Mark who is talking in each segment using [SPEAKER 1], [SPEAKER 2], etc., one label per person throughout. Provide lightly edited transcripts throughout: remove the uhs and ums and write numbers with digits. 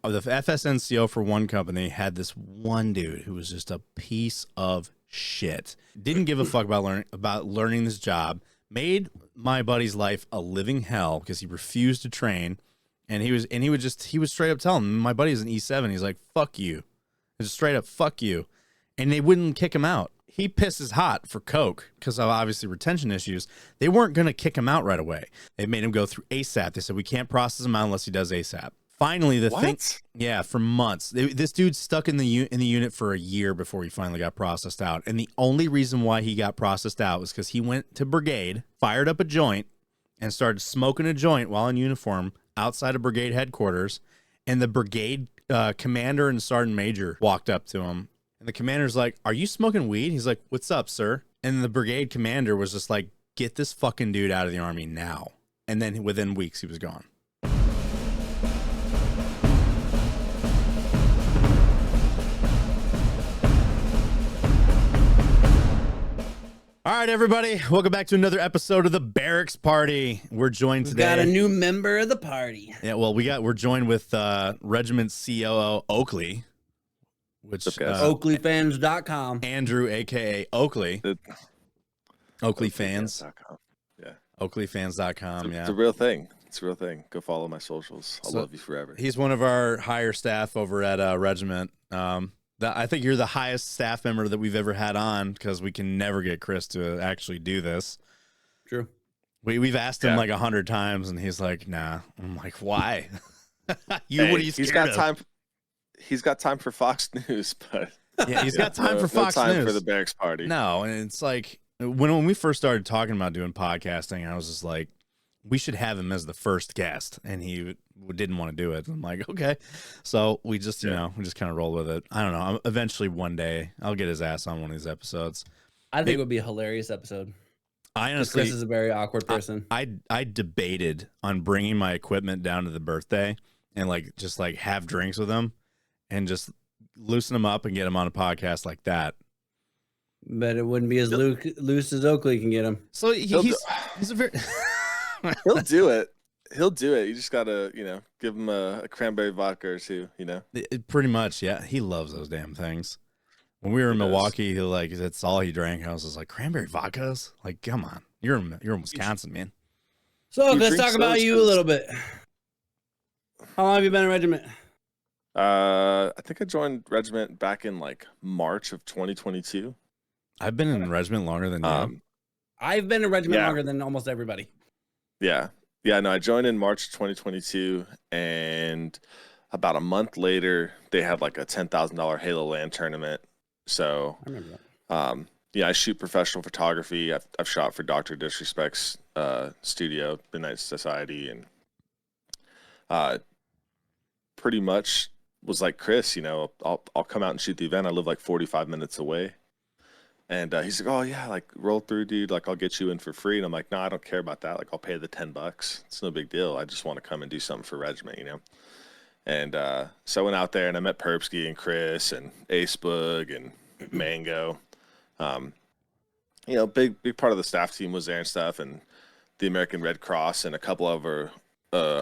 [SPEAKER 1] The FSNCO for one company had this one dude who was just a piece of shit. Didn't give a fuck about learning this job. Made my buddy's life a living hell because he refused to train, and he would straight up tell him, my buddy's an E7. He's like, fuck you, just straight up fuck you, and they wouldn't kick him out. He pisses hot for coke because of obviously retention issues. They weren't going to kick him out right away. They made him go through ASAP. They said we can't process him out unless he does ASAP. Finally, for months. This dude stuck in the unit for a year before he finally got processed out. And the only reason why he got processed out was because he went to brigade, fired up a joint, and started smoking a joint while in uniform outside of brigade headquarters. And the brigade commander and sergeant major walked up to him. And the commander's like, "Are you smoking weed?" He's like, "What's up, sir?" And the brigade commander was just like, "Get this fucking dude out of the Army now." And then within weeks, he was gone. All right, everybody. Welcome back to another episode of the Barracks Party. We're joined today.
[SPEAKER 2] Got a new member of the party.
[SPEAKER 1] Yeah, well, we're joined with Regiment COO Oakley, which
[SPEAKER 2] OakleyFans.com.
[SPEAKER 1] Andrew, aka Oakley. OakleyFans.
[SPEAKER 3] Yeah.
[SPEAKER 1] OakleyFans.com. Yeah.
[SPEAKER 3] It's a real thing. It's a real thing. Go follow my socials. I'll love you forever.
[SPEAKER 1] He's one of our higher staff over at Regiment. I think you're the highest staff member that we've ever had on because we can never get Chris to actually do this.
[SPEAKER 2] True.
[SPEAKER 1] We've asked him like 100 times, and he's like, "Nah." I'm like, "Why?" What are you scared of?
[SPEAKER 3] He's got time for Fox News, but
[SPEAKER 1] yeah, he's got time for Fox
[SPEAKER 3] News. No time
[SPEAKER 1] News
[SPEAKER 3] for the Barracks Party.
[SPEAKER 1] No, and it's like when we first started talking about doing podcasting, I was just like, we should have him as the first guest, and he didn't want to do it. I'm like, okay. So we just, we just kind of roll with it. I don't know. Eventually one day I'll get his ass on one of these episodes.
[SPEAKER 2] I think it would be a hilarious episode.
[SPEAKER 1] I honestly,
[SPEAKER 2] Chris is a very awkward person.
[SPEAKER 1] I debated on bringing my equipment down to the birthday and just have drinks with him and just loosen him up and get him on a podcast like that.
[SPEAKER 2] But it wouldn't be as loose as Oakley can get him.
[SPEAKER 1] So he's a very...
[SPEAKER 3] He'll do it. He'll do it. You just gotta, give him a cranberry vodka or two.
[SPEAKER 1] Pretty much, yeah. He loves those damn things. When we were in Milwaukee, that's all he drank. I was just like, cranberry vodkas? Like, come on, you're in Wisconsin, man.
[SPEAKER 2] So let's talk about you a little bit. How long have you been in Regiment?
[SPEAKER 3] I think I joined Regiment back in March of 2022.
[SPEAKER 1] I've been in Regiment longer than you.
[SPEAKER 2] I've been in Regiment longer than almost everybody.
[SPEAKER 3] Yeah. Yeah, no, I joined in March 2022, and about a month later, they had a $10,000 Halo LAN tournament. So,
[SPEAKER 2] I remember that.
[SPEAKER 3] I shoot professional photography. I've shot for Dr. Disrespect's studio, Midnight Society, and pretty much was like, Chris, I'll come out and shoot the event. I live 45 minutes away. And he's like, "Oh yeah, roll through, dude. I'll get you in for free." And I'm like, "No, I don't care about that. I'll pay the $10. It's no big deal. I just want to come and do something for Regiment, And so I went out there and I met Perpsky and Chris and Acebug and Mango. Big part of the staff team was there and stuff. And the American Red Cross and a couple of our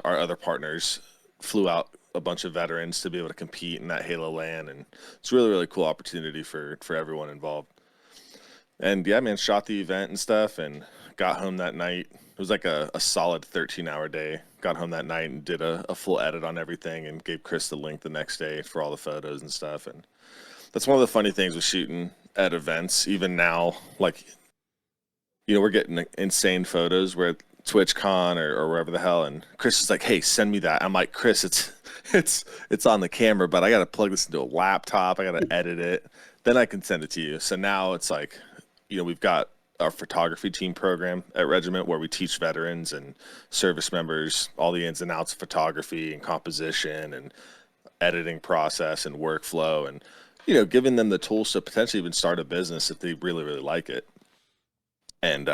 [SPEAKER 3] other partners flew out a bunch of veterans to be able to compete in that Halo LAN. And it's a really, really cool opportunity for everyone involved. And yeah, man, shot the event and stuff and got home that night. It was a solid 13-hour day. Got home that night and did a full edit on everything and gave Chris the link the next day for all the photos and stuff. And that's one of the funny things with shooting at events. Even now, we're getting insane photos where at TwitchCon or wherever the hell. And Chris is like, "Hey, send me that." I'm like, "Chris, it's on the camera, but I got to plug this into a laptop. I got to edit it. Then I can send it to you." So now it's we've got our photography team program at Regiment where we teach veterans and service members all the ins and outs of photography and composition and editing process and workflow and, giving them the tools to potentially even start a business if they really, really like it. And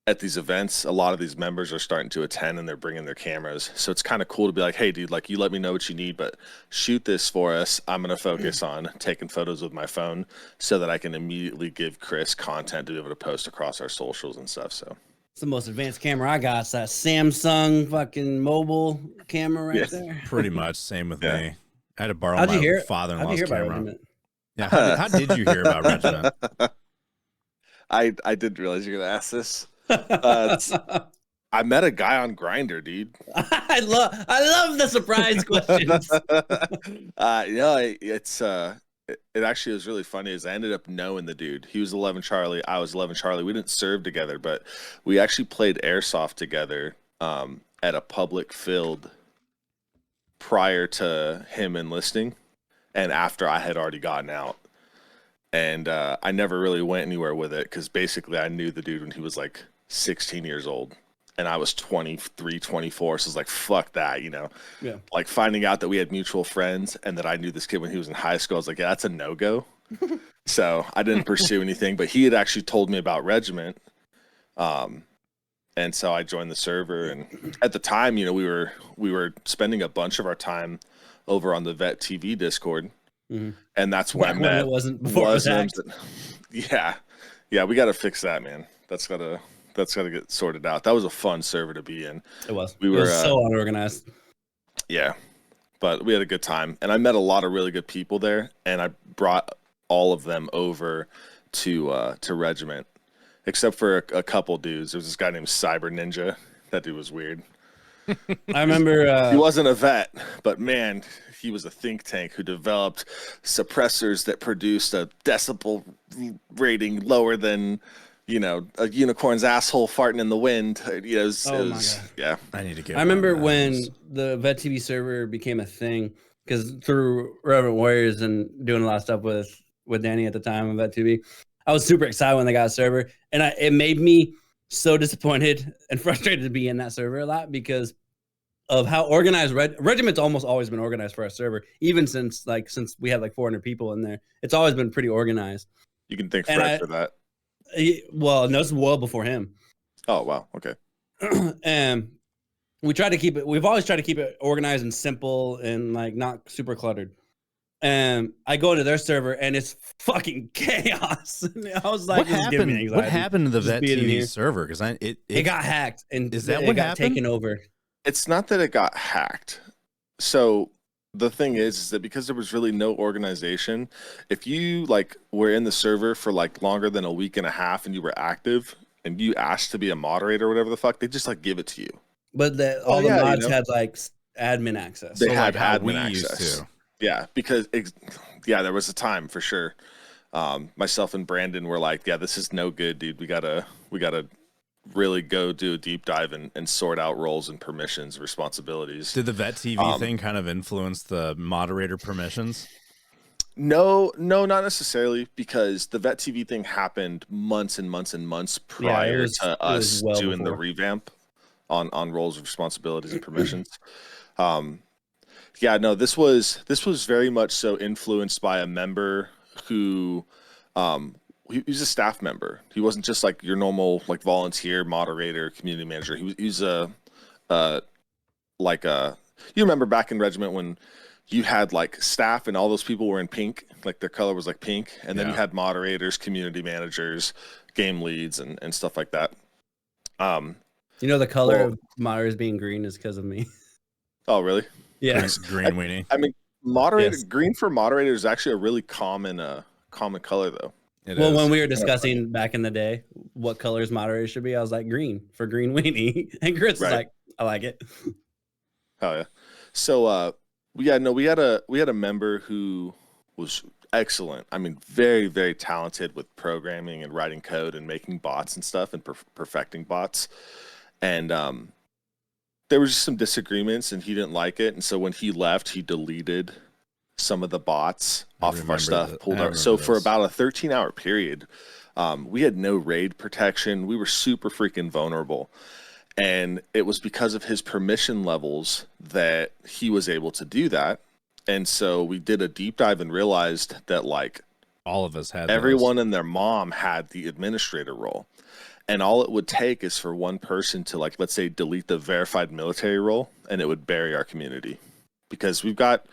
[SPEAKER 3] at these events, a lot of these members are starting to attend and they're bringing their cameras. So it's kind of cool to be like, "Hey, dude, you let me know what you need, but shoot this for us. I'm going to focus on taking photos with my phone so that I can immediately give Chris content to be able to post across our socials and stuff." So
[SPEAKER 2] It's the most advanced camera I got. It's that Samsung fucking mobile camera right there.
[SPEAKER 1] Pretty much same with me. I had to borrow
[SPEAKER 2] How'd you
[SPEAKER 1] my
[SPEAKER 2] hear
[SPEAKER 1] father-in-law's camera.
[SPEAKER 2] Regiment?
[SPEAKER 1] Yeah, how did you hear about Regiment?
[SPEAKER 3] I didn't realize you were gonna ask this. I met a guy on Grindr, dude.
[SPEAKER 2] I love the surprise questions.
[SPEAKER 3] It actually was really funny. Is I ended up knowing the dude. He was 11 Charlie. I was 11 Charlie. We didn't serve together, but we actually played airsoft together at a public field prior to him enlisting, and after I had already gotten out. And I never really went anywhere with it because basically I knew the dude when he was like 16 years old. And I was 23, 24. So it's like, fuck that, you know?
[SPEAKER 2] Yeah.
[SPEAKER 3] Like finding out that we had mutual friends and that I knew this kid when he was in high school, I was like, yeah, that's a no-go. So I didn't pursue anything, but he had actually told me about Regiment. And so I joined the server. And at the time, you know, we were spending a bunch of our time over on the Vet TV Discord.
[SPEAKER 2] Mm-hmm.
[SPEAKER 3] And that's when I met.
[SPEAKER 2] It wasn't before it was hacked.
[SPEAKER 3] Yeah. We got to fix that, man. That's got to get sorted out. That was a fun server to be in.
[SPEAKER 2] It was.
[SPEAKER 3] It
[SPEAKER 2] was so unorganized.
[SPEAKER 3] Yeah, but we had a good time, and I met a lot of really good people there, and I brought all of them over to Regiment, except for a couple dudes. There was this guy named Cyber Ninja. That dude was weird.
[SPEAKER 2] I remember
[SPEAKER 3] he wasn't a vet, but man, he was a think tank who developed suppressors that produced a decibel rating lower than, you know, a unicorn's asshole farting in the wind. You know,
[SPEAKER 2] my God.
[SPEAKER 3] Yeah.
[SPEAKER 1] I need to get.
[SPEAKER 2] I remember when the Vet TV server became a thing, because through Reverend Warriors and doing a lot of stuff with Danny at the time on Vet TV, I was super excited when they got a server, and it made me so disappointed and frustrated to be in that server a lot because of how organized Regiment's almost always been organized for our server, even since we had like 400 people in there. It's always been pretty organized.
[SPEAKER 3] You can thank Fred for that.
[SPEAKER 2] Well, no, this is well before him.
[SPEAKER 3] Oh, wow. Okay.
[SPEAKER 2] And we've always tried to keep it organized and simple and like not super cluttered. And I go into their server and it's fucking chaos. I was like,
[SPEAKER 1] what happened to the Vet TV server? Because
[SPEAKER 2] it got hacked, and
[SPEAKER 1] is that what
[SPEAKER 2] got
[SPEAKER 1] happened?
[SPEAKER 2] taken over?
[SPEAKER 3] It's not that it got hacked. So the thing is that because there was really no organization, if you like were in the server for like longer than a week and a half and you were active and you asked to be a moderator or whatever the fuck, they just like give it to you.
[SPEAKER 2] But all the mods had like admin access.
[SPEAKER 3] They had
[SPEAKER 1] like
[SPEAKER 3] admin access.
[SPEAKER 1] Used to.
[SPEAKER 3] Yeah, because there was a time for sure. Myself and Brandon were like, yeah, this is no good, dude. We gotta really go do a deep dive and sort out roles and permissions, responsibilities.
[SPEAKER 1] Did the Vet TV thing kind of influence the moderator permissions?
[SPEAKER 3] No, not necessarily, because the Vet TV thing happened months and months and months prior to us doing the revamp on roles, responsibilities, and permissions. This was very much so influenced by a member who he was a staff member. He wasn't just like your normal like volunteer, moderator, community manager. He was you remember back in Regiment when you had like staff and all those people were in pink, like their color was like pink, and then you had moderators, community managers, game leads, and stuff like that.
[SPEAKER 2] You know, the color of moderators being green is because of me.
[SPEAKER 3] Oh, really?
[SPEAKER 2] Yeah,
[SPEAKER 1] green weenie.
[SPEAKER 3] I mean, green for moderator is actually a really common color though.
[SPEAKER 2] When we were discussing back in the day what colors moderators should be, I was like green for green weenie, and Chris was like, I like it.
[SPEAKER 3] Oh yeah. So we had a member who was excellent. I mean, very, very talented with programming and writing code and making bots and stuff and perfecting bots. And there was just some disagreements and he didn't like it. And so when he left, he deleted some of the bots off of our stuff, So for about a 13-hour period, we had no raid protection. We were super freaking vulnerable. And it was because of his permission levels that he was able to do that. And so we did a deep dive and realized that like
[SPEAKER 1] all of us had
[SPEAKER 3] everyone and their mom had the administrator role. And all it would take is for one person to like, let's say, delete the verified military role, and it would bury our community. Because we've got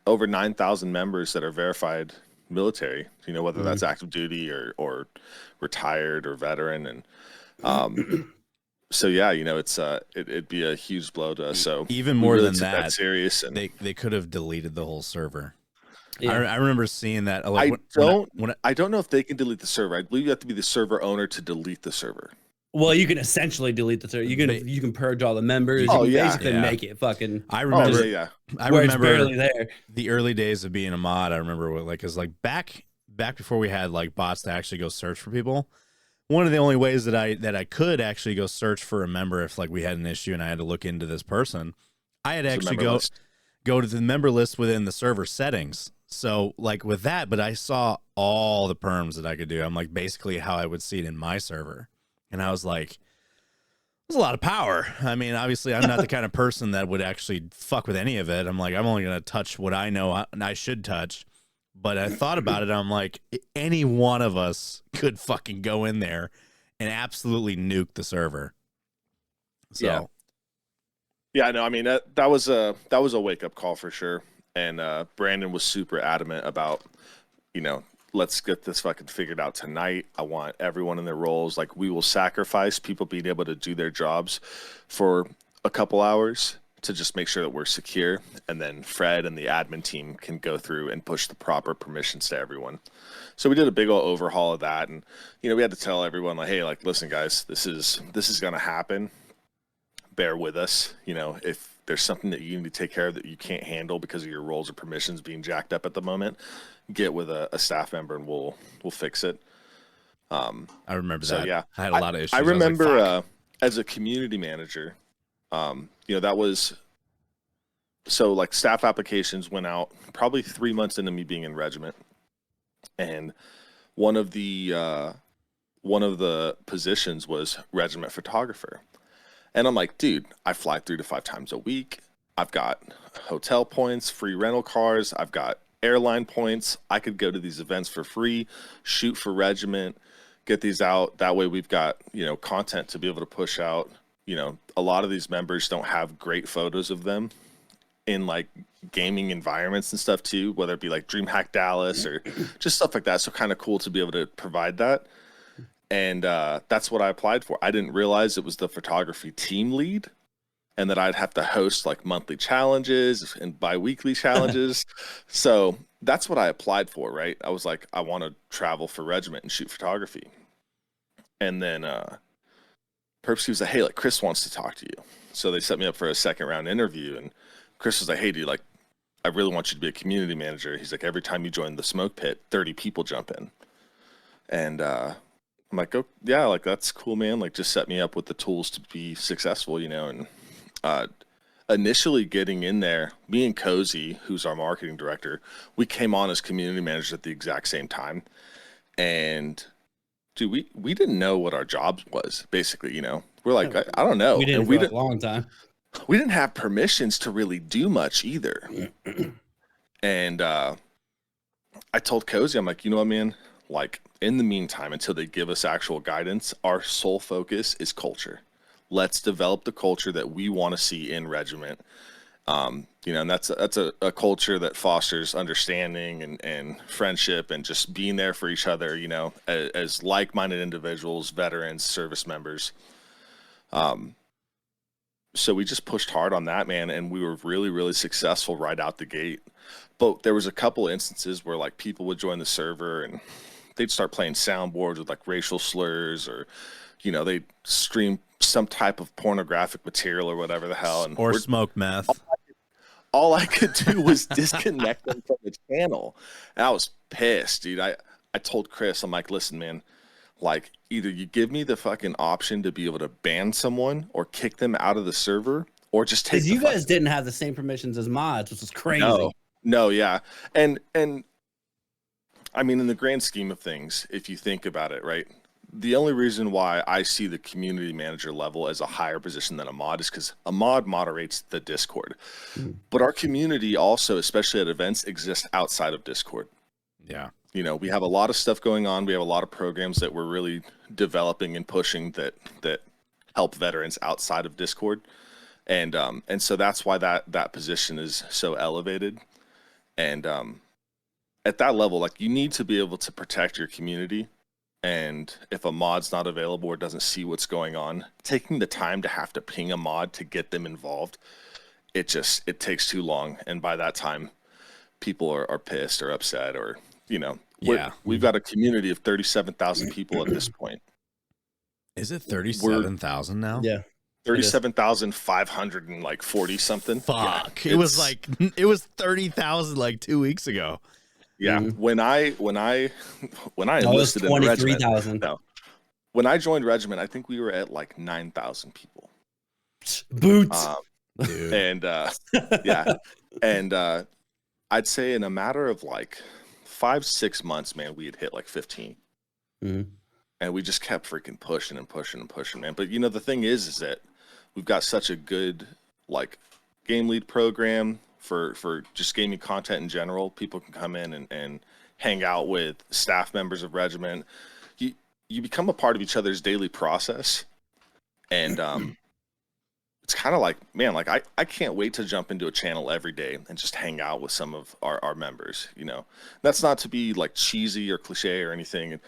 [SPEAKER 3] over 9,000 members that are verified military, you know, whether that's active duty or retired or veteran. And so yeah, you know, it'd be a huge blow to us. So
[SPEAKER 1] Even
[SPEAKER 3] we
[SPEAKER 1] more
[SPEAKER 3] really
[SPEAKER 1] than
[SPEAKER 3] took
[SPEAKER 1] that,
[SPEAKER 3] serious, and
[SPEAKER 1] they could have deleted the whole server.
[SPEAKER 2] Yeah.
[SPEAKER 1] I remember seeing that.
[SPEAKER 3] I
[SPEAKER 1] Like when
[SPEAKER 3] I don't know if they can delete the server. I believe you have to be the server owner to delete the server.
[SPEAKER 2] Well, you can essentially delete the server. You can purge all the members.
[SPEAKER 3] Oh,
[SPEAKER 2] You can
[SPEAKER 3] yeah.
[SPEAKER 2] basically
[SPEAKER 1] Yeah.
[SPEAKER 2] make it fucking
[SPEAKER 1] I
[SPEAKER 3] Oh
[SPEAKER 1] remember,
[SPEAKER 3] yeah,
[SPEAKER 1] I
[SPEAKER 2] where it's
[SPEAKER 1] remember
[SPEAKER 2] barely there.
[SPEAKER 1] the early days of being a mod. I remember like, cause like back before we had like bots to actually go search for people. One of the only ways that I could actually go search for a member if like we had an issue and I had to look into this person, I had to
[SPEAKER 3] It's a
[SPEAKER 1] actually
[SPEAKER 3] member list.
[SPEAKER 1] go to the member list within the server settings. So like with that, but I saw all the perms that I could do. I'm like basically how I would see it in my server. And I was like, there's a lot of power. I mean, obviously I'm not the kind of person that would actually fuck with any of it. I'm like, I'm only going to touch what I know I should touch. But I thought about it. I'm like, any one of us could fucking go in there and absolutely nuke the server. So
[SPEAKER 3] Yeah. Yeah, no, I mean that was a wake up call for sure. And Brandon was super adamant about, you know, let's get this fucking figured out tonight. I want everyone in their roles. Like, we will sacrifice people being able to do their jobs for a couple hours to just make sure that we're secure. And then Fred and the admin team can go through and push the proper permissions to everyone. So we did a big old overhaul of that. And, you know, we had to tell everyone like, hey, like, listen guys, this is going to happen. Bear with us. You know, if there's something that you need to take care of that you can't handle because of your roles or permissions being jacked up at the moment, get with a staff member and we'll fix it.
[SPEAKER 1] I remember
[SPEAKER 3] So
[SPEAKER 1] that.
[SPEAKER 3] yeah,
[SPEAKER 1] I had a lot of issues.
[SPEAKER 3] I
[SPEAKER 1] was like,
[SPEAKER 3] remember
[SPEAKER 1] fuck.
[SPEAKER 3] as a community manager, you know, that was so like staff applications went out probably 3 months into me being in regiment, and one of the positions was regiment photographer. And I'm like, dude, I fly 3 to 5 times a week. I've got hotel points, free rental cars. I've got airline points. I could go to these events for free, shoot for regiment, get these out. That way we've got, you know, content to be able to push out. You know, a lot of these members don't have great photos of them in like gaming environments and stuff too, whether it be like DreamHack Dallas or just stuff like that. So kind of cool to be able to provide that. And that's what I applied for. I didn't realize it was the photography team lead and that I'd have to host like monthly challenges and bi-weekly challenges. So that's what I applied for, right? I was like, I want to travel for regiment and shoot photography. And then Perpsky was like, hey, like Chris wants to talk to you. So they set me up for a second round interview. And Chris was like, hey, dude, like, I really want you to be a community manager. He's like, every time you join the smoke pit, 30 people jump in. And I'm like, oh, yeah, like, that's cool, man. Like, just set me up with the tools to be successful, you know. And initially getting in there, me and Cozy, who's our marketing director, we came on as community managers at the exact same time. And, dude, we didn't know what our jobs was, basically, you know. We're like, I don't know.
[SPEAKER 2] We didn't
[SPEAKER 3] and
[SPEAKER 2] for a long time.
[SPEAKER 3] We didn't have permissions to really do much either. And I told Cozy, I'm like, you know what, man? Like, in the meantime, until they give us actual guidance, our sole focus is culture. Let's develop the culture that we want to see in regiment. You know, and that's a culture that fosters understanding and friendship and just being there for each other, you know, as like-minded individuals, veterans, service members. So we just pushed hard on that, man, and we were really, really successful right out the gate. But there was a couple instances where like people would join the server and they'd start playing soundboards with like racial slurs, or, you know, they'd stream some type of pornographic material or whatever the hell. And
[SPEAKER 1] or smoke meth.
[SPEAKER 3] All I could do was disconnect them from the channel. And I was pissed, dude. I told Chris, I'm like, listen, man, like, either you give me the fucking option to be able to ban someone or kick them out of the server, or just take.
[SPEAKER 2] Because you guys didn't have the same permissions as mods, which was crazy.
[SPEAKER 3] No, yeah. And I mean, in the grand scheme of things, if you think about it, right, the only reason why I see the community manager level as a higher position than a mod is because a mod moderates the Discord. But our community also, especially at events, exists outside of Discord.
[SPEAKER 1] Yeah.
[SPEAKER 3] You know, we have a lot of stuff going on. We have a lot of programs that we're really developing and pushing that help veterans outside of Discord. And so that's why that position is so elevated. And at that level, like, you need to be able to protect your community And if a mod's not available or doesn't see what's going on, taking the time to have to ping a mod to get them involved, it takes too long. And by that time, people are pissed or upset, or, we've got a community of 37,000 people at this point.
[SPEAKER 1] Is it 37,000 now?
[SPEAKER 2] Yeah.
[SPEAKER 3] 37,540 something.
[SPEAKER 1] Fuck.
[SPEAKER 3] Yeah,
[SPEAKER 1] it was 30,000 like 2 weeks ago.
[SPEAKER 3] Yeah.
[SPEAKER 2] Mhm.
[SPEAKER 3] When I enlisted in the regiment, when I joined regiment, I think we were at like 9,000 people.
[SPEAKER 2] Boots.
[SPEAKER 1] Dude.
[SPEAKER 3] And yeah. And I'd say in a matter of like 5-6 months, man, we had hit like 15.
[SPEAKER 2] Mhm.
[SPEAKER 3] And we just kept freaking pushing and pushing and pushing, man. But the thing is that we've got such a good like game lead program for just gaming content in general. People can come in and hang out with staff members of regiment. You become a part of each other's daily process. And it's kind of like, man, like I can't wait to jump into a channel every day and just hang out with some of our members, That's not to be like cheesy or cliche or anything.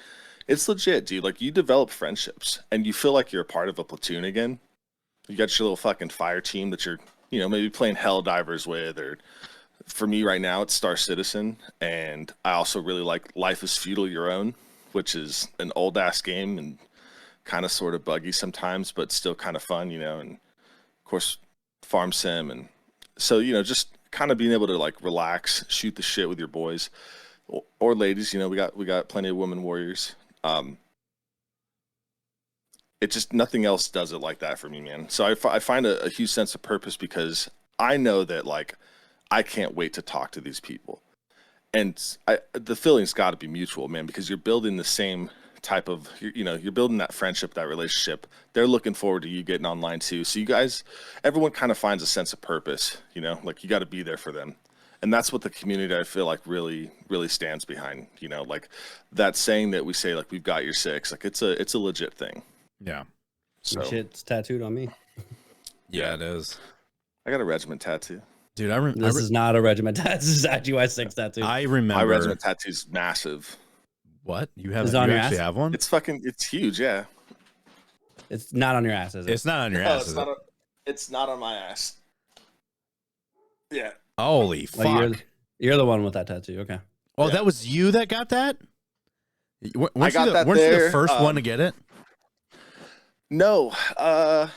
[SPEAKER 3] It's legit, dude. Like, you develop friendships and you feel like you're a part of a platoon again. You got your little fucking fire team that you're, maybe playing Hell Divers with, or for me right now, it's Star Citizen. And I also really like Life is Feudal Your Own, which is an old ass game and kind of sort of buggy sometimes, but still kind of fun, and of course Farm Sim. And so, just kind of being able to like relax, shoot the shit with your boys or ladies, we got plenty of women warriors. It just, nothing else does it like that for me, man. So I find a huge sense of purpose because I know that like I can't wait to talk to these people, and the feeling's got to be mutual, man, because you're building the same type of, you're building that friendship, that relationship. They're looking forward to you getting online too. So everyone kind of finds a sense of purpose, like you got to be there for them. And that's what the community, I feel like, really, really stands behind. Like that saying that we say, like, we've got your six. Like, it's a legit thing.
[SPEAKER 1] Yeah.
[SPEAKER 2] So shit's tattooed on me.
[SPEAKER 1] Yeah, it is.
[SPEAKER 3] I got a regiment tattoo.
[SPEAKER 1] Dude,
[SPEAKER 2] this is not a regiment tattoo. This is actually my 6 tattoo.
[SPEAKER 1] I remember.
[SPEAKER 3] My regiment tattoo's massive.
[SPEAKER 1] What? You actually have one?
[SPEAKER 3] It's huge, yeah.
[SPEAKER 2] It's not on your ass, is it?
[SPEAKER 1] It's not on your ass,
[SPEAKER 3] it's not on my ass. Yeah.
[SPEAKER 1] Holy fuck.
[SPEAKER 2] You're the one with that tattoo. Okay.
[SPEAKER 1] Oh, yeah. That was you that got that? Weren't
[SPEAKER 3] you
[SPEAKER 1] the first one to get it?
[SPEAKER 3] No. I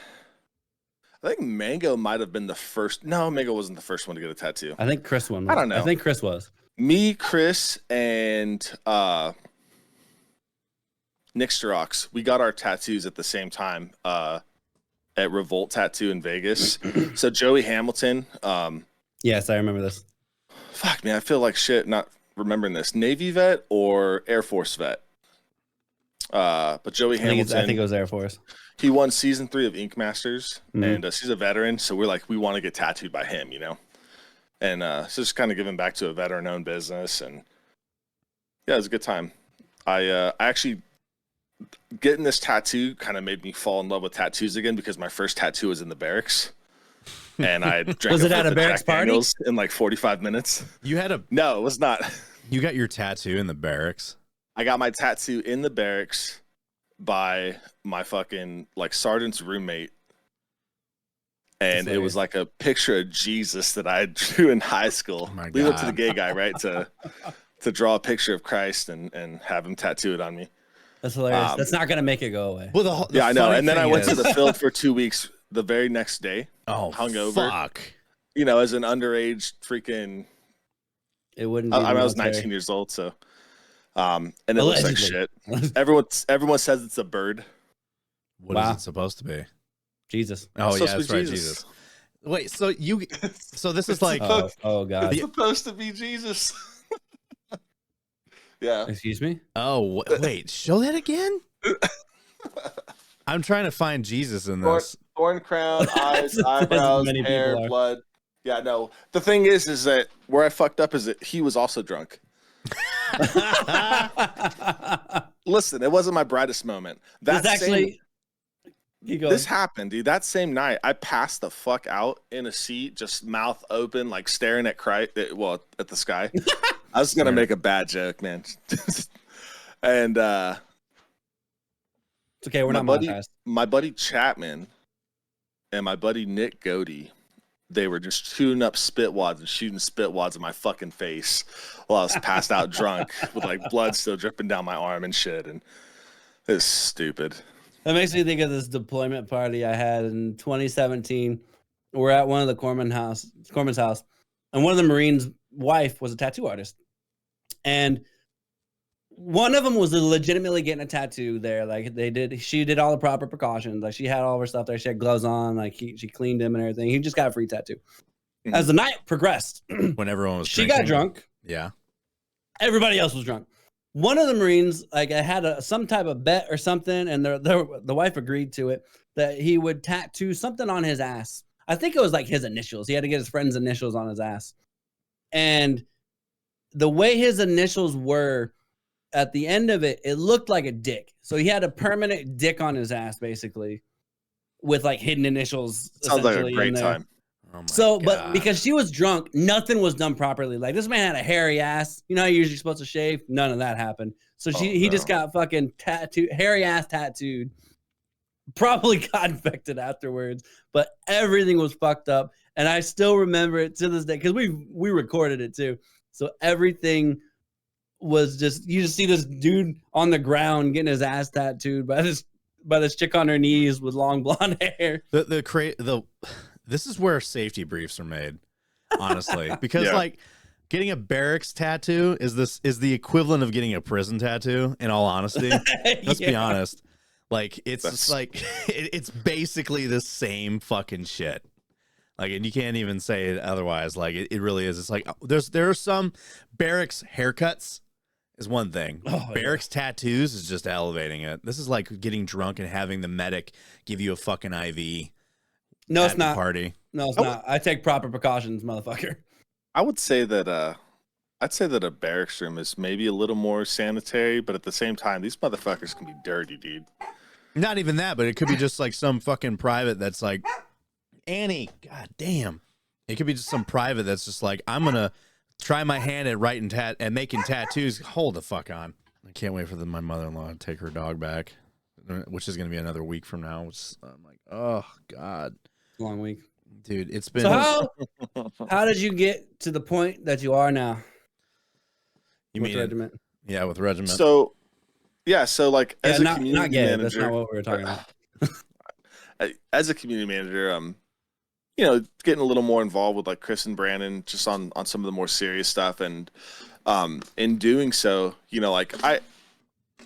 [SPEAKER 3] think Mango might have been the first. No, Mango wasn't the first one to get a tattoo.
[SPEAKER 2] I think Chris won.
[SPEAKER 3] I don't know.
[SPEAKER 2] I think Chris was.
[SPEAKER 3] Me, Chris, and Nick Starox, we got our tattoos at the same time at Revolt Tattoo in Vegas. So Joey Hamilton.
[SPEAKER 2] Yes, I remember this.
[SPEAKER 3] Fuck, man, I feel like shit not remembering this. Navy vet or Air Force vet? But Joey Hamilton.
[SPEAKER 2] I think it was Air Force.
[SPEAKER 3] He won season 3 of Ink Masters, and he's a veteran. So we're like, we want to get tattooed by him, And so just kind of giving back to a veteran-owned business, and yeah, it was a good time. I actually getting this tattoo kind of made me fall in love with tattoos again, because my first tattoo was in the barracks, and I drank.
[SPEAKER 2] Was it at a barracks party?
[SPEAKER 3] In like 45 minutes. No, it was not.
[SPEAKER 1] You got your tattoo in the barracks?
[SPEAKER 3] I got my tattoo in the barracks by my fucking like sergeant's roommate. And it was like a picture of Jesus that I drew in high school.
[SPEAKER 1] Oh,
[SPEAKER 3] leave it to the gay guy, right? To draw a picture of Christ and have him tattoo it on me.
[SPEAKER 2] That's hilarious. That's not gonna make it go away.
[SPEAKER 1] Well,
[SPEAKER 3] I know. And then I went to the field for 2 weeks. The very next day, hungover.
[SPEAKER 1] Fuck.
[SPEAKER 3] As an underage freaking.
[SPEAKER 2] It wouldn't.
[SPEAKER 3] I was 19 years old, so. And it looks like shit. Everyone says it's a bird.
[SPEAKER 1] What is it supposed to be?
[SPEAKER 2] Jesus.
[SPEAKER 1] Oh yeah, that's right, Jesus. Wait, so this is like
[SPEAKER 2] oh god.
[SPEAKER 3] It's supposed to be Jesus. Yeah.
[SPEAKER 2] Excuse me?
[SPEAKER 1] Oh wait, show that again? I'm trying to find Jesus in this.
[SPEAKER 3] Thorn crown, eyes, eyebrows, hair, blood. Yeah, no. The thing is that where I fucked up is that he was also drunk. Listen, it wasn't my brightest moment. This happened, dude. That same night, I passed the fuck out in a seat, just mouth open, like staring at at the sky. I was gonna make a bad joke, man. And
[SPEAKER 2] It's okay. We're not monetized.
[SPEAKER 3] My buddy Chapman and my buddy Nick Godey, they were just shooting up spit wads and shooting spit wads in my fucking face while I was passed out drunk with like blood still dripping down my arm and shit. And it's stupid.
[SPEAKER 2] That makes me think of this deployment party I had in 2017. We're at one of the Corman's house, and one of the Marines' wife was a tattoo artist. And one of them was legitimately getting a tattoo there. Like she did all the proper precautions. Like she had all of her stuff there. She had gloves on. Like she cleaned him and everything. He just got a free tattoo. Mm-hmm. As the night progressed,
[SPEAKER 1] when everyone was
[SPEAKER 2] she got drunk.
[SPEAKER 1] Yeah.
[SPEAKER 2] Everybody else was drunk. One of the Marines, like I had some type of bet or something, and the wife agreed to it, that he would tattoo something on his ass. I think it was like his initials. He had to get his friend's initials on his ass. And the way his initials were, at the end of it, it looked like a dick. So he had a permanent dick on his ass, basically, with like hidden initials.
[SPEAKER 3] Sounds like a great time.
[SPEAKER 2] Oh but because she was drunk, nothing was done properly. Like this man had a hairy ass. You know how you're usually supposed to shave? None of that happened. So he just got fucking hairy ass tattooed. Probably got infected afterwards, but everything was fucked up. And I still remember it to this day because we recorded it too. So everything was you just see this dude on the ground getting his ass tattooed by this chick on her knees with long blonde hair.
[SPEAKER 1] This is where safety briefs are made, honestly, because like getting a barracks tattoo is the equivalent of getting a prison tattoo. In all honesty, let's be honest. Like it's basically the same fucking shit. Like, and you can't even say it otherwise. Like it really is. It's like there are some barracks haircuts is one thing. Barracks tattoos is just elevating it. This is like getting drunk and having the medic give you a fucking IV.
[SPEAKER 2] No, it's not.
[SPEAKER 1] Party.
[SPEAKER 2] No, it's not. I take proper precautions, motherfucker.
[SPEAKER 3] I would say that I'd say that a barracks room is maybe a little more sanitary, but at the same time, these motherfuckers can be dirty, dude.
[SPEAKER 1] Not even that, but it could be just like some fucking private that's like, Annie, god damn. It could be just some private that's just like, I'm gonna try my hand at writing and making tattoos. Hold the fuck on. I can't wait for my mother-in-law to take her dog back, which is gonna be another week from now. I'm like, oh god.
[SPEAKER 2] Long week.
[SPEAKER 1] Dude, it's been
[SPEAKER 2] so how did you get to the point that you are now?
[SPEAKER 3] With
[SPEAKER 2] Regiment?
[SPEAKER 1] Yeah, with Regiment.
[SPEAKER 3] So like as a community
[SPEAKER 2] not gay.
[SPEAKER 3] manager,
[SPEAKER 2] that's not what we were talking about.
[SPEAKER 3] As a community manager, getting a little more involved with like Chris and Brandon just on some of the more serious stuff, and in doing so, like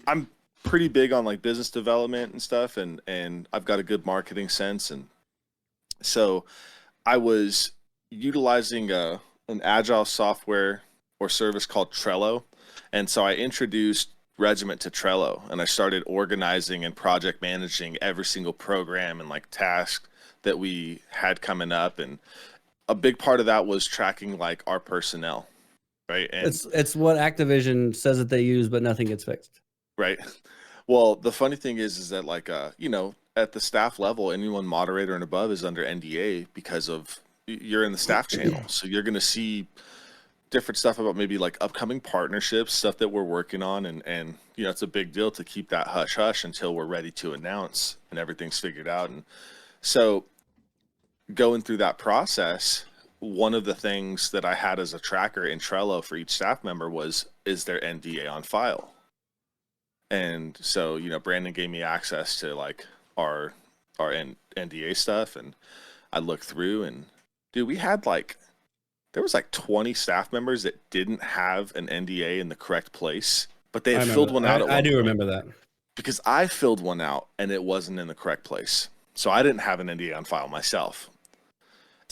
[SPEAKER 3] I'm pretty big on like business development and stuff, and I've got a good marketing sense, and so I was utilizing an agile software or service called Trello, and so I introduced Regiment to Trello, and I started organizing and project managing every single program and like task that we had coming up, and a big part of that was tracking like our personnel, right? And
[SPEAKER 2] it's what Activision says that they use, but nothing gets fixed.
[SPEAKER 3] Right. Well, the funny thing is that like at the staff level, anyone moderator and above is under NDA because of you're in the staff channel, so you're going to see different stuff about maybe like upcoming partnerships, stuff that we're working on, and it's a big deal to keep that hush hush until we're ready to announce and everything's figured out. And so going through that process, one of the things that I had as a tracker in Trello for each staff member is their NDA on file. And so, Brandon gave me access to like our NDA stuff, and I looked through, and dude, there was like 20 staff members that didn't have an NDA in the correct place, but they had filled one out.
[SPEAKER 2] I do remember that
[SPEAKER 3] because I filled one out and it wasn't in the correct place. So I didn't have an NDA on file myself.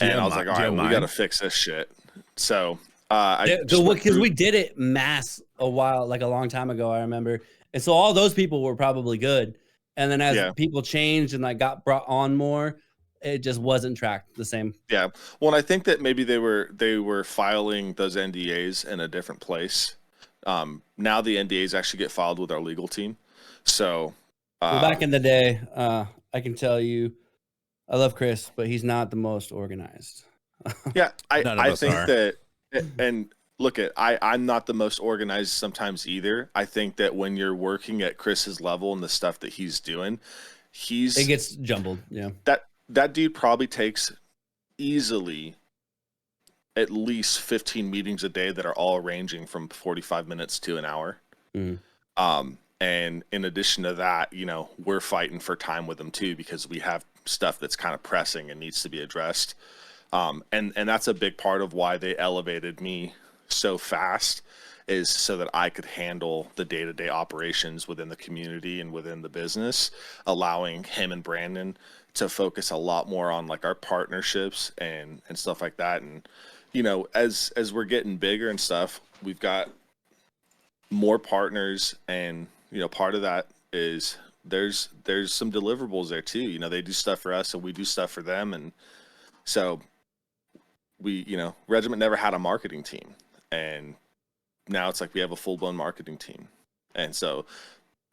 [SPEAKER 3] And I was like, all right, we got to fix this shit. So
[SPEAKER 2] because we did it mass a long time ago, I remember. And so all those people were probably good. And then as people changed and like got brought on more, it just wasn't tracked the same.
[SPEAKER 3] Yeah. Well, and I think that maybe they were filing those NDAs in a different place. Now the NDAs actually get filed with our legal team. So
[SPEAKER 2] back in the day, I can tell you, I love Chris, but he's not the most organized.
[SPEAKER 3] Yeah, I think that, and look at I'm not the most organized sometimes either. I think that when you're working at Chris's level and the stuff that he's doing,
[SPEAKER 2] It gets jumbled. Yeah.
[SPEAKER 3] That dude probably takes easily at least 15 meetings a day that are all ranging from 45 minutes to an hour.
[SPEAKER 2] Mm.
[SPEAKER 3] And in addition to that, you know, we're fighting for time with them too, because we have stuff that's kind of pressing and needs to be addressed. And that's a big part of why they elevated me so fast, is so that I could handle the day-to-day operations within the community and within the business, allowing him and Brandon to focus a lot more on like our partnerships and stuff like that. And, you know, as we're getting bigger and stuff, we've got more partners, and, you know, part of that is there's some deliverables there too. You know, they do stuff for us and we do stuff for them. And so we, you know, Regiment never had a marketing team, and now it's like we have a full-blown marketing team. And so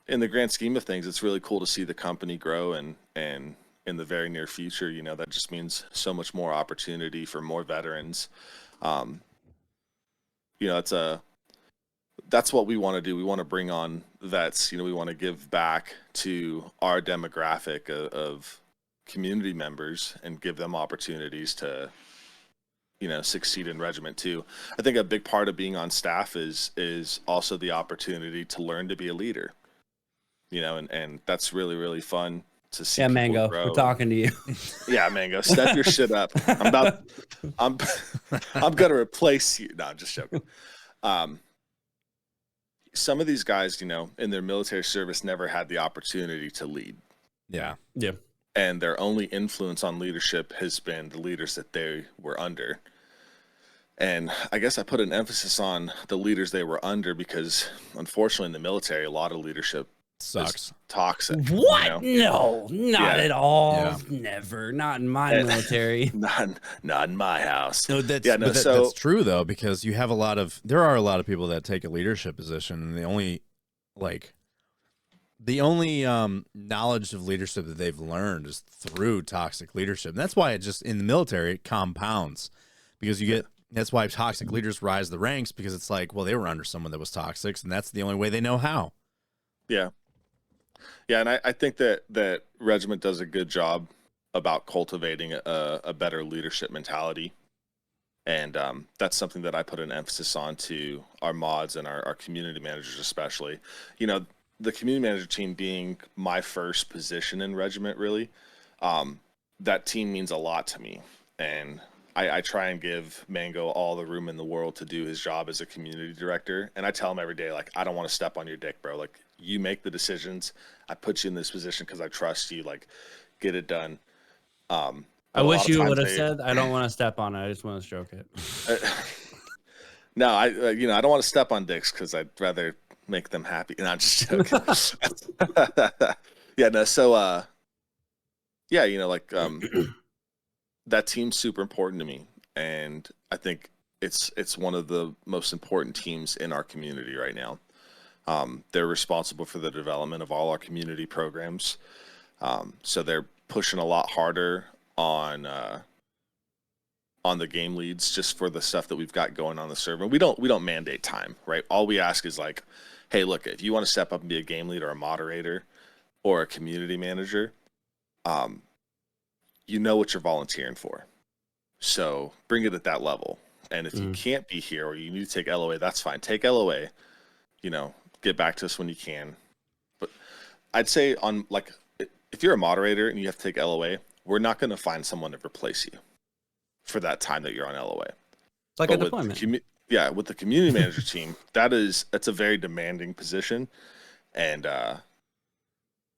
[SPEAKER 3] in the grand scheme of things, it's really cool to see the company grow, and in the very near future, you know, that just means so much more opportunity for more veterans. You know, that's what we want to do. We want to bring on vets. You know, we want to give back to our demographic of community members and give them opportunities to, you know, succeed in regiment too. I think a big part of being on staff is also the opportunity to learn to be a leader, you know, and that's really, really fun to see.
[SPEAKER 2] Yeah,
[SPEAKER 3] people
[SPEAKER 2] Mango,
[SPEAKER 3] grow.
[SPEAKER 2] we're talking to you.
[SPEAKER 3] Yeah, Mango, step your shit up. I'm gonna replace you. No, I'm just joking. Some of these guys, you know, in their military service never had the opportunity to lead.
[SPEAKER 1] Yeah.
[SPEAKER 2] Yeah.
[SPEAKER 3] And their only influence on leadership has been the leaders that they were under. And I guess I put an emphasis on the leaders they were under because, unfortunately, in the military, a lot of leadership
[SPEAKER 1] Sucks.
[SPEAKER 3] Toxic.
[SPEAKER 2] What?
[SPEAKER 3] You
[SPEAKER 2] No, not at all.
[SPEAKER 1] Yeah.
[SPEAKER 2] Never. Not in my military.
[SPEAKER 3] Not in my house.
[SPEAKER 1] No, that's that's true though, because you have there are a lot of people that take a leadership position, and the only knowledge of leadership that they've learned is through toxic leadership. And that's why it just in the military it compounds, because that's why toxic leaders rise the ranks, because it's like, well, they were under someone that was toxic, and that's the only way they know how.
[SPEAKER 3] Yeah. Yeah, and I think that Regiment does a good job about cultivating a better leadership mentality. And that's something that I put an emphasis on to our mods and our community managers especially. You know, the community manager team being my first position in Regiment, really, that team means a lot to me. And I try and give Mango all the room in the world to do his job as a community director. And I tell him every day, like, I don't want to step on your dick, bro. Like, you make the decisions. I put you in this position because I trust you. Like, get it done.
[SPEAKER 2] I wish you would have said, I don't want to step on it. I just want to stroke it.
[SPEAKER 3] No, I don't want to step on dicks because I'd rather make them happy. No, I'm just joking. Yeah, no. So, yeah, you know, like, that team's super important to me, and I think it's one of the most important teams in our community right now. They're responsible for the development of all our community programs, so they're pushing a lot harder on the game leads just for the stuff that we've got going on the server. We don't mandate time, right? All we ask is like, hey, look, if you want to step up and be a game lead or a moderator or a community manager, you know what you're volunteering for. So bring it at that level. And if you can't be here or you need to take LOA, that's fine. Take LOA, you know, get back to us when you can. But I'd say on, like, if you're a moderator and you have to take LOA, we're not going to find someone to replace you for that time that you're on LOA.
[SPEAKER 2] It's like a deployment.
[SPEAKER 3] With the community manager team, that's a very demanding position. And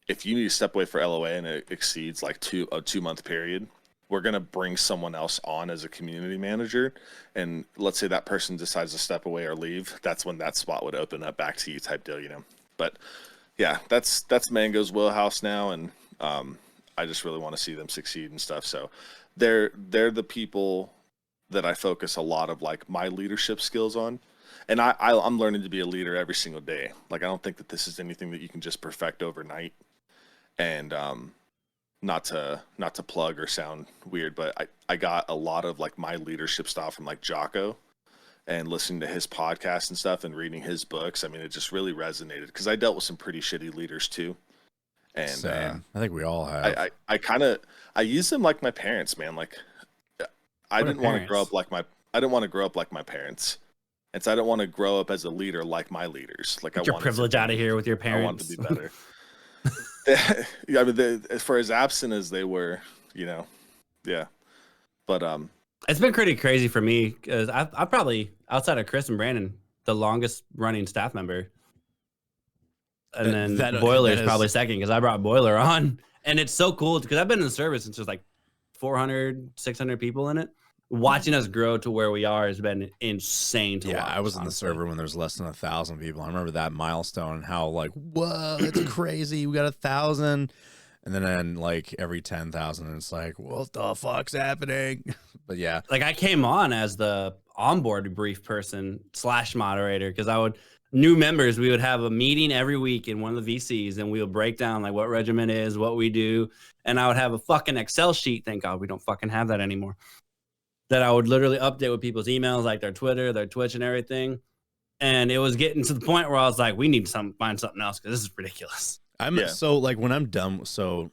[SPEAKER 3] if you need to step away for LOA and it exceeds like a 2-month period, we're going to bring someone else on as a community manager. And let's say that person decides to step away or leave. That's when that spot would open up back to you type deal, you know? But yeah, that's Mango's wheelhouse now. And I just really want to see them succeed and stuff. So they're the people that I focus a lot of like my leadership skills on. And I'm learning to be a leader every single day. Like, I don't think that this is anything that you can just perfect overnight. And not to plug or sound weird, but I got a lot of like my leadership style from like Jocko and listening to his podcast and stuff and reading his books. I mean, it just really resonated because I dealt with some pretty shitty leaders too. And
[SPEAKER 1] Same. I think we all have.
[SPEAKER 3] I use them like my parents, man. Like I didn't want to grow up like my parents. And so I don't want to grow up as a leader like my leaders. Like
[SPEAKER 2] Get your privilege out of here with your parents.
[SPEAKER 3] I want to be better. I mean, for as absent as they were, you know, yeah. But
[SPEAKER 2] it's been pretty crazy for me because I'm probably, outside of Chris and Brandon, the longest running staff member. And then Boiler is probably second because I brought Boiler on. And it's so cool because I've been in the service since there's like 400, 600 people in it. Watching us grow to where we are has been insane to watch.
[SPEAKER 1] I was in the server when there's less than 1,000 people. I remember that milestone and how like, whoa, it's crazy. We got 1,000. And then like every 10,000, it's like, what the fuck's happening? But yeah.
[SPEAKER 2] Like I came on as the onboard brief person / moderator because new members, we would have a meeting every week in one of the VCs and we would break down like what regiment is, what we do. And I would have a fucking Excel sheet. Thank God we don't fucking have that anymore. That I would literally update with people's emails, like their Twitter, their Twitch and everything. And it was getting to the point where I was like, we need to find something else because this is ridiculous.
[SPEAKER 1] So like when I'm done, so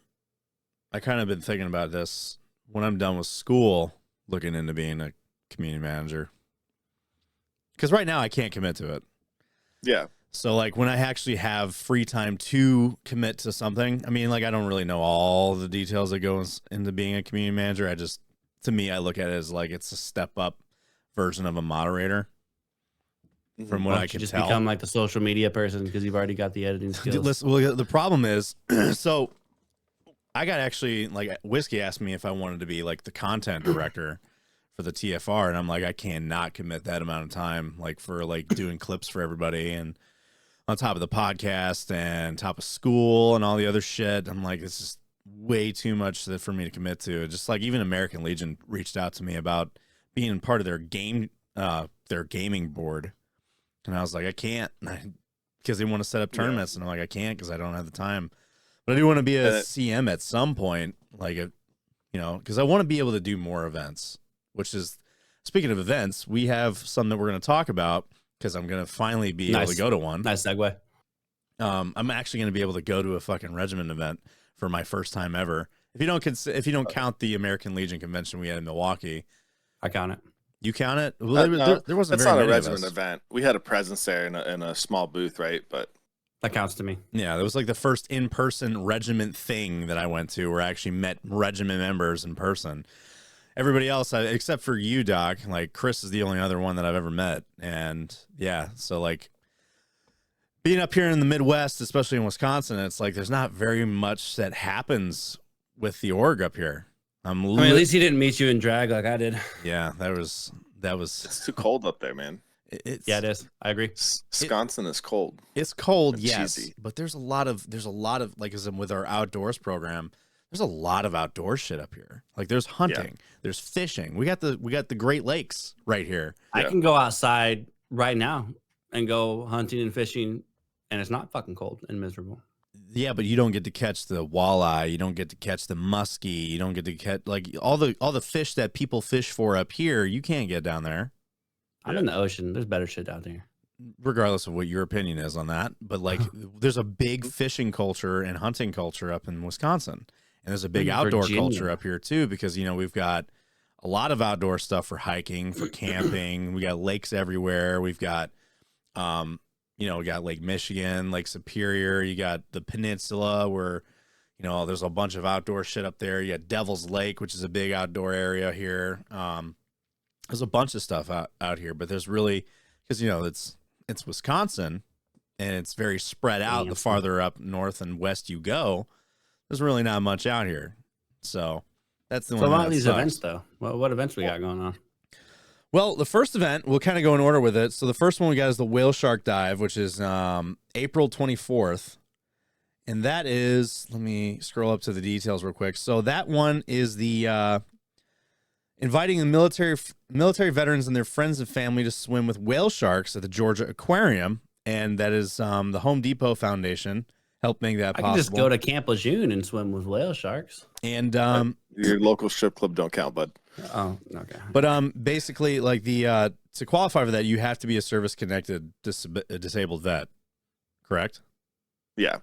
[SPEAKER 1] I kind of been thinking about this when I'm done with school, looking into being a community manager. Because right now I can't commit to it.
[SPEAKER 3] Yeah.
[SPEAKER 1] So like when I actually have free time to commit to something, I mean, like I don't really know all the details that goes into being a community manager. To me, I look at it as like it's a step up version of a moderator. From what I can
[SPEAKER 2] just
[SPEAKER 1] tell,
[SPEAKER 2] become like the social media person because you've already got the editing skills.
[SPEAKER 1] Listen, well, the problem is, so I got actually like Whiskey asked me if I wanted to be like the content director for the TFR, and I'm like, I cannot commit that amount of time like for like doing clips for everybody and on top of the podcast and top of school and all the other shit. I'm like, it's just way too much for me to commit to. Just like even American Legion reached out to me about being part of their gaming board, and I was like, I can't, because they want to set up tournaments, and I'm like, I can't because I don't have the time. But I do want to be a CM at some point, like because I want to be able to do more events. Which is, speaking of events, we have some that we're going to talk about because I'm going to finally be able to go to one.
[SPEAKER 2] Nice segue.
[SPEAKER 1] I'm actually going to be able to go to a fucking regiment event for my first time ever. If you don't count the American Legion convention we had in Milwaukee,
[SPEAKER 2] I count it.
[SPEAKER 1] You count it? Well, there wasn't.
[SPEAKER 3] That's
[SPEAKER 1] very
[SPEAKER 3] not a
[SPEAKER 1] many
[SPEAKER 3] regiment event. We had a presence there in a small booth, right? But
[SPEAKER 2] that counts to me.
[SPEAKER 1] Yeah, that was like the first in-person regiment thing that I went to, where I actually met regiment members in person. Everybody else, except for you, Doc, like Chris is the only other one that I've ever met, and yeah, so like. Being up here in the Midwest, especially in Wisconsin, it's like there's not very much that happens with the org up here.
[SPEAKER 2] I mean, at least he didn't meet you in drag like I did.
[SPEAKER 1] Yeah, that was.
[SPEAKER 3] It's too cold up there, man.
[SPEAKER 2] Yeah, it is. I agree.
[SPEAKER 3] Wisconsin is cold.
[SPEAKER 1] It's cold,
[SPEAKER 3] It's
[SPEAKER 1] yes,
[SPEAKER 3] cheesy.
[SPEAKER 1] but there's a lot of like as in with our outdoors program. There's a lot of outdoor shit up here. Like there's hunting, there's fishing. We got the Great Lakes right here.
[SPEAKER 2] I can go outside right now and go hunting and fishing. And it's not fucking cold and miserable.
[SPEAKER 1] Yeah, but you don't get to catch the walleye. You don't get to catch the muskie. You don't get to catch like all the fish that people fish for up here. You can't get down there.
[SPEAKER 2] I'm in the ocean. There's better shit out there.
[SPEAKER 1] Regardless of what your opinion is on that, but like, there's a big fishing culture and hunting culture up in Wisconsin, and there's a big outdoor culture up here too. Because we've got a lot of outdoor stuff for hiking, for camping. We got lakes everywhere. We've got we got Lake Michigan, Lake Superior. You got the peninsula where, there's a bunch of outdoor shit up there. You got Devil's Lake, which is a big outdoor area here. There's a bunch of stuff out here, but there's really, because, it's Wisconsin and it's very spread out. The farther up north and west you go, there's really not much out here. So that's the one.
[SPEAKER 2] So a lot of these events, though, what events we got going on?
[SPEAKER 1] Well, the first event, we'll kind of go in order with it. So the first one we got is the Whale Shark Dive, which is April 24th. And that is, let me scroll up to the details real quick. So that one is the inviting the military veterans and their friends and family to swim with whale sharks at the Georgia Aquarium. And that is the Home Depot Foundation helped make that possible.
[SPEAKER 2] I can just go to Camp Lejeune and swim with whale sharks.
[SPEAKER 1] And
[SPEAKER 3] your local strip club don't count, bud.
[SPEAKER 2] Oh, okay.
[SPEAKER 1] But basically, like the to qualify for that, you have to be a service-connected disabled vet, correct?
[SPEAKER 3] Yeah.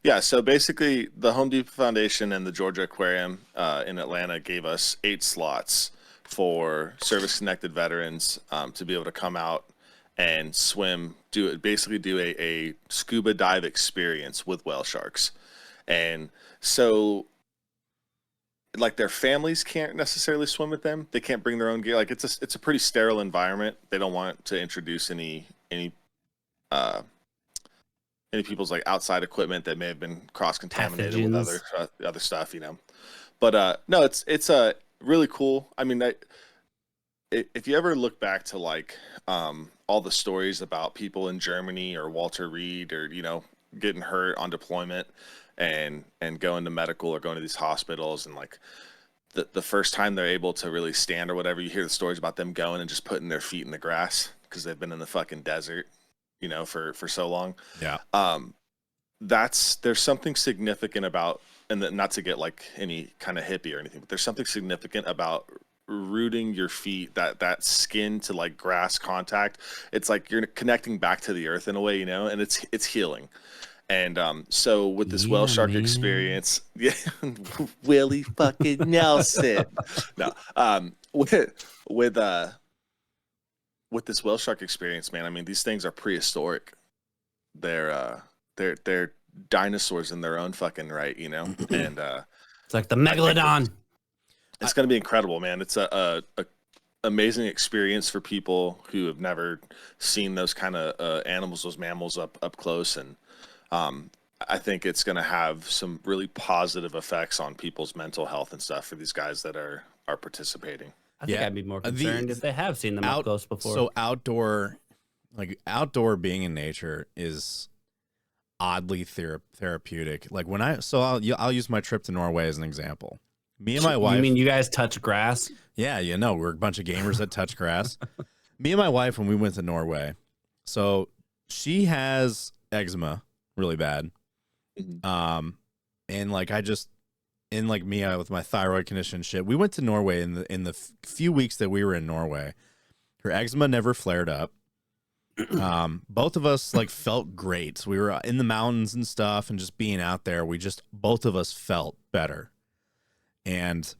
[SPEAKER 3] Yeah. So basically, the Home Depot Foundation and the Georgia Aquarium in Atlanta gave us 8 slots for service-connected veterans to be able to come out and swim, basically do a scuba dive experience with whale sharks. And so, like, their families can't necessarily swim with them. They can't bring their own gear. Like, it's a pretty sterile environment. They don't want to introduce any people's like outside equipment that may have been cross-contaminated with other stuff, you know. But no, it's really cool. I mean, if you ever look back to like all the stories about people in Germany or Walter Reed or, you know, getting hurt on deployment and going to medical or going to these hospitals, and like the first time they're able to really stand or whatever, you hear the stories about them going and just putting their feet in the grass because they've been in the fucking desert, you know, for so long.
[SPEAKER 1] Yeah.
[SPEAKER 3] There's something significant about, and not to get like any kind of hippie or anything, but there's something significant about rooting your feet, that skin to like grass contact. It's like you're connecting back to the earth in a way, you know, and it's healing. And so with this whale shark experience, yeah, Willie fucking Nelson. No, with this whale shark experience, man, I mean, these things are prehistoric. They're dinosaurs in their own fucking right, you know. And
[SPEAKER 2] it's like the megalodon.
[SPEAKER 3] It's going to be incredible, man. It's a amazing experience for people who have never seen those kind of animals, those mammals up close. And I think it's going to have some really positive effects on people's mental health and stuff for these guys that are participating.
[SPEAKER 2] I think I'd be more concerned if they have seen them up close before.
[SPEAKER 1] So outdoor being in nature is oddly therapeutic. Like I'll use my trip to Norway as an example. Me and my wife.
[SPEAKER 2] You mean you guys touch grass?
[SPEAKER 1] Yeah, you know, we're a bunch of gamers that touch grass. Me and my wife, when we went to Norway, so she has eczema really bad. And like with my thyroid condition and shit, we went to Norway in the few weeks that we were in Norway. Her eczema never flared up. Both of us like felt great. We were in the mountains and stuff, and just being out there, both of us felt better. And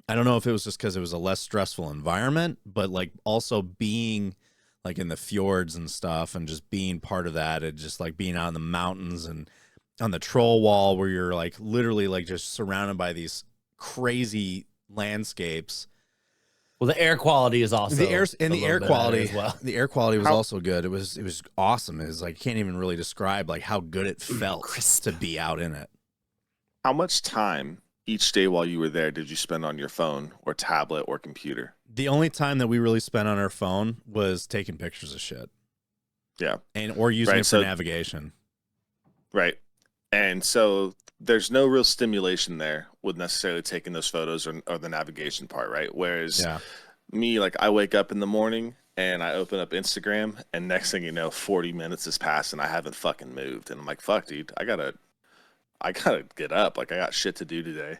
[SPEAKER 1] I don't know if it was just because it was a less stressful environment, but like also being like in the fjords and stuff, and just being part of that, and just like being out in the mountains and on the troll wall where you're like literally like just surrounded by these crazy landscapes.
[SPEAKER 2] Well, the air quality is also
[SPEAKER 1] the air quality
[SPEAKER 2] as well.
[SPEAKER 1] The air quality was also good. It was awesome. It was like, can't even really describe like how good it felt to be out in it.
[SPEAKER 3] How much time each day while you were there did you spend on your phone or tablet or computer?
[SPEAKER 1] The only time that we really spent on our phone was taking pictures of shit.
[SPEAKER 3] Yeah.
[SPEAKER 1] Or using it for navigation. Right.
[SPEAKER 3] And so there's no real stimulation there with necessarily taking those photos or the navigation part, right? Whereas me, like, I wake up in the morning and I open up Instagram, and next thing you know, 40 minutes has passed and I haven't fucking moved. And I'm like, fuck, dude, I gotta get up. Like, I got shit to do today.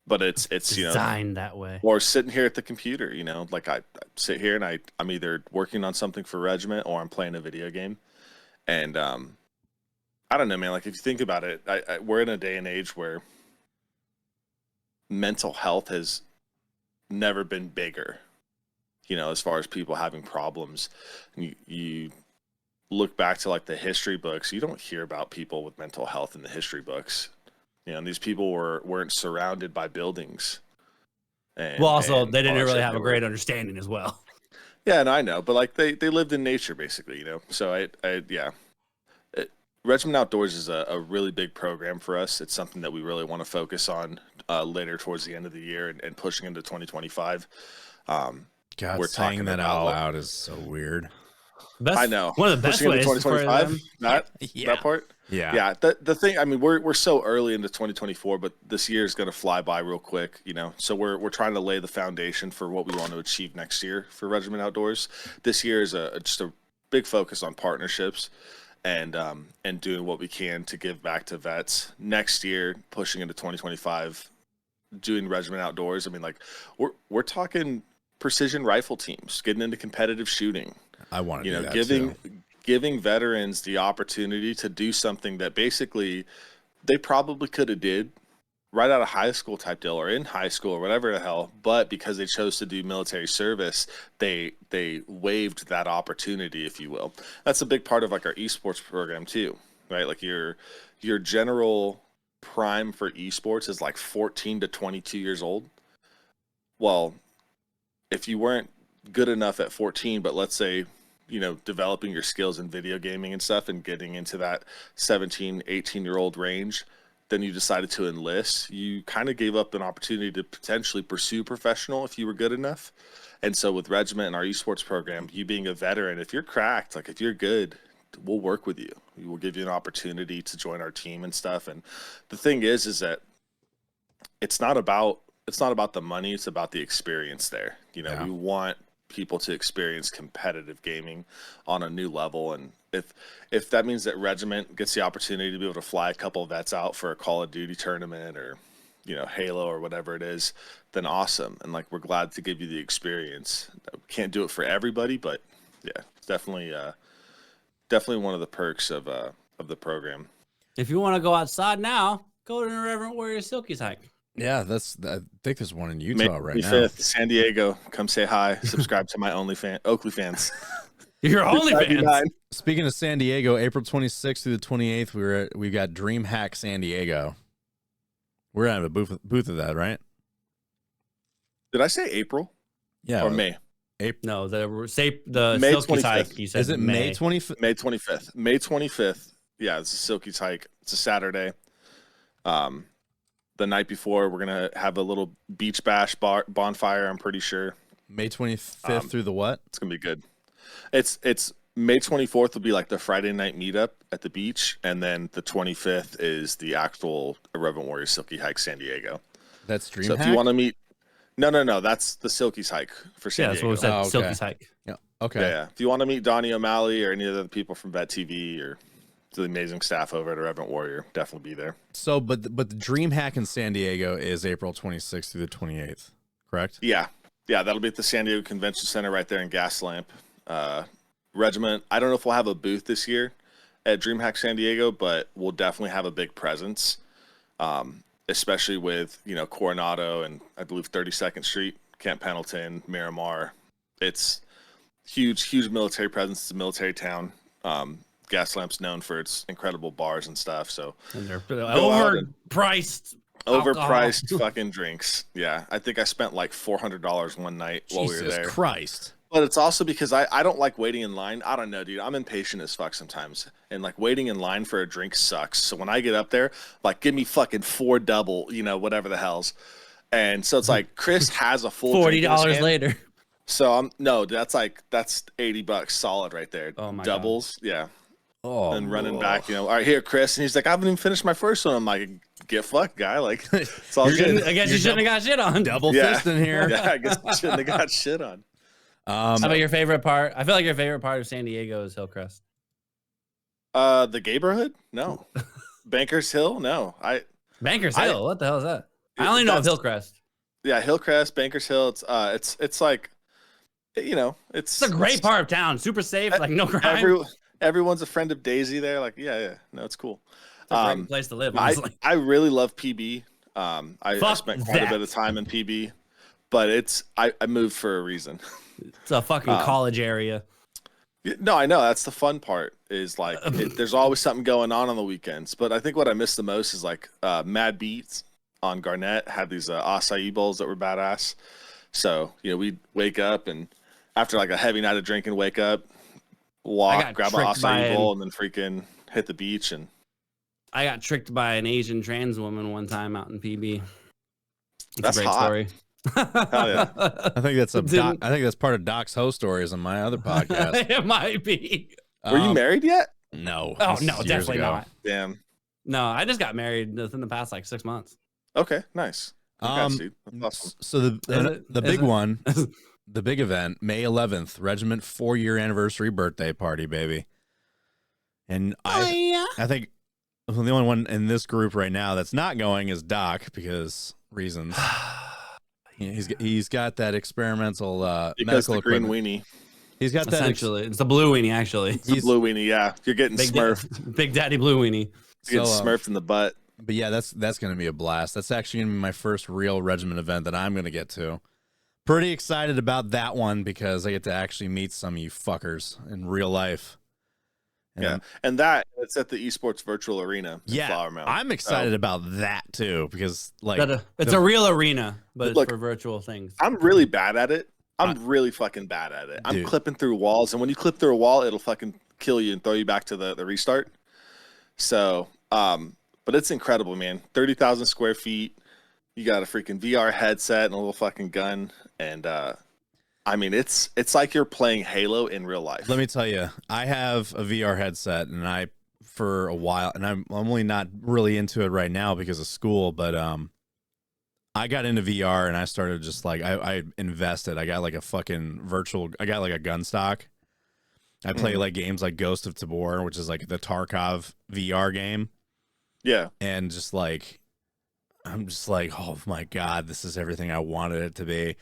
[SPEAKER 3] But it's you know,
[SPEAKER 2] designed that way.
[SPEAKER 3] Or sitting here at the computer, you know, like I sit here and I'm either working on something for Regiment or I'm playing a video game. And I don't know, man. Like, if you think about it, we're in a day and age where mental health has never been bigger. You know, as far as people having problems, you look back to like the history books, you don't hear about people with mental health in the history books. You know, and these people weren't surrounded by buildings.
[SPEAKER 2] They didn't really have a great understanding as well.
[SPEAKER 3] Yeah, and I know, but like they lived in nature basically, you know. So Regiment Outdoors is a really big program for us. It's something that we really want to focus on later towards the end of the year and pushing into 2025.
[SPEAKER 1] God, we're saying that out loud is so weird.
[SPEAKER 3] I know.
[SPEAKER 2] One of the best ways
[SPEAKER 3] 2025. That part.
[SPEAKER 1] Yeah.
[SPEAKER 3] The thing. I mean, we're so early into 2024, but this year is going to fly by real quick. You know, so we're trying to lay the foundation for what we want to achieve next year for Regiment Outdoors. This year is just a big focus on partnerships and doing what we can to give back to vets. Next year, pushing into 2025, doing Regiment Outdoors. I mean, like we're talking precision rifle teams, getting into competitive shooting.
[SPEAKER 1] I want to
[SPEAKER 3] You
[SPEAKER 1] do
[SPEAKER 3] know,
[SPEAKER 1] that
[SPEAKER 3] giving veterans the opportunity to do something that basically they probably could have did right out of high school type deal or in high school or whatever the hell, but because they chose to do military service, they waived that opportunity, if you will. That's a big part of like our esports program too, right? Like your general prime for esports is like 14 to 22 years old. Well, if you weren't good enough at 14, but let's say, you know, developing your skills in video gaming and stuff and getting into that 17, 18-year-old range, then you decided to enlist, you kind of gave up an opportunity to potentially pursue professional if you were good enough. And so with Regiment and our esports program, you being a veteran, if you're cracked, like if you're good, we'll work with you. We will give you an opportunity to join our team and stuff. And the thing is that it's not about the money, it's about the experience there. You know, we want people to experience competitive gaming on a new level, and if that means that Regiment gets the opportunity to be able to fly a couple of vets out for a Call of Duty tournament or, you know, Halo or whatever it is, then awesome. And like, we're glad to give you the experience. Can't do it for everybody, but yeah, it's definitely one of the perks of the program.
[SPEAKER 2] If you want to go outside now, go to the Reverend Warrior Silky's hike.
[SPEAKER 1] Yeah, I think there's one in Utah right now.
[SPEAKER 3] May 25th, San Diego. Come say hi. Subscribe to my OakleyFans.
[SPEAKER 2] Your OnlyFans.
[SPEAKER 1] Speaking of San Diego, April 26th through the 28th, we've got DreamHack San Diego. We're gonna have a booth of that, right?
[SPEAKER 3] Did I say April?
[SPEAKER 1] Yeah,
[SPEAKER 3] or May?
[SPEAKER 2] No, the
[SPEAKER 3] May
[SPEAKER 2] Silky's
[SPEAKER 3] 25th.
[SPEAKER 2] hike. You said
[SPEAKER 1] is it May 25th?
[SPEAKER 3] May 25th. May 25th. Yeah, it's a Silky's hike. It's a Saturday. The night before, we're gonna have a little beach bash bonfire. I'm pretty sure.
[SPEAKER 1] May 25th through the what?
[SPEAKER 3] It's gonna be good. It's May 24th will be like the Friday night meetup at the beach, and then the 25th is the actual Reverend Warrior Silky Hike San Diego.
[SPEAKER 1] That's DreamHack.
[SPEAKER 3] So if you want to meet, no, that's the Silky's hike for San Diego.
[SPEAKER 2] That's what we said. Silky's hike.
[SPEAKER 1] Yeah. Okay.
[SPEAKER 3] Yeah. If you want to meet Donnie O'Malley or any of the people from Vet TV or the amazing staff over at Reverend Warrior, definitely be there.
[SPEAKER 1] So, but the DreamHack in San Diego is April 26th through the 28th, correct?
[SPEAKER 3] Yeah, that'll be at the San Diego Convention Center right there in Gaslamp. Regiment, I don't know if we'll have a booth this year at DreamHack San Diego, but we'll definitely have a big presence, especially with, you know, Coronado and I believe 32nd Street, Camp Pendleton, Miramar. It's huge military presence. It's a military town. Gaslamp's known for its incredible bars and stuff. So
[SPEAKER 2] and they're overpriced
[SPEAKER 3] fucking drinks. Yeah, I think I spent like $400 one night while we were there.
[SPEAKER 1] Jesus Christ.
[SPEAKER 3] But it's also because I don't like waiting in line. I don't know, dude. I'm impatient as fuck sometimes. And like waiting in line for a drink sucks. So when I get up there, like give me fucking 4 double, you know, whatever the hell's. And so it's like Chris has a full
[SPEAKER 2] $40 later.
[SPEAKER 3] So that's $80 solid right there.
[SPEAKER 2] Oh my
[SPEAKER 3] doubles.
[SPEAKER 2] God.
[SPEAKER 3] Yeah.
[SPEAKER 1] Oh,
[SPEAKER 3] and running back, you know, all right, here, Chris. And he's like, I haven't even finished my first one. I'm like, get fucked, guy. Like, it's all good.
[SPEAKER 2] I guess you shouldn't have got shit on.
[SPEAKER 1] Double fist in here.
[SPEAKER 3] Yeah, I guess you shouldn't have got shit on.
[SPEAKER 2] How about your favorite part? I feel like your favorite part of San Diego is Hillcrest.
[SPEAKER 3] The neighborhood? No. Bankers Hill? No.
[SPEAKER 2] Bankers Hill? What the hell is that? I only know of Hillcrest.
[SPEAKER 3] Yeah, Hillcrest, Bankers Hill. It's like, you know, it's
[SPEAKER 2] a great part of town. Super safe, like no crime.
[SPEAKER 3] Everyone's a friend of Daisy there. Like, yeah. No, it's cool.
[SPEAKER 2] It's a great place to live.
[SPEAKER 3] I really love PB. I spent quite a bit of time in PB, but I moved for a reason.
[SPEAKER 2] It's a fucking college area.
[SPEAKER 3] No, I know. That's the fun part is like, there's always something going on the weekends. But I think what I miss the most is like Mad Beats on Garnett had these acai bowls that were badass. So, you know, we'd wake up and after like a heavy night of drinking, wake up, walk, grab an acai bowl, and then freaking hit the beach. And
[SPEAKER 2] I got tricked by an Asian trans woman one time out in PB.
[SPEAKER 3] That's
[SPEAKER 2] a great
[SPEAKER 3] hot.
[SPEAKER 2] story.
[SPEAKER 3] Hell yeah.
[SPEAKER 1] I think that's part of Doc's Ho Stories on my other podcast.
[SPEAKER 2] It might be.
[SPEAKER 3] Were you married yet?
[SPEAKER 1] No.
[SPEAKER 2] Oh no, definitely not.
[SPEAKER 3] Damn.
[SPEAKER 2] No, I just got married within the past like 6 months.
[SPEAKER 3] Okay, nice. Congrats, dude. That's awesome.
[SPEAKER 1] So the big one, the big event, May 11th, Regiment 4-year anniversary birthday party, baby. And I think the only one in this group right now that's not going is Doc because reasons. He's got that experimental
[SPEAKER 3] because
[SPEAKER 1] medical
[SPEAKER 3] the green
[SPEAKER 1] equipment.
[SPEAKER 3] weenie.
[SPEAKER 1] He's got that.
[SPEAKER 2] Essentially, it's the blue weenie. Actually,
[SPEAKER 3] It's the blue weenie. Yeah, you're getting smurfed.
[SPEAKER 2] Big Daddy Blue Weenie.
[SPEAKER 3] You're getting smurfed in the butt.
[SPEAKER 1] But yeah, that's going to be a blast. That's actually going to be my first real regiment event that I'm going to get to. Pretty excited about that one because I get to actually meet some of you fuckers in real life. And
[SPEAKER 3] and it's at the Esports Virtual Arena in Flower Mound.
[SPEAKER 1] I'm excited about that too because
[SPEAKER 2] it's a real arena, but it's for virtual things.
[SPEAKER 3] I'm really bad at it. I'm really fucking bad at it. I'm clipping through walls, and when you clip through a wall, it'll fucking kill you and throw you back to the restart. So, but it's incredible, man. 30,000 square feet. You got a freaking VR headset and a little fucking gun, and I mean, it's like you're playing Halo in real life.
[SPEAKER 1] Let me tell you, I have a VR headset, and for a while, and I'm only not really into it right now because of school, but I got into VR and I started just like I invested. I got like a fucking I got like a gun stock. I play like games like Ghost of Tabor, which is like the Tarkov VR game.
[SPEAKER 3] Yeah.
[SPEAKER 1] And just like I'm just like, oh my God, this is everything I wanted it to be.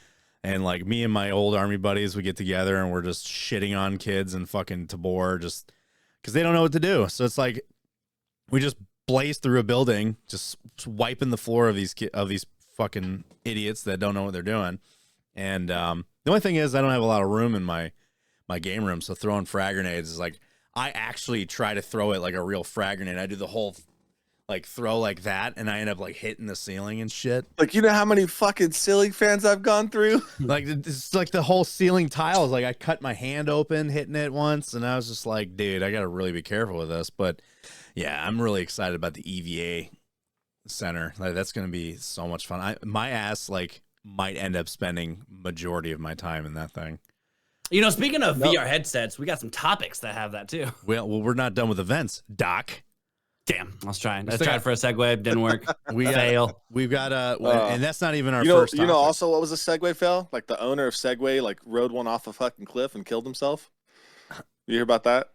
[SPEAKER 1] And like me and my old army buddies, we get together and we're just shitting on kids and fucking Tabor just because they don't know what to do. So it's like we just blaze through a building, just wiping the floor of these fucking idiots that don't know what they're doing. And the only thing is I don't have a lot of room in my game room, so throwing frag grenades is like I actually try to throw it like a real frag grenade. I do the whole like throw like that, and I end up like hitting the ceiling and shit.
[SPEAKER 3] Like, you know how many fucking ceiling fans I've gone through?
[SPEAKER 1] Like it's like the whole ceiling tiles. Like I cut my hand open hitting it once, and I was just like, dude, I gotta really be careful with this. But yeah, I'm really excited about the EVA center. Like that's gonna be so much fun. My ass like might end up spending majority of my time in that thing.
[SPEAKER 2] You know, speaking of VR headsets, we got some topics that have that too.
[SPEAKER 1] Well, we're not done with events, Doc.
[SPEAKER 2] Damn, I was trying. I tried for a segue, didn't work. Fail.
[SPEAKER 1] We've got and that's not even our first.
[SPEAKER 3] You know, also what was a Segway fail? Like the owner of Segway like rode one off a fucking cliff and killed himself. You hear about that?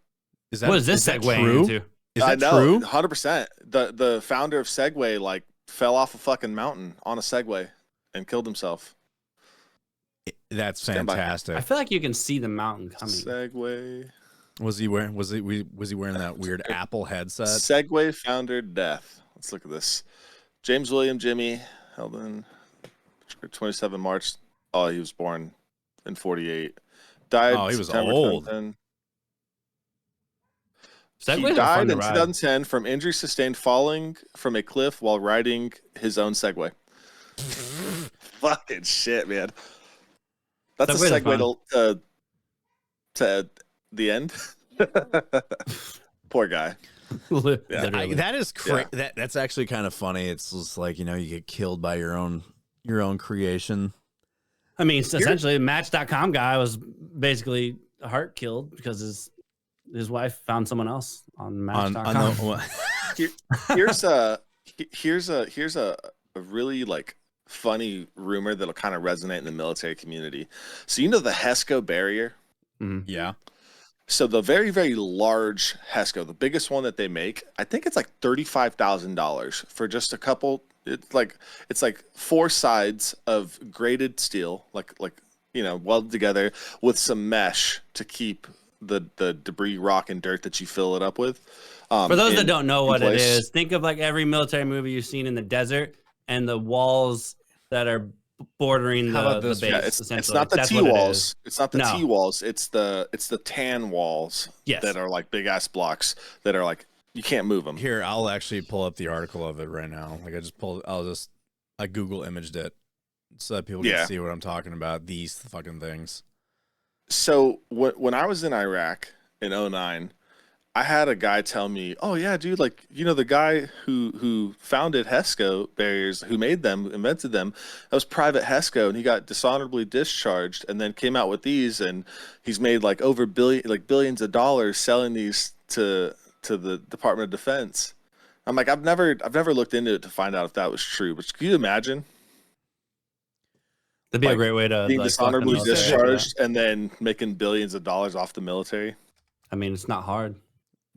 [SPEAKER 2] What is this Segway into?
[SPEAKER 1] Is that true?
[SPEAKER 3] 100%. The founder of Segway like fell off a fucking mountain on a Segway and killed himself.
[SPEAKER 1] That's fantastic.
[SPEAKER 2] I feel like you can see the mountain coming.
[SPEAKER 3] Segway.
[SPEAKER 1] Was he wearing that weird Apple headset?
[SPEAKER 3] Segway founder death. Let's look at this. James William Jimmy Heldon, 27 March. Oh, he was born in 48. Died.
[SPEAKER 1] Oh, he was
[SPEAKER 3] September
[SPEAKER 1] old.
[SPEAKER 3] 2010.
[SPEAKER 2] Segways
[SPEAKER 3] He died in 2010 from injury sustained falling from a cliff while riding his own Segway. Fucking shit, man. That's a segue to the end. Poor guy.
[SPEAKER 1] That is crazy. That's actually kind of funny. It's just like, you know, you get killed by your own creation.
[SPEAKER 2] I mean, essentially, Match.com guy was basically heart killed because his wife found someone else on Match.com.
[SPEAKER 3] Here's a really like funny rumor that'll kind of resonate in the military community. So you know the HESCO barrier?
[SPEAKER 1] Mm-hmm. Yeah.
[SPEAKER 3] So the very, very large HESCO, the biggest one that they make, I think it's like $35,000 for just a couple. It's like 4 sides of graded steel, like you know, welded together with some mesh to keep the debris, rock, and dirt that you fill it up with.
[SPEAKER 2] For those that don't know what it is, think of like every military movie you've seen in the desert and the walls that are bordering the base.
[SPEAKER 3] Yeah, it's not the T walls. It's not the T walls. It's the tan walls that are like big ass blocks that are like you can't move them.
[SPEAKER 1] Here, I'll actually pull up the article of it right now. Like I Google imaged it so that people can see what I'm talking about. These fucking things.
[SPEAKER 3] So when I was in Iraq in 2009, I had a guy tell me, "Oh yeah, dude, like you know the guy who founded HESCO barriers, who made them, invented them, that was Private HESCO, and he got dishonorably discharged, and then came out with these, and he's made like billions of dollars selling these to the Department of Defense." I'm like, I've never looked into it to find out if that was true, but can you imagine?
[SPEAKER 2] That'd be a great way to
[SPEAKER 3] being dishonorably discharged and then making billions of dollars off the military.
[SPEAKER 2] I mean, it's not hard.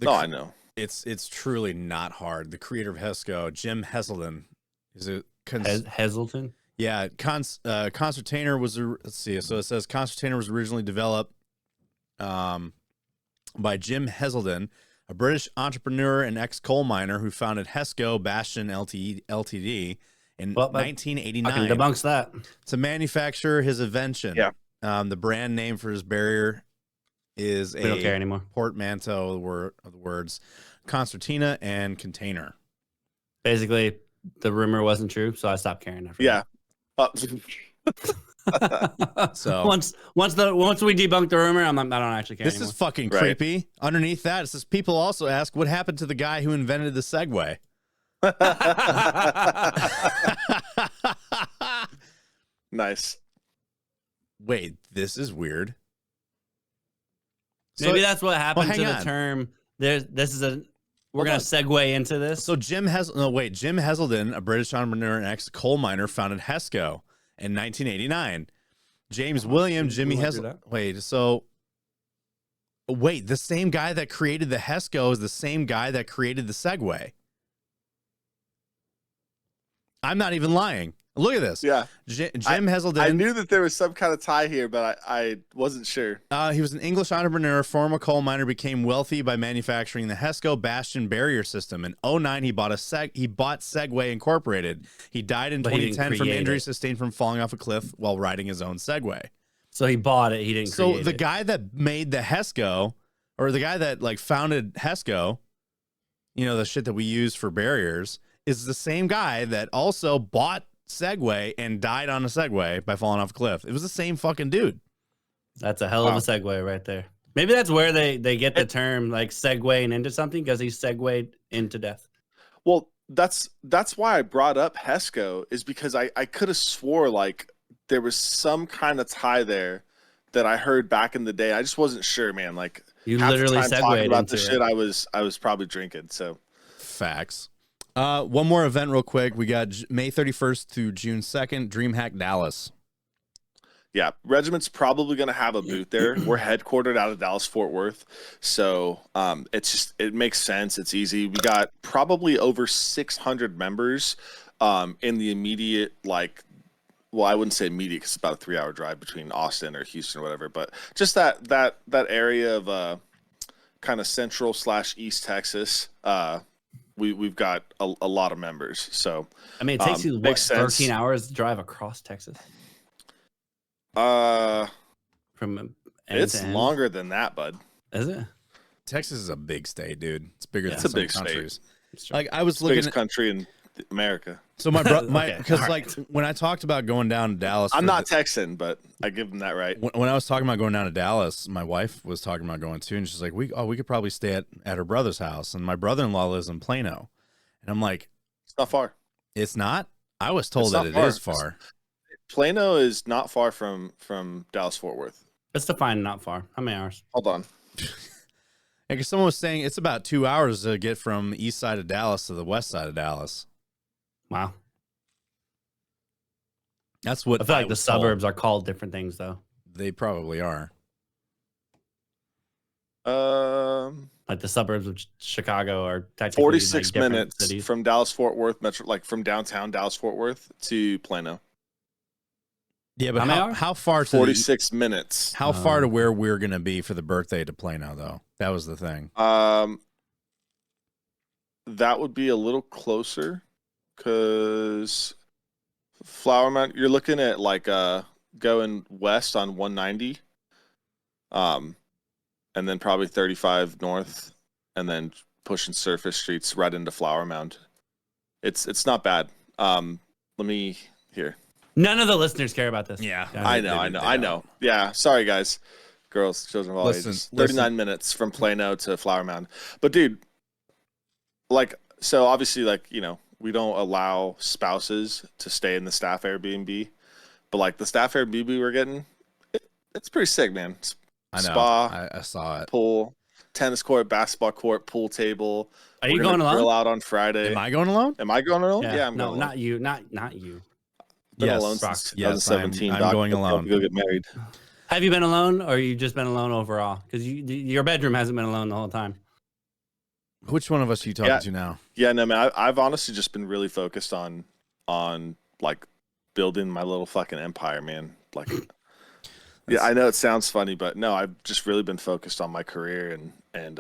[SPEAKER 3] I know.
[SPEAKER 1] It's truly not hard. The creator of HESCO, Jim Heselden, is it
[SPEAKER 2] Heselton?
[SPEAKER 1] Yeah, Concertina was let's see. So it says Concertina was originally developed by Jim Heselden, a British entrepreneur and ex-coal miner who founded Hesco Bastion Ltd. in
[SPEAKER 2] Well,
[SPEAKER 1] 1989
[SPEAKER 2] debunks that.
[SPEAKER 1] to manufacture his invention.
[SPEAKER 3] Yeah.
[SPEAKER 1] The brand name for his barrier is
[SPEAKER 2] We don't care anymore.
[SPEAKER 1] portmanteau of the words concertina and container.
[SPEAKER 2] Basically, the rumor wasn't true, so I stopped caring.
[SPEAKER 3] Yeah.
[SPEAKER 1] So
[SPEAKER 2] once we debunked the rumor, I don't actually care
[SPEAKER 1] this
[SPEAKER 2] anymore.
[SPEAKER 1] is fucking
[SPEAKER 3] Right.
[SPEAKER 1] creepy. Underneath that, it says people also ask what happened to the guy who invented the Segway.
[SPEAKER 3] Nice.
[SPEAKER 1] Wait, this is weird.
[SPEAKER 2] Maybe that's what happened
[SPEAKER 1] hang
[SPEAKER 2] to the
[SPEAKER 1] on.
[SPEAKER 2] term. We're
[SPEAKER 1] Hold
[SPEAKER 2] gonna
[SPEAKER 1] on.
[SPEAKER 2] segue into this.
[SPEAKER 1] So Jim Heselden, a British entrepreneur and ex-coal miner, founded Hesco in 1989. James William, Jimmy
[SPEAKER 2] went through
[SPEAKER 1] Heselden. Wait, the same guy that created the Hesco is the same guy that created the Segway. I'm not even lying. Look at this.
[SPEAKER 3] Yeah.
[SPEAKER 1] Jim Heselden.
[SPEAKER 3] I knew that there was some kind of tie here, but I wasn't sure.
[SPEAKER 1] He was an English entrepreneur, former coal miner, became wealthy by manufacturing the Hesco Bastion barrier system. In 2009, he bought Segway Incorporated. He died in
[SPEAKER 2] But he didn't
[SPEAKER 1] 2010 from
[SPEAKER 2] create
[SPEAKER 1] injuries
[SPEAKER 2] it.
[SPEAKER 1] sustained from falling off a cliff while riding his own Segway.
[SPEAKER 2] So he bought it. He didn't.
[SPEAKER 1] So
[SPEAKER 2] create
[SPEAKER 1] the
[SPEAKER 2] it.
[SPEAKER 1] guy that made the Hesco, or the guy that like founded Hesco, you know, the shit that we use for barriers, is the same guy that also bought Segway and died on a Segway by falling off a cliff. It was the same fucking dude.
[SPEAKER 2] That's a hell of a segue right there. Maybe that's where they get the term like segueing into something, because he segued into death.
[SPEAKER 3] Well, that's why I brought up Hesco, is because I could have swore like there was some kind of tie there that I heard back in the day. I just wasn't sure, man. Like
[SPEAKER 2] You
[SPEAKER 3] half the
[SPEAKER 2] literally
[SPEAKER 3] time
[SPEAKER 2] segued
[SPEAKER 3] talking about
[SPEAKER 2] into
[SPEAKER 3] the
[SPEAKER 2] it.
[SPEAKER 3] shit I was probably drinking. So
[SPEAKER 1] Facts. One more event real quick. We got May 31st through June 2nd, DreamHack Dallas.
[SPEAKER 3] yeah, Regiment's probably going to have a booth there. We're headquartered out of Dallas Fort Worth, so it makes sense. It's easy. We got probably over 600 members in the immediate, like, well, I wouldn't say immediate because it's about a 3-hour drive between Austin or Houston or whatever, but just that area of kind of central / East Texas. We've got a lot of members, so
[SPEAKER 2] I mean, it takes you what,
[SPEAKER 3] makes sense.
[SPEAKER 2] 13 hours to drive across Texas
[SPEAKER 3] From
[SPEAKER 2] from end
[SPEAKER 3] it's
[SPEAKER 2] to end?
[SPEAKER 3] longer than that, bud.
[SPEAKER 2] Is it?
[SPEAKER 1] Texas is a big state, dude. It's bigger than
[SPEAKER 3] It's a
[SPEAKER 1] some
[SPEAKER 3] big state.
[SPEAKER 1] countries.
[SPEAKER 2] It's true.
[SPEAKER 1] Like I was
[SPEAKER 3] It's the
[SPEAKER 1] looking
[SPEAKER 3] biggest
[SPEAKER 1] at,
[SPEAKER 3] country in America.
[SPEAKER 1] so my
[SPEAKER 2] Okay,
[SPEAKER 1] because
[SPEAKER 2] all
[SPEAKER 1] like
[SPEAKER 2] right.
[SPEAKER 1] when I talked about going down to Dallas,
[SPEAKER 3] I'm
[SPEAKER 1] for
[SPEAKER 3] not Texan, but I give them that right.
[SPEAKER 1] when I was talking about going down to Dallas, my wife was talking about going too, and she's like, we could probably stay at her brother's house, and my brother-in-law lives in Plano, and I'm like,
[SPEAKER 3] It's not far.
[SPEAKER 1] it's not. I was told
[SPEAKER 3] It's
[SPEAKER 1] that
[SPEAKER 3] not
[SPEAKER 1] it
[SPEAKER 3] far.
[SPEAKER 1] is far.
[SPEAKER 3] Plano is not far from Dallas Fort Worth.
[SPEAKER 2] It's defined not far. How many hours?
[SPEAKER 3] Hold on.
[SPEAKER 1] Because someone was saying it's about 2 hours to get from the east side of Dallas to the west side of Dallas.
[SPEAKER 2] Wow.
[SPEAKER 1] That's what
[SPEAKER 2] I feel like the
[SPEAKER 1] was told.
[SPEAKER 2] suburbs are called different things, though.
[SPEAKER 1] They probably are.
[SPEAKER 2] Like the suburbs of Chicago are technically
[SPEAKER 3] 46
[SPEAKER 2] like different
[SPEAKER 3] minutes
[SPEAKER 2] cities.
[SPEAKER 3] from Dallas Fort Worth metro, like from downtown Dallas Fort Worth to Plano.
[SPEAKER 1] Yeah, but
[SPEAKER 2] How many hours?
[SPEAKER 1] how far to
[SPEAKER 3] 46 minutes.
[SPEAKER 1] how far to where we're gonna be for the birthday to Plano though? That was the thing.
[SPEAKER 3] That would be a little closer because Flower Mound, you're looking at like going west on 190, and then probably 35 north, and then pushing surface streets right into Flower Mound. It's not bad. Let me here.
[SPEAKER 2] None of the listeners care about this.
[SPEAKER 1] Yeah.
[SPEAKER 2] Guys.
[SPEAKER 3] I know. Yeah, sorry guys, girls, children of all
[SPEAKER 1] Listen,
[SPEAKER 3] ages. 39 minutes from Plano to Flower Mound. But dude, like, so obviously, like, you know, we don't allow spouses to stay in the staff Airbnb, but like the staff Airbnb we're getting, it's pretty sick, man. It's
[SPEAKER 1] I know.
[SPEAKER 3] Spa,
[SPEAKER 1] I saw it.
[SPEAKER 3] pool, tennis court, basketball court, pool table.
[SPEAKER 2] Are you
[SPEAKER 3] We're gonna
[SPEAKER 2] going alone?
[SPEAKER 3] grill out on Friday.
[SPEAKER 1] Am I going alone?
[SPEAKER 3] Am I going alone? Yeah, I'm
[SPEAKER 2] no,
[SPEAKER 3] going alone.
[SPEAKER 2] not you. Not you.
[SPEAKER 3] Been
[SPEAKER 1] Yes.
[SPEAKER 3] alone
[SPEAKER 2] Rock.
[SPEAKER 3] since
[SPEAKER 1] Yes,
[SPEAKER 3] 2017.
[SPEAKER 1] I'm
[SPEAKER 3] Doc.
[SPEAKER 1] going
[SPEAKER 3] Let's
[SPEAKER 1] alone.
[SPEAKER 3] Go get married.
[SPEAKER 2] Have you been alone, or you just been alone overall? Because your bedroom hasn't been alone the whole time.
[SPEAKER 1] Which one of us are you talking
[SPEAKER 3] Yeah.
[SPEAKER 1] to now?
[SPEAKER 3] Yeah, no, man. I've honestly just been really focused on like building my little fucking empire, man. Like, yeah, I know it sounds funny, but no, I've just really been focused on my career, and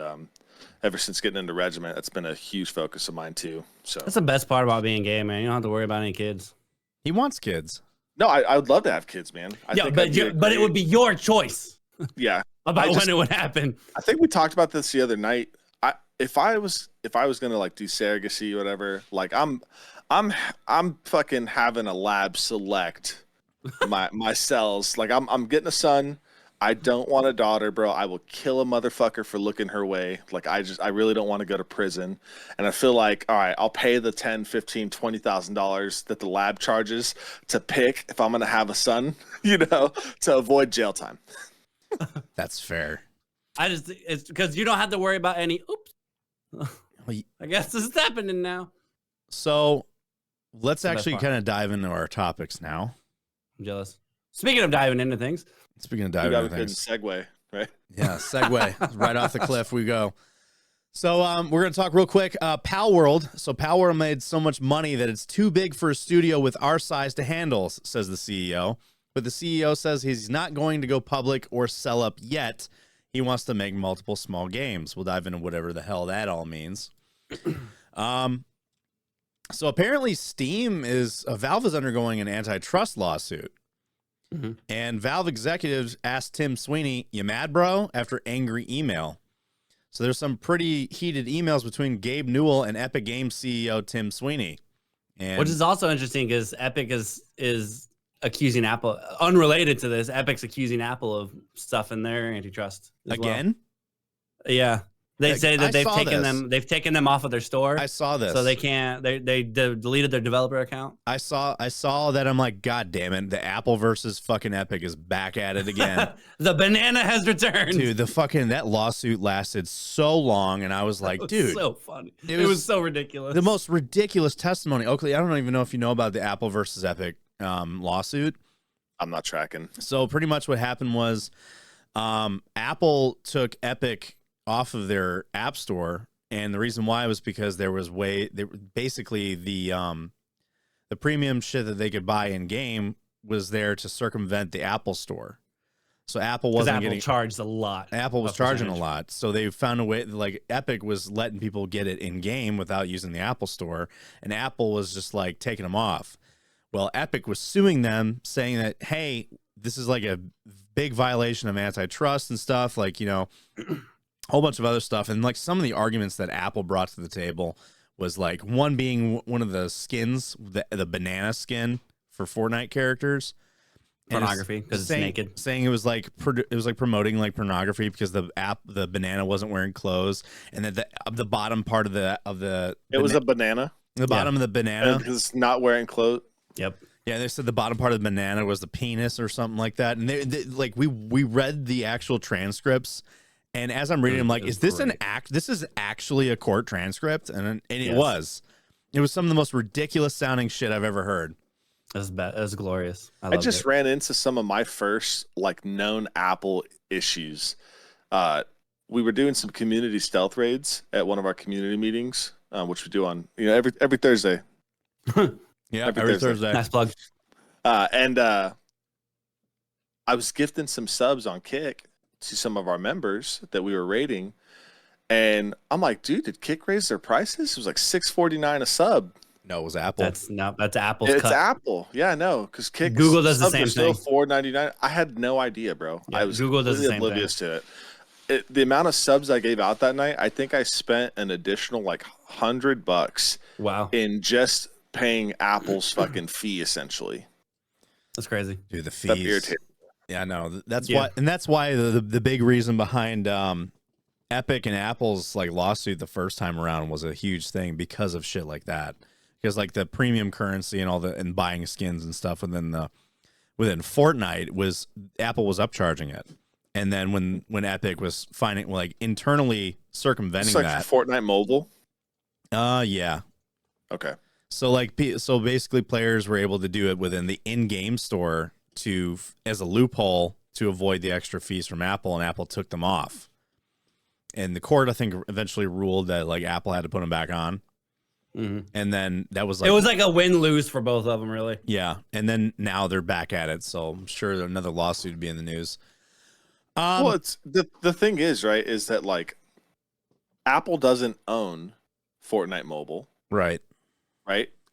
[SPEAKER 3] ever since getting into Regiment, that's been a huge focus of mine too. So
[SPEAKER 2] That's the best part about being gay, man. You don't have to worry about any kids.
[SPEAKER 1] He wants kids.
[SPEAKER 3] no, I would love to have kids, man.
[SPEAKER 2] But it would be your choice.
[SPEAKER 3] Yeah,
[SPEAKER 2] about when it would happen.
[SPEAKER 3] I think we talked about this the other night. If I was gonna like do surrogacy or whatever, like I'm fucking having a lab select my cells. Like I'm getting a son. I don't want a daughter, bro. I will kill a motherfucker for looking her way. Like I really don't want to go to prison. And I feel like, all right, I'll pay the $10, $15, $20,000 that the lab charges to pick if I'm gonna have a son, to avoid jail time.
[SPEAKER 1] That's fair.
[SPEAKER 2] It's because you don't have to worry about any I guess this is happening now.
[SPEAKER 1] So let's actually kind of dive into our topics now.
[SPEAKER 2] I'm jealous. Speaking of diving into things.
[SPEAKER 1] Speaking of diving into things.
[SPEAKER 3] Segue, right?
[SPEAKER 1] Yeah, segue. Right off the cliff we go. So we're going to talk real quick. Pal World. So Pal World made so much money that it's too big for a studio with our size to handle, says the CEO. But the CEO says he's not going to go public or sell up yet. He wants to make multiple small games. We'll dive into whatever the hell that all means. So apparently Valve is undergoing an antitrust lawsuit. Mm-hmm. And Valve executives asked Tim Sweeney, "You mad, bro?" after angry email. So there's some pretty heated emails between Gabe Newell and Epic Games CEO Tim Sweeney. And
[SPEAKER 2] which is also interesting because Epic is accusing Apple, unrelated to this, Epic's accusing Apple of stuff in their antitrust
[SPEAKER 1] again.
[SPEAKER 2] Well. Yeah. They say that they've taken them off of their store.
[SPEAKER 1] I saw this.
[SPEAKER 2] So they can't, they deleted their developer account.
[SPEAKER 1] I saw that. I'm like, God damn it. The Apple versus fucking Epic is back at it again.
[SPEAKER 2] The banana has returned.
[SPEAKER 1] Dude, that lawsuit lasted so long. And I was like, dude.
[SPEAKER 2] So funny. It was so ridiculous.
[SPEAKER 1] The most ridiculous testimony. Oakley, I don't even know if you know about the Apple versus Epic lawsuit.
[SPEAKER 3] I'm not tracking.
[SPEAKER 1] So pretty much what happened was Apple took Epic off of their app store, and the reason why was because basically the premium shit that they could buy in game was there to circumvent the Apple store. So Apple wasn't getting
[SPEAKER 2] charged a lot.
[SPEAKER 1] Apple was charging a lot. So they found a way, like Epic was letting people get it in game without using the Apple store, and Apple was just like taking them off. Well, Epic was suing them, saying that, hey, this is like a big violation of antitrust and stuff, like, whole bunch of other stuff. And like some of the arguments that Apple brought to the table was like one being one of the skins, the banana skin for Fortnite characters.
[SPEAKER 2] Pornography, because it's naked.
[SPEAKER 1] Saying it was like promoting like pornography because the banana wasn't wearing clothes, and that the bottom part of the
[SPEAKER 3] was a banana.
[SPEAKER 1] The bottom of the banana
[SPEAKER 3] is not wearing clothes.
[SPEAKER 2] Yep.
[SPEAKER 1] Yeah, they said the bottom part of the banana was the penis or something like that. And they like we read the actual transcripts, and as I'm reading, I'm like, is this this is actually a court transcript? And it was. It was some of the most ridiculous sounding shit I've ever heard.
[SPEAKER 2] It was bad. It was glorious.
[SPEAKER 3] I just ran into some of my first like known Apple issues. We were doing some community stealth raids at one of our community meetings, which we do on every Thursday.
[SPEAKER 1] Yeah, every Thursday.
[SPEAKER 2] Nice plug.
[SPEAKER 3] And I was gifting some subs on Kick to some of our members that we were raiding, and I'm like, dude, did Kick raise their prices? It was like $6.49 a sub.
[SPEAKER 1] No, it was Apple.
[SPEAKER 2] That's Apple's
[SPEAKER 3] It's
[SPEAKER 2] cut.
[SPEAKER 3] Apple. Yeah, no, because Kick
[SPEAKER 2] Google does the same thing.
[SPEAKER 3] Still $4.99. I had no idea, bro.
[SPEAKER 2] Yeah,
[SPEAKER 3] I was
[SPEAKER 2] Google does the same
[SPEAKER 3] oblivious to it. The amount of subs I gave out that night, I think I spent an additional like $100.
[SPEAKER 2] Wow.
[SPEAKER 3] In just paying Apple's fucking fee, essentially.
[SPEAKER 2] That's crazy.
[SPEAKER 1] Dude, the fees.
[SPEAKER 3] Irritating.
[SPEAKER 1] Yeah, no, that's why, and that's why the big reason behind Epic and Apple's like lawsuit the first time around was a huge thing because of shit like that. Because like the premium currency and and buying skins and stuff within Fortnite was Apple was upcharging it, and then when Epic was finding like internally circumventing that.
[SPEAKER 3] For Fortnite Mobile.
[SPEAKER 1] Yeah.
[SPEAKER 3] Okay.
[SPEAKER 1] So basically players were able to do it within the in-game store as a loophole to avoid the extra fees from Apple, and Apple took them off. And the court, I think, eventually ruled that like Apple had to put them back on. And then that was like
[SPEAKER 2] it was like a win-lose for both of them, really.
[SPEAKER 1] yeah. And then now they're back at it, so I'm sure another lawsuit would be in the news.
[SPEAKER 3] Well, it's the thing is, right, is that like Apple doesn't own Fortnite Mobile,
[SPEAKER 1] right?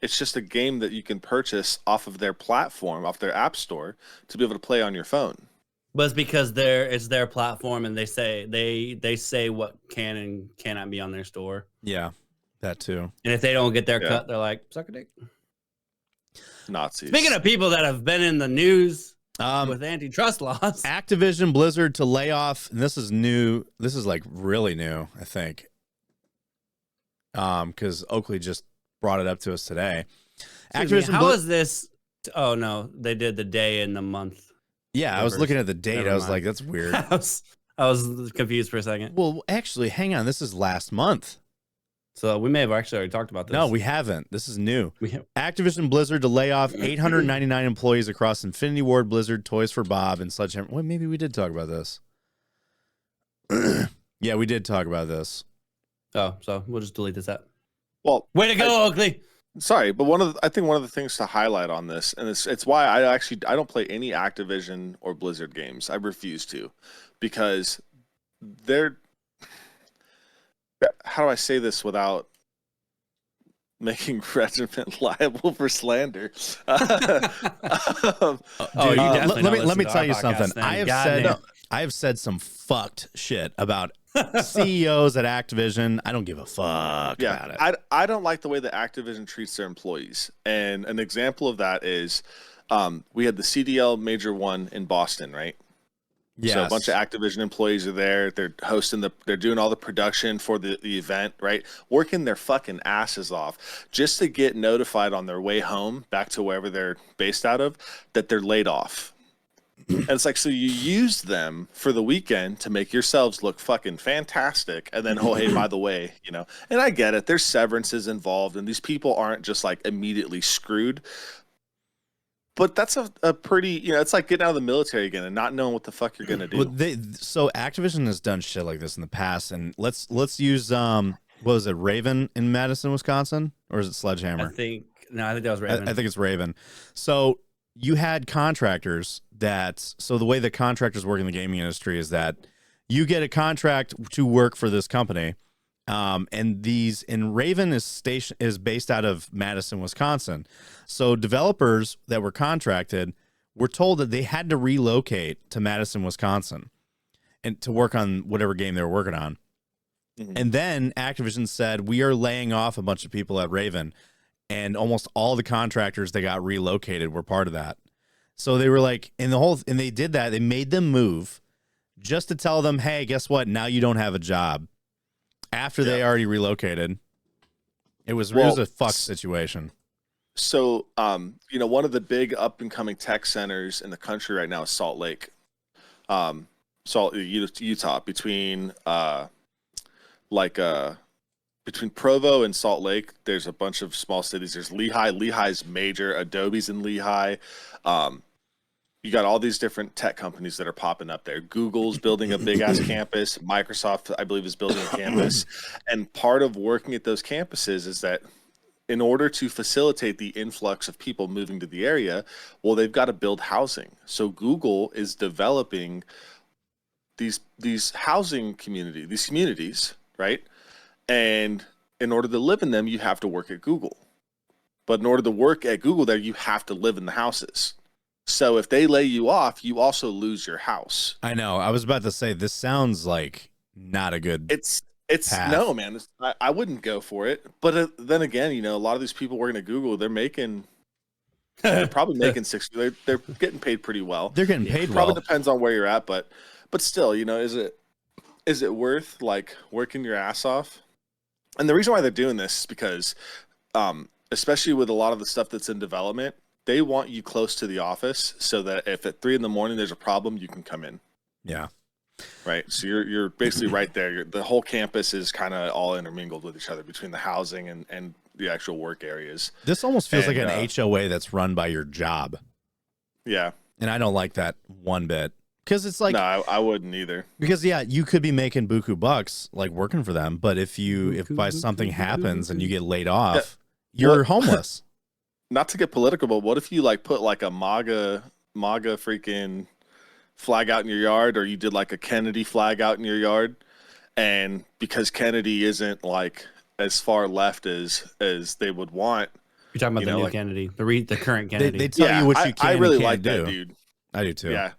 [SPEAKER 3] It's just a game that you can purchase off of their platform, off their app store, to be able to play on your phone.
[SPEAKER 2] But it's because it's their platform, and they say what can and cannot be on their store.
[SPEAKER 1] Yeah, that too.
[SPEAKER 2] And if they don't get their cut, they're like, suck a dick.
[SPEAKER 3] Nazis.
[SPEAKER 2] Speaking of people that have been in the news with antitrust laws,
[SPEAKER 1] Activision Blizzard to lay off, and this is new. This is like really new, I think. Because Oakley just brought it up to us today.
[SPEAKER 2] How is this? Oh no, they did the day and the month.
[SPEAKER 1] Yeah, I was looking at the date.
[SPEAKER 2] Never
[SPEAKER 1] I was
[SPEAKER 2] mind.
[SPEAKER 1] like, that's weird.
[SPEAKER 2] I was confused for a second.
[SPEAKER 1] Well, actually, hang on. This is last month.
[SPEAKER 2] So we may have actually already talked about this.
[SPEAKER 1] No, we haven't. This is new.
[SPEAKER 2] We have.
[SPEAKER 1] Activision Blizzard to lay off 899 employees across Infinity Ward, Blizzard, Toys for Bob, and Sledgehammer. Well, maybe we did talk about this. Yeah, we did talk about this.
[SPEAKER 2] Oh, so we'll just delete this out.
[SPEAKER 3] Well,
[SPEAKER 2] way to go, Oakley.
[SPEAKER 3] Sorry, but I think one of the things to highlight on this, and it's why I don't play any Activision or Blizzard games. I refuse to, because they're, how do I say this without making Regiment liable for slander?
[SPEAKER 1] Let me tell you something. I have said some fucked shit about CEOs at Activision. I don't give a fuck about it.
[SPEAKER 3] I don't like the way that Activision treats their employees. And an example of that is we had the CDL Major 1 in Boston, right?
[SPEAKER 1] Yes.
[SPEAKER 3] So a bunch of Activision employees are there. They're hosting they're doing all the production for the event, right? Working their fucking asses off just to get notified on their way home back to wherever they're based out of that they're laid off. And it's like, so you use them for the weekend to make yourselves look fucking fantastic. And then, oh, hey, by the way, and I get it. There's severances involved and these people aren't just like immediately screwed. But that's a pretty, it's like getting out of the military again and not knowing what the fuck you're going to do.
[SPEAKER 1] Well, so Activision has done shit like this in the past. And let's use, what was it, Raven in Madison, Wisconsin? Or is it Sledgehammer?
[SPEAKER 2] I think that was Raven.
[SPEAKER 1] I think it's Raven. So you had contractors so the way that contractors work in the gaming industry is that you get a contract to work for this company. And Raven is based out of Madison, Wisconsin. So developers that were contracted were told that they had to relocate to Madison, Wisconsin and to work on whatever game they were working on. Mm-hmm. And then Activision said, we are laying off a bunch of people at Raven, and almost all the contractors that got relocated were part of that. So they were like, and they did that. They made them move just to tell them, hey, guess what? Now you don't have a job. After they already relocated. It was a fucked situation.
[SPEAKER 3] So, one of the big up and coming tech centers in the country right now is Salt Lake, Utah, between Provo and Salt Lake. There's a bunch of small cities. There's Lehigh. Lehigh's major. Adobe's in Lehigh. You got all these different tech companies that are popping up there. Google's building a big ass campus. Microsoft, I believe, is building a campus. And part of working at those campuses is that in order to facilitate the influx of people moving to the area, well, they've got to build housing. So Google is developing these housing communities, right? And in order to live in them, you have to work at Google. But in order to work at Google there, you have to live in the houses. So if they lay you off, you also lose your house.
[SPEAKER 1] I know. I was about to say, this sounds like not a good
[SPEAKER 3] It's
[SPEAKER 1] path.
[SPEAKER 3] No, man. I wouldn't go for it. But then again, a lot of these people working at Google, they're probably making they're getting paid pretty well.
[SPEAKER 1] They're getting paid well.
[SPEAKER 3] Probably depends on where you're at, but still, is it worth like working your ass off? And the reason why they're doing this is because, especially with a lot of the stuff that's in development, they want you close to the office so that if at 3 a.m. there's a problem, you can come in.
[SPEAKER 1] Yeah.
[SPEAKER 3] Right. So you're basically right there. The whole campus is kind of all intermingled with each other between the housing and the actual work areas.
[SPEAKER 1] This almost feels like an HOA that's run by your job.
[SPEAKER 3] Yeah.
[SPEAKER 1] And I don't like that one bit. Because it's like,
[SPEAKER 3] No, I wouldn't either.
[SPEAKER 1] because yeah, you could be making buku bucks like working for them, but if by something happens and you get laid off, you're homeless.
[SPEAKER 3] Not to get political, but what if you like put like a MAGA freaking flag out in your yard, or you did like a Kennedy flag out in your yard, and because Kennedy isn't like as far left as they would want.
[SPEAKER 2] You're talking about the new
[SPEAKER 3] like,
[SPEAKER 2] Kennedy, the current Kennedy.
[SPEAKER 1] They tell you what you can.
[SPEAKER 3] I really
[SPEAKER 1] and can't
[SPEAKER 3] like
[SPEAKER 1] do.
[SPEAKER 3] that dude.
[SPEAKER 1] I do too.
[SPEAKER 3] Yeah.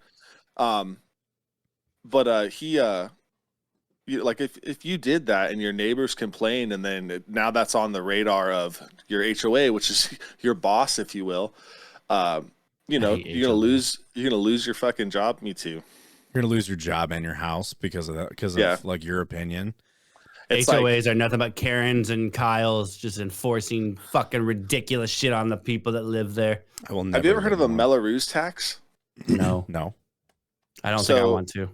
[SPEAKER 3] But he like if you did that and your neighbors complained, and then now that's on the radar of your HOA, which is your boss, if you will, you're gonna lose your fucking job. Me too.
[SPEAKER 1] You're gonna lose your job and your house because of that, because of like your opinion.
[SPEAKER 2] It's HOAs are nothing but Karens and Kyles just enforcing fucking ridiculous shit on the people that live there.
[SPEAKER 1] I will never.
[SPEAKER 3] Have you ever heard of a Melrose tax?
[SPEAKER 2] No.
[SPEAKER 1] No.
[SPEAKER 2] I don't think I want to.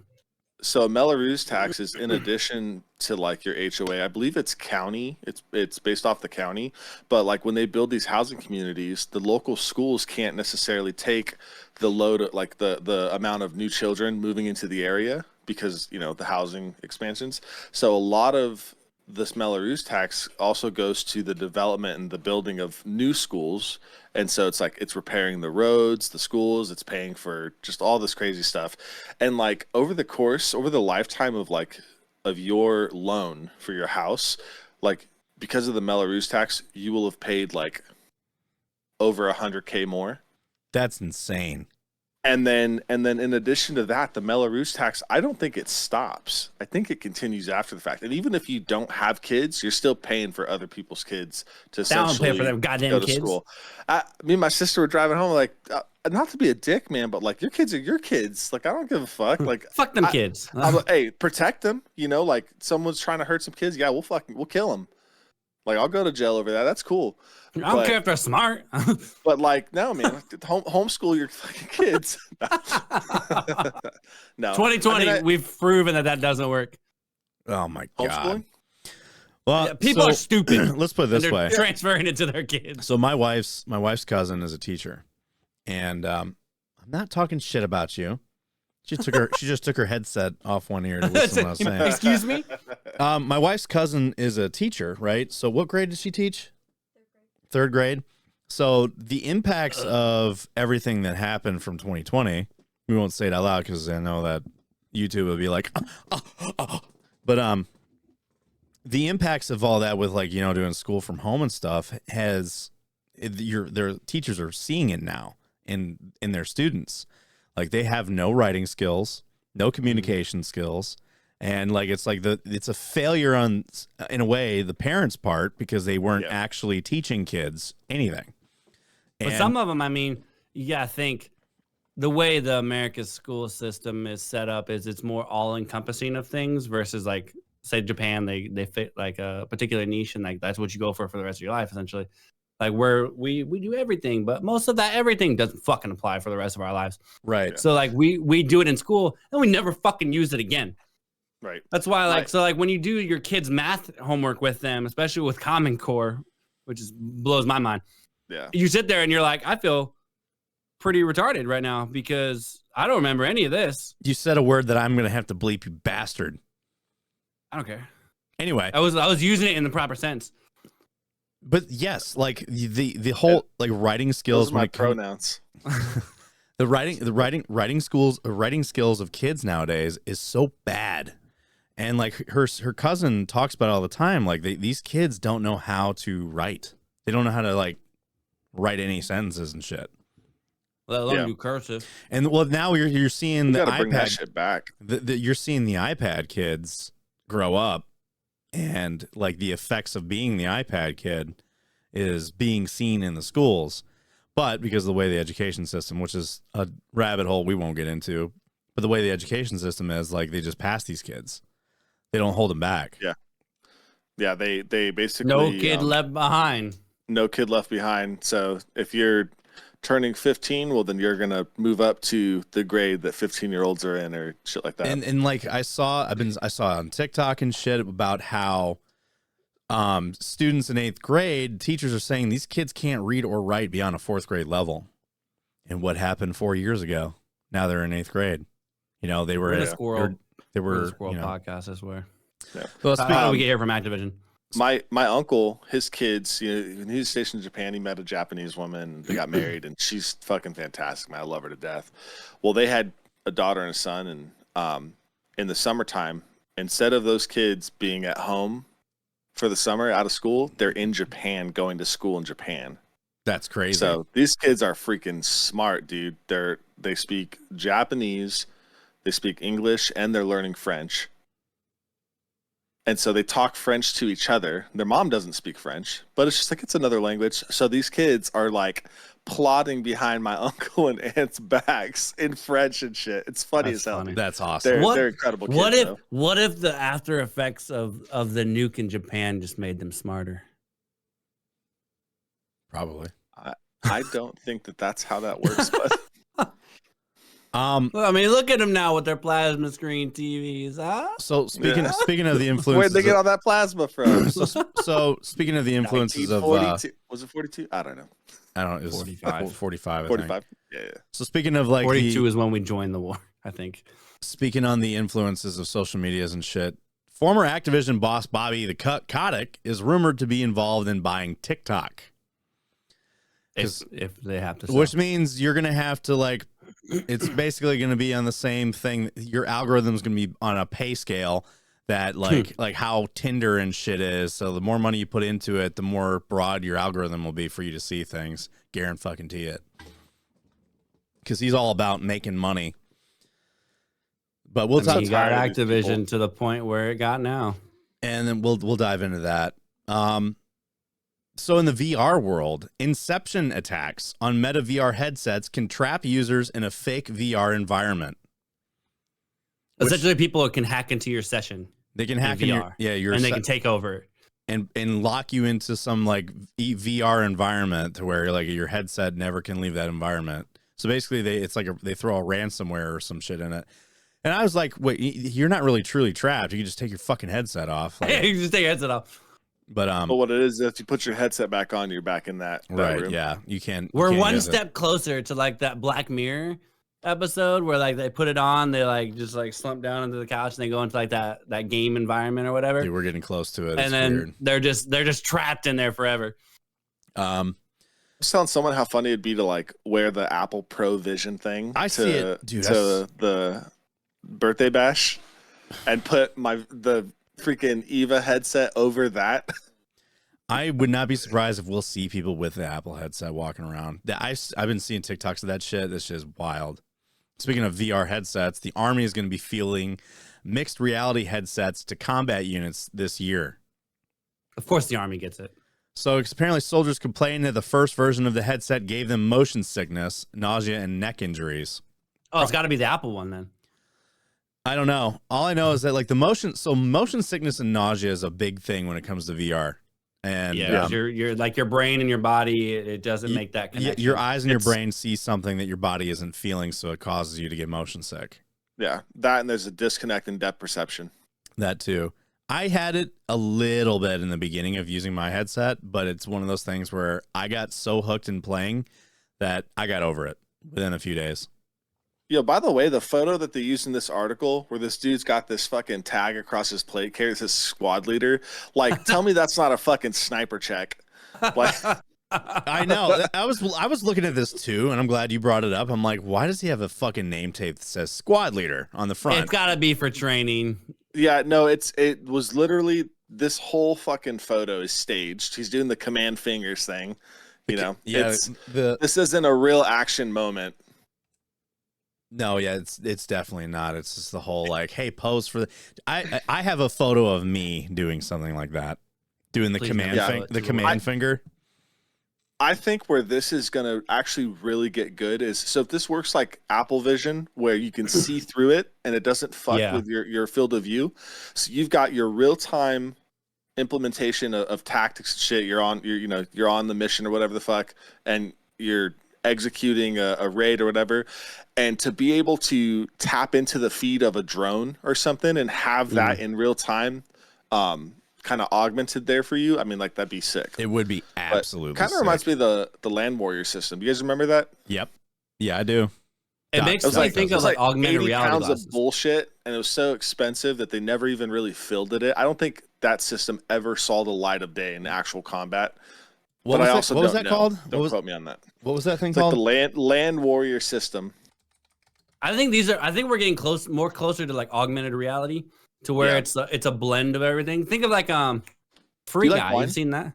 [SPEAKER 3] So a Melrose tax is in addition to like your HOA. I believe it's county. It's based off the county. But like when they build these housing communities, the local schools can't necessarily take the load of like the amount of new children moving into the area because, the housing expansions. So a lot of this Melrose tax also goes to the development and the building of new schools. And so it's like it's repairing the roads, the schools, it's paying for just all this crazy stuff. And like over the lifetime of your loan for your house, like because of the Melrose tax, you will have paid like over $100K more.
[SPEAKER 1] That's insane.
[SPEAKER 3] And then in addition to that, the Melrose tax, I don't think it stops. I think it continues after the fact. And even if you don't have kids, you're still paying for other people's kids to essentially
[SPEAKER 2] pay for them goddamn
[SPEAKER 3] go to
[SPEAKER 2] kids.
[SPEAKER 3] School. Me and my sister were driving home, like, not to be a dick, man, but like your kids are your kids. Like, I don't give a fuck. Like,
[SPEAKER 2] fuck them kids.
[SPEAKER 3] I'm like, hey, protect them. Like someone's trying to hurt some kids. Yeah, we'll kill them. Like, I'll go to jail over that. That's cool.
[SPEAKER 2] I don't care if they're smart.
[SPEAKER 3] But like, no, man, homeschool your fucking kids. No.
[SPEAKER 2] 2020, we've proven that doesn't work.
[SPEAKER 1] Oh my God.
[SPEAKER 2] Well, people are stupid.
[SPEAKER 1] Let's put it this way:
[SPEAKER 2] transferring it to their kids.
[SPEAKER 1] So my wife's cousin is a teacher, and I'm not talking shit about you. She just took her headset off one ear to listen to what I was saying.
[SPEAKER 2] Excuse me?
[SPEAKER 1] My wife's cousin is a teacher, right? So what grade does she teach? Third grade. So the impacts of everything that happened from 2020, we won't say it out loud because I know that YouTube will be like, but the impacts of all that with like, doing school from home and stuff their teachers are seeing it now in their students. Like they have no writing skills, no communication skills. And like it's a failure on, in a way, the parents' part because they weren't actually teaching kids anything.
[SPEAKER 2] But some of them, I mean, you gotta think the way the America's school system is set up is it's more all encompassing of things versus like say Japan, they fit like a particular niche and like that's what you go for the rest of your life essentially. Like we do everything, but most of that everything doesn't fucking apply for the rest of our lives.
[SPEAKER 1] Right.
[SPEAKER 2] So like we do it in school and we never fucking use it again.
[SPEAKER 3] Right.
[SPEAKER 2] That's why so when you do your kids' math homework with them, especially with Common Core, which blows my mind.
[SPEAKER 3] Yeah.
[SPEAKER 2] You sit there and you're like, I feel pretty retarded right now because I don't remember any of this.
[SPEAKER 1] You said a word that I'm going to have to bleep, you bastard.
[SPEAKER 2] I don't care.
[SPEAKER 1] Anyway.
[SPEAKER 2] I was using it in the proper sense.
[SPEAKER 1] But yes, like the whole like writing skills.
[SPEAKER 3] Those are my pronouns.
[SPEAKER 1] The writing skills of kids nowadays is so bad. And like her cousin talks about it all the time. Like these kids don't know how to write. They don't know how to like write any sentences and shit.
[SPEAKER 2] Let alone do cursive.
[SPEAKER 1] And well, now you're seeing the iPad.
[SPEAKER 3] Bring that shit back.
[SPEAKER 1] You're seeing the iPad kids grow up, and like the effects of being the iPad kid is being seen in the schools. But because of the way the education system, which is a rabbit hole we won't get into, but the way the education system is, like they just pass these kids. They don't hold them back.
[SPEAKER 3] Yeah. Yeah, they basically
[SPEAKER 2] no kid left behind.
[SPEAKER 3] No kid left behind. So if you're turning 15, well then you're gonna move up to the grade that 15-year-olds are in or shit like that.
[SPEAKER 1] And like I saw on TikTok and shit about how students in 8th grade, teachers are saying these kids can't read or write beyond a 4th grade level. And what happened 4 years ago? Now they're in 8th grade. You know, they were
[SPEAKER 2] We're the
[SPEAKER 1] at,
[SPEAKER 2] squirrel.
[SPEAKER 1] they
[SPEAKER 2] We're the
[SPEAKER 1] were
[SPEAKER 2] squirrel
[SPEAKER 1] you know,
[SPEAKER 2] podcast, I swear.
[SPEAKER 3] Yeah.
[SPEAKER 1] well,
[SPEAKER 2] How do we get here from Activision?
[SPEAKER 3] My uncle, his kids, when he was stationed in Japan, he met a Japanese woman. They got married, and she's fucking fantastic, man. I love her to death. Well, they had a daughter and a son, and in the summertime, instead of those kids being at home for the summer out of school, they're in Japan going to school in Japan.
[SPEAKER 1] that's crazy.
[SPEAKER 3] So these kids are freaking smart, dude. They speak Japanese, they speak English, and they're learning French. And so they talk French to each other. Their mom doesn't speak French, but it's just like it's another language. So these kids are like plodding behind my uncle and aunt's backs in French and shit. It's funny
[SPEAKER 2] That's
[SPEAKER 3] as hell.
[SPEAKER 2] funny.
[SPEAKER 3] Dude.
[SPEAKER 1] That's awesome.
[SPEAKER 3] They're incredible kids.
[SPEAKER 2] What if the after effects of the nuke in Japan just made them smarter?
[SPEAKER 1] Probably.
[SPEAKER 3] I don't think that's how that works, but
[SPEAKER 1] Well,
[SPEAKER 2] I mean, look at them now with their plasma screen TVs. Huh?
[SPEAKER 1] So speaking of the influences,
[SPEAKER 3] where'd they get all that plasma from?
[SPEAKER 1] so speaking of the influences of
[SPEAKER 3] 1942. Was it 42? I don't know.
[SPEAKER 1] I don't know, it was
[SPEAKER 2] 45.
[SPEAKER 1] 45. I think.
[SPEAKER 3] 45. Yeah.
[SPEAKER 1] So speaking of like
[SPEAKER 2] 42 is when we joined the war, I think.
[SPEAKER 1] speaking on the influences of social medias and shit, former Activision boss Bobby the Kotick is rumored to be involved in buying TikTok.
[SPEAKER 2] If they have to,
[SPEAKER 1] Which means you're gonna have to like, it's basically gonna be on the same thing. Your algorithm's gonna be on a pay scale that like how Tinder and shit is. So the more money you put into it, the more broad your algorithm will be for you to see things. Guarantee it. Because he's all about making money. But we'll talk.
[SPEAKER 2] He got Activision to the point where it got now,
[SPEAKER 1] and then we'll dive into that. So in the VR world, inception attacks on Meta VR headsets can trap users in a fake VR environment.
[SPEAKER 2] essentially, people can hack into your session.
[SPEAKER 1] They can hack in
[SPEAKER 2] VR,
[SPEAKER 1] your
[SPEAKER 2] and they can take over
[SPEAKER 1] and lock you into some like VR environment to where like your headset never can leave that environment. So basically, they throw a ransomware or some shit in it. And I was like, wait, you're not really truly trapped. You can just take your fucking headset off. Like,
[SPEAKER 2] you can just take your headset off.
[SPEAKER 3] But what it is, if you put your headset back on, you're back in that
[SPEAKER 1] right?
[SPEAKER 3] room.
[SPEAKER 1] Yeah, you can.
[SPEAKER 2] We're one step closer to like that Black Mirror episode where like they put it on, they like just like slump down into the couch and they go into like that game environment or whatever.
[SPEAKER 1] Dude, we're getting close to it.
[SPEAKER 2] And
[SPEAKER 1] it's
[SPEAKER 2] then
[SPEAKER 1] weird.
[SPEAKER 2] they're just trapped in there forever.
[SPEAKER 3] I was telling someone how funny it'd be to like wear the Apple Pro Vision thing.
[SPEAKER 1] See it, dude.
[SPEAKER 3] To the birthday bash, and put the freaking Eva headset over that.
[SPEAKER 1] I would not be surprised if we'll see people with the Apple headset walking around. I've been seeing TikToks of that shit. This shit is wild. Speaking of VR headsets, the Army is going to be fielding mixed reality headsets to combat units this year.
[SPEAKER 2] Of course, the Army gets it.
[SPEAKER 1] So apparently soldiers complained that the first version of the headset gave them motion sickness, nausea, and neck injuries.
[SPEAKER 2] Oh, it's got to be the Apple one then.
[SPEAKER 1] I don't know. All I know is that like motion sickness and nausea is a big thing when it comes to VR. And
[SPEAKER 2] yeah, you're like your brain and your body, it doesn't make that connection.
[SPEAKER 1] Your eyes and your brain see something that your body isn't feeling, so it causes you to get motion sick.
[SPEAKER 3] Yeah, that and there's a disconnect in depth perception.
[SPEAKER 1] That too. I had it a little bit in the beginning of using my headset, but it's one of those things where I got so hooked in playing that I got over it within a few days.
[SPEAKER 3] Yeah, by the way, the photo that they used in this article where this dude's got this fucking tag across his plate carries his squad leader. Like, tell me that's not a fucking sniper check. Like,
[SPEAKER 1] I know. I was looking at this too, and I'm glad you brought it up. I'm like, why does he have a fucking name tape that says squad leader on the front?
[SPEAKER 2] It's got to be for training.
[SPEAKER 3] Yeah, no, it was literally this whole fucking photo is staged. He's doing the command fingers thing. You know,
[SPEAKER 1] yeah,
[SPEAKER 3] this isn't a real action moment.
[SPEAKER 1] No, yeah, it's definitely not. It's just the whole like, hey, pose for the. I have a photo of me doing something like that, doing the command finger.
[SPEAKER 3] I think where this is going to actually really get good is, so if this works like Apple Vision, where you can see through it and it doesn't fuck with your field of view. So you've got your real time implementation of tactics and shit. You're on the mission or whatever the fuck, and you're executing a raid or whatever, and to be able to tap into the feed of a drone or something and have that in real time kind of augmented there for you, I mean, like, that'd be sick.
[SPEAKER 1] It would be absolutely
[SPEAKER 3] kind of reminds me of the Land Warrior system. You guys remember that?
[SPEAKER 1] Yep. Yeah, I do.
[SPEAKER 2] It makes
[SPEAKER 1] Doc
[SPEAKER 2] me
[SPEAKER 1] does
[SPEAKER 2] think
[SPEAKER 1] it.
[SPEAKER 2] of like augmented
[SPEAKER 3] 80
[SPEAKER 2] reality
[SPEAKER 3] pounds
[SPEAKER 2] glasses.
[SPEAKER 3] of bullshit, and it was so expensive that they never even really fielded it. I don't think that system ever saw the light of day in actual combat.
[SPEAKER 1] What
[SPEAKER 3] but I
[SPEAKER 1] was
[SPEAKER 3] also
[SPEAKER 1] that, what was
[SPEAKER 3] don't
[SPEAKER 1] that
[SPEAKER 3] know.
[SPEAKER 1] called?
[SPEAKER 3] Don't quote me on that.
[SPEAKER 1] What was that thing
[SPEAKER 3] It's like
[SPEAKER 1] called?
[SPEAKER 3] the land warrior system.
[SPEAKER 2] I think we're getting closer to like augmented reality, to where
[SPEAKER 3] Yeah.
[SPEAKER 2] it's a blend of everything. Think of like Free
[SPEAKER 3] like
[SPEAKER 2] Guy.
[SPEAKER 3] wine?
[SPEAKER 2] You've seen that?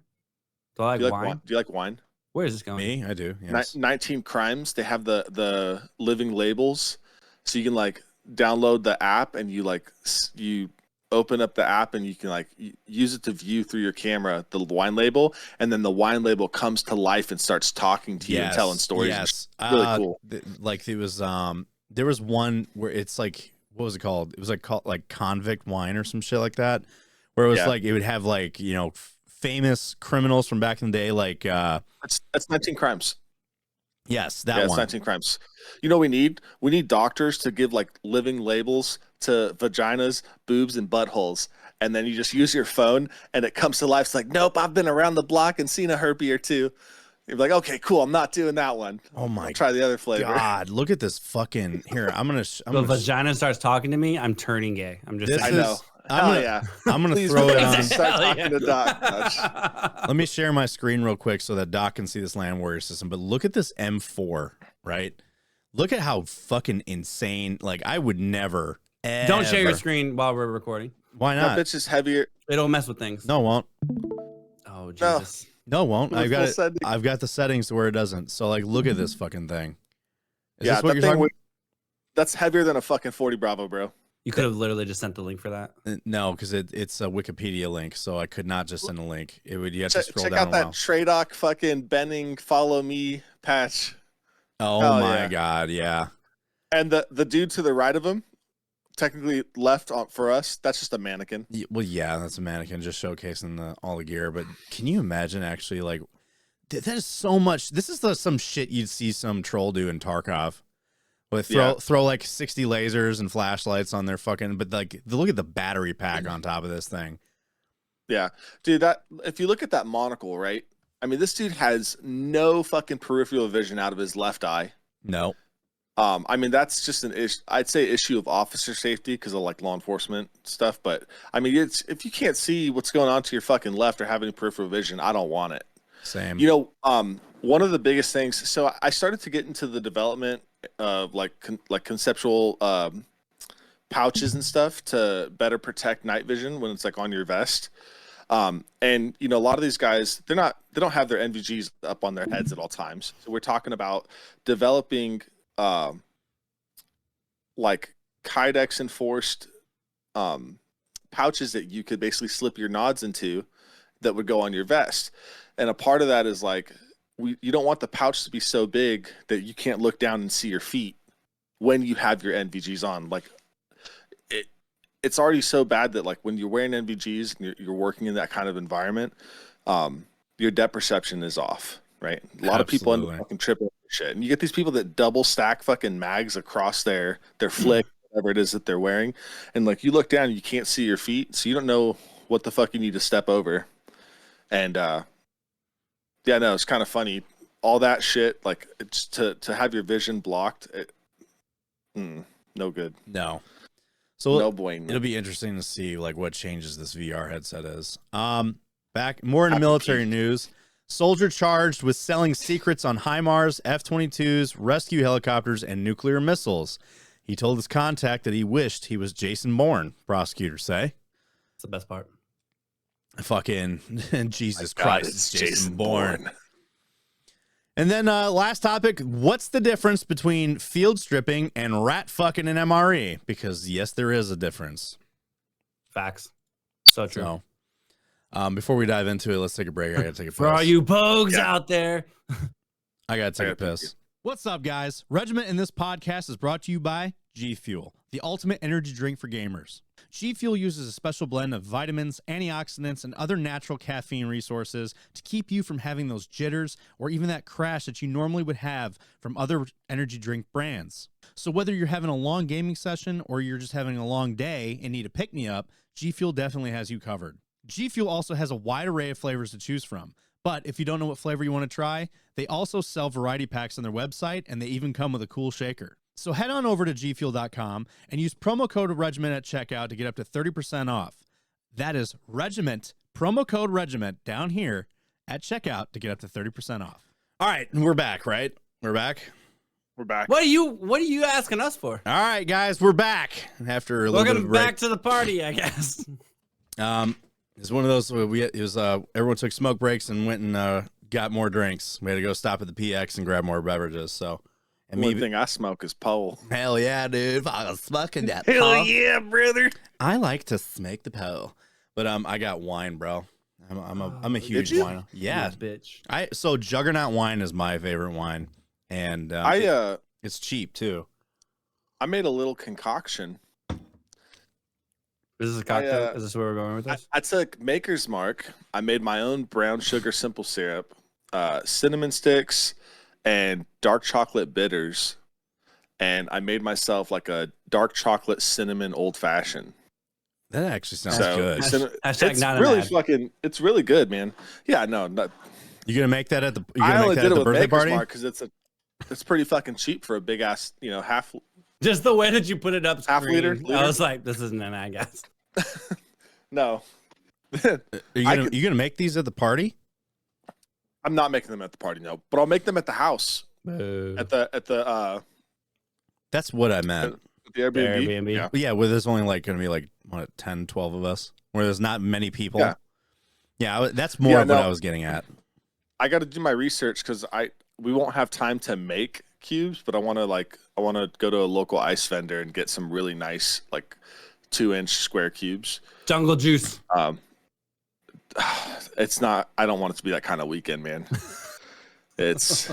[SPEAKER 2] Do I like
[SPEAKER 3] Do you like
[SPEAKER 2] wine?
[SPEAKER 3] wine? Do you like wine?
[SPEAKER 2] Where is this going?
[SPEAKER 1] Me, I do. Yes.
[SPEAKER 3] 19 Crimes. They have the living labels, so you can like download the app and you open up the app and you can like use it to view through your camera the wine label, and then the wine label comes to life and starts talking to you and telling stories.
[SPEAKER 1] Yes,
[SPEAKER 3] Really cool.
[SPEAKER 1] Like it was there was one where it's like, what was it called? It was like called like convict wine or some shit like that, where it was like it would have like, you know, famous criminals from back in the day, like
[SPEAKER 3] that's 19 Crimes.
[SPEAKER 1] Yes, that
[SPEAKER 3] it's
[SPEAKER 1] one.
[SPEAKER 3] 19 Crimes. You know, we need doctors to give like living labels to vaginas, boobs, and buttholes, and then you just use your phone and it comes to life. It's like, nope, I've been around the block and seen a herpy or two. You're like, okay, cool, I'm not doing that one.
[SPEAKER 1] Oh my
[SPEAKER 3] I'll try the other flavor.
[SPEAKER 1] God, look at this fucking here. I'm gonna
[SPEAKER 2] vagina starts talking to me, I'm turning gay. I'm just
[SPEAKER 3] I know.
[SPEAKER 1] I'm gonna
[SPEAKER 3] Please
[SPEAKER 1] throw it on.
[SPEAKER 3] start talking to Doc.
[SPEAKER 1] Let me share my screen real quick so that Doc can see this land warrior system. But look at this M4, right? Look at how fucking insane. Like, I would never.
[SPEAKER 2] Don't share your screen while we're recording.
[SPEAKER 1] Why not?
[SPEAKER 3] That bitch is heavier.
[SPEAKER 2] It'll mess with things.
[SPEAKER 1] No, it won't.
[SPEAKER 2] Oh Jesus.
[SPEAKER 1] No, it won't.
[SPEAKER 3] With full setting.
[SPEAKER 1] I've got the settings to where it doesn't. So like, look at this fucking thing. Is
[SPEAKER 3] Yeah,
[SPEAKER 1] this what
[SPEAKER 3] that
[SPEAKER 1] you're
[SPEAKER 3] thing
[SPEAKER 1] talking?
[SPEAKER 3] that's heavier than a fucking 40 Bravo, bro.
[SPEAKER 2] You could have literally just sent the link for that.
[SPEAKER 1] No, because it's a Wikipedia link, so I could not just send a link. It would, you have to scroll
[SPEAKER 3] Check
[SPEAKER 1] down
[SPEAKER 3] out
[SPEAKER 1] a
[SPEAKER 3] that
[SPEAKER 1] while.
[SPEAKER 3] Tradoc fucking bending follow me patch.
[SPEAKER 1] Oh my God, yeah.
[SPEAKER 3] And the dude to the right of him, technically left for us, that's just a mannequin.
[SPEAKER 1] Well, yeah, that's a mannequin just showcasing all the gear. But can you imagine actually, like, that is so much. This is some shit you'd see some troll do in Tarkov. With throw like 60 lasers and flashlights on their fucking, but like, look at the battery pack on top of this thing.
[SPEAKER 3] Yeah, dude, that if you look at that monocle, right? I mean, this dude has no fucking peripheral vision out of his left eye.
[SPEAKER 1] No.
[SPEAKER 3] I mean, that's just I'd say issue of officer safety because of like law enforcement stuff. But I mean, if you can't see what's going on to your fucking left or have any peripheral vision, I don't want it.
[SPEAKER 1] Same.
[SPEAKER 3] You know, one of the biggest things. So I started to get into the development of like conceptual pouches and stuff to better protect night vision when it's like on your vest. And you know, a lot of these guys, they don't have their NVGs up on their heads at all times. So we're talking about developing like Kydex enforced pouches that you could basically slip your nods into that would go on your vest. And a part of that is like, you don't want the pouch to be so big that you can't look down and see your feet when you have your NVGs on. Like it's already so bad that like when you're wearing NVGs and you're working in that kind of environment, your depth perception is off, right? A lot of people end up fucking tripping over shit. And you get these people that double stack fucking mags across their flick, whatever it is that they're wearing. And like you look down and you can't see your feet, so you don't know what the fuck you need to step over. And yeah, no, it's kind of funny. All that shit, like it's to have your vision blocked, no good.
[SPEAKER 1] No. So
[SPEAKER 3] no bueno.
[SPEAKER 1] It'll be interesting to see like what changes this VR headset is. Back more into military news. Soldier charged with selling secrets on HIMARS, F-22s, rescue helicopters, and nuclear missiles. He told his contact that he wished he was Jason Bourne, prosecutors say.
[SPEAKER 2] That's the best part.
[SPEAKER 1] Fucking Jesus Christ, it's Jason Bourne. And then last topic, what's the difference between field stripping and rat fucking an MRE? Because yes, there is a difference.
[SPEAKER 2] Facts. So true.
[SPEAKER 1] So, before we dive into it, let's take a break. I gotta take a piss.
[SPEAKER 2] For all you pogues out there.
[SPEAKER 1] I gotta take a piss. What's up, guys? Regiment in this podcast is brought to you by G Fuel, the ultimate energy drink for gamers. G Fuel uses a special blend of vitamins, antioxidants, and other natural caffeine resources to keep you from having those jitters or even that crash that you normally would have from other energy drink brands. So whether you're having a long gaming session or you're just having a long day and need a pick-me-up, G Fuel definitely has you covered. G Fuel also has a wide array of flavors to choose from. But if you don't know what flavor you want to try, they also sell variety packs on their website, and they even come with a cool shaker. So head on over to gfuel.com and use promo code Regiment at checkout to get up to 30% off. That is Regiment, promo code Regiment down here at checkout to get up to 30% off. All right, we're back, right? We're back.
[SPEAKER 3] We're back.
[SPEAKER 2] What are you asking us for?
[SPEAKER 1] All right, guys, we're back after a little bit of a break.
[SPEAKER 2] Back to the party, I guess.
[SPEAKER 1] It's one of those everyone took smoke breaks and went and got more drinks. We had to go stop at the PX and grab more beverages. So,
[SPEAKER 3] and one thing I smoke is pole.
[SPEAKER 1] Hell yeah, dude! I was smoking that.
[SPEAKER 3] Hell yeah, brother!
[SPEAKER 1] I like to smoke the pole, but I got wine, bro. I'm a huge wine. Yeah,
[SPEAKER 2] bitch.
[SPEAKER 1] So Juggernaut wine is my favorite wine, and it's cheap too.
[SPEAKER 3] I made a little concoction.
[SPEAKER 2] Is this a cocktail? Is this where we're going with this?
[SPEAKER 3] I took Maker's Mark. I made my own brown sugar simple syrup, cinnamon sticks, and dark chocolate bitters. And I made myself like a dark chocolate cinnamon old fashioned.
[SPEAKER 1] That actually sounds good.
[SPEAKER 3] It's really good, man. Yeah, no.
[SPEAKER 1] You gonna make that at the?
[SPEAKER 3] I only did it with Maker's Mark because it's pretty fucking cheap for a big ass, half.
[SPEAKER 2] Just the way that you put it up,
[SPEAKER 3] half liter.
[SPEAKER 2] I was like, "This isn't an ad, guys."
[SPEAKER 3] No.
[SPEAKER 1] Are you gonna make these at the party?
[SPEAKER 3] I'm not making them at the party, no. But I'll make them at the house. At the.
[SPEAKER 1] That's what I meant.
[SPEAKER 3] The Airbnb.
[SPEAKER 1] Yeah, where there's only gonna be 10, 12 of us, where there's not many people. Yeah, that's more of what I was getting at.
[SPEAKER 3] I got to do my research because we won't have time to make cubes, but I want to go to a local ice vendor and get some really nice 2-inch square cubes.
[SPEAKER 2] Jungle juice.
[SPEAKER 3] It's not. I don't want it to be that kind of weekend, man. It's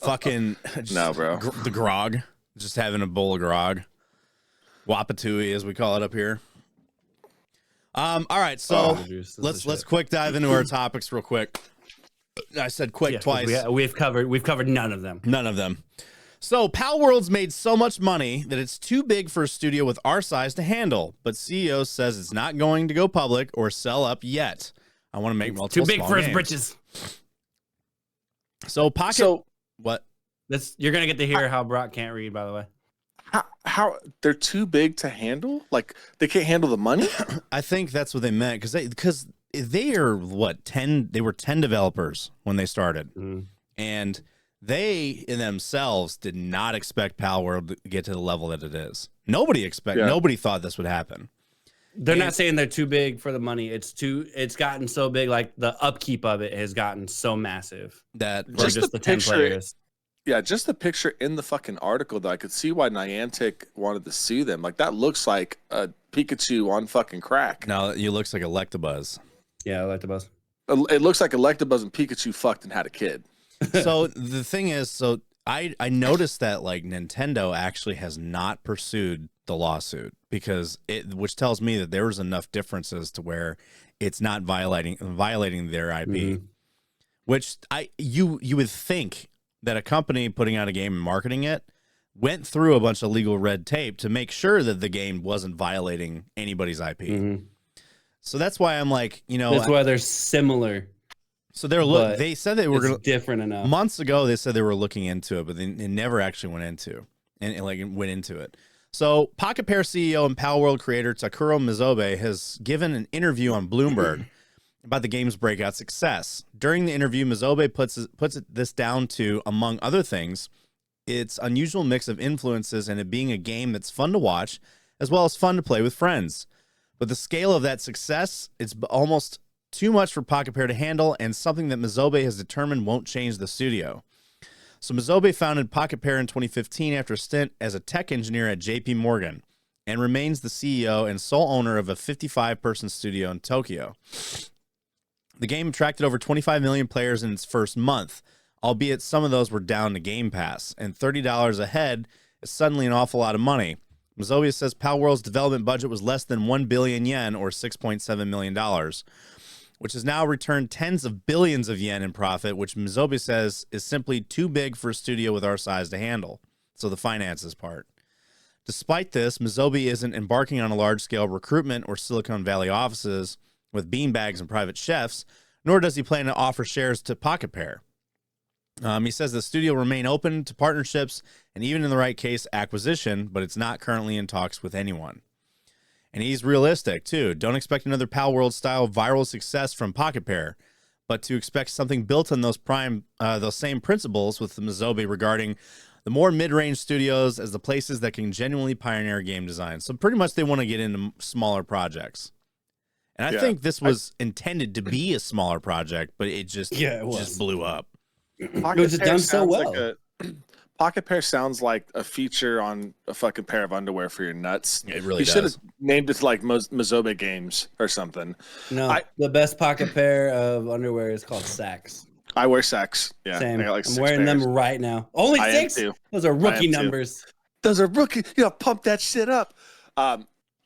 [SPEAKER 1] fucking
[SPEAKER 3] no, bro.
[SPEAKER 1] The grog, just having a bowl of grog, Wapatui as we call it up here. All right, so let's quick dive into our topics real quick. I said quick twice.
[SPEAKER 2] We've covered none of them.
[SPEAKER 1] None of them. So Pal World's made so much money that it's too big for a studio with our size to handle, but CEO says it's not going to go public or sell up yet. I want to make multiple.
[SPEAKER 2] Too big for his britches.
[SPEAKER 1] So what?
[SPEAKER 2] You're gonna get to hear how Brock can't read, by the way.
[SPEAKER 3] How they're too big to handle? They can't handle the money?
[SPEAKER 1] I think that's what they meant because they are 10. They were 10 developers when they started, and they in themselves did not expect Pal World to get to the level that it is. Nobody thought this would happen.
[SPEAKER 2] They're not saying they're too big for the money. It's gotten so big, the upkeep of it has gotten so massive
[SPEAKER 1] that
[SPEAKER 2] just the 10 players.
[SPEAKER 3] Yeah, just the picture in the fucking article, though, I could see why Niantic wanted to sue them. That looks like a Pikachu on fucking crack.
[SPEAKER 1] No, it looks like Electabuzz.
[SPEAKER 2] Yeah, Electabuzz.
[SPEAKER 3] It looks like Electabuzz and Pikachu fucked and had a kid.
[SPEAKER 1] So the thing is, I noticed that Nintendo actually has not pursued the lawsuit which tells me that there was enough differences to where it's not violating their IP, which you would think that a company putting out a game and marketing it went through a bunch of legal red tape to make sure that the game wasn't violating anybody's IP. So that's why I'm that's
[SPEAKER 2] why they're similar.
[SPEAKER 1] So they said they were
[SPEAKER 2] different enough.
[SPEAKER 1] Months ago, they said they were looking into it, but they never actually went into it. So Pocket Pair CEO and Pal World creator Takuro Mizobe has given an interview on Bloomberg about the game's breakout success. During the interview, Mizobe puts this down to, among other things, its unusual mix of influences and it being a game that's fun to watch as well as fun to play with friends. But the scale of that success, it's almost too much for Pocket Pair to handle and something that Mizobe has determined won't change the studio. So Mizobe founded Pocket Pair in 2015 after a stint as a tech engineer at JP Morgan and remains the CEO and sole owner of a 55-person studio in Tokyo. The game attracted over 25 million players in its first month, albeit some of those were down to Game Pass, and $30 a head is suddenly an awful lot of money. Mizobe says Pal World's development budget was less than 1 billion yen, or $6.7 million, which has now returned tens of billions of yen in profit, which Mizobe says is simply too big for a studio with our size to handle. So the finances part. Despite this, Mizobe isn't embarking on a large-scale recruitment or Silicon Valley offices with beanbags and private chefs, nor does he plan to offer shares to Pocket Pair. He says the studio will remain open to partnerships and even in the right case, acquisition, but it's not currently in talks with anyone. And he's realistic too. Don't expect another Pal World style viral success from Pocket Pair, but to expect something built on those same principles with the Mizobe regarding the more mid-range studios as the places that can genuinely pioneer game design. So pretty much they want to get into smaller projects. And I think this was intended to be a smaller project, but it just blew up.
[SPEAKER 2] It was just done so well.
[SPEAKER 3] Pocket Pair sounds like a feature on a fucking pair of underwear for your nuts.
[SPEAKER 1] It really
[SPEAKER 3] You
[SPEAKER 1] does.
[SPEAKER 3] should have named it like Mizobe Games or something.
[SPEAKER 2] No, the best pocket pair of underwear is called Sacks.
[SPEAKER 3] I wear Sacks. Yeah,
[SPEAKER 2] Same.
[SPEAKER 3] I got like
[SPEAKER 2] I'm
[SPEAKER 3] 6
[SPEAKER 2] wearing
[SPEAKER 3] pairs.
[SPEAKER 2] them right now. Only
[SPEAKER 3] I am
[SPEAKER 2] 6?
[SPEAKER 3] too.
[SPEAKER 2] Those are rookie numbers.
[SPEAKER 3] Those are rookie. You know, pump that shit up.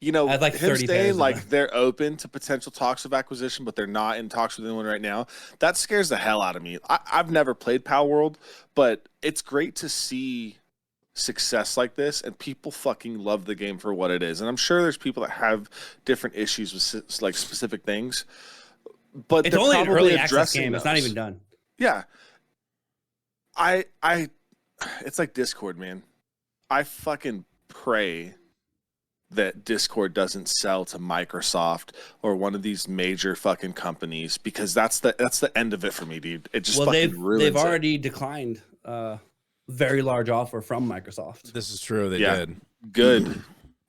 [SPEAKER 3] You know,
[SPEAKER 2] I have like
[SPEAKER 3] him
[SPEAKER 2] 30 pairs
[SPEAKER 3] saying
[SPEAKER 2] of
[SPEAKER 3] like
[SPEAKER 2] them.
[SPEAKER 3] they're open to potential talks of acquisition, but they're not in talks with anyone right now. That scares the hell out of me. I've never played Pal World, but it's great to see success like this, and people fucking love the game for what it is. And I'm sure there's people that have different issues with like specific things, but
[SPEAKER 2] It's
[SPEAKER 3] they're
[SPEAKER 2] only an
[SPEAKER 3] probably
[SPEAKER 2] early access
[SPEAKER 3] addressing
[SPEAKER 2] game. It's not
[SPEAKER 3] those.
[SPEAKER 2] even done.
[SPEAKER 3] Yeah. It's like Discord, man. I fucking pray that Discord doesn't sell to Microsoft or one of these major fucking companies, because that's the end of it for me, dude. It just fucking ruins
[SPEAKER 2] they've
[SPEAKER 3] it.
[SPEAKER 2] already declined very large offer from Microsoft.
[SPEAKER 1] This is true. They did.
[SPEAKER 3] Good.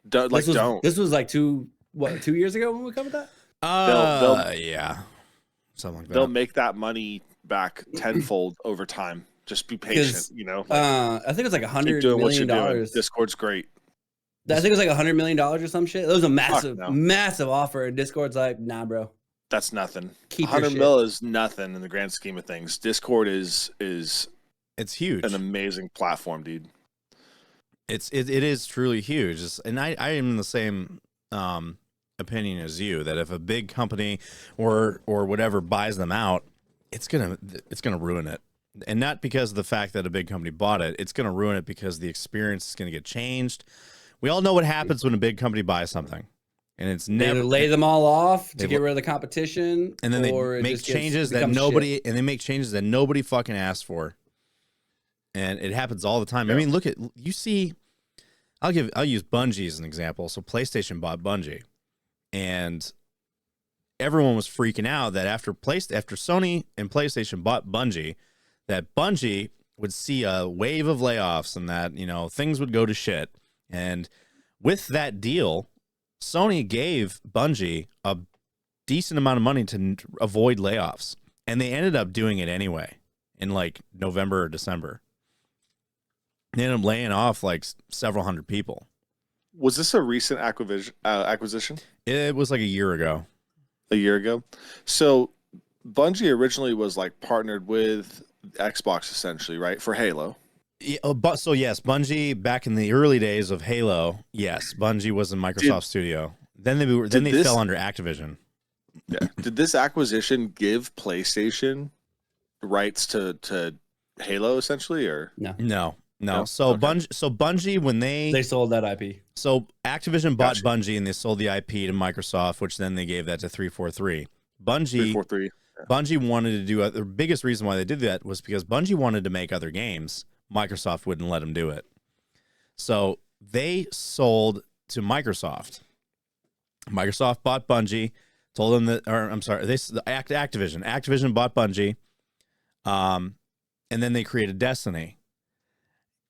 [SPEAKER 3] Don't.
[SPEAKER 2] This was like 2 years ago when we covered that?
[SPEAKER 1] Yeah. Something like that.
[SPEAKER 3] They'll make that money back tenfold over time. Just be patient, you know.
[SPEAKER 2] I think it's like
[SPEAKER 3] Keep
[SPEAKER 2] $100
[SPEAKER 3] doing what you're
[SPEAKER 2] million.
[SPEAKER 3] doing. Discord's great.
[SPEAKER 2] I think it was like $100 million or some shit. It was a massive,
[SPEAKER 3] no.
[SPEAKER 2] massive offer. And Discord's like, nah, bro.
[SPEAKER 3] That's nothing.
[SPEAKER 2] Keep your
[SPEAKER 3] 100
[SPEAKER 2] shit.
[SPEAKER 3] mil is nothing in the grand scheme of things. Discord is
[SPEAKER 1] It's huge.
[SPEAKER 3] an amazing platform, dude.
[SPEAKER 1] It is truly huge. And I am in the same opinion as you, that if a big company or whatever buys them out, it's gonna ruin it. And not because of the fact that a big company bought it. It's gonna ruin it because the experience is gonna get changed. We all know what happens when a big company buys something, and it's
[SPEAKER 2] They
[SPEAKER 1] never
[SPEAKER 2] either lay them all off
[SPEAKER 1] They
[SPEAKER 2] to get rid of the competition,
[SPEAKER 1] and then
[SPEAKER 2] or
[SPEAKER 1] they
[SPEAKER 2] it
[SPEAKER 1] make
[SPEAKER 2] just
[SPEAKER 1] changes that
[SPEAKER 2] becomes
[SPEAKER 1] nobody
[SPEAKER 2] shit.
[SPEAKER 1] and they make changes that nobody fucking asked for. And it happens all the time.
[SPEAKER 3] Yeah.
[SPEAKER 1] I mean, you see, I'll use Bungie as an example. So PlayStation bought Bungie, and everyone was freaking out that after Sony and PlayStation bought Bungie, that Bungie would see a wave of layoffs and that, you know, things would go to shit. And with that deal, Sony gave Bungie a decent amount of money to avoid layoffs, and they ended up doing it anyway in like November or December. They ended up laying off like several hundred people.
[SPEAKER 3] Was this a recent acquisition?
[SPEAKER 1] It was like a year ago.
[SPEAKER 3] A year ago? So Bungie originally was like partnered with Xbox essentially, right? For Halo.
[SPEAKER 1] Yeah, so yes, Bungie back in the early days of Halo, yes, Bungie was in Microsoft Studio. Then they fell under Activision.
[SPEAKER 3] Yeah. Did this acquisition give PlayStation rights to Halo essentially, or
[SPEAKER 2] No,
[SPEAKER 1] No.
[SPEAKER 3] No?
[SPEAKER 1] So
[SPEAKER 3] Okay.
[SPEAKER 1] Bungie when
[SPEAKER 2] they sold that IP.
[SPEAKER 1] so Activision bought
[SPEAKER 3] Gotcha.
[SPEAKER 1] Bungie and they sold the IP to Microsoft, which then they gave that to 343. Bungie
[SPEAKER 3] 343?
[SPEAKER 1] Bungie wanted to do the biggest reason why they did that was because Bungie wanted to make other games. Microsoft wouldn't let them do it. So they sold to Microsoft. Microsoft bought Bungie, told them that, or I'm sorry, Activision. Activision bought Bungie, and then they created Destiny.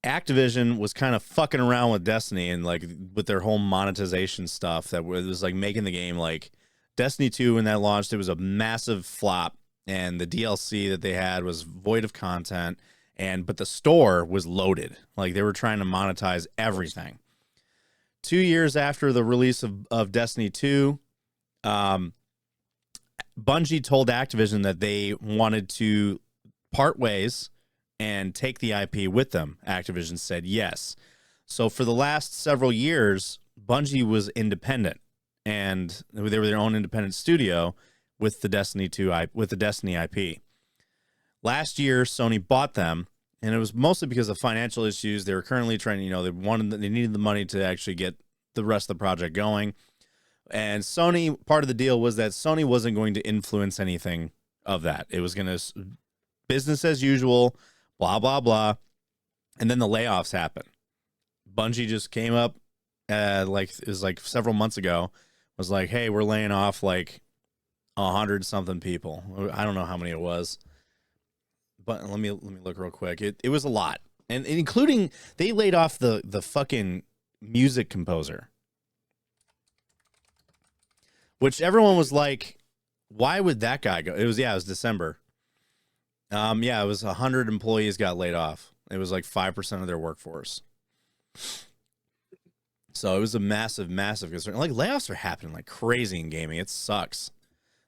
[SPEAKER 1] Activision was kind of fucking around with Destiny and like with their whole monetization stuff that was like making the game like Destiny 2 when that launched, it was a massive flop, and the DLC that they had was void of content, but the store was loaded. Like they were trying to monetize everything. 2 years after the release of Destiny 2, Bungie told Activision that they wanted to part ways and take the IP with them. Activision said yes. So for the last several years, Bungie was independent, and they were their own independent studio with the Destiny IP. Last year, Sony bought them, and it was mostly because of financial issues. They were currently trying, they needed the money to actually get the rest of the project going. And Sony, part of the deal was that Sony wasn't going to influence anything of that. It was going to business as usual. blah, blah, blah. And then the layoffs happen. Bungie just came up, like it was like several months ago, was like, hey, we're laying off like 100 something people. I don't know how many it was, but let me look real quick. It was a lot, and including they laid off the fucking music composer, which everyone was like, why would that guy go? It was December. Yeah, it was 100 employees got laid off. It was like 5% of their workforce. So it was a massive concern. Like layoffs are happening like crazy in gaming. It sucks.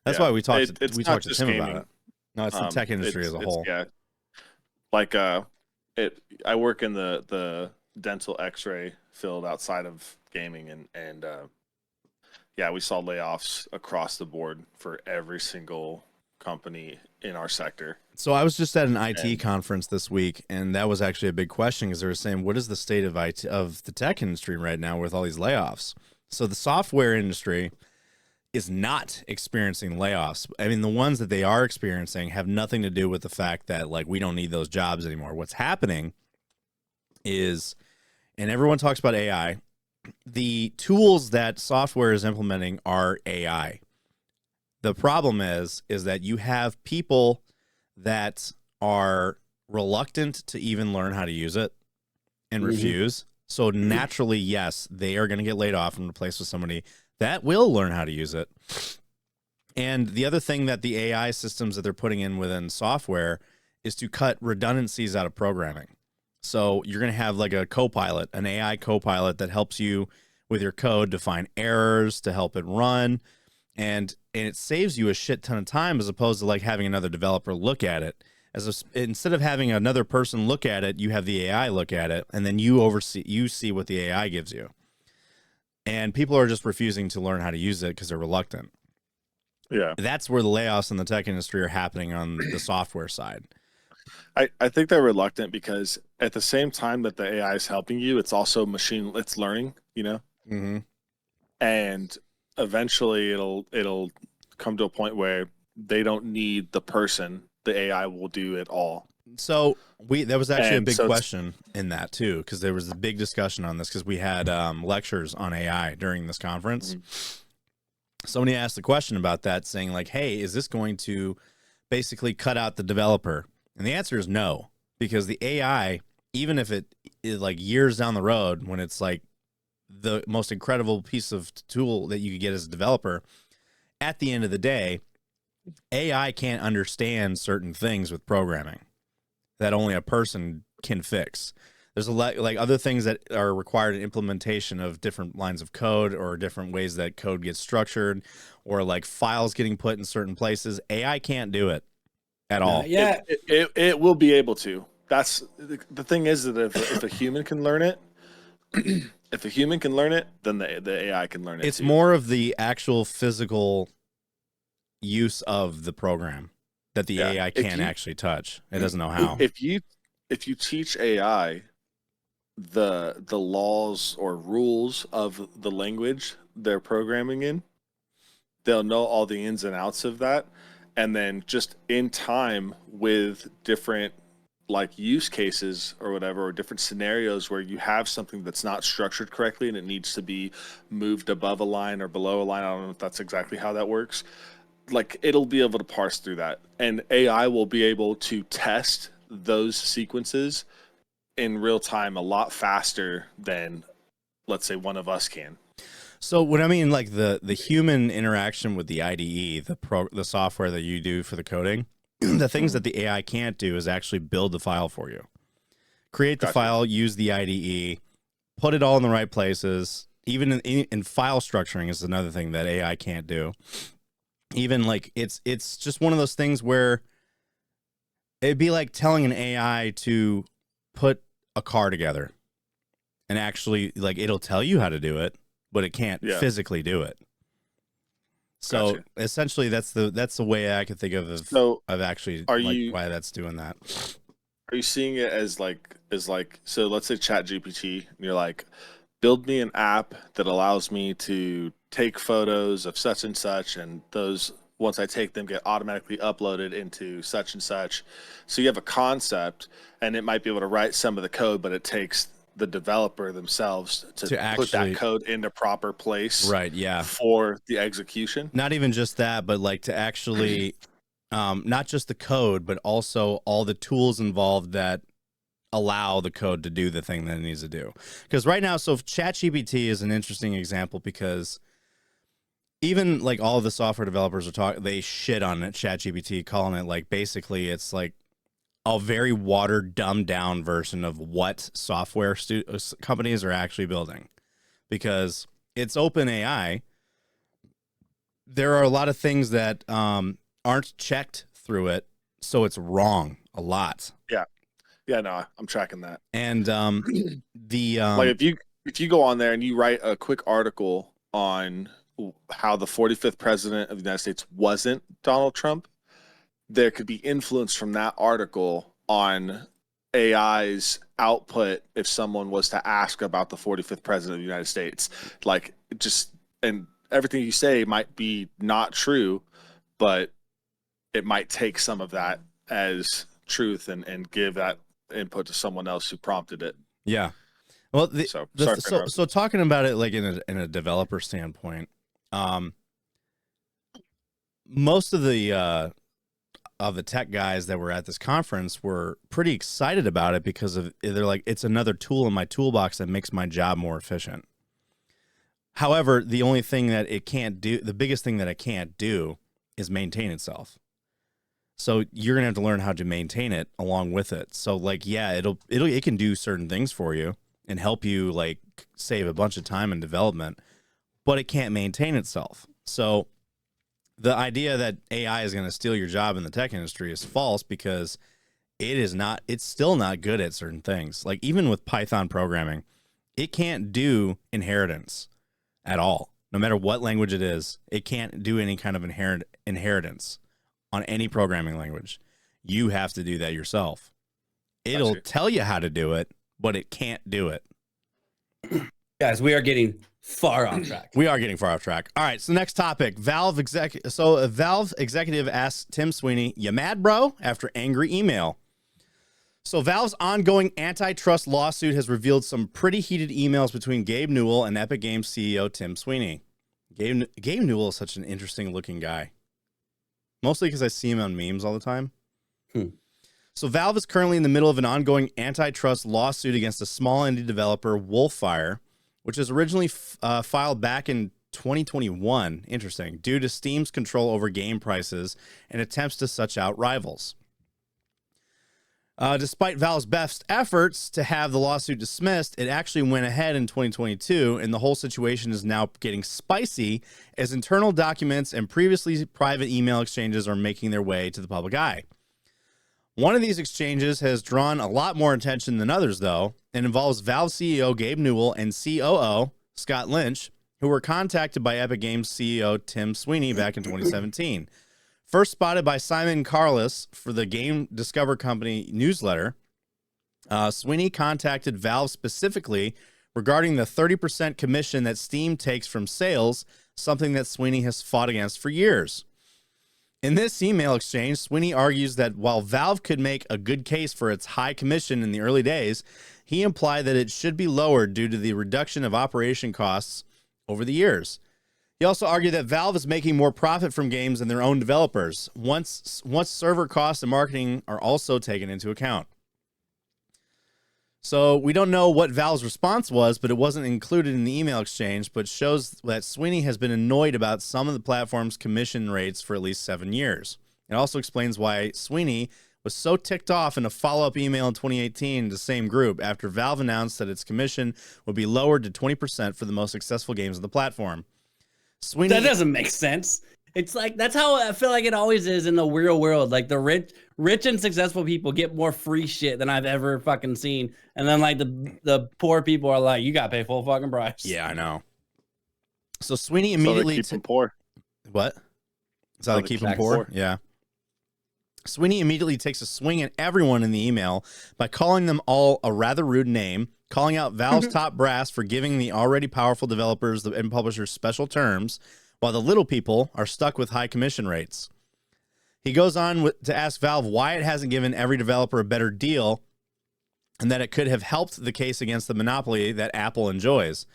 [SPEAKER 1] That's why we talked to Tim
[SPEAKER 3] gaming.
[SPEAKER 1] about it. No, it's the tech industry as a whole.
[SPEAKER 3] Yeah. Like I work in the dental X-ray field outside of gaming, and yeah, we saw layoffs across the board for every single company in our sector.
[SPEAKER 1] So I was just at an IT conference this week, and that was actually a big question because they were saying, what is the state of IT of the tech industry right now with all these layoffs? So the software industry is not experiencing layoffs. I mean, the ones that they are experiencing have nothing to do with the fact that like we don't need those jobs anymore. What's happening is, and everyone talks about AI, the tools that software is implementing are AI. The problem is that you have people that are reluctant to even learn how to use it and refuse. So naturally, yes, they are going to get laid off and replaced with somebody that will learn how to use it. And the other thing that the AI systems that they're putting in within software is to cut redundancies out of programming. So you're going to have like a copilot, an AI copilot that helps you with your code to find errors, to help it run. And it saves you a shit ton of time as opposed to like having another developer look at it. Instead of having another person look at it, you have the AI look at it, and then you see what the AI gives you. And people are just refusing to learn how to use it because they're reluctant.
[SPEAKER 3] Yeah.
[SPEAKER 1] That's where the layoffs in the tech industry are happening on the software side.
[SPEAKER 3] I think they're reluctant because at the same time that the AI is helping you, it's also it's learning, you know?
[SPEAKER 1] Mm-hmm.
[SPEAKER 3] And eventually it'll come to a point where they don't need the person. The AI will do it all.
[SPEAKER 1] So that was actually a big question in that too, because there was a big discussion on this because we had lectures on AI during this conference. Somebody asked the question about that, saying like, hey, is this going to basically cut out the developer? And the answer is no, because the AI, even if it is like years down the road, when it's like the most incredible piece of tool that you could get as a developer, at the end of the day, AI can't understand certain things with programming that only a person can fix. There's a lot like other things that are required in implementation of different lines of code or different ways that code gets structured or like files getting put in certain places. AI can't do it at all.
[SPEAKER 2] Yeah,
[SPEAKER 3] it will be able to. That's the thing is that if a human can learn it, if a human can learn it, then the AI can learn it.
[SPEAKER 1] It's
[SPEAKER 3] too.
[SPEAKER 1] more of the actual physical use of the program that the AI can't actually touch. It doesn't know how.
[SPEAKER 3] If you teach AI the laws or rules of the language they're programming in, they'll know all the ins and outs of that, and then just in time with different like use cases or whatever, or different scenarios where you have something that's not structured correctly and it needs to be moved above a line or below a line. I don't know if that's exactly how that works. Like it'll be able to parse through that, and AI will be able to test those sequences in real time a lot faster than, let's say, one of us can.
[SPEAKER 1] So what I mean, like the human interaction with the IDE, the software that you do for the coding, the things that the AI can't do is actually build the file for you, create the file, use the IDE, put it all in the right places. Even in file structuring is another thing that AI can't do. Even like it's just one of those things where it'd be like telling an AI to put a car together, and actually like it'll tell you how to do it, but it can't physically do it. So essentially that's the way I could think of actually why that's doing that.
[SPEAKER 3] Are you seeing it as like so let's say Chat GPT, and you're like, build me an app that allows me to take photos of such and such, and those once I take them, get automatically uploaded into such and such. So you have a concept, and it might be able to write some of the code, but it takes the developer themselves to
[SPEAKER 1] actually
[SPEAKER 3] put that code into proper place,
[SPEAKER 1] right? Yeah,
[SPEAKER 3] for the execution.
[SPEAKER 1] Not even just that, but like to actually, not just the code, but also all the tools involved that allow the code to do the thing that it needs to do. Because right now, so ChatGPT is an interesting example, because even like all of the software developers they shit on it, ChatGPT, calling it like basically it's like a very watered, dumbed down version of what software companies are actually building, because it's open AI. There are a lot of things that aren't checked through it, so it's wrong a lot.
[SPEAKER 3] Yeah, no, I'm tracking that.
[SPEAKER 1] And
[SPEAKER 3] like if you go on there and you write a quick article on how the 45th president of the United States wasn't Donald Trump, there could be influence from that article on AI's output if someone was to ask about the 45th president of the United States. Like, just, and everything you say might be not true, but it might take some of that as truth and give that input to someone else who prompted it.
[SPEAKER 1] Yeah. Well, so talking about it like in a developer standpoint, most of the tech guys that were at this conference were pretty excited about it, because they're like, it's another tool in my toolbox that makes my job more efficient. However, the only thing that it can't do, the biggest thing that it can't do, is maintain itself. So you're gonna have to learn how to maintain it along with it. So like, yeah, it can do certain things for you and help you like save a bunch of time in development, but it can't maintain itself. So the idea that AI is going to steal your job in the tech industry is false, because it's still not good at certain things. Like even with Python programming, it can't do inheritance at all. No matter what language it is, it can't do any kind of inheritance on any programming language. You have to do that yourself. It'll tell you how to do it, but it can't do it.
[SPEAKER 2] Guys, we are getting far off track.
[SPEAKER 1] We are getting far off track. All right, so next topic. Valve executive asks Tim Sweeney, "You mad, bro?" after angry email. So Valve's ongoing antitrust lawsuit has revealed some pretty heated emails between Gabe Newell and Epic Games CEO Tim Sweeney. Gabe Newell is such an interesting looking guy. Mostly because I see him on memes all the time. So Valve is currently in the middle of an ongoing antitrust lawsuit against a small indie developer, Wolfire, which was originally filed back in 2021. Interesting. Due to Steam's control over game prices and attempts to suss out rivals. Despite Valve's best efforts to have the lawsuit dismissed, it actually went ahead in 2022, and the whole situation is now getting spicy as internal documents and previously private email exchanges are making their way to the public eye. One of these exchanges has drawn a lot more attention than others, though, and involves Valve CEO Gabe Newell and COO Scott Lynch, who were contacted by Epic Games CEO Tim Sweeney back in 2017. First spotted by Simon Carless for the Game Discover Company newsletter, Sweeney contacted Valve specifically regarding the 30% commission that Steam takes from sales, something that Sweeney has fought against for years. In this email exchange, Sweeney argues that while Valve could make a good case for its high commission in the early days, he implied that it should be lowered due to the reduction of operation costs over the years. He also argued that Valve is making more profit from games than their own developers, once server costs and marketing are also taken into account. So we don't know what Valve's response was, but it wasn't included in the email exchange, but shows that Sweeney has been annoyed about some of the platform's commission rates for at least 7 years. It also explains why Sweeney was so ticked off in a follow-up email in 2018 to the same group after Valve announced that its commission would be lowered to 20% for the most successful games on the platform. Sweeney,
[SPEAKER 2] that doesn't make sense. It's like, that's how I feel like it always is in the real world. Like the rich and successful people get more free shit than I've ever fucking seen. And then like the poor people are like, you got to pay full fucking price.
[SPEAKER 1] Yeah, I know. So Sweeney immediately
[SPEAKER 3] keep them poor.
[SPEAKER 1] What? That's how they keep them poor? Yeah. Sweeney immediately takes a swing at everyone in the email by calling them all a rather rude name, calling out Valve's top brass for giving the already powerful developers and publishers special terms, while the little people are stuck with high commission rates. He goes on to ask Valve why it hasn't given every developer a better deal and that it could have helped the case against the monopoly that Apple enjoys.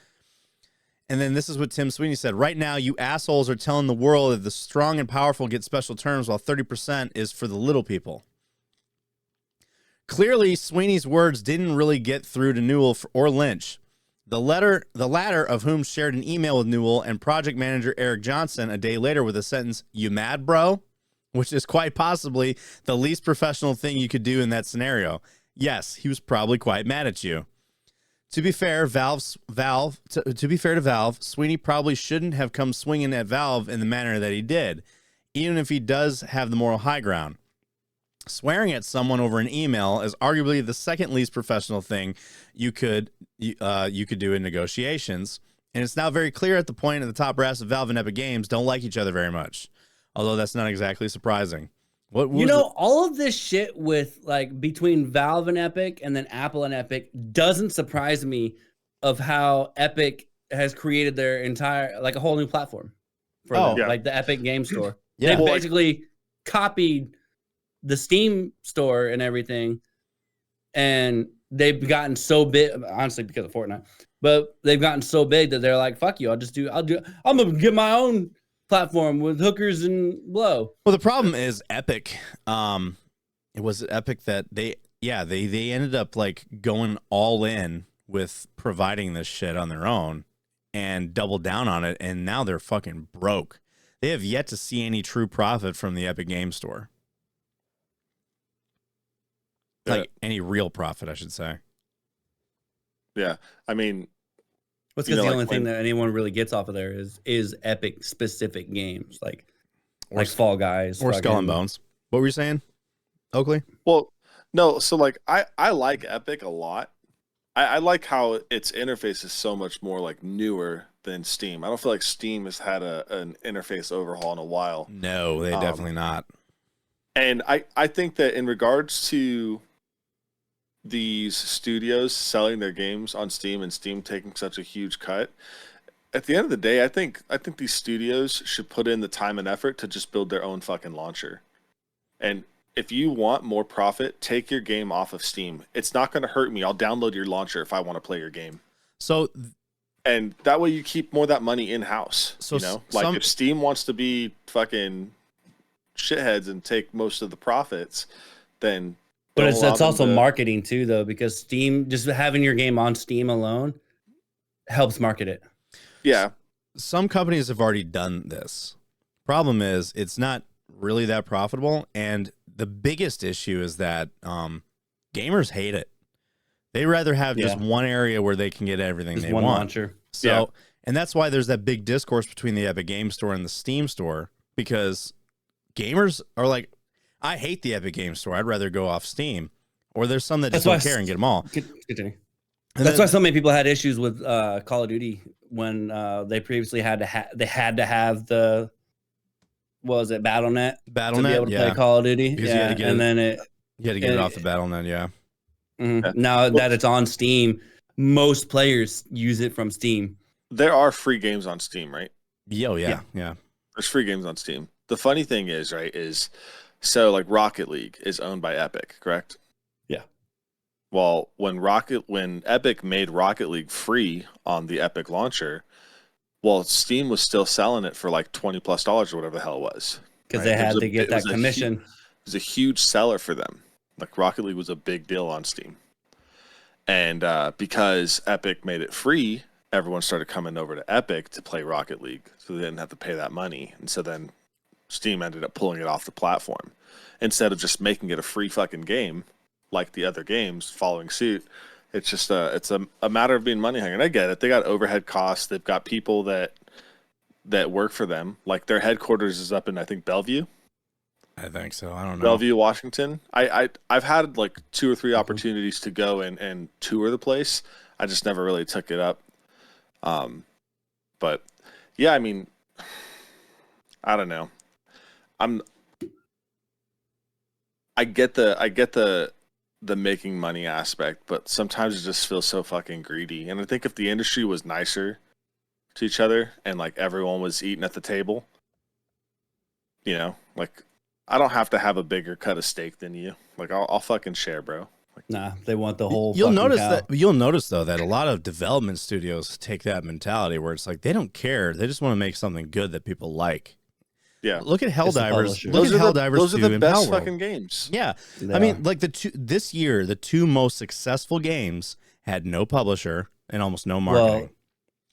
[SPEAKER 1] And then this is what Tim Sweeney said. Right now, you assholes are telling the world that the strong and powerful get special terms while 30% is for the little people. Clearly, Sweeney's words didn't really get through to Newell or Lynch. The latter of whom shared an email with Newell and project manager Eric Johnson a day later with a sentence, "You mad, bro?" Which is quite possibly the least professional thing you could do in that scenario. Yes, he was probably quite mad at you. To be fair, to be fair to Valve, Sweeney probably shouldn't have come swinging at Valve in the manner that he did, even if he does have the moral high ground. Swearing at someone over an email is arguably the second least professional thing you could do in negotiations, and it's now very clear at the point at the top brass of Valve and Epic Games don't like each other very much, although that's not exactly surprising.
[SPEAKER 2] All of this shit with like between Valve and Epic and then Apple and Epic doesn't surprise me of how Epic has created their entire, like a whole new platform for them, like the Epic Game Store. They basically copied the Steam store and everything, and they've gotten so big, honestly, because of Fortnite, but they've gotten so big that they're like, fuck you, I'm gonna get my own platform with hookers and blow.
[SPEAKER 1] Well, the problem is Epic. It was Epic that they ended up like going all in with providing this shit on their own and doubled down on it, and now they're fucking broke. They have yet to see any true profit from the Epic Game Store. Like any real profit, I should say.
[SPEAKER 3] Yeah, I mean,
[SPEAKER 2] what's because the only thing that anyone really gets off of there is Epic specific games like Fall Guys
[SPEAKER 1] or Skull and Bones. What were you saying, Oakley?
[SPEAKER 3] Well, no. So like, I like Epic a lot. I like how its interface is so much more like newer than Steam. I don't feel like Steam has had an interface overhaul in a while.
[SPEAKER 1] No, they definitely not.
[SPEAKER 3] And I think that in regards to these studios selling their games on Steam and Steam taking such a huge cut, at the end of the day, I think these studios should put in the time and effort to just build their own fucking launcher. And if you want more profit, take your game off of Steam. It's not going to hurt me. I'll download your launcher if I want to play your game.
[SPEAKER 1] So,
[SPEAKER 3] and that way you keep more of that money in house. So, you know, like if Steam wants to be fucking shitheads and take most of the profits, then.
[SPEAKER 2] But it's also marketing too, though, because Steam, just having your game on Steam alone helps market it.
[SPEAKER 3] Yeah.
[SPEAKER 1] Some companies have already done this. Problem is, it's not really that profitable. And the biggest issue is that gamers hate it. They rather have just one area where they can get everything they want.
[SPEAKER 2] Launcher.
[SPEAKER 1] So, and that's why there's that big discourse between the Epic Game Store and the Steam Store, because gamers are like, I hate the Epic Game Store. I'd rather go off Steam. Or there's some that just don't care and get them all.
[SPEAKER 2] That's why so many people had issues with Call of Duty when they previously had to have the, what was it, Battle.net to be able to play Call of Duty. You had to get
[SPEAKER 1] it off the Battle.net. Yeah.
[SPEAKER 2] Mm-hmm. Now that it's on Steam, most players use it from Steam.
[SPEAKER 3] There are free games on Steam, right?
[SPEAKER 1] Yeah.
[SPEAKER 3] There's free games on Steam. The funny thing is, right, is so like Rocket League is owned by Epic, correct?
[SPEAKER 2] Yeah.
[SPEAKER 3] Well, when Epic made Rocket League free on the Epic launcher, well, Steam was still selling it for like $20+ or whatever the hell it was.
[SPEAKER 2] Because they had to get that commission.
[SPEAKER 3] It was a huge seller for them. Like Rocket League was a big deal on Steam. And because Epic made it free, everyone started coming over to Epic to play Rocket League. So they didn't have to pay that money. And so then Steam ended up pulling it off the platform. Instead of just making it a free fucking game like the other games following suit, it's just it's a matter of being money hungry. And I get it. They got overhead costs. They've got people that work for them. Like their headquarters is up in, I think, Bellevue.
[SPEAKER 1] I think so. I don't know.
[SPEAKER 3] Bellevue, Washington. I've had like 2 or 3 opportunities to go and tour the place. I just never really took it up. But yeah, I mean, I don't know. I get the making money aspect, but sometimes it just feels so fucking greedy. And I think if the industry was nicer to each other and like everyone was eating at the table, you know, like I don't have to have a bigger cut of steak than you. Like I'll fucking share, bro. Like,
[SPEAKER 2] Nah, they want the whole.
[SPEAKER 1] You'll
[SPEAKER 2] fucking
[SPEAKER 1] notice
[SPEAKER 2] cow.
[SPEAKER 1] that. You'll notice though that a lot of development studios take that mentality where it's like they don't care. They just want to make something good that people like.
[SPEAKER 3] yeah,
[SPEAKER 1] Look at Helldivers.
[SPEAKER 2] publisher.
[SPEAKER 1] Look at Helldivers
[SPEAKER 3] those are
[SPEAKER 1] 2
[SPEAKER 3] the
[SPEAKER 1] and
[SPEAKER 3] best
[SPEAKER 1] Power World.
[SPEAKER 3] fucking games.
[SPEAKER 1] Yeah.
[SPEAKER 2] They
[SPEAKER 1] I mean,
[SPEAKER 2] are.
[SPEAKER 1] like this year, the two most successful games had no publisher and almost no marketing.
[SPEAKER 2] Well,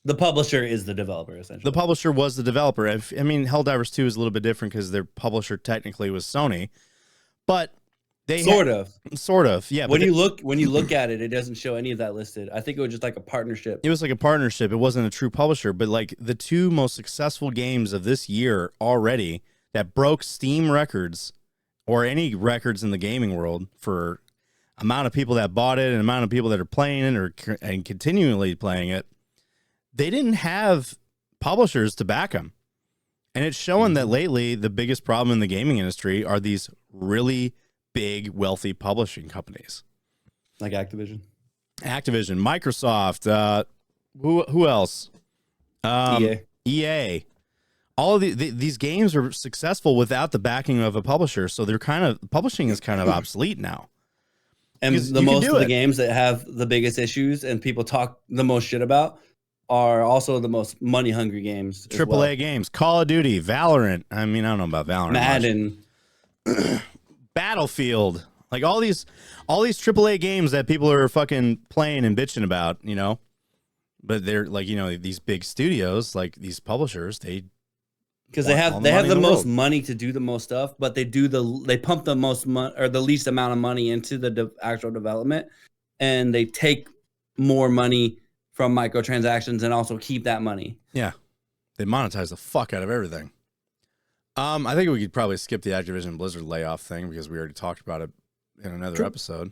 [SPEAKER 2] the publisher is the developer, essentially.
[SPEAKER 1] The publisher was the developer. I mean, Helldivers 2 is a little bit different because their publisher technically was Sony, but they
[SPEAKER 2] sort of.
[SPEAKER 1] yeah.
[SPEAKER 2] When you look at it, it doesn't show any of that listed. I think it was just like a partnership.
[SPEAKER 1] It was like a partnership. It wasn't a true publisher, but like the two most successful games of this year already that broke Steam records or any records in the gaming world for amount of people that bought it and amount of people that are playing it and continually playing it, they didn't have publishers to back them. And it's showing that lately the biggest problem in the gaming industry are these really big, wealthy publishing companies.
[SPEAKER 2] Like Activision.
[SPEAKER 1] Microsoft, who else? EA. All of these games are successful without the backing of a publisher, so publishing is kind of obsolete now.
[SPEAKER 2] And
[SPEAKER 1] Because
[SPEAKER 2] the
[SPEAKER 1] you can
[SPEAKER 2] most
[SPEAKER 1] do
[SPEAKER 2] of the
[SPEAKER 1] it.
[SPEAKER 2] games that have the biggest issues and people talk the most shit about are also the most money hungry games. as
[SPEAKER 1] AAA
[SPEAKER 2] well.
[SPEAKER 1] games, Call of Duty, Valorant. I mean, I don't know about Valorant. much.
[SPEAKER 2] Madden.
[SPEAKER 1] Battlefield, like all these AAA games that people are fucking playing and bitching about, you know. But they're like, you know, these big studios, like these publishers,
[SPEAKER 2] Because
[SPEAKER 1] want
[SPEAKER 2] they
[SPEAKER 1] all
[SPEAKER 2] have
[SPEAKER 1] the money
[SPEAKER 2] the
[SPEAKER 1] in the
[SPEAKER 2] most
[SPEAKER 1] world.
[SPEAKER 2] money to do the most stuff, but they pump the most money or the least amount of money into the actual development, and they take more money from microtransactions and also keep that money.
[SPEAKER 1] yeah, they monetize the fuck out of everything. I think we could probably skip the Activision Blizzard layoff thing because we already talked about it in another episode.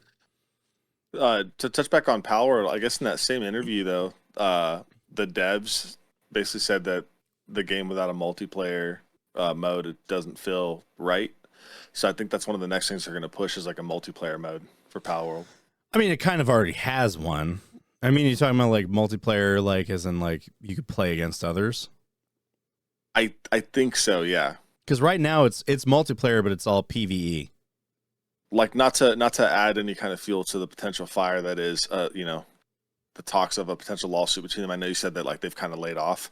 [SPEAKER 3] To touch back on Power, I guess in that same interview though, the devs basically said that the game without a multiplayer mode, it doesn't feel right. So I think that's one of the next things they're going to push is like a multiplayer mode for Power World.
[SPEAKER 1] I mean, it kind of already has one. I mean, you're talking about like multiplayer, like as in like you could play against others.
[SPEAKER 3] I think so, yeah.
[SPEAKER 1] Because right now it's multiplayer, but it's all PvE.
[SPEAKER 3] Like not to add any kind of fuel to the potential fire that is, you know, the talks of a potential lawsuit between them. I know you said that like they've kind of laid off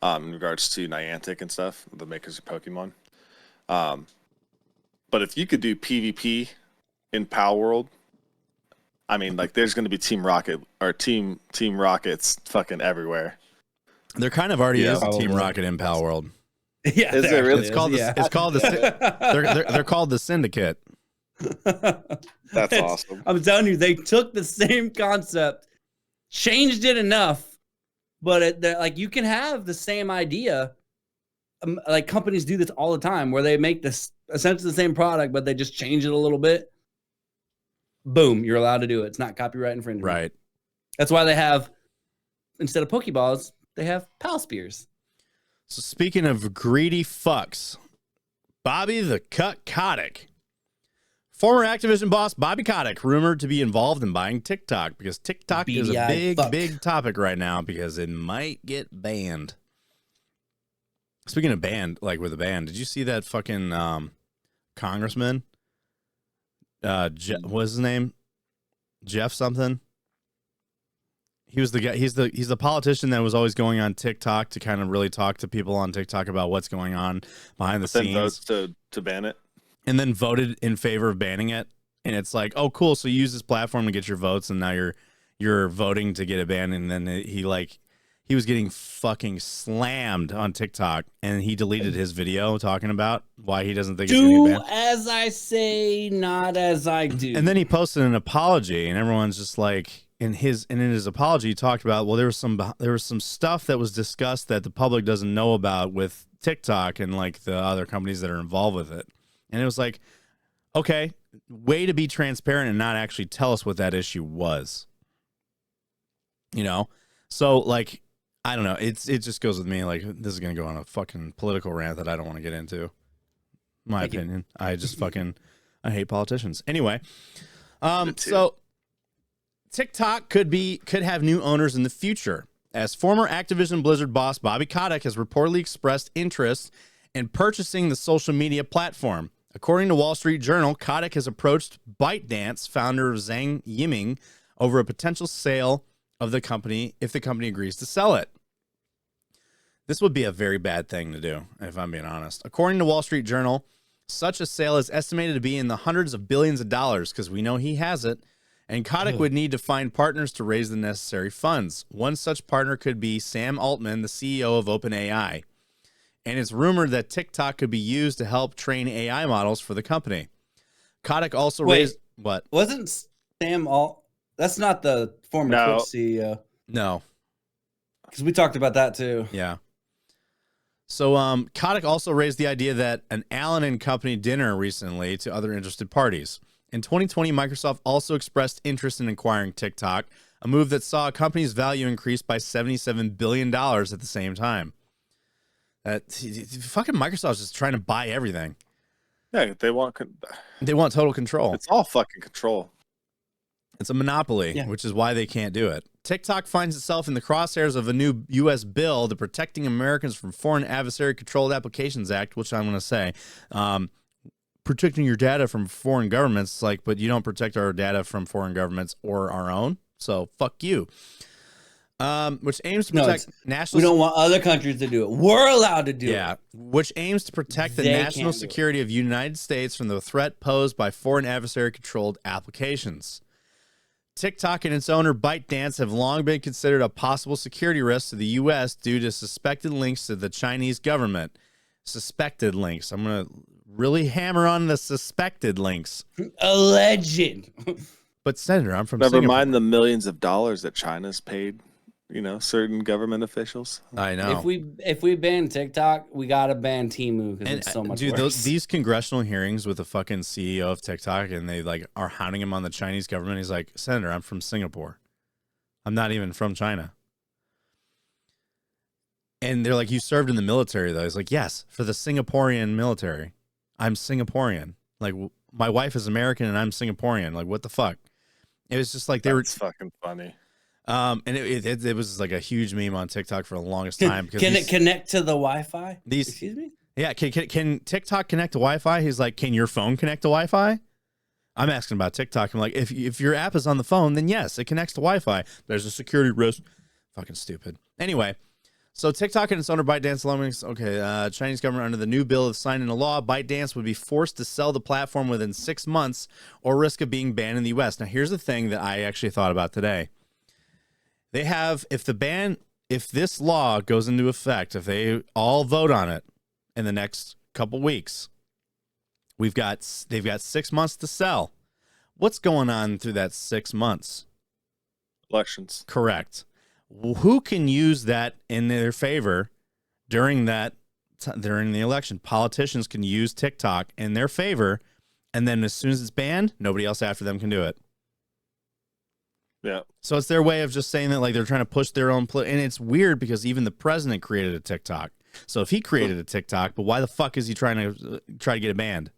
[SPEAKER 3] in regards to Niantic and stuff, the makers of Pokemon. But if you could do PvP in Power World, I mean, like there's going to be Team Rocket or Team Rockets fucking everywhere.
[SPEAKER 1] There kind of already
[SPEAKER 3] Yeah,
[SPEAKER 1] is a Team
[SPEAKER 2] probably.
[SPEAKER 1] Rocket in Pal World.
[SPEAKER 2] Yeah,
[SPEAKER 3] Is
[SPEAKER 2] there
[SPEAKER 3] it really?
[SPEAKER 2] actually
[SPEAKER 1] It's called they're called the Syndicate.
[SPEAKER 3] That's awesome.
[SPEAKER 2] I'm telling you, they took the same concept, changed it enough, but like you can have the same idea. Like companies do this all the time, where they make this essentially the same product, but they just change it a little bit. Boom, you're allowed to do it. It's not copyright infringement.
[SPEAKER 1] Right.
[SPEAKER 2] That's why they have, instead of Pokeballs, they have Pal Spears.
[SPEAKER 1] So speaking of greedy fucks, Bobby the Cut Kotick. Former Activision boss Bobby Kotick rumored to be involved in buying TikTok because TikTok is a
[SPEAKER 2] BDI
[SPEAKER 1] big topic right now because it might get banned. Speaking of banned, like with a ban, did you see that fucking congressman? What was his name? Jeff something. He was the guy. He's the politician that was always going on TikTok to kind of really talk to people on TikTok about what's going on behind the
[SPEAKER 3] Then
[SPEAKER 1] scenes,
[SPEAKER 3] votes to ban it.
[SPEAKER 1] and then voted in favor of banning it. And it's like, oh, cool. So you use this platform to get your votes, and now you're voting to get it banned. And then he was getting fucking slammed on TikTok, and he deleted his video talking about why he doesn't think it's gonna
[SPEAKER 2] Do
[SPEAKER 1] be banned.
[SPEAKER 2] as I say, not as I do.
[SPEAKER 1] And then he posted an apology, and everyone's just like, in his apology, he talked about, well, there was some stuff that was discussed that the public doesn't know about with TikTok and like the other companies that are involved with it. And it was like, okay, way to be transparent and not actually tell us what that issue was. You know? So like, I don't know. It just goes with me. Like, this is going to go on a fucking political rant that I don't want to get into. My
[SPEAKER 2] Thank you.
[SPEAKER 1] opinion. I just fucking, I hate politicians. Anyway.
[SPEAKER 3] Me too.
[SPEAKER 1] So TikTok could have new owners in the future. as former Activision Blizzard boss Bobby Kotick has reportedly expressed interest in purchasing the social media platform. According to Wall Street Journal, Kotick has approached ByteDance founder Zhang Yiming over a potential sale of the company if the company agrees to sell it. This would be a very bad thing to do, if I'm being honest. According to Wall Street Journal, such a sale is estimated to be in the hundreds of billions of dollars, because we know he has it, and Kotick would need to find partners to raise the necessary funds. One such partner could be Sam Altman, the CEO of OpenAI. And it's rumored that TikTok could be used to help train AI models for the company. Kotick also raised... What?
[SPEAKER 2] Wasn't Sam Alt... That's not the former Twitch CEO.
[SPEAKER 1] No.
[SPEAKER 2] Because we talked about that too.
[SPEAKER 1] Yeah. So Kotick also raised the idea that an Allen and Company dinner recently to other interested parties. In 2020, Microsoft also expressed interest in acquiring TikTok, a move that saw a company's value increase by $77 billion at the same time. Fucking Microsoft's just trying to buy everything.
[SPEAKER 3] Yeah, they want
[SPEAKER 1] total control.
[SPEAKER 3] It's all fucking control.
[SPEAKER 1] It's a monopoly, which is why they can't do it. TikTok finds itself in the crosshairs of a new U.S. bill, the Protecting Americans from Foreign Adversary Controlled Applications Act, which I'm going to say, protecting your data from foreign governments, like, but you don't protect our data from foreign governments or our own, so fuck you. Which aims to protect national...
[SPEAKER 2] We don't want other countries to do it. We're allowed to do it.
[SPEAKER 1] Yeah, which aims to protect the national security of the United States from the threat posed by foreign adversary-controlled applications. TikTok and its owner ByteDance have long been considered a possible security risk to the U.S. due to suspected links to the Chinese government. Suspected links. I'm going to really hammer on the suspected links.
[SPEAKER 2] Alleged.
[SPEAKER 1] But Senator, I'm from
[SPEAKER 3] Never
[SPEAKER 1] Singapore.
[SPEAKER 3] mind the millions of dollars that China's paid, certain government officials.
[SPEAKER 1] I know.
[SPEAKER 2] If we ban TikTok, we gotta ban Temu because it's so much worse.
[SPEAKER 1] These congressional hearings with the fucking CEO of TikTok, and they like are hounding him on the Chinese government. He's like, Senator, I'm from Singapore. I'm not even from China. And they're like, you served in the military though. He's like, yes, for the Singaporean military. I'm Singaporean. Like, my wife is American and I'm Singaporean. Like, what the fuck? It was just like
[SPEAKER 3] That's fucking funny.
[SPEAKER 1] And it was like a huge meme on TikTok for the longest time. Because
[SPEAKER 2] can it connect to the Wi-Fi? Excuse me?
[SPEAKER 1] Yeah, can TikTok connect to Wi-Fi? He's like, can your phone connect to Wi-Fi? I'm asking about TikTok. I'm like, if your app is on the phone, then yes, it connects to Wi-Fi. There's a security risk. Fucking stupid. Anyway, so TikTok and its owner ByteDance, Chinese government under the new bill have signed into law. ByteDance would be forced to sell the platform within 6 months or risk of being banned in the U.S. Now, here's the thing that I actually thought about today. They have, if this law goes into effect, if they all vote on it in the next couple weeks, they've got 6 months to sell. What's going on through that 6 months?
[SPEAKER 3] Elections.
[SPEAKER 1] Correct. Who can use that in their favor during the election? Politicians can use TikTok in their favor, and then as soon as it's banned, nobody else after them can do it.
[SPEAKER 3] Yeah.
[SPEAKER 1] So it's their way of just saying that, like, they're trying to push their own and it's weird because even the president created a TikTok. So if he created a TikTok, but why the fuck is he trying to get it banned?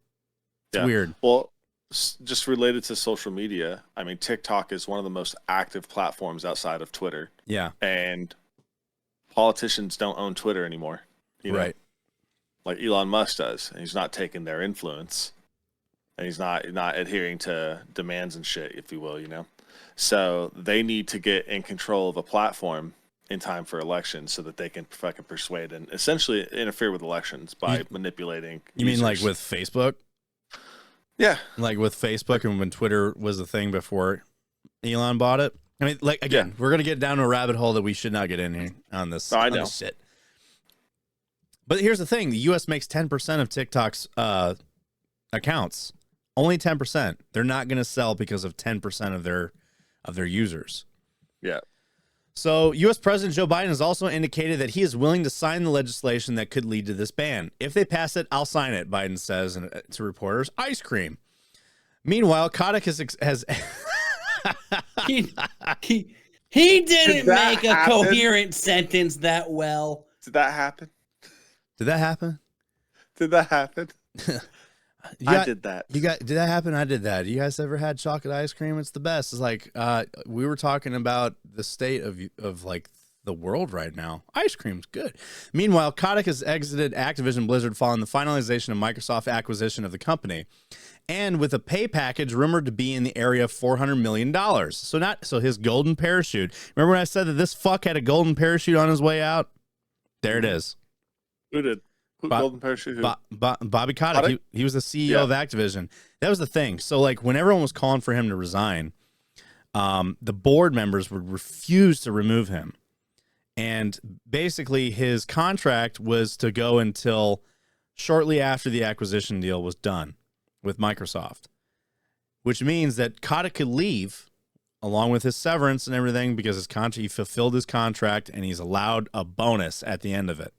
[SPEAKER 1] It's weird.
[SPEAKER 3] Well, just related to social media, I mean, TikTok is one of the most active platforms outside of Twitter.
[SPEAKER 1] Yeah.
[SPEAKER 3] And politicians don't own Twitter anymore.
[SPEAKER 1] Right.
[SPEAKER 3] Like Elon Musk does, and he's not taking their influence, and he's not adhering to demands and shit, if you will, So they need to get in control of a platform in time for elections so that they can fucking persuade and essentially interfere with elections by manipulating.
[SPEAKER 1] You mean like with Facebook?
[SPEAKER 3] Yeah.
[SPEAKER 1] Like with Facebook and when Twitter was a thing before Elon bought it? I mean, like, again, we're going to get down to a rabbit hole that we should not get in here on this, this shit. But here's the thing. The U.S. makes 10% of TikTok's accounts. Only 10%. They're not going to sell because of 10% of their users.
[SPEAKER 3] Yeah.
[SPEAKER 1] So U.S. President Joe Biden has also indicated that he is willing to sign the legislation that could lead to this ban. If they pass it, I'll sign it, Biden says to reporters. Ice cream. Meanwhile, Kotick has
[SPEAKER 2] he didn't make a coherent sentence that well.
[SPEAKER 3] Did that happen?
[SPEAKER 1] Did that happen?
[SPEAKER 3] Did that happen? I did that.
[SPEAKER 1] Did that happen? I did that. You guys ever had chocolate ice cream? It's the best. It's like we were talking about the state of like the world right now. Ice cream's good. Meanwhile, Kotick has exited Activision Blizzard following the finalization of Microsoft acquisition of the company, and with a pay package rumored to be in the area of $400 million. So his golden parachute. Remember when I said that this fuck had a golden parachute on his way out? There it is.
[SPEAKER 3] Who did? Golden parachute?
[SPEAKER 1] Bobby Kotick. He was the CEO of Activision. That was the thing. So like when everyone was calling for him to resign, the board members would refuse to remove him. And basically his contract was to go until shortly after the acquisition deal was done with Microsoft, which means that Kotick could leave along with his severance and everything because he fulfilled his contract and he's allowed a bonus at the end of it.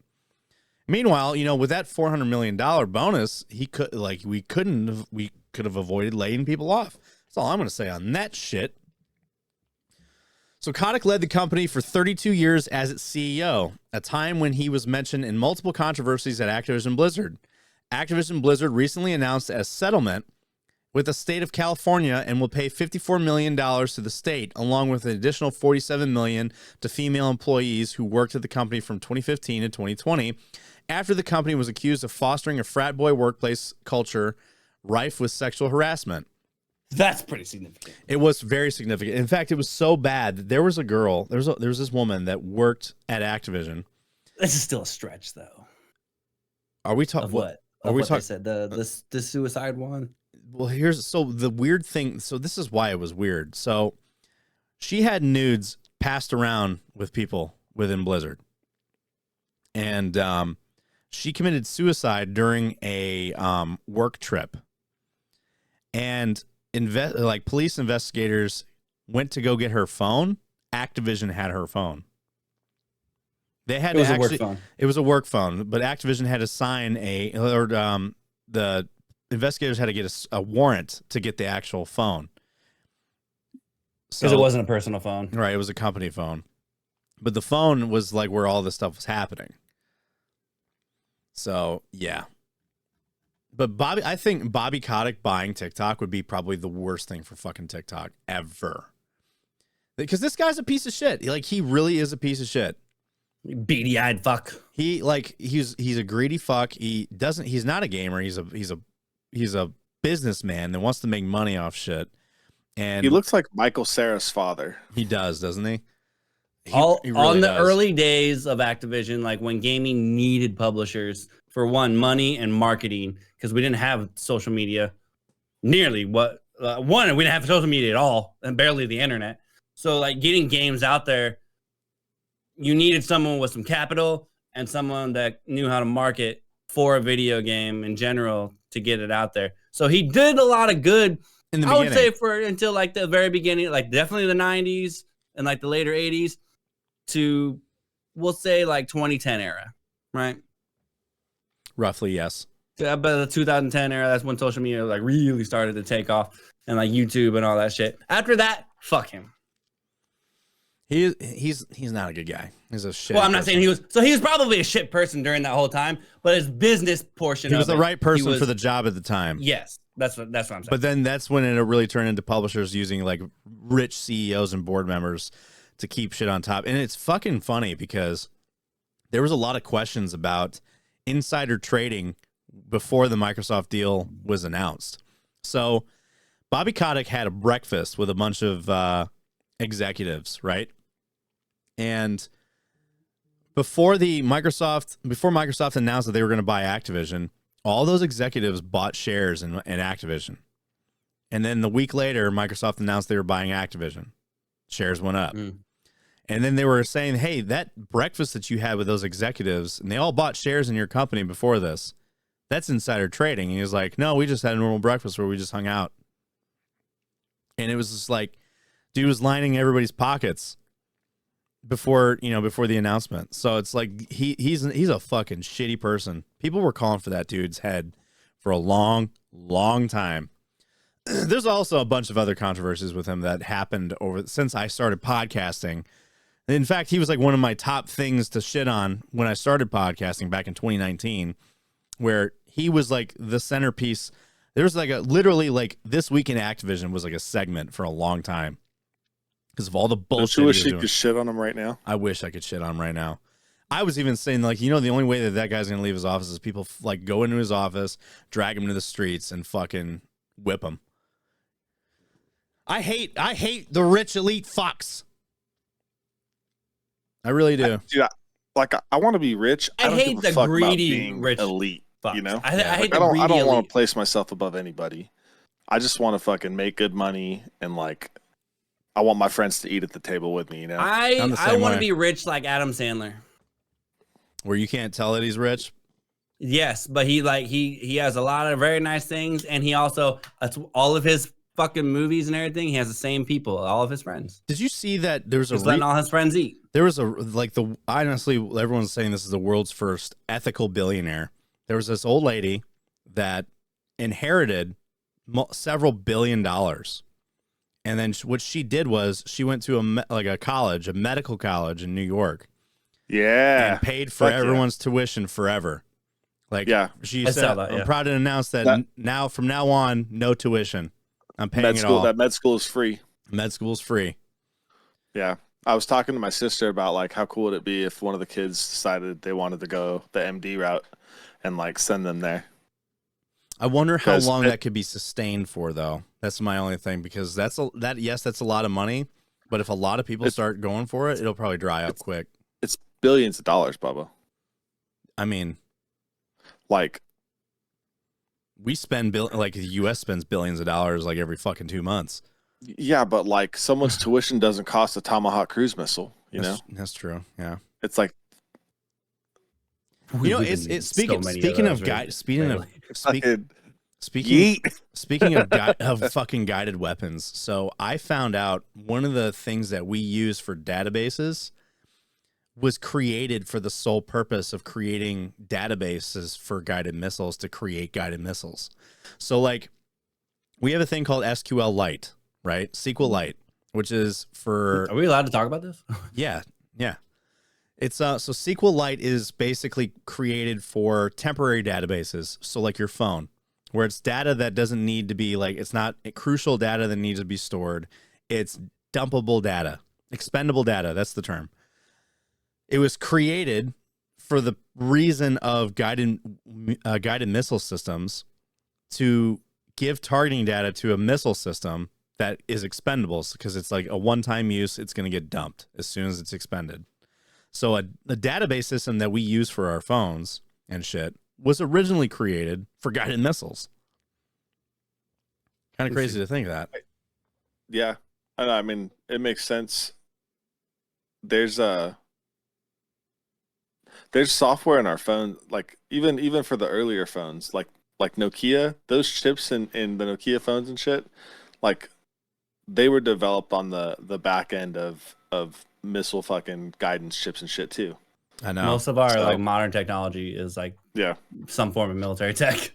[SPEAKER 1] Meanwhile, you know, with that $400 million bonus, we could have avoided laying people off. That's all I'm going to say on that shit. So Kotick led the company for 32 years as its CEO, a time when he was mentioned in multiple controversies at Activision Blizzard. Activision Blizzard recently announced a settlement with the state of California and will pay $54 million to the state, along with an additional $47 million to female employees who worked at the company from 2015 to 2020, after the company was accused of fostering a frat boy workplace culture rife with sexual harassment.
[SPEAKER 2] That's pretty significant.
[SPEAKER 1] It was very significant. In fact, it was so bad that there was a girl, there was this woman that worked at Activision.
[SPEAKER 2] This is still a stretch, though.
[SPEAKER 1] Are we talking?
[SPEAKER 2] Of what?
[SPEAKER 1] Are we talking?
[SPEAKER 2] Said the suicide one.
[SPEAKER 1] Well, so the weird thing. So this is why it was weird. So she had nudes passed around with people within Blizzard, and she committed suicide during a work trip, and police investigators went to go get her phone. Activision had her phone. They had a work phone. It was a work phone, but Activision had to sign the investigators had to get a warrant to get the actual phone.
[SPEAKER 2] Because it wasn't a personal phone.
[SPEAKER 1] Right, it was a company phone. But the phone was like where all this stuff was happening. So, yeah. But I think Bobby Kotick buying TikTok would be probably the worst thing for fucking TikTok ever. Because this guy's a piece of shit. Like, he really is a piece of shit.
[SPEAKER 2] Beady-eyed fuck.
[SPEAKER 1] He's a greedy fuck. He's not a gamer. He's a businessman that wants to make money off shit. And
[SPEAKER 3] he looks like Michael Cera's father.
[SPEAKER 1] He does, doesn't he? He really
[SPEAKER 2] on the
[SPEAKER 1] does.
[SPEAKER 2] early days of Activision, like when gaming needed publishers for one, money and marketing, because we didn't have social media nearly we didn't have social media at all and barely the internet. So like getting games out there, you needed someone with some capital and someone that knew how to market for a video game in general to get it out there. So he did a lot of good
[SPEAKER 1] in the beginning.
[SPEAKER 2] I would say until like the very beginning, like definitely the 90s and like the later 80s to, we'll say like 2010 era, right?
[SPEAKER 1] Roughly, yes.
[SPEAKER 2] Yeah, but the 2010 era, that's when social media like really started to take off and like YouTube and all that shit. After that, fuck him.
[SPEAKER 1] He's not a good guy. He's a shit.
[SPEAKER 2] Well, I'm not saying he was. So he was probably a shit person during that whole time, but his business portion.
[SPEAKER 1] He was the right person for the job at the time.
[SPEAKER 2] Yes, that's what I'm saying.
[SPEAKER 1] But then that's when it really turned into publishers using like rich CEOs and board members to keep shit on top. And it's fucking funny because there was a lot of questions about insider trading before the Microsoft deal was announced. So Bobby Kotick had a breakfast with a bunch of executives, right? And before Microsoft announced that they were going to buy Activision, all those executives bought shares in Activision. And then the week later, Microsoft announced they were buying Activision. Shares went up. And then they were saying, hey, that breakfast that you had with those executives, and they all bought shares in your company before this, that's insider trading. And he was like, no, we just had a normal breakfast where we just hung out. And it was just like, dude was lining everybody's pockets before the announcement. So it's like he's a fucking shitty person. People were calling for that dude's head for a long, long time. There's also a bunch of other controversies with him that happened since I started podcasting. In fact, he was like one of my top things to shit on when I started podcasting back in 2019, where he was like the centerpiece. There was like literally like This Week in Activision was like a segment for a long time. because of all the
[SPEAKER 3] Don't
[SPEAKER 1] bullshit
[SPEAKER 3] you
[SPEAKER 1] he
[SPEAKER 3] wish
[SPEAKER 1] was
[SPEAKER 3] you
[SPEAKER 1] doing.
[SPEAKER 3] could shit on him right now?
[SPEAKER 1] I wish I could shit on him right now. I was even saying, like, the only way that guy's gonna leave his office is people like go into his office, drag him to the streets, and fucking whip him. I hate the rich elite fucks. I really do.
[SPEAKER 3] Dude, I want to be rich.
[SPEAKER 2] I
[SPEAKER 3] don't
[SPEAKER 2] hate
[SPEAKER 3] give
[SPEAKER 2] the
[SPEAKER 3] a fuck about
[SPEAKER 2] greedy
[SPEAKER 3] being
[SPEAKER 2] rich
[SPEAKER 3] elite.
[SPEAKER 2] fucks.
[SPEAKER 3] You know,
[SPEAKER 2] I hate
[SPEAKER 3] I
[SPEAKER 2] the greedy
[SPEAKER 3] don't want
[SPEAKER 2] elite.
[SPEAKER 3] to place myself above anybody. I just want to fucking make good money and like I want my friends to eat at the table with me. You know,
[SPEAKER 1] I'm the
[SPEAKER 2] I
[SPEAKER 1] same
[SPEAKER 2] want
[SPEAKER 1] way.
[SPEAKER 2] to be rich like Adam Sandler.
[SPEAKER 1] Where you can't tell that he's rich.
[SPEAKER 2] Yes, but he has a lot of very nice things, and he also all of his fucking movies and everything. He has the same people, all of his friends.
[SPEAKER 1] Did you see that there was
[SPEAKER 2] Just letting all his friends eat.
[SPEAKER 1] there was honestly, everyone's saying this is the world's first ethical billionaire. There was this old lady that inherited several $billion. And then what she did was she went to a medical college in New York.
[SPEAKER 3] yeah,
[SPEAKER 1] And paid for everyone's tuition forever. Like, she said, I'm proud to announce that from now on, no tuition. I'm paying it all.
[SPEAKER 3] That med school is free.
[SPEAKER 1] Med school's free.
[SPEAKER 3] Yeah. I was talking to my sister about like how cool would it be if one of the kids decided they wanted to go the MD route and like send them there.
[SPEAKER 1] I wonder how long that could be sustained for, though. That's my only thing, because that's a lot of money. But if a lot of people start going for it, it'll probably dry up quick.
[SPEAKER 3] It's billions of dollars, Bubba.
[SPEAKER 1] I mean,
[SPEAKER 3] like
[SPEAKER 1] we spend the U.S. spends billions of dollars like every fucking 2 months.
[SPEAKER 3] Yeah, but like someone's tuition doesn't cost a Tomahawk cruise missile. That's
[SPEAKER 1] true. Yeah,
[SPEAKER 3] it's like
[SPEAKER 1] it's speaking of fucking guided weapons. So I found out one of the things that we use for databases was created for the sole purpose of creating databases for guided missiles to create guided missiles. So like we have a thing called SQLite, right? SQLite, which is for...
[SPEAKER 2] Are we allowed to talk about this?
[SPEAKER 1] Yeah. It's so SQLite is basically created for temporary databases. So like your phone, where it's data that doesn't need to be it's not crucial data that needs to be stored. It's dumpable data, expendable data. That's the term. It was created for the reason of guided missile systems to give targeting data to a missile system that is expendable, because it's like a one-time use. It's going to get dumped as soon as it's expended. So a database system that we use for our phones and shit was originally created for guided missiles. Kind of crazy to think of that.
[SPEAKER 3] Yeah, I mean, it makes sense. There's software in our phone, like even for the earlier phones, like Nokia, those chips in the Nokia phones and shit, like they were developed on the back end of missile fucking guidance chips and shit too.
[SPEAKER 1] I know.
[SPEAKER 2] Most of our like modern technology is like some form of military tech.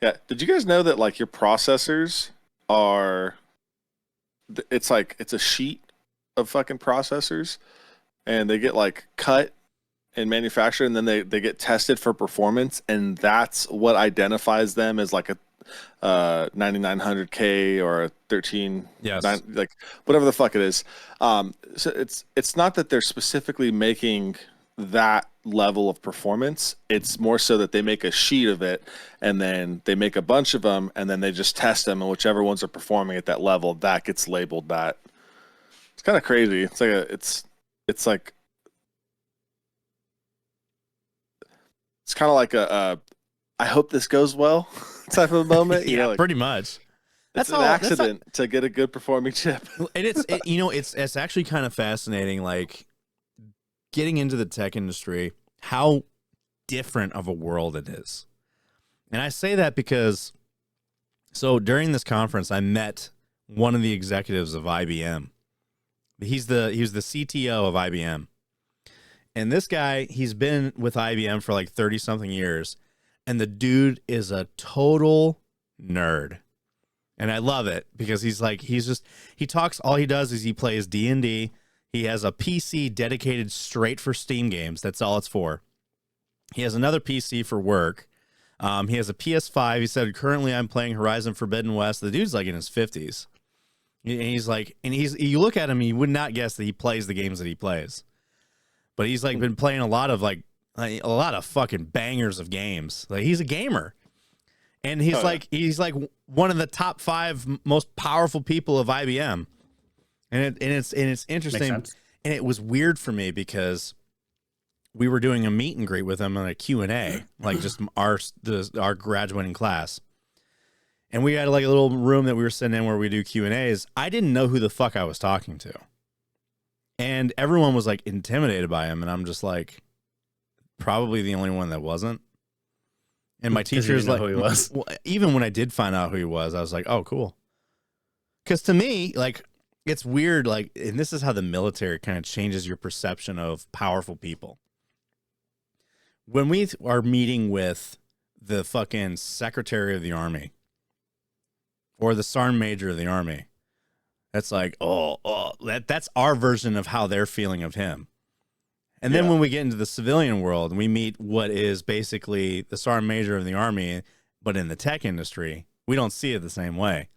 [SPEAKER 3] Yeah. Did you guys know that like your processors are it's a sheet of fucking processors, and they get like cut and manufactured, and then they get tested for performance, and that's what identifies them as like a 9900K or a 13, like whatever the fuck it is. So it's not that they're specifically making that level of performance. It's more so that they make a sheet of it, and then they make a bunch of them, and then they just test them, and whichever ones are performing at that level, that gets labeled that. It's kind of crazy. It's like it's kind of like a I hope this goes well type of moment.
[SPEAKER 1] Pretty much.
[SPEAKER 3] That's an accident to get a good performing chip.
[SPEAKER 1] And it's actually kind of fascinating, like getting into the tech industry, how different of a world it is. And I say that because, so during this conference, I met one of the executives of IBM. He was the CTO of IBM. And this guy, he's been with IBM for like 30 something years. And the dude is a total nerd. And I love it because he talks, all he does is he plays D&D. He has a PC dedicated straight for Steam games. That's all it's for. He has another PC for work. He has a PS5. He said, currently I'm playing Horizon Forbidden West. The dude's like in his 50s. And you look at him, you would not guess that he plays the games that he plays. But he's like been playing a lot of fucking bangers of games. Like he's a gamer. And he's like one of the top 5 most powerful people of IBM. And it's interesting. And it was weird for me because we were doing a meet and greet with him on a Q&A, like just our graduating class. And we had like a little room that we were sitting in where we do Q&As. I didn't know who the fuck I was talking to. And everyone was like intimidated by him. And I'm just like, probably the only one that wasn't. And my teacher was like, who he was. Well, even when I did find out who he was, I was like, oh, cool. Because to me, like, it's weird. Like, and this is how the military kind of changes your perception of powerful people. When we are meeting with the fucking Secretary of the Army or the Sergeant Major of the Army, that's like, that's our version of how they're feeling of him. And then when we get into the civilian world and we meet what is basically the Sergeant Major of the Army, but in the tech industry, we don't see it the same way.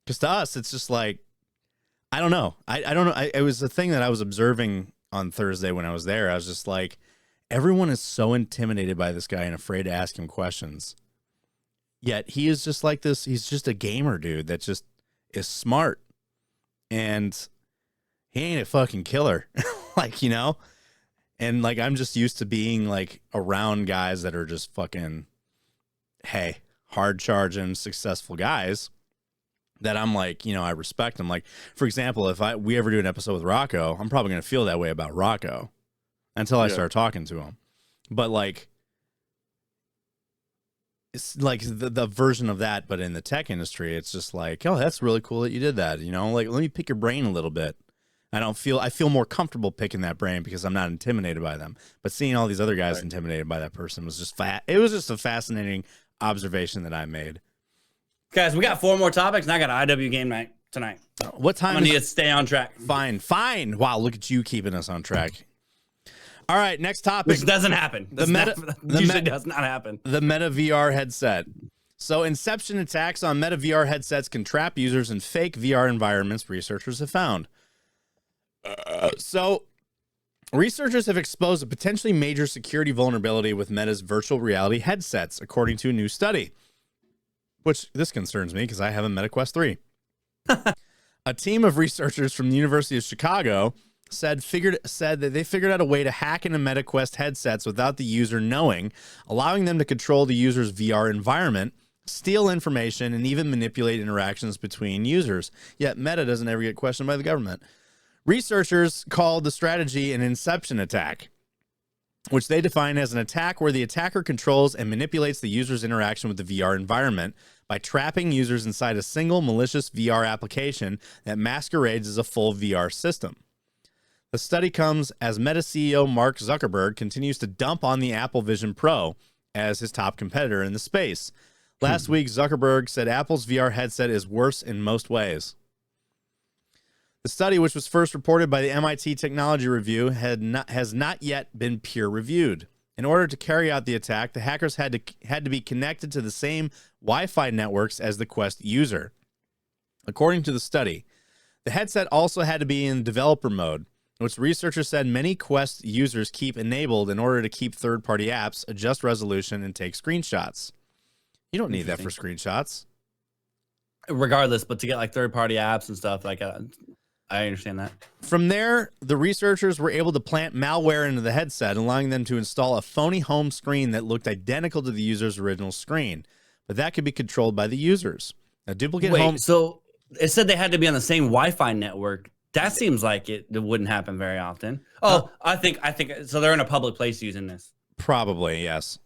[SPEAKER 1] Because to us, it's just like, I don't know. I don't know. It was a thing that I was observing on Thursday when I was there. I was just like, everyone is so intimidated by this guy and afraid to ask him questions. Yet he is just like this. He's just a gamer dude that just is smart. And he ain't a fucking killer. Like, you know? And like, I'm just used to being like around guys that are just fucking, hey, hard charging, successful guys that I'm like, you know, I respect them. Like, for example, if we ever do an episode with Rocco, I'm probably going to feel that way about Rocco until I start talking to him. But like, it's like the version of that, but in the tech industry, it's just like, oh, that's really cool that you did that. You know, like, let me pick your brain a little bit. I feel more comfortable picking that brain because I'm not intimidated by them. But seeing all these other guys intimidated by that person was just it was just a fascinating observation that I made.
[SPEAKER 2] Guys, we got 4 more topics, and I got an IW game night tonight.
[SPEAKER 1] What time?
[SPEAKER 2] I need to stay on track.
[SPEAKER 1] Fine. Wow, look at you keeping us on track. All right, next topic.
[SPEAKER 2] Which doesn't happen. Usually does not happen.
[SPEAKER 1] The Meta VR headset. So inception attacks on Meta VR headsets can trap users in fake VR environments, researchers have found. So researchers have exposed a potentially major security vulnerability with Meta's virtual reality headsets, according to a new study. Which this concerns me because I have a Meta Quest 3. A team of researchers from the University of Chicago said that they figured out a way to hack into Meta Quest headsets without the user knowing, allowing them to control the user's VR environment, steal information, and even manipulate interactions between users. Yet Meta doesn't ever get questioned by the government. Researchers called the strategy an inception attack, which they define as an attack where the attacker controls and manipulates the user's interaction with the VR environment by trapping users inside a single malicious VR application that masquerades as a full VR system. The study comes as Meta CEO Mark Zuckerberg continues to dump on the Apple Vision Pro as his top competitor in the space. Last week, Zuckerberg said Apple's VR headset is worse in most ways. The study, which was first reported by the MIT Technology Review, has not yet been peer-reviewed. In order to carry out the attack, the hackers had to be connected to the same Wi-Fi networks as the Quest user. According to the study, the headset also had to be in developer mode, which researchers said many Quest users keep enabled in order to keep third-party apps, adjust resolution, and take screenshots. You don't need that for screenshots.
[SPEAKER 2] Regardless, but to get like third-party apps and stuff like I understand that.
[SPEAKER 1] From there, the researchers were able to plant malware into the headset, allowing them to install a phony home screen that looked identical to the user's original screen. But that could be controlled by the users. A duplicate home...
[SPEAKER 2] So it said they had to be on the same Wi-Fi network. That seems like it wouldn't happen very often. Oh, I think so. They're in a public place using this.
[SPEAKER 1] Probably, yes.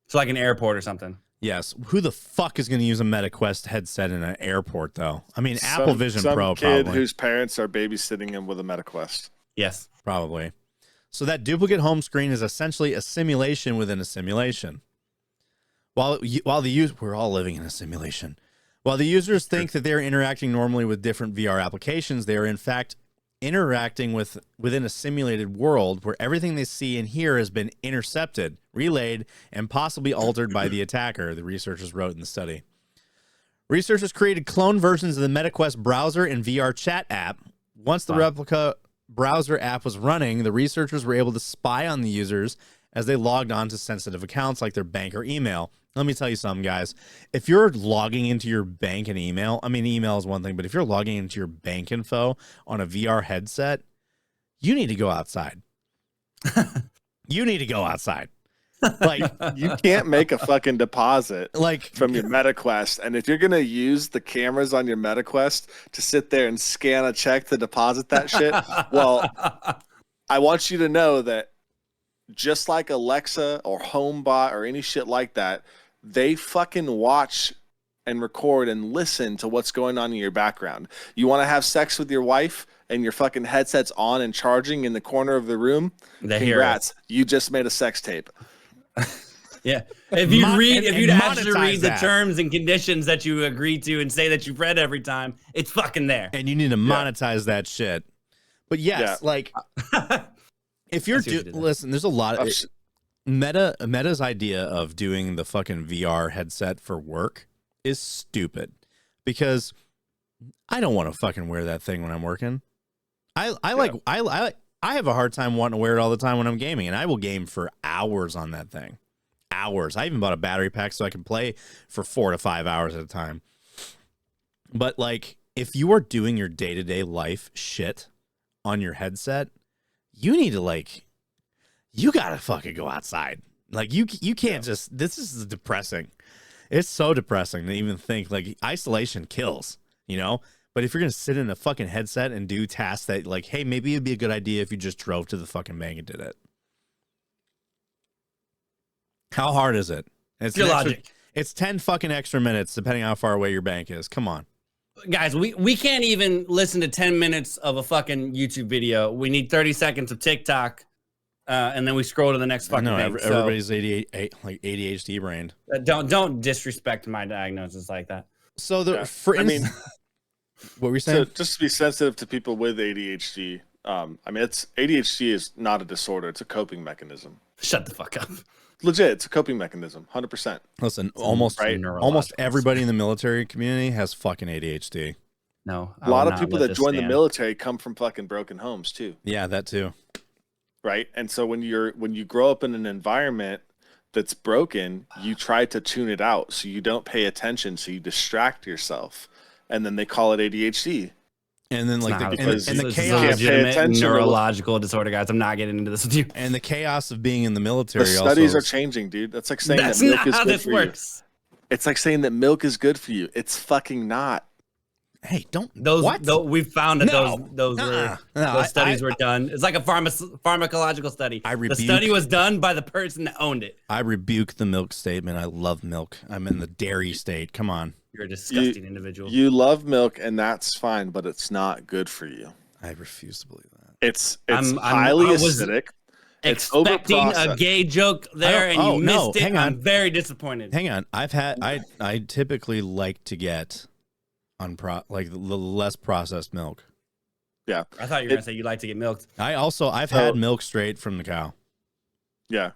[SPEAKER 2] So like an airport or something.
[SPEAKER 1] Yes. Who the fuck is going to use a Meta Quest headset in an airport, though? I mean, Apple Vision Pro,
[SPEAKER 3] kid
[SPEAKER 1] probably.
[SPEAKER 3] Whose parents are babysitting him with a Meta Quest.
[SPEAKER 2] Yes.
[SPEAKER 1] Probably. So that duplicate home screen is essentially a simulation within a simulation. While we're all living in a simulation. While the users think that they're interacting normally with different VR applications, they are in fact interacting within a simulated world where everything they see and hear has been intercepted, relayed, and possibly altered by the attacker, the researchers wrote in the study. Researchers created clone versions of the MetaQuest browser and VR chat app. Once the replica browser app was running, the researchers were able to spy on the users as they logged on to sensitive accounts like their bank or email. Let me tell you something, guys. If you're logging into your bank and email, I mean, email is one thing, but if you're logging into your bank info on a VR headset, you need to go outside. You need to go outside. Like,
[SPEAKER 3] you can't make a fucking deposit
[SPEAKER 1] like
[SPEAKER 3] from your MetaQuest. And if you're going to use the cameras on your MetaQuest to sit there and scan a check to deposit that shit, well, I want you to know that just like Alexa or HomeBot or any shit like that, they fucking watch and record and listen to what's going on in your background. You want to have sex with your wife and your fucking headset's on and charging in the corner of the room? Congrats. You just made a sex tape.
[SPEAKER 2] Yeah. If you'd actually read the terms and conditions that you agree to and say that you've read every time, it's fucking there.
[SPEAKER 1] And you need to monetize that shit. But yes, like if you're listen, there's a lot of Meta's idea of doing the fucking VR headset for work is stupid, because I don't want to fucking wear that thing when I'm working. I have a hard time wanting to wear it all the time when I'm gaming, and I will game for hours on that thing. Hours. I even bought a battery pack so I can play for 4 to 5 hours at a time. But like, if you are doing your day-to-day life shit on your headset, you need to you gotta fucking go outside. Like, you can't just, this is depressing. It's so depressing to even think. Like, isolation kills, you know? But if you're going to sit in a fucking headset and do tasks that, like, hey, maybe it'd be a good idea if you just drove to the fucking bank and did it. How hard is it? It's
[SPEAKER 2] your logic.
[SPEAKER 1] It's 10 fucking extra minutes, depending on how far away your bank is. Come on.
[SPEAKER 2] Guys, we can't even listen to 10 minutes of a fucking YouTube video. We need 30 seconds of TikTok, and then we scroll to the next fucking thing.
[SPEAKER 1] Everybody's ADHD brained.
[SPEAKER 2] Don't disrespect my diagnosis like that.
[SPEAKER 1] So what were you saying?
[SPEAKER 3] So just to be sensitive to people with ADHD, it's ADHD is not a disorder; it's a coping mechanism.
[SPEAKER 2] Shut the fuck up.
[SPEAKER 3] Legit, it's a coping mechanism, 100%.
[SPEAKER 1] Listen, almost everybody in the military community has fucking ADHD.
[SPEAKER 2] No,
[SPEAKER 3] a lot of people that join the military come from fucking broken homes too.
[SPEAKER 1] Yeah, that too.
[SPEAKER 3] Right, and so when you grow up in an environment that's broken, you try to tune it out so you don't pay attention, so you distract yourself. And then they call it ADHD.
[SPEAKER 1] And then the
[SPEAKER 2] chaos, legitimate neurological disorder, guys. I'm not getting into this with you.
[SPEAKER 1] And the chaos of being in the military.
[SPEAKER 3] The studies are changing, dude. That's like saying that milk is good for you. It's like saying that milk is good for you. It's fucking not.
[SPEAKER 1] Hey, don't
[SPEAKER 2] we've found that those studies were done. It's like a pharmacological study. The study was done by the person that owned it.
[SPEAKER 1] I rebuke the milk statement. I love milk. I'm in the dairy state. Come on.
[SPEAKER 2] You're a disgusting individual.
[SPEAKER 3] You love milk, and that's fine, but it's not good for you.
[SPEAKER 1] I refuse to believe that.
[SPEAKER 3] It's highly acidic.
[SPEAKER 2] Expecting a gay joke there, and you missed it.
[SPEAKER 1] Hang on.
[SPEAKER 2] I'm very disappointed.
[SPEAKER 1] Hang on. I typically like to get the less processed milk.
[SPEAKER 3] Yeah.
[SPEAKER 2] I thought you were gonna say you like to get milked.
[SPEAKER 1] I've had milk straight from the cow.
[SPEAKER 3] Yeah.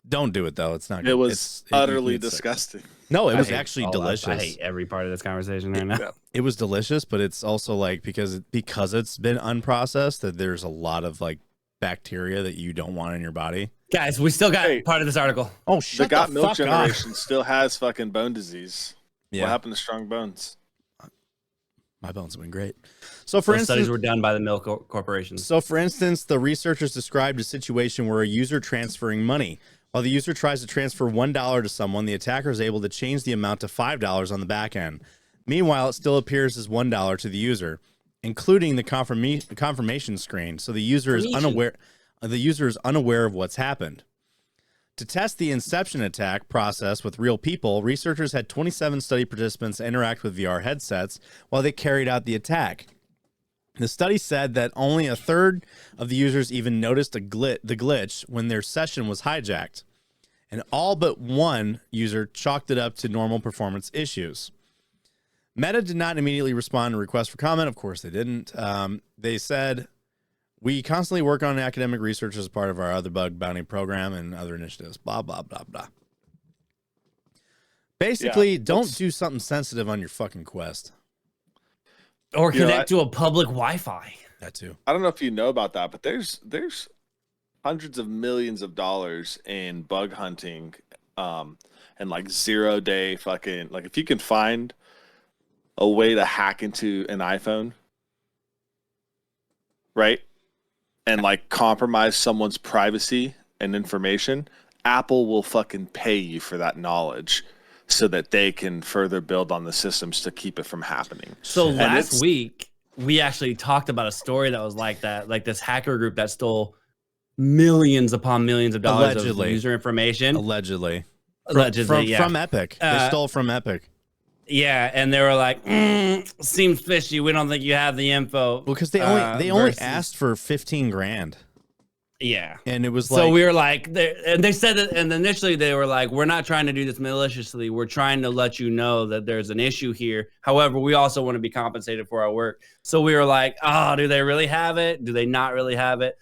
[SPEAKER 1] Don't do it though. It's not good.
[SPEAKER 3] It was utterly disgusting.
[SPEAKER 1] No, it was actually delicious.
[SPEAKER 2] I hate every part of this conversation right now.
[SPEAKER 1] It was delicious, but it's also like because it's been unprocessed, that there's a lot of like bacteria that you don't want in your body.
[SPEAKER 2] Guys, we still got part of this article.
[SPEAKER 1] Oh shit!
[SPEAKER 3] The got milk generation still has fucking bone disease.
[SPEAKER 1] Yeah.
[SPEAKER 3] What happened to strong bones?
[SPEAKER 1] My bones have been great. So for instance,
[SPEAKER 2] studies were done by the milk corporations.
[SPEAKER 1] So for instance, the researchers described a situation where a user transferring money. While the user tries to transfer $1 to someone, the attacker is able to change the amount to $5 on the back end. Meanwhile, it still appears as $1 to the user, including the confirmation screen. So the user is unaware. The user is unaware of what's happened. To test the inception attack process with real people, researchers had 27 study participants interact with VR headsets while they carried out the attack. The study said that only a third of the users even noticed the glitch when their session was hijacked, and all but one user chalked it up to normal performance issues. Meta did not immediately respond to requests for comment. Of course they didn't. They said, "We constantly work on academic research as part of our other bug bounty program and other initiatives, blah, blah, blah, blah." Basically, don't do something sensitive on your fucking Quest.
[SPEAKER 2] Or connect to a public Wi-Fi.
[SPEAKER 1] That too.
[SPEAKER 3] I don't know if you know about that, but there's hundreds of millions of dollars in bug hunting, and like 0-day fucking, like if you can find a way to hack into an iPhone, right? And like compromise someone's privacy and information, Apple will fucking pay you for that knowledge so that they can further build on the systems to keep it from happening.
[SPEAKER 2] So last week, we actually talked about a story that was like that, like this hacker group that stole millions upon millions of dollars of user information.
[SPEAKER 1] Allegedly,
[SPEAKER 2] from
[SPEAKER 1] Epic. They stole from Epic.
[SPEAKER 2] Yeah, and they were like, seems fishy. We don't think you have the info.
[SPEAKER 1] Well, because they only asked for 15 grand.
[SPEAKER 2] Yeah,
[SPEAKER 1] and it was like,
[SPEAKER 2] so we were like, and they said that, and initially they were like, we're not trying to do this maliciously. We're trying to let you know that there's an issue here. However, we also want to be compensated for our work. So we were like, oh, do they really have it? Do they not really have it?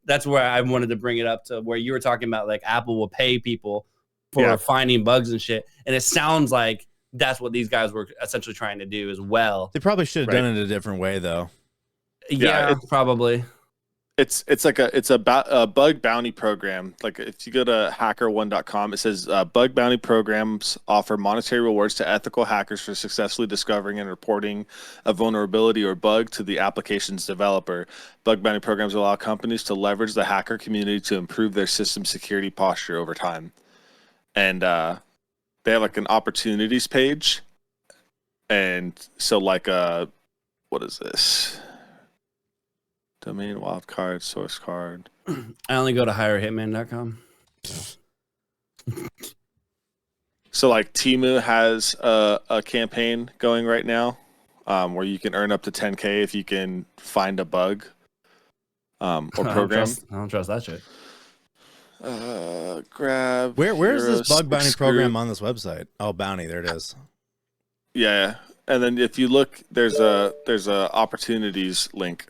[SPEAKER 2] That's where I wanted to bring it up to where you were talking about, like Apple will pay people for finding bugs and shit, and it sounds like that's what these guys were essentially trying to do as well.
[SPEAKER 1] They probably should have done it a different way, though.
[SPEAKER 2] Yeah, probably.
[SPEAKER 3] It's a bug bounty program. Like if you go to hackerone.com, it says bug bounty programs offer monetary rewards to ethical hackers for successfully discovering and reporting a vulnerability or bug to the application's developer. Bug bounty programs allow companies to leverage the hacker community to improve their system security posture over time. And they have like an opportunities page. And so like what is this? Domain, wildcard, source card.
[SPEAKER 2] I only go to hirehitman.com.
[SPEAKER 3] So like Temu has a campaign going right now where you can earn up to 10K if you can find a bug or program.
[SPEAKER 2] I don't trust that shit.
[SPEAKER 3] Grab.
[SPEAKER 1] Where's this bug bounty program on this website? Oh, bounty, there it is.
[SPEAKER 3] Yeah, and then if you look, there's a opportunities link.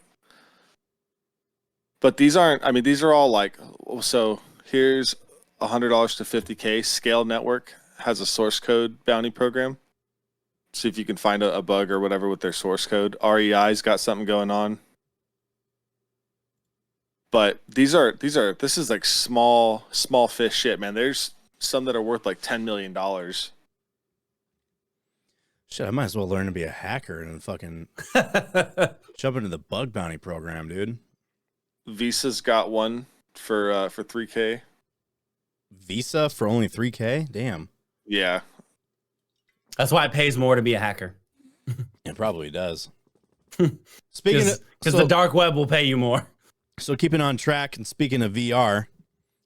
[SPEAKER 3] But these aren't. I mean, these are all like. So here's $100 to 50K. Scale Network has a source code bounty program. See if you can find a bug or whatever with their source code. REI's got something going on. But this is like small fish shit, man. There's some that are worth like $10 million.
[SPEAKER 1] Shit, I might as well learn to be a hacker and fucking jump into the bug bounty program, dude.
[SPEAKER 3] Visa's got one for 3K.
[SPEAKER 1] Visa for only 3K? Damn.
[SPEAKER 3] Yeah.
[SPEAKER 2] That's why it pays more to be a hacker.
[SPEAKER 1] It probably does.
[SPEAKER 2] Speaking of, because the dark web will pay you more.
[SPEAKER 1] So keeping on track and speaking of VR,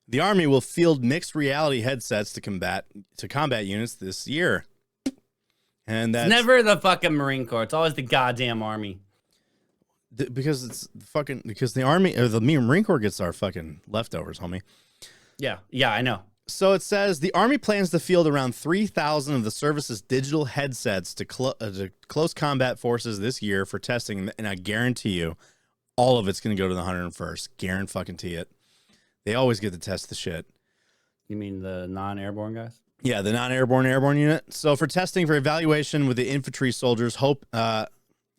[SPEAKER 1] the Army will field mixed reality headsets to combat units this year. And that's
[SPEAKER 2] never the fucking Marine Corps. It's always the goddamn Army.
[SPEAKER 1] Because the Army or the Marine Corps gets our fucking leftovers, homie.
[SPEAKER 2] Yeah, I know.
[SPEAKER 1] So it says the Army plans to field around 3,000 of the service's digital headsets to close combat forces this year for testing, and I guarantee you, all of it's going to go to the 101st. Guarantee it. They always get to test the shit.
[SPEAKER 2] You mean the non-airborne guys?
[SPEAKER 1] Yeah, the non-airborne unit. So for testing for evaluation with the infantry soldiers,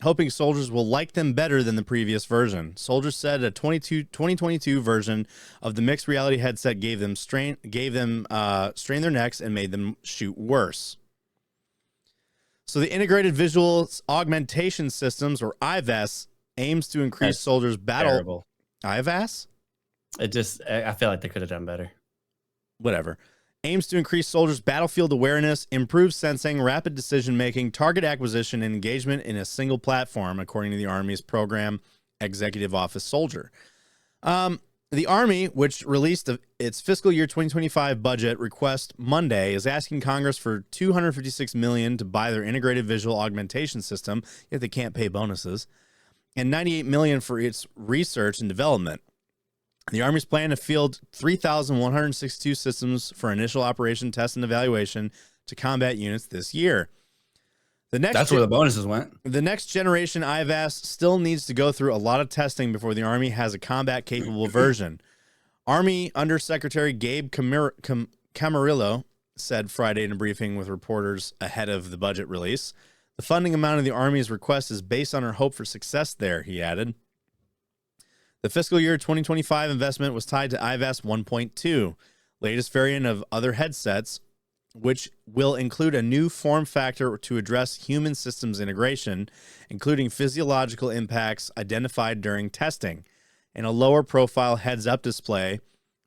[SPEAKER 1] hoping soldiers will like them better than the previous version. Soldiers said a 2022 version of the mixed reality headset gave them strain their necks and made them shoot worse. So the integrated visual augmentation systems, or IVAS, aims to increase soldiers' battle.
[SPEAKER 2] Terrible.
[SPEAKER 1] IVAS?
[SPEAKER 2] I feel like they could have done better.
[SPEAKER 1] Whatever. Aims to increase soldiers' battlefield awareness, improve sensing, rapid decision-making, target acquisition, and engagement in a single platform, according to the Army's Program Executive Office Soldier. The Army, which released its fiscal year 2025 budget request Monday, is asking Congress for $256 million to buy their integrated visual augmentation system, yet they can't pay bonuses, and $98 million for its research and development. The Army's plan to field 3,162 systems for initial operation, test, and evaluation to combat units this year.
[SPEAKER 2] That's where the bonuses went.
[SPEAKER 1] The next generation IVAS still needs to go through a lot of testing before the Army has a combat-capable version. Army Undersecretary Gabe Camarillo said Friday in a briefing with reporters ahead of the budget release. The funding amount of the Army's request is based on our hope for success there, he added. The fiscal year 2025 investment was tied to IVAS 1.2, latest variant of other headsets, which will include a new form factor to address human systems integration, including physiological impacts identified during testing, and a lower profile heads-up display,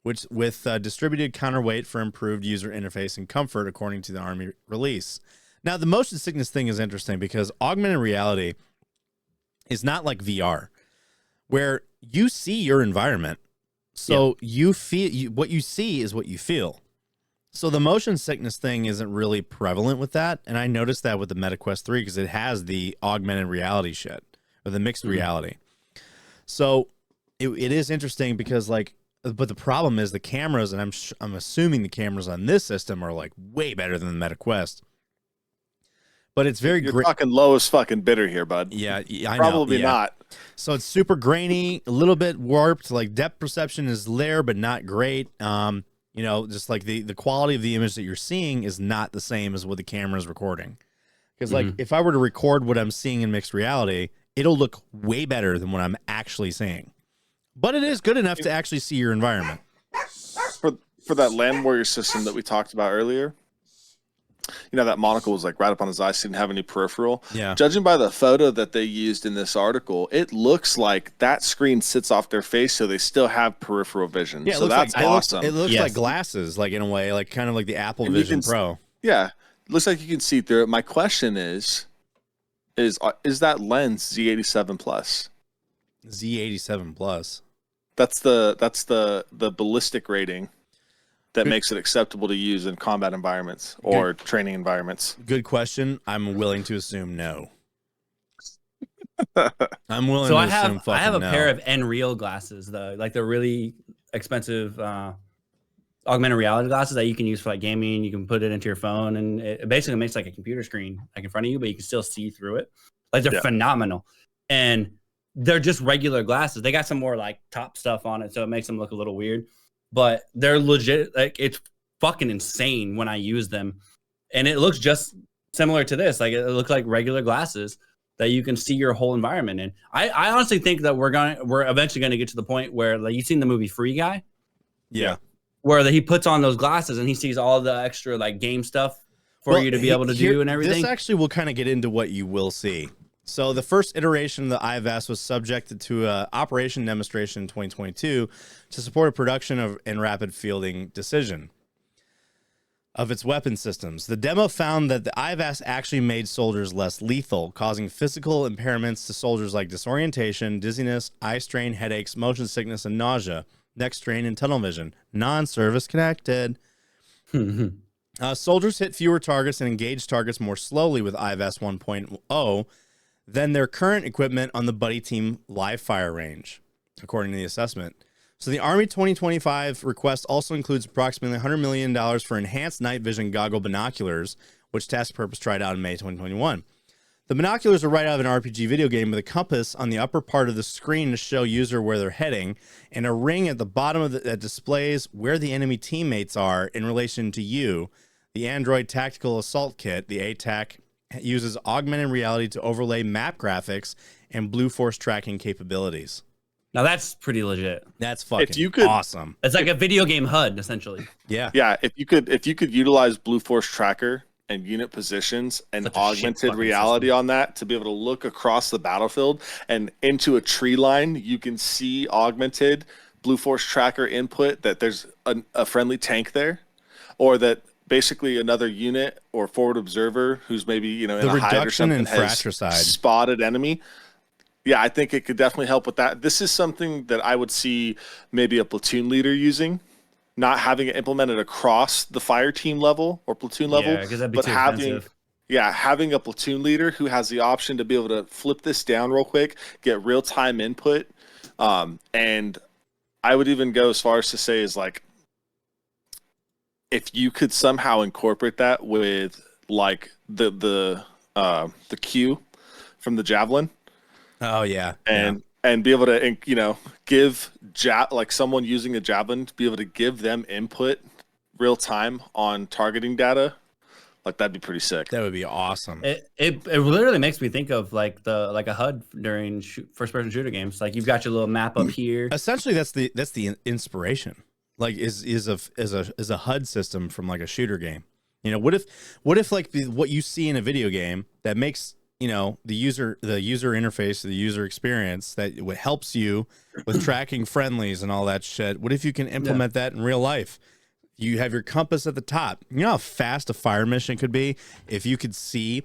[SPEAKER 1] which with distributed counterweight for improved user interface and comfort, according to the Army release. Now, the motion sickness thing is interesting because augmented reality is not like VR, where you see your environment. So you feel what you see is what you feel. So the motion sickness thing isn't really prevalent with that. And I noticed that with the MetaQuest 3 because it has the augmented reality shit or the mixed reality. So it is interesting because but the problem is the cameras, and I'm assuming the cameras on this system are like way better than the MetaQuest. But it's very
[SPEAKER 3] You're talking lowest fucking bidder here, bud.
[SPEAKER 1] Yeah, I know.
[SPEAKER 3] Probably not.
[SPEAKER 1] So it's super grainy, a little bit warped. Like depth perception is there, but not great. Just like the quality of the image that you're seeing is not the same as what the camera is recording. Because like if I were to record what I'm seeing in mixed reality, it'll look way better than what I'm actually seeing. But it is good enough to actually see your environment.
[SPEAKER 3] For that Land Warrior system that we talked about earlier, that monocle was like right up on his eyes, didn't have any peripheral.
[SPEAKER 1] Yeah.
[SPEAKER 3] Judging by the photo that they used in this article, it looks like that screen sits off their face, so they still have peripheral vision.
[SPEAKER 1] Yeah,
[SPEAKER 3] so that's awesome.
[SPEAKER 1] It looks like glasses, like in a way, like kind of like the Apple Vision Pro.
[SPEAKER 3] Yeah, it looks like you can see through it. My question is that lens Z87 Plus?
[SPEAKER 1] Z87 Plus.
[SPEAKER 3] That's the ballistic rating that makes it acceptable to use in combat environments or training environments.
[SPEAKER 1] Good question. I'm willing to assume no. I'm willing
[SPEAKER 2] so
[SPEAKER 1] to
[SPEAKER 2] I
[SPEAKER 1] assume
[SPEAKER 2] have I have a
[SPEAKER 1] no.
[SPEAKER 2] pair of Nreal glasses, though, like they're really expensive augmented reality glasses that you can use for like gaming. You can put it into your phone, and it basically makes like a computer screen like in front of you, but you can still see through it. Like they're phenomenal, and they're just regular glasses. They got some more like top stuff on it, so it makes them look a little weird. But they're legit. Like it's fucking insane when I use them, and it looks just similar to this. Like it looks like regular glasses that you can see your whole environment in. I honestly think that we're eventually gonna get to the point where, like, you've seen the movie Free Guy, where he puts on those glasses and he sees all the extra like game stuff for you to be able to do and everything.
[SPEAKER 1] This actually will kind of get into what you will see. So the first iteration of the IVAS was subjected to an operation demonstration in 2022 to support a production of and rapid fielding decision of its weapon systems. The demo found that the IVAS actually made soldiers less lethal, causing physical impairments to soldiers like disorientation, dizziness, eye strain, headaches, motion sickness, and nausea, neck strain, and tunnel vision. Non-service connected. Soldiers hit fewer targets and engaged targets more slowly with IVAS 1.0 than their current equipment on the Buddy Team live fire range, according to the assessment. So the Army 2025 request also includes approximately $100 million for enhanced night vision goggle binoculars, which Task Purpose tried out in May 2021. The binoculars are right out of an RPG video game with a compass on the upper part of the screen to show user where they're heading, and a ring at the bottom that displays where the enemy teammates are in relation to you. The Android Tactical Assault Kit, the ATAC, uses augmented reality to overlay map graphics and Blue Force tracking capabilities.
[SPEAKER 2] Now that's pretty legit.
[SPEAKER 1] That's fucking awesome.
[SPEAKER 2] It's like a video game HUD, essentially.
[SPEAKER 1] Yeah.
[SPEAKER 3] Yeah. If you could utilize Blue Force tracker and unit positions and augmented reality on that to be able to look across the battlefield and into a tree line, you can see augmented Blue Force tracker input that there's a friendly tank there, or that basically another unit or forward observer who's maybe in a hide or something has spotted enemy. Yeah, I think it could definitely help with that. This is something that I would see maybe a platoon leader using, not having it implemented across the fire team level or platoon level, but having a platoon leader who has the option to be able to flip this down real quick, get real time input, and I would even go as far as to say is like, if you could somehow incorporate that with like the Q from the javelin.
[SPEAKER 1] Oh yeah.
[SPEAKER 3] And be able to, give like someone using a javelin to be able to give them input real time on targeting data, like that'd be pretty sick.
[SPEAKER 1] That would be awesome.
[SPEAKER 2] It literally makes me think of like a HUD during first person shooter games. Like you've got your little map up here.
[SPEAKER 1] Essentially, that's the inspiration. Like is a HUD system from like a shooter game. You know, what if like what you see in a video game that makes, you know, the user interface, the user experience that helps you with tracking friendlies and all that shit. What if you can implement that in real life? You have your compass at the top. You know how fast a fire mission could be if you could see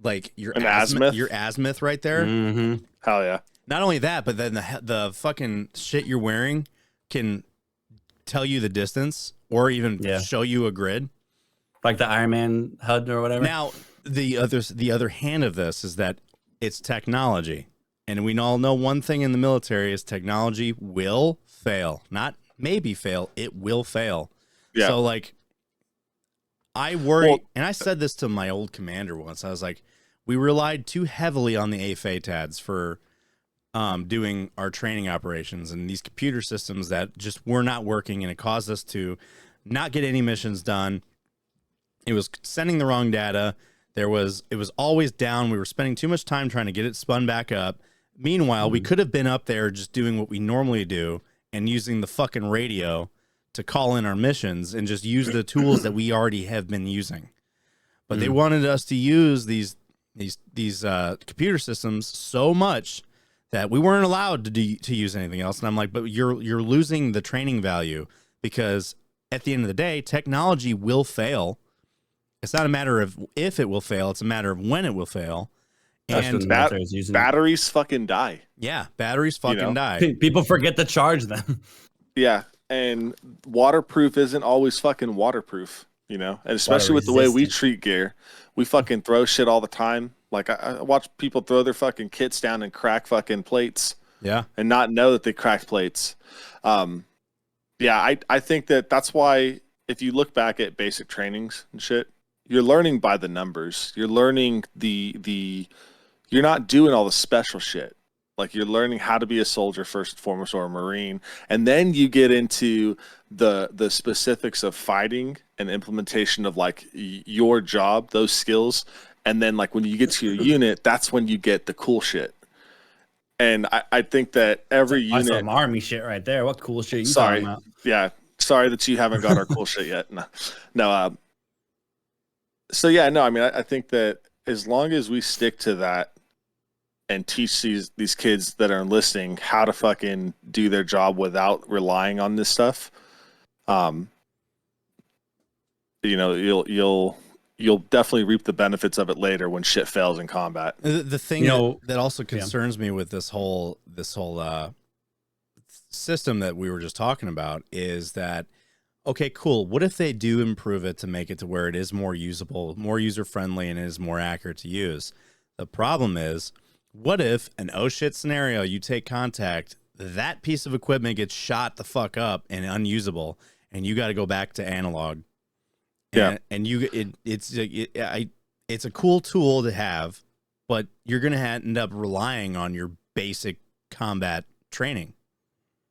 [SPEAKER 1] like your azimuth right there.
[SPEAKER 2] Mm-hmm.
[SPEAKER 3] Hell yeah!
[SPEAKER 1] Not only that, but then the fucking shit you're wearing can tell you the distance or even show you a grid,
[SPEAKER 2] like the Iron Man HUD or whatever.
[SPEAKER 1] Now, the other hand of this is that it's technology, and we all know one thing in the military is technology will fail. Not maybe fail, it will fail. Yeah. So like, I worry, and I said this to my old commander once. I was like, we relied too heavily on the AFATADs for doing our training operations, and these computer systems that just were not working, and it caused us to not get any missions done. It was sending the wrong data. It was always down. We were spending too much time trying to get it spun back up. Meanwhile, we could have been up there just doing what we normally do and using the fucking radio to call in our missions and just use the tools that we already have been using. But they wanted us to use these computer systems so much that we weren't allowed to use anything else. And I'm like, but you're losing the training value, because at the end of the day, technology will fail. It's not a matter of if it will fail. It's a matter of when it will fail. And
[SPEAKER 3] batteries fucking die.
[SPEAKER 1] Yeah, batteries fucking die.
[SPEAKER 2] People forget to charge them.
[SPEAKER 3] Yeah, and waterproof isn't always fucking waterproof, you know? And especially with the way we treat gear. We fucking throw shit all the time. Like, I watch people throw their fucking kits down and crack fucking plates.
[SPEAKER 1] Yeah.
[SPEAKER 3] And not know that they cracked plates. Yeah, I think that's why if you look back at basic trainings and shit, you're learning by the numbers. You're learning you're not doing all the special shit. Like, you're learning how to be a soldier first and foremost, or a Marine. And then you get into the specifics of fighting and implementation of like your job, those skills. And then like when you get to your unit, that's when you get the cool shit. And I think that every unit.
[SPEAKER 2] That's some army shit right there. What cool shit you talking about?
[SPEAKER 3] Yeah. Sorry that you haven't got our cool shit yet. No. So yeah, no, I mean, I think that as long as we stick to that and teach these kids that are enlisting how to fucking do their job without relying on this stuff, you know, you'll definitely reap the benefits of it later when shit fails in combat.
[SPEAKER 1] The thing that also concerns me with this whole system that we were just talking about is that, okay, cool. What if they do improve it to make it to where it is more usable, more user-friendly, and it is more accurate to use? The problem is, what if an oh shit scenario, you take contact, that piece of equipment gets shot the fuck up and unusable, and you got to go back to analog? And, it's a cool tool to have, but you're going to end up relying on your basic combat training.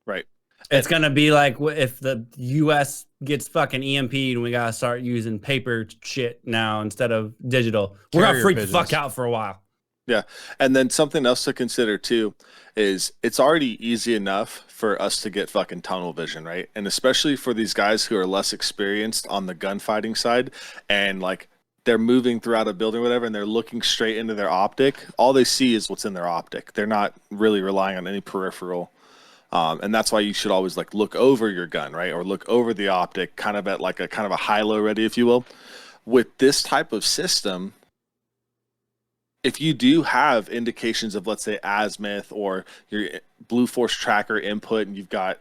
[SPEAKER 3] Right.
[SPEAKER 2] It's going to be like if the U.S. gets fucking EMP'd and we got to start using paper shit now instead of digital. We're going to freak the fuck out for a while.
[SPEAKER 3] Yeah. And then something else to consider too is it's already easy enough for us to get fucking tunnel vision, right? And especially for these guys who are less experienced on the gunfighting side, and like they're moving throughout a building or whatever, and they're looking straight into their optic. All they see is what's in their optic. They're not really relying on any peripheral. And that's why you should always like look over your gun, right? Or look over the optic, kind of at like a kind of a high-low ready, if you will. With this type of system, if you do have indications of, let's say, azimuth or your Blue Force tracker input, and you've got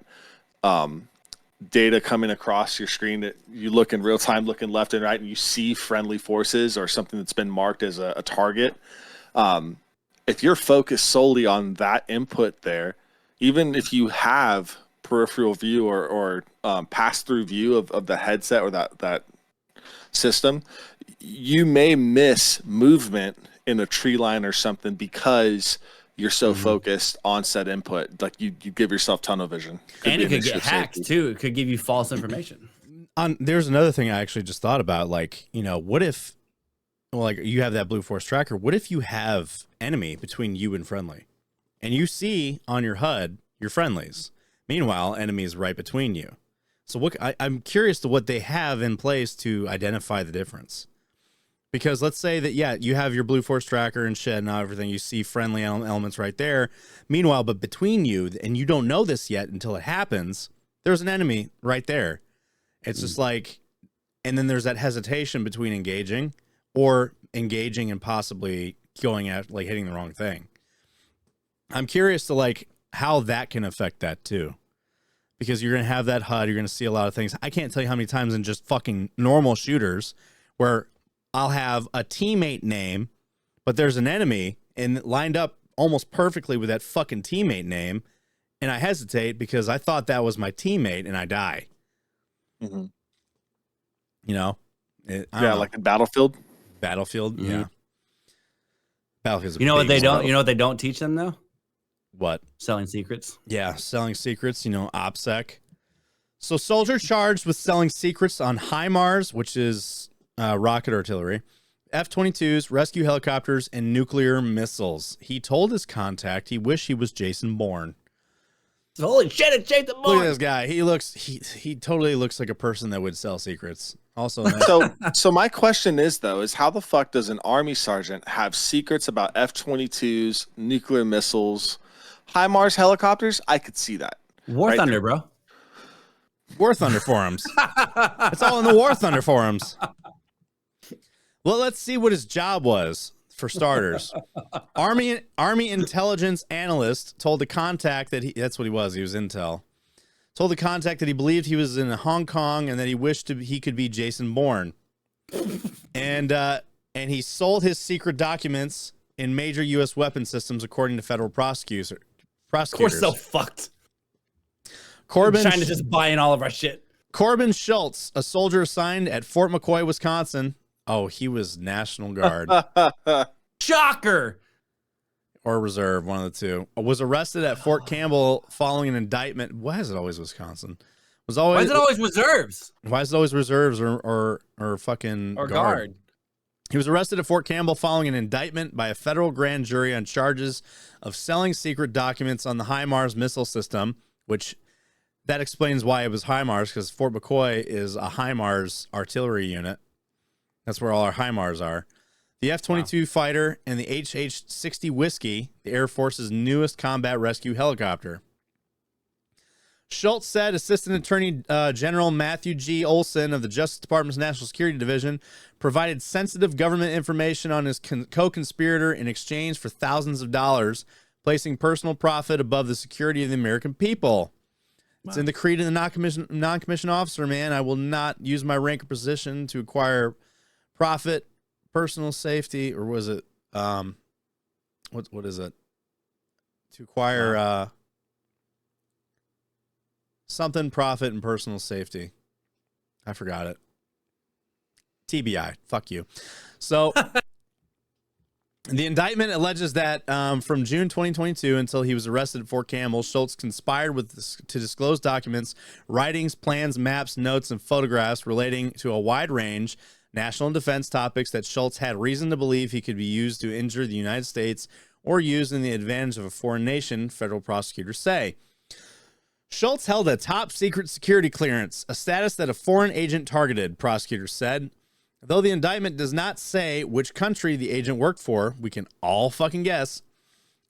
[SPEAKER 3] data coming across your screen that you look in real time, looking left and right, and you see friendly forces or something that's been marked as a target, if you're focused solely on that input there, even if you have peripheral view or pass-through view of the headset or that system, you may miss movement in a tree line or something because you're so focused on set input. Like you give yourself tunnel vision.
[SPEAKER 2] And it could get hacked too. It could give you false information.
[SPEAKER 1] There's another thing I actually just thought about. Like, what if, well, like you have that Blue Force tracker. What if you have enemy between you and friendly, and you see on your HUD your friendlies? Meanwhile, enemy is right between you. So I'm curious to what they have in place to identify the difference. Because let's say that, yeah, you have your Blue Force tracker and shit and everything. You see friendly elements right there. Meanwhile, but between you, and you don't know this yet until it happens, there's an enemy right there. It's just like, and then there's that hesitation between engaging and possibly going at, like, hitting the wrong thing. I'm curious to, like, how that can affect that too. Because you're going to have that HUD, you're going to see a lot of things. I can't tell you how many times in just fucking normal shooters where I'll have a teammate name, but there's an enemy and lined up almost perfectly with that fucking teammate name, and I hesitate because I thought that was my teammate, and I die.
[SPEAKER 3] Mm-hmm.
[SPEAKER 1] I
[SPEAKER 3] Yeah,
[SPEAKER 1] don't know.
[SPEAKER 3] like in Battlefield.
[SPEAKER 1] Battlefield,
[SPEAKER 2] Mm-hmm.
[SPEAKER 1] yeah. Battlefield's
[SPEAKER 2] You know what they don't? You know what they don't teach them though?
[SPEAKER 1] What?
[SPEAKER 2] Selling secrets.
[SPEAKER 1] Yeah, selling secrets. OPSEC. So, soldier charged with selling secrets on HIMARS, which is rocket artillery, F-22s, rescue helicopters, and nuclear missiles. He told his contact he wished he was Jason Bourne.
[SPEAKER 2] Holy shit! It's Jason Bourne.
[SPEAKER 1] Look at this guy. He totally looks like a person that would sell secrets. Also,
[SPEAKER 3] So my question is how the fuck does an Army sergeant have secrets about F-22s, nuclear missiles, HIMARS helicopters? I could see that.
[SPEAKER 2] War
[SPEAKER 3] Right
[SPEAKER 2] Thunder,
[SPEAKER 3] there.
[SPEAKER 2] bro.
[SPEAKER 1] War Thunder forums. It's all in the War Thunder forums. Well, let's see what his job was, for starters. Army intelligence analyst told the contact that that's what he was. He was intel. Told the contact that he believed he was in Hong Kong and that he wished he could be Jason Bourne. And he sold his secret documents in major U.S. weapon systems, according to federal prosecutors.
[SPEAKER 2] Of course, so fucked. China's just buying all of our shit.
[SPEAKER 1] Corbin Schultz, a soldier assigned at Fort McCoy, Wisconsin. Oh, he was National Guard.
[SPEAKER 2] Shocker.
[SPEAKER 1] Or reserve, one of the two. Was arrested at Fort Campbell following an indictment. Why is it always Wisconsin?
[SPEAKER 2] Why is it always reserves?
[SPEAKER 1] Why is it always reserves or fucking
[SPEAKER 2] or guard?
[SPEAKER 1] He was arrested at Fort Campbell following an indictment by a federal grand jury on charges of selling secret documents on the HIMARS missile system, which that explains why it was HIMARS, because Fort McCoy is a HIMARS artillery unit. That's where all our HIMARS are. The F-22 fighter and the HH-60 Whiskey, the Air Force's newest combat rescue helicopter. Schultz said Assistant Attorney General Matthew G. Olson of the Justice Department's National Security Division provided sensitive government information on his co-conspirator in exchange for thousands of dollars, placing personal profit above the security of the American people. It's in the creed of the non-commissioned officer, man. I will not use my rank or position to acquire profit, personal safety, or was it what is it? To acquire something, profit, and personal safety. I forgot it. TBI. Fuck you. So the indictment alleges that from June 2022 until he was arrested at Fort Campbell, Schultz conspired to disclose documents, writings, plans, maps, notes, and photographs relating to a wide range national defense topics that Schultz had reason to believe he could be used to injure the United States or used in the advantage of a foreign nation, federal prosecutors say. Schultz held a top secret security clearance, a status that a foreign agent targeted, prosecutors said. Though the indictment does not say which country the agent worked for, we can all fucking guess.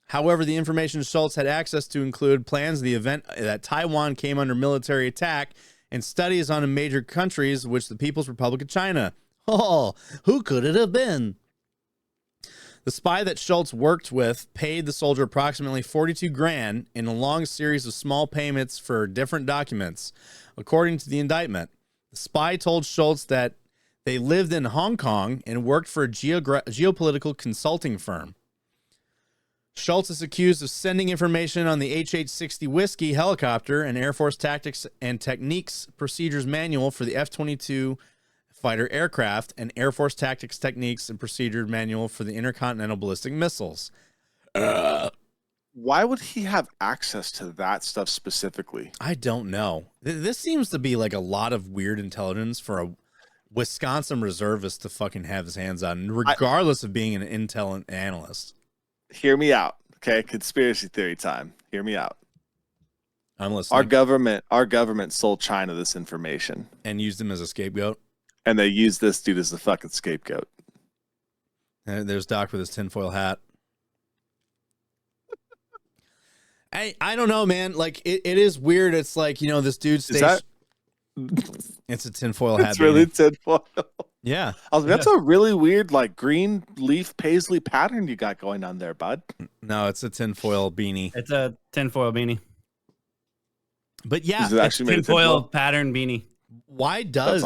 [SPEAKER 1] However, the information Schultz had access to include plans in the event that Taiwan came under military attack and studies on major countries, which the People's Republic of China. Oh, who could it have been? The spy that Schultz worked with paid the soldier approximately $42,000 in a long series of small payments for different documents. According to the indictment, the spy told Schultz that they lived in Hong Kong and worked for a geopolitical consulting firm. Schultz is accused of sending information on the HH-60 Whiskey helicopter and Air Force Tactics and Techniques Procedures Manual for the F-22 fighter aircraft and Air Force Tactics, Techniques, and Procedure Manual for the intercontinental ballistic missiles.
[SPEAKER 3] Why would he have access to that stuff specifically?
[SPEAKER 1] I don't know. This seems to be like a lot of weird intelligence for a Wisconsin reservist to fucking have his hands on, regardless of being an intel analyst.
[SPEAKER 3] Hear me out, okay? Conspiracy theory time. Hear me out.
[SPEAKER 1] I'm listening.
[SPEAKER 3] Our government sold China this information
[SPEAKER 1] and used him as a scapegoat.
[SPEAKER 3] And they used this dude as the fucking scapegoat.
[SPEAKER 1] And there's Doc with his tinfoil hat. I don't know, man. Like it is weird. It's like, you know, this dude stays. It's a tinfoil hat.
[SPEAKER 3] It's really tinfoil.
[SPEAKER 1] Yeah.
[SPEAKER 3] That's a really weird, like, green leaf paisley pattern you got going on there, bud.
[SPEAKER 1] No, it's a tinfoil beanie.
[SPEAKER 2] It's a tinfoil beanie.
[SPEAKER 1] But yeah,
[SPEAKER 2] it's tinfoil pattern beanie.
[SPEAKER 1] Why does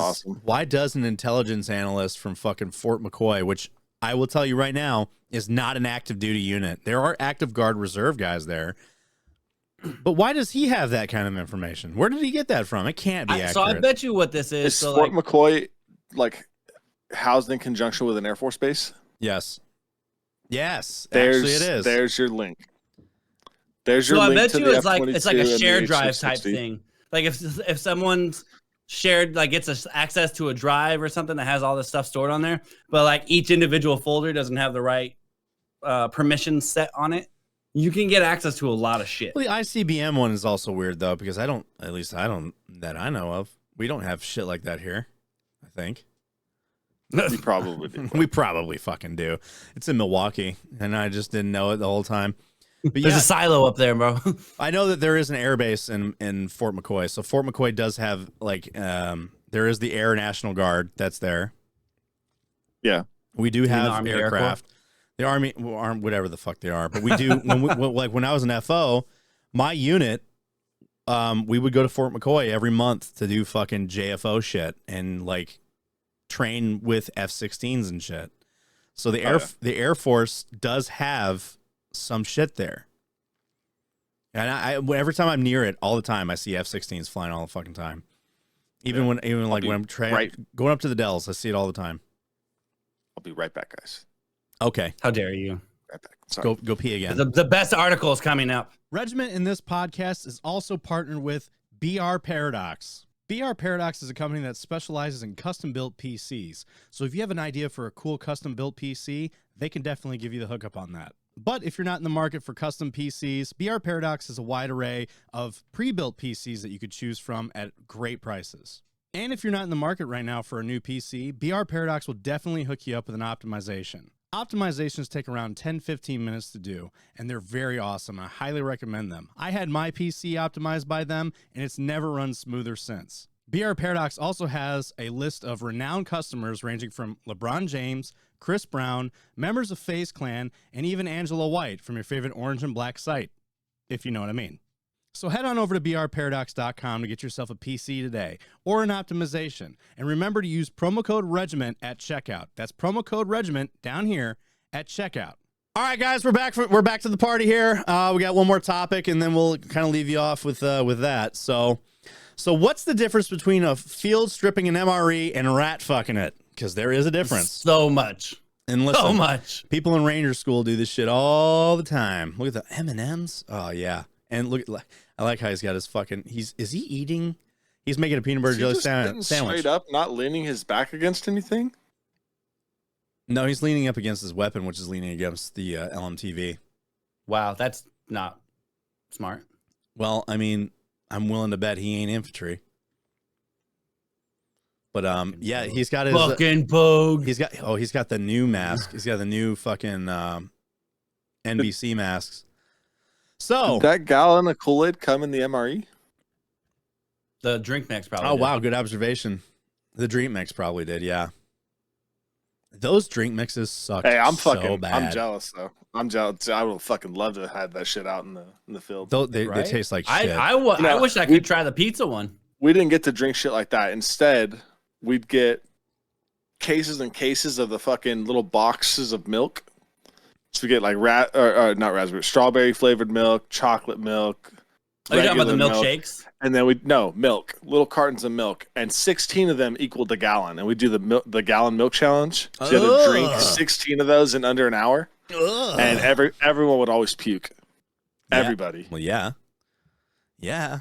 [SPEAKER 1] an intelligence analyst from fucking Fort McCoy, which I will tell you right now is not an active duty unit. There are active guard reserve guys there. But why does he have that kind of information? Where did he get that from? It can't be accurate.
[SPEAKER 2] So I bet you what this is.
[SPEAKER 3] Is Fort McCoy like housed in conjunction with an Air Force base?
[SPEAKER 1] Yes. Yes. Actually, it is.
[SPEAKER 3] There's your link. There's your
[SPEAKER 2] link.
[SPEAKER 3] So I
[SPEAKER 2] bet
[SPEAKER 3] to
[SPEAKER 2] you
[SPEAKER 3] the
[SPEAKER 2] it's like a shared drive type
[SPEAKER 3] H660.
[SPEAKER 2] thing. Like if someone's shared, like gets access to a drive or something that has all this stuff stored on there, but like each individual folder doesn't have the right permissions set on it. You can get access to a lot of shit.
[SPEAKER 1] Well, the ICBM one is also weird though, because I don't that I know of. We don't have shit like that here, I think.
[SPEAKER 3] We probably do.
[SPEAKER 1] We probably fucking do. It's in Milwaukee, and I just didn't know it the whole time. But
[SPEAKER 2] there's a silo up there, bro.
[SPEAKER 1] I know that there is an air base in Fort McCoy. So Fort McCoy does have like there is the Air National Guard that's there.
[SPEAKER 3] Yeah,
[SPEAKER 1] we do have aircraft. The Army, whatever the fuck they are, but we do. when I was an FO, my unit, we would go to Fort McCoy every month to do fucking JFO shit and like train with F-16s and shit. So the Air Force does have some shit there, and I every time I'm near it, all the time I see F-16s flying all the fucking time. When I'm going up to the Dells, I see it all the time.
[SPEAKER 3] I'll be right back, guys.
[SPEAKER 1] Okay.
[SPEAKER 2] How dare you?
[SPEAKER 3] Right back. Sorry.
[SPEAKER 1] Go pee again.
[SPEAKER 2] The best article is coming up.
[SPEAKER 1] Regiment in this podcast is also partnered with BR Paradox. BR Paradox is a company that specializes in custom-built PCs. So if you have an idea for a cool custom-built PC, they can definitely give you the hookup on that. But if you're not in the market for custom PCs, BR Paradox has a wide array of pre-built PCs that you could choose from at great prices. And if you're not in the market right now for a new PC, BR Paradox will definitely hook you up with an optimization. Optimizations take around 10-15 minutes to do, and they're very awesome. I highly recommend them. I had my PC optimized by them, and it's never run smoother since. BR Paradox also has a list of renowned customers ranging from LeBron James, Chris Brown, members of FaZe Clan, and even Angela White from your favorite orange and black site, if you know what I mean. So head on over to brparadox.com to get yourself a PC today or an optimization. And remember to use promo code REGIMENT at checkout. That's promo code REGIMENT down here at checkout. All right, guys, we're back to the party here. We got one more topic, and then we'll kind of leave you off with that. So what's the difference between a field stripping an MRE and rat fucking it? Because there is a difference.
[SPEAKER 2] So much.
[SPEAKER 1] And listen,
[SPEAKER 2] so much.
[SPEAKER 1] People in Ranger School do this shit all the time. Look at the M&Ms. Oh, yeah. And look, I like how he's got his fucking. Is he eating? He's making a peanut butter jelly sandwich.
[SPEAKER 3] Straight up, not leaning his back against anything.
[SPEAKER 1] No, he's leaning up against his weapon, which is leaning against the LMTV.
[SPEAKER 2] Wow, that's not smart.
[SPEAKER 1] Well, I mean, I'm willing to bet he ain't infantry. But yeah, he's got his
[SPEAKER 2] fucking pogue.
[SPEAKER 1] He's got the new mask. He's got the new fucking NBC masks. So
[SPEAKER 3] did that gallon of Kool-Aid come in the MRE?
[SPEAKER 2] The drink mix probably.
[SPEAKER 1] Oh
[SPEAKER 2] did.
[SPEAKER 1] Wow, good observation. The drink mix probably did, yeah. Those drink mixes suck.
[SPEAKER 3] Hey, I'm
[SPEAKER 1] so bad.
[SPEAKER 3] I'm jealous though. I'm jealous. I would fucking love to have had that shit out in the field.
[SPEAKER 1] They taste like shit.
[SPEAKER 2] I wish I could try the pizza one.
[SPEAKER 3] We didn't get to drink shit like that. Instead, we'd get cases and cases of the fucking little boxes of milk. So we get like not raspberry, strawberry flavored milk, chocolate milk.
[SPEAKER 2] Are you talking about the milkshakes?
[SPEAKER 3] And then milk, little cartons of milk, and 16 of them equaled a gallon. And we do the gallon milk challenge. So you had to drink 16 of those in under an hour. And everyone would always puke. Everybody.
[SPEAKER 1] Well, yeah. Yeah.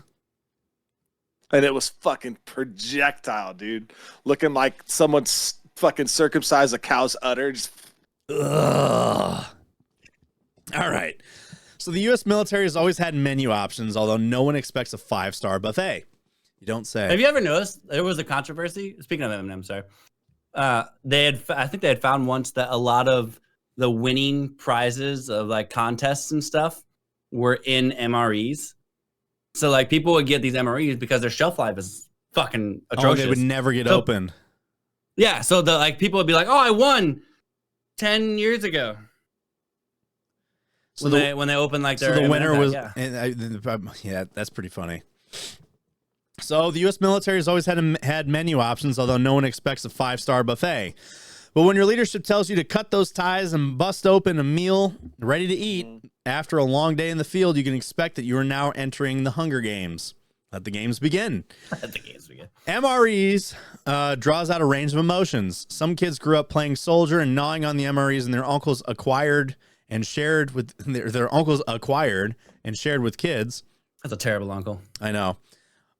[SPEAKER 3] And it was fucking projectile, dude. Looking like someone's fucking circumcised a cow's udder. Just...
[SPEAKER 1] Ugh. All right. So the U.S. military has always had menu options, although no one expects a 5-star buffet. You don't say.
[SPEAKER 2] Have you ever noticed there was a controversy? Speaking of M&M, sorry. I think they had found once that a lot of the winning prizes of like contests and stuff were in MREs. So like people would get these MREs because their shelf life is fucking atrocious.
[SPEAKER 1] They would never get opened.
[SPEAKER 2] Yeah, so the like people would be like, "Oh, I won 10 years ago." So when they open like their
[SPEAKER 1] the winner
[SPEAKER 2] pack,
[SPEAKER 1] was
[SPEAKER 2] yeah.
[SPEAKER 1] That's pretty funny. So the U.S. military has always had menu options, although no one expects a 5-star buffet. But when your leadership tells you to cut those ties and bust open a meal ready to eat after a long day in the field, you can expect that you are now entering the Hunger Games. Let the games begin. MREs draws out a range of emotions. Some kids grew up playing soldier and gnawing on the MREs, and their uncles acquired and shared with kids. That's
[SPEAKER 2] a terrible uncle.
[SPEAKER 1] I know.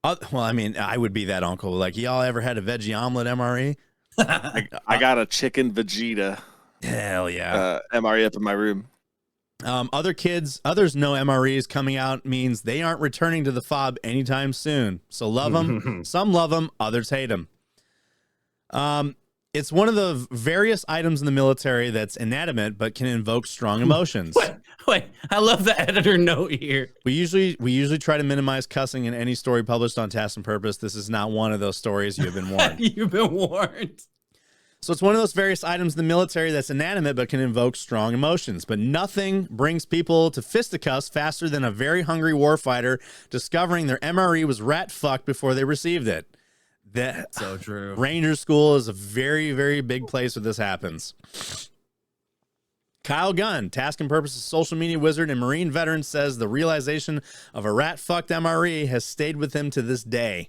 [SPEAKER 1] Well, I mean, I would be that uncle. Like, y'all ever had a veggie omelet MRE?
[SPEAKER 3] I got a chicken Vegeta.
[SPEAKER 1] Hell yeah.
[SPEAKER 3] MRE up in my room.
[SPEAKER 1] Others know MREs coming out means they aren't returning to the fob anytime soon. So love them. Some love them. Others hate them. It's one of the various items in the military that's inanimate but can invoke strong emotions.
[SPEAKER 2] Wait, I love the editor note here.
[SPEAKER 1] We usually try to minimize cussing in any story published on Task and Purpose. This is not one of those stories. You have been warned.
[SPEAKER 2] You've been warned.
[SPEAKER 1] So it's one of those various items in the military that's inanimate but can invoke strong emotions. But nothing brings people to fisticuffs faster than a very hungry warfighter discovering their MRE was rat fucked before they received it. That's
[SPEAKER 2] so true.
[SPEAKER 1] Ranger School is a very, very big place where this happens. Kyle Gunn, Task and Purpose's social media wizard and Marine veteran, says the realization of a rat-fucked MRE has stayed with him to this day.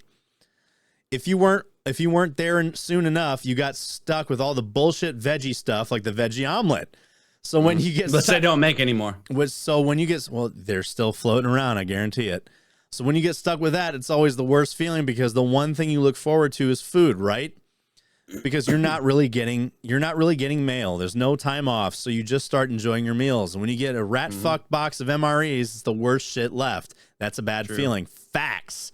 [SPEAKER 1] If you weren't there soon enough, you got stuck with all the bullshit veggie stuff like the veggie omelet. So when you get
[SPEAKER 2] but they don't make anymore.
[SPEAKER 1] They're still floating around, I guarantee it. So when you get stuck with that, it's always the worst feeling because the one thing you look forward to is food, right? Because you're not really getting mail. There's no time off, so you just start enjoying your meals. And when you get a rat fucked box of MREs, it's the worst shit left. That's a bad feeling. Facts.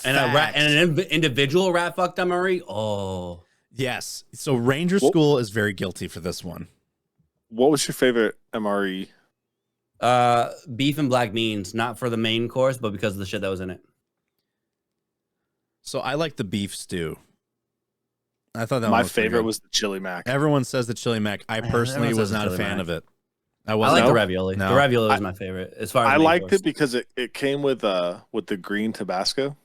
[SPEAKER 2] And an individual rat fucked MRE. Oh
[SPEAKER 1] yes. So Ranger School is very guilty for this one.
[SPEAKER 3] What was your favorite MRE?
[SPEAKER 2] Beef and black beans, not for the main course, but because of the shit that was in it.
[SPEAKER 1] So I like the beef stew. I thought that
[SPEAKER 3] my favorite was the chili mac.
[SPEAKER 1] Everyone says the chili mac. I personally was not a fan of it.
[SPEAKER 2] I like the ravioli. No. The ravioli was my favorite. As far as
[SPEAKER 3] I liked it because it came with the green Tabasco.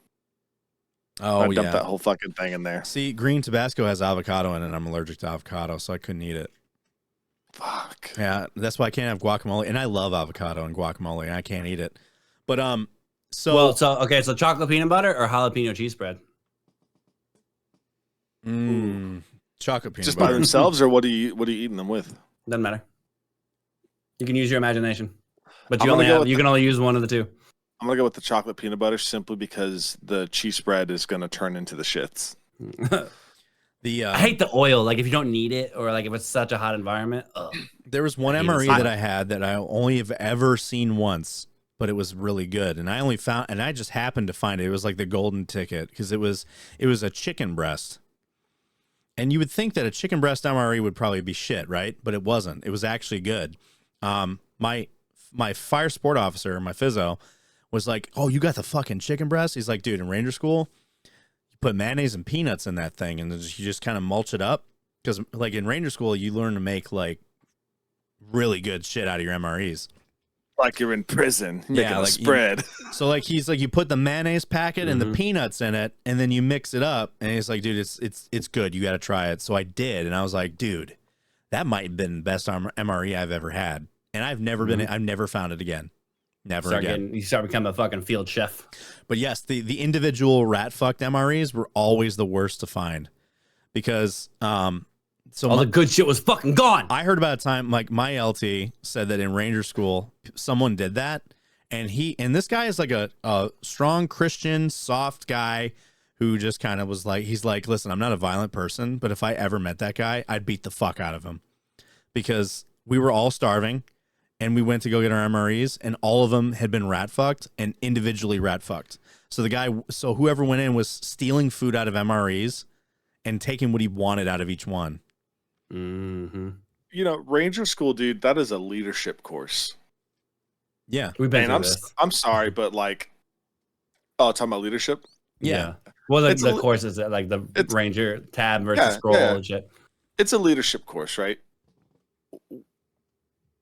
[SPEAKER 1] Oh,
[SPEAKER 3] I dumped that whole fucking thing in there.
[SPEAKER 1] See, green Tabasco has avocado in it. I'm allergic to avocado, so I couldn't eat it.
[SPEAKER 3] Fuck.
[SPEAKER 1] Yeah, that's why I can't have guacamole. And I love avocado and guacamole, and I can't eat it. But
[SPEAKER 2] so chocolate peanut butter or jalapeno cheese spread?
[SPEAKER 1] Chocolate peanut
[SPEAKER 3] just
[SPEAKER 1] butter.
[SPEAKER 3] By themselves, or what are you eating them with?
[SPEAKER 2] Doesn't matter. You can use your imagination, but you can only use one of the two.
[SPEAKER 3] I'm gonna go with the chocolate peanut butter simply because the cheese spread is gonna turn into the shits.
[SPEAKER 2] I hate the oil. Like if you don't need it, or like if it's such a hot environment.
[SPEAKER 1] There was one MRE that I had that I only have ever seen once, but it was really good, and I just happened to find it. It was like the golden ticket because it was a chicken breast. And you would think that a chicken breast MRE would probably be shit, right? But it wasn't. It was actually good. My fire sport officer, my physio, was like, "Oh, you got the fucking chicken breast?" He's like, "Dude, in Ranger School, you put mayonnaise and peanuts in that thing, and you just kind of mulch it up. Because like in Ranger School, you learn to make like really good shit out of your MREs."
[SPEAKER 3] Like you're in prison, making a spread.
[SPEAKER 1] So like he's like, you put the mayonnaise packet and the peanuts in it, and then you mix it up, and he's like, "Dude, it's good. You got to try it." So I did, and I was like, "Dude, that might have been the best MRE I've ever had." And I've never found it again. Never again.
[SPEAKER 2] You start becoming a fucking field chef.
[SPEAKER 1] But yes, the individual rat fucked MREs were always the worst to find because
[SPEAKER 2] all the good shit was fucking gone.
[SPEAKER 1] I heard about a time like my LT said that in Ranger School someone did that And this guy is like a strong Christian, soft guy who just kind of was like, he's like, listen, I'm not a violent person, but if I ever met that guy, I'd beat the fuck out of him, because we were all starving and we went to go get our MREs and all of them had been rat fucked and individually rat fucked. So whoever went in was stealing food out of MREs and taking what he wanted out of each one.
[SPEAKER 2] Mm-hmm.
[SPEAKER 3] You know, Ranger School, dude, that is a leadership course.
[SPEAKER 1] Yeah.
[SPEAKER 2] We've been
[SPEAKER 3] And
[SPEAKER 2] through this.
[SPEAKER 3] I'm sorry, but like, talking about leadership?
[SPEAKER 1] Yeah.
[SPEAKER 2] Well, the course is like the Ranger tab versus scroll and shit.
[SPEAKER 3] It's a leadership course, right?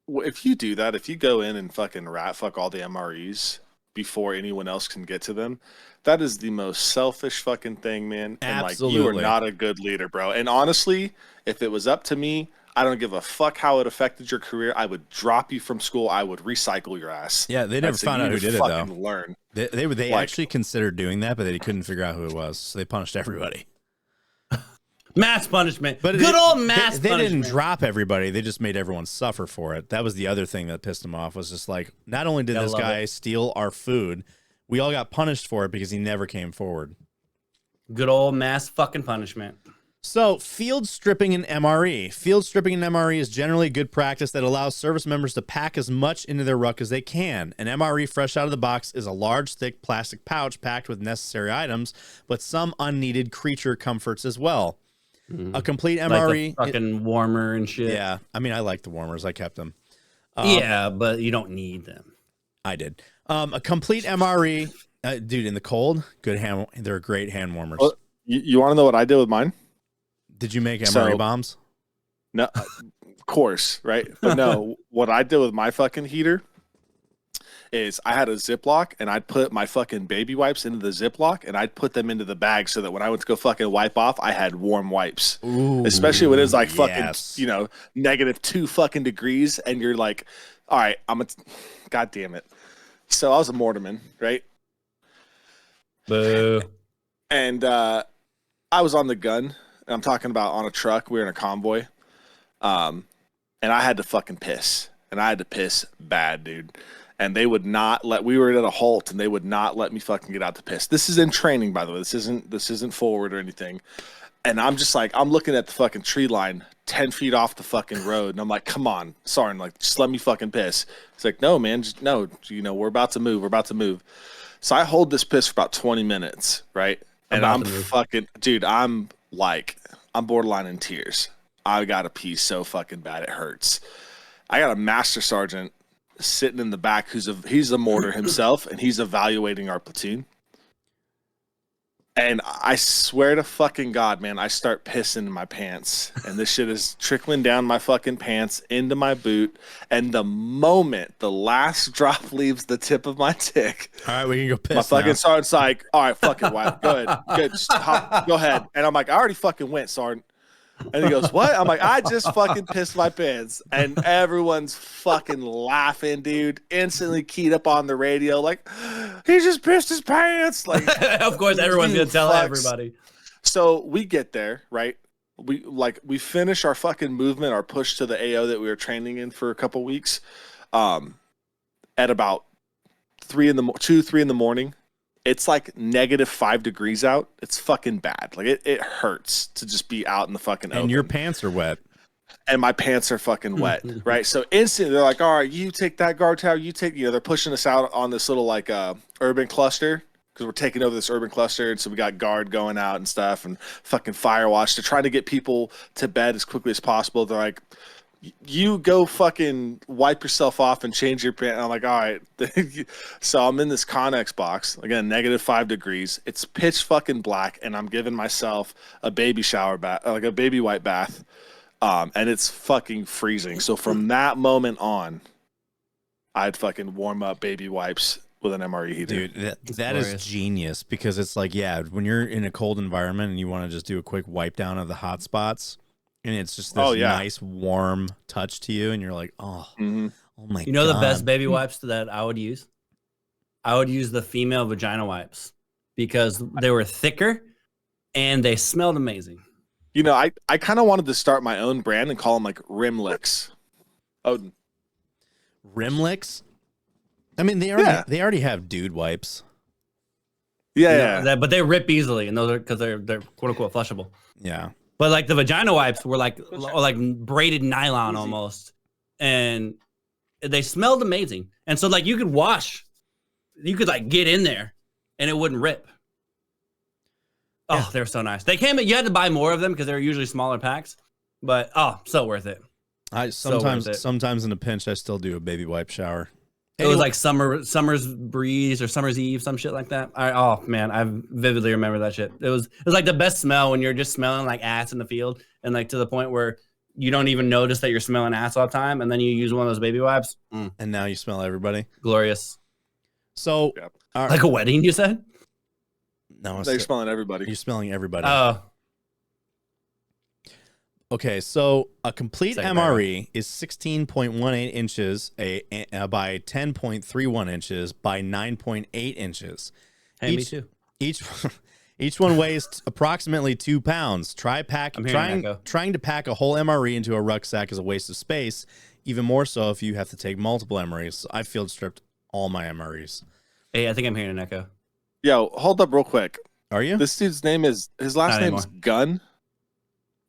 [SPEAKER 3] If you do that, if you go in and fucking rat fuck all the MREs before anyone else can get to them, that is the most selfish fucking thing, man. And
[SPEAKER 1] Absolutely.
[SPEAKER 3] like, you are not a good leader, bro. And honestly, if it was up to me, I don't give a fuck how it affected your career. I would drop you from school. I would recycle your ass.
[SPEAKER 1] Yeah, they never found out who did it, though.
[SPEAKER 3] Learn.
[SPEAKER 1] They like, actually considered doing that, but they couldn't figure out who it was, so they punished everybody.
[SPEAKER 2] Mass punishment.
[SPEAKER 1] But
[SPEAKER 2] old mass
[SPEAKER 1] they
[SPEAKER 2] punishment.
[SPEAKER 1] didn't drop everybody. They just made everyone suffer for it. That was the other thing that pissed them off, was just like, not only did this guy steal our food, we all got punished for it because he never came forward.
[SPEAKER 2] Good old mass fucking punishment.
[SPEAKER 1] So, field stripping in MRE. Field stripping in MRE is generally good practice that allows service members to pack as much into their ruck as they can. An MRE fresh out of the box is a large, thick plastic pouch packed with necessary items, but some unneeded creature comforts as well. A complete MRE,
[SPEAKER 2] like the fucking warmer and shit.
[SPEAKER 1] Yeah, I mean, I like the warmers. I kept them.
[SPEAKER 2] Yeah, but you don't need them.
[SPEAKER 1] I did. A complete MRE, dude. In the cold, good hand. They're great hand warmers.
[SPEAKER 3] Well, you want to know what I did with mine?
[SPEAKER 1] Did you make MRE bombs?
[SPEAKER 3] No, of course, right? But no, what I did with my fucking heater is I had a Ziploc and I'd put my fucking baby wipes into the Ziploc and I'd put them into the bag so that when I went to go fucking wipe off, I had warm wipes.
[SPEAKER 1] Ooh,
[SPEAKER 3] especially when it's like fucking,
[SPEAKER 1] yes.
[SPEAKER 3] you know, -2 fucking degrees and you're like, all right, God damn it. So I was a mortarman, right?
[SPEAKER 2] Boo.
[SPEAKER 3] And I was on the gun. And I'm talking about on a truck. We were in a convoy. And I had to fucking piss. And I had to piss bad, dude. And they would not we were at a halt and they would not let me fucking get out to piss. This is in training, by the way. This isn't forward or anything. And I'm just like, I'm looking at the fucking tree line 10 feet off the fucking road. And I'm like, come on, Sarn, like, just let me fucking piss. It's like, no, man, no, you know, we're about to move. So I hold this piss for about 20 minutes, right? And I'm fucking, dude, I'm borderline in tears. I got to pee so fucking bad it hurts. I got a master sergeant sitting in the back he's a mortar himself, and he's evaluating our platoon. And I swear to fucking God, man, I start pissing in my pants, and this shit is trickling down my fucking pants into my boot. And the moment the last drop leaves the tip of my dick,
[SPEAKER 1] all right, we can go piss.
[SPEAKER 3] My fucking
[SPEAKER 1] now.
[SPEAKER 3] sergeant's like, all right, fucking wife, go ahead, just go ahead. And I'm like, I already fucking went, sergeant. And he goes, what? I'm like, I just fucking pissed my pants. And everyone's fucking laughing, dude. Instantly keyed up on the radio, like, he just pissed his pants. Like,
[SPEAKER 2] of course, everyone's going to tell everybody. So
[SPEAKER 3] we get there, right? We finish our fucking movement, our push to the AO that we were training in for a couple weeks at about 3 in the morning. It's like -5 degrees out. It's fucking bad. Like it hurts to just be out in the fucking open.
[SPEAKER 1] And your pants are wet.
[SPEAKER 3] And my pants are fucking wet, right? So instantly they're like, all right, you take that guard tower, they're pushing us out on this little like urban cluster because we're taking over this urban cluster. And so we got guard going out and stuff and fucking fire watch. They're trying to get people to bed as quickly as possible. They're like, you go fucking wipe yourself off and change your pants. I'm like, all right. So I'm in this Connex box, again, -5 degrees. It's pitch fucking black, and I'm giving myself a baby shower bath, like a baby white bath, and it's fucking freezing. So from that moment on, I'd fucking warm up baby wipes with an MRE heater.
[SPEAKER 1] Dude, that is genius, because it's like, yeah, when you're in a cold environment and you want to just do a quick wipe down of the hot spots, and it's just this nice warm touch to you, and you're like, oh my God.
[SPEAKER 2] You know the best baby wipes that I would use? I would use the female vagina wipes because they were thicker and they smelled amazing.
[SPEAKER 3] You know, I kind of wanted to start my own brand and call them like Rim Licks. Odin.
[SPEAKER 1] Rim Licks? I mean, they already have dude wipes.
[SPEAKER 3] Yeah.
[SPEAKER 2] But they rip easily, and those are because they're quote unquote flushable.
[SPEAKER 1] Yeah.
[SPEAKER 2] But like the vagina wipes were like braided nylon almost, and they smelled amazing. And so like you could like get in there, and it wouldn't rip. Oh, they're so nice. They came. You had to buy more of them because they're usually smaller packs, but so worth it.
[SPEAKER 1] Sometimes in a pinch, I still do a baby wipe shower.
[SPEAKER 2] It was like summer's breeze or summer's eve, some shit like that. Oh man, I vividly remember that shit. It was like the best smell when you're just smelling like ass in the field, and like to the point where you don't even notice that you're smelling ass all the time, and then you use one of those baby wipes,
[SPEAKER 1] and now you smell everybody.
[SPEAKER 2] Glorious.
[SPEAKER 1] So,
[SPEAKER 2] like a wedding, you said?
[SPEAKER 3] No, they're smelling everybody.
[SPEAKER 1] You're smelling everybody.
[SPEAKER 2] Oh.
[SPEAKER 1] Okay, so a complete MRE is 16.18 inches by 10.31 inches by 9.8 inches.
[SPEAKER 2] Hey, me too.
[SPEAKER 1] Each one weighs approximately 2 pounds. Trying to pack a whole MRE into a rucksack is a waste of space, even more so if you have to take multiple MREs. So I field stripped all my MREs.
[SPEAKER 2] Hey, I think I'm hearing an echo.
[SPEAKER 3] Yo, hold up real quick.
[SPEAKER 1] Are you?
[SPEAKER 3] This dude's his last name is Gunn.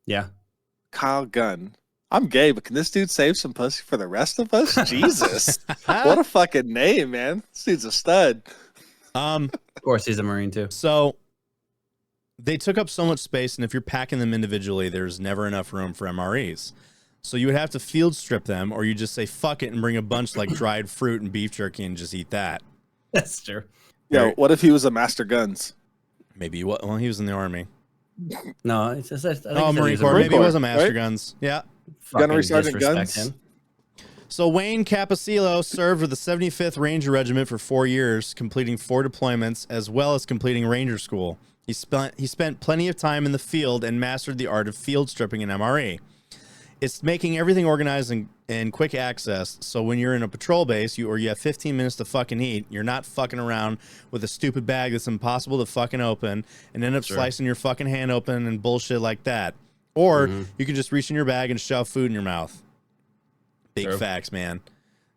[SPEAKER 2] Yeah.
[SPEAKER 3] Kyle Gunn. I'm gay, but can this dude save some pussy for the rest of us? Jesus. What a fucking name, man. This dude's a stud.
[SPEAKER 2] Of course, he's a Marine too.
[SPEAKER 1] So they took up so much space, and if you're packing them individually, there's never enough room for MREs. So you would have to field strip them, or you just say fuck it and bring a bunch like dried fruit and beef jerky and just eat that.
[SPEAKER 2] That's true.
[SPEAKER 3] Yo, what if he was a master guns?
[SPEAKER 1] Maybe he was in the army.
[SPEAKER 2] No, it's just
[SPEAKER 1] Marine Corps. Maybe he was a master guns. Yeah.
[SPEAKER 3] Gunnery Sergeant Guns.
[SPEAKER 2] Him.
[SPEAKER 1] So Wayne Capicillo served with the 75th Ranger Regiment for 4 years, completing 4 deployments as well as completing Ranger School. He spent plenty of time in the field and mastered the art of field stripping an MRE. It's making everything organized and quick access, so when you're in a patrol base you have 15 minutes to fucking eat, you're not fucking around with a stupid bag that's impossible to fucking open and end up slicing your fucking hand open and bullshit like that. Or you can just reach in your bag and shove food in your mouth. Big facts, man.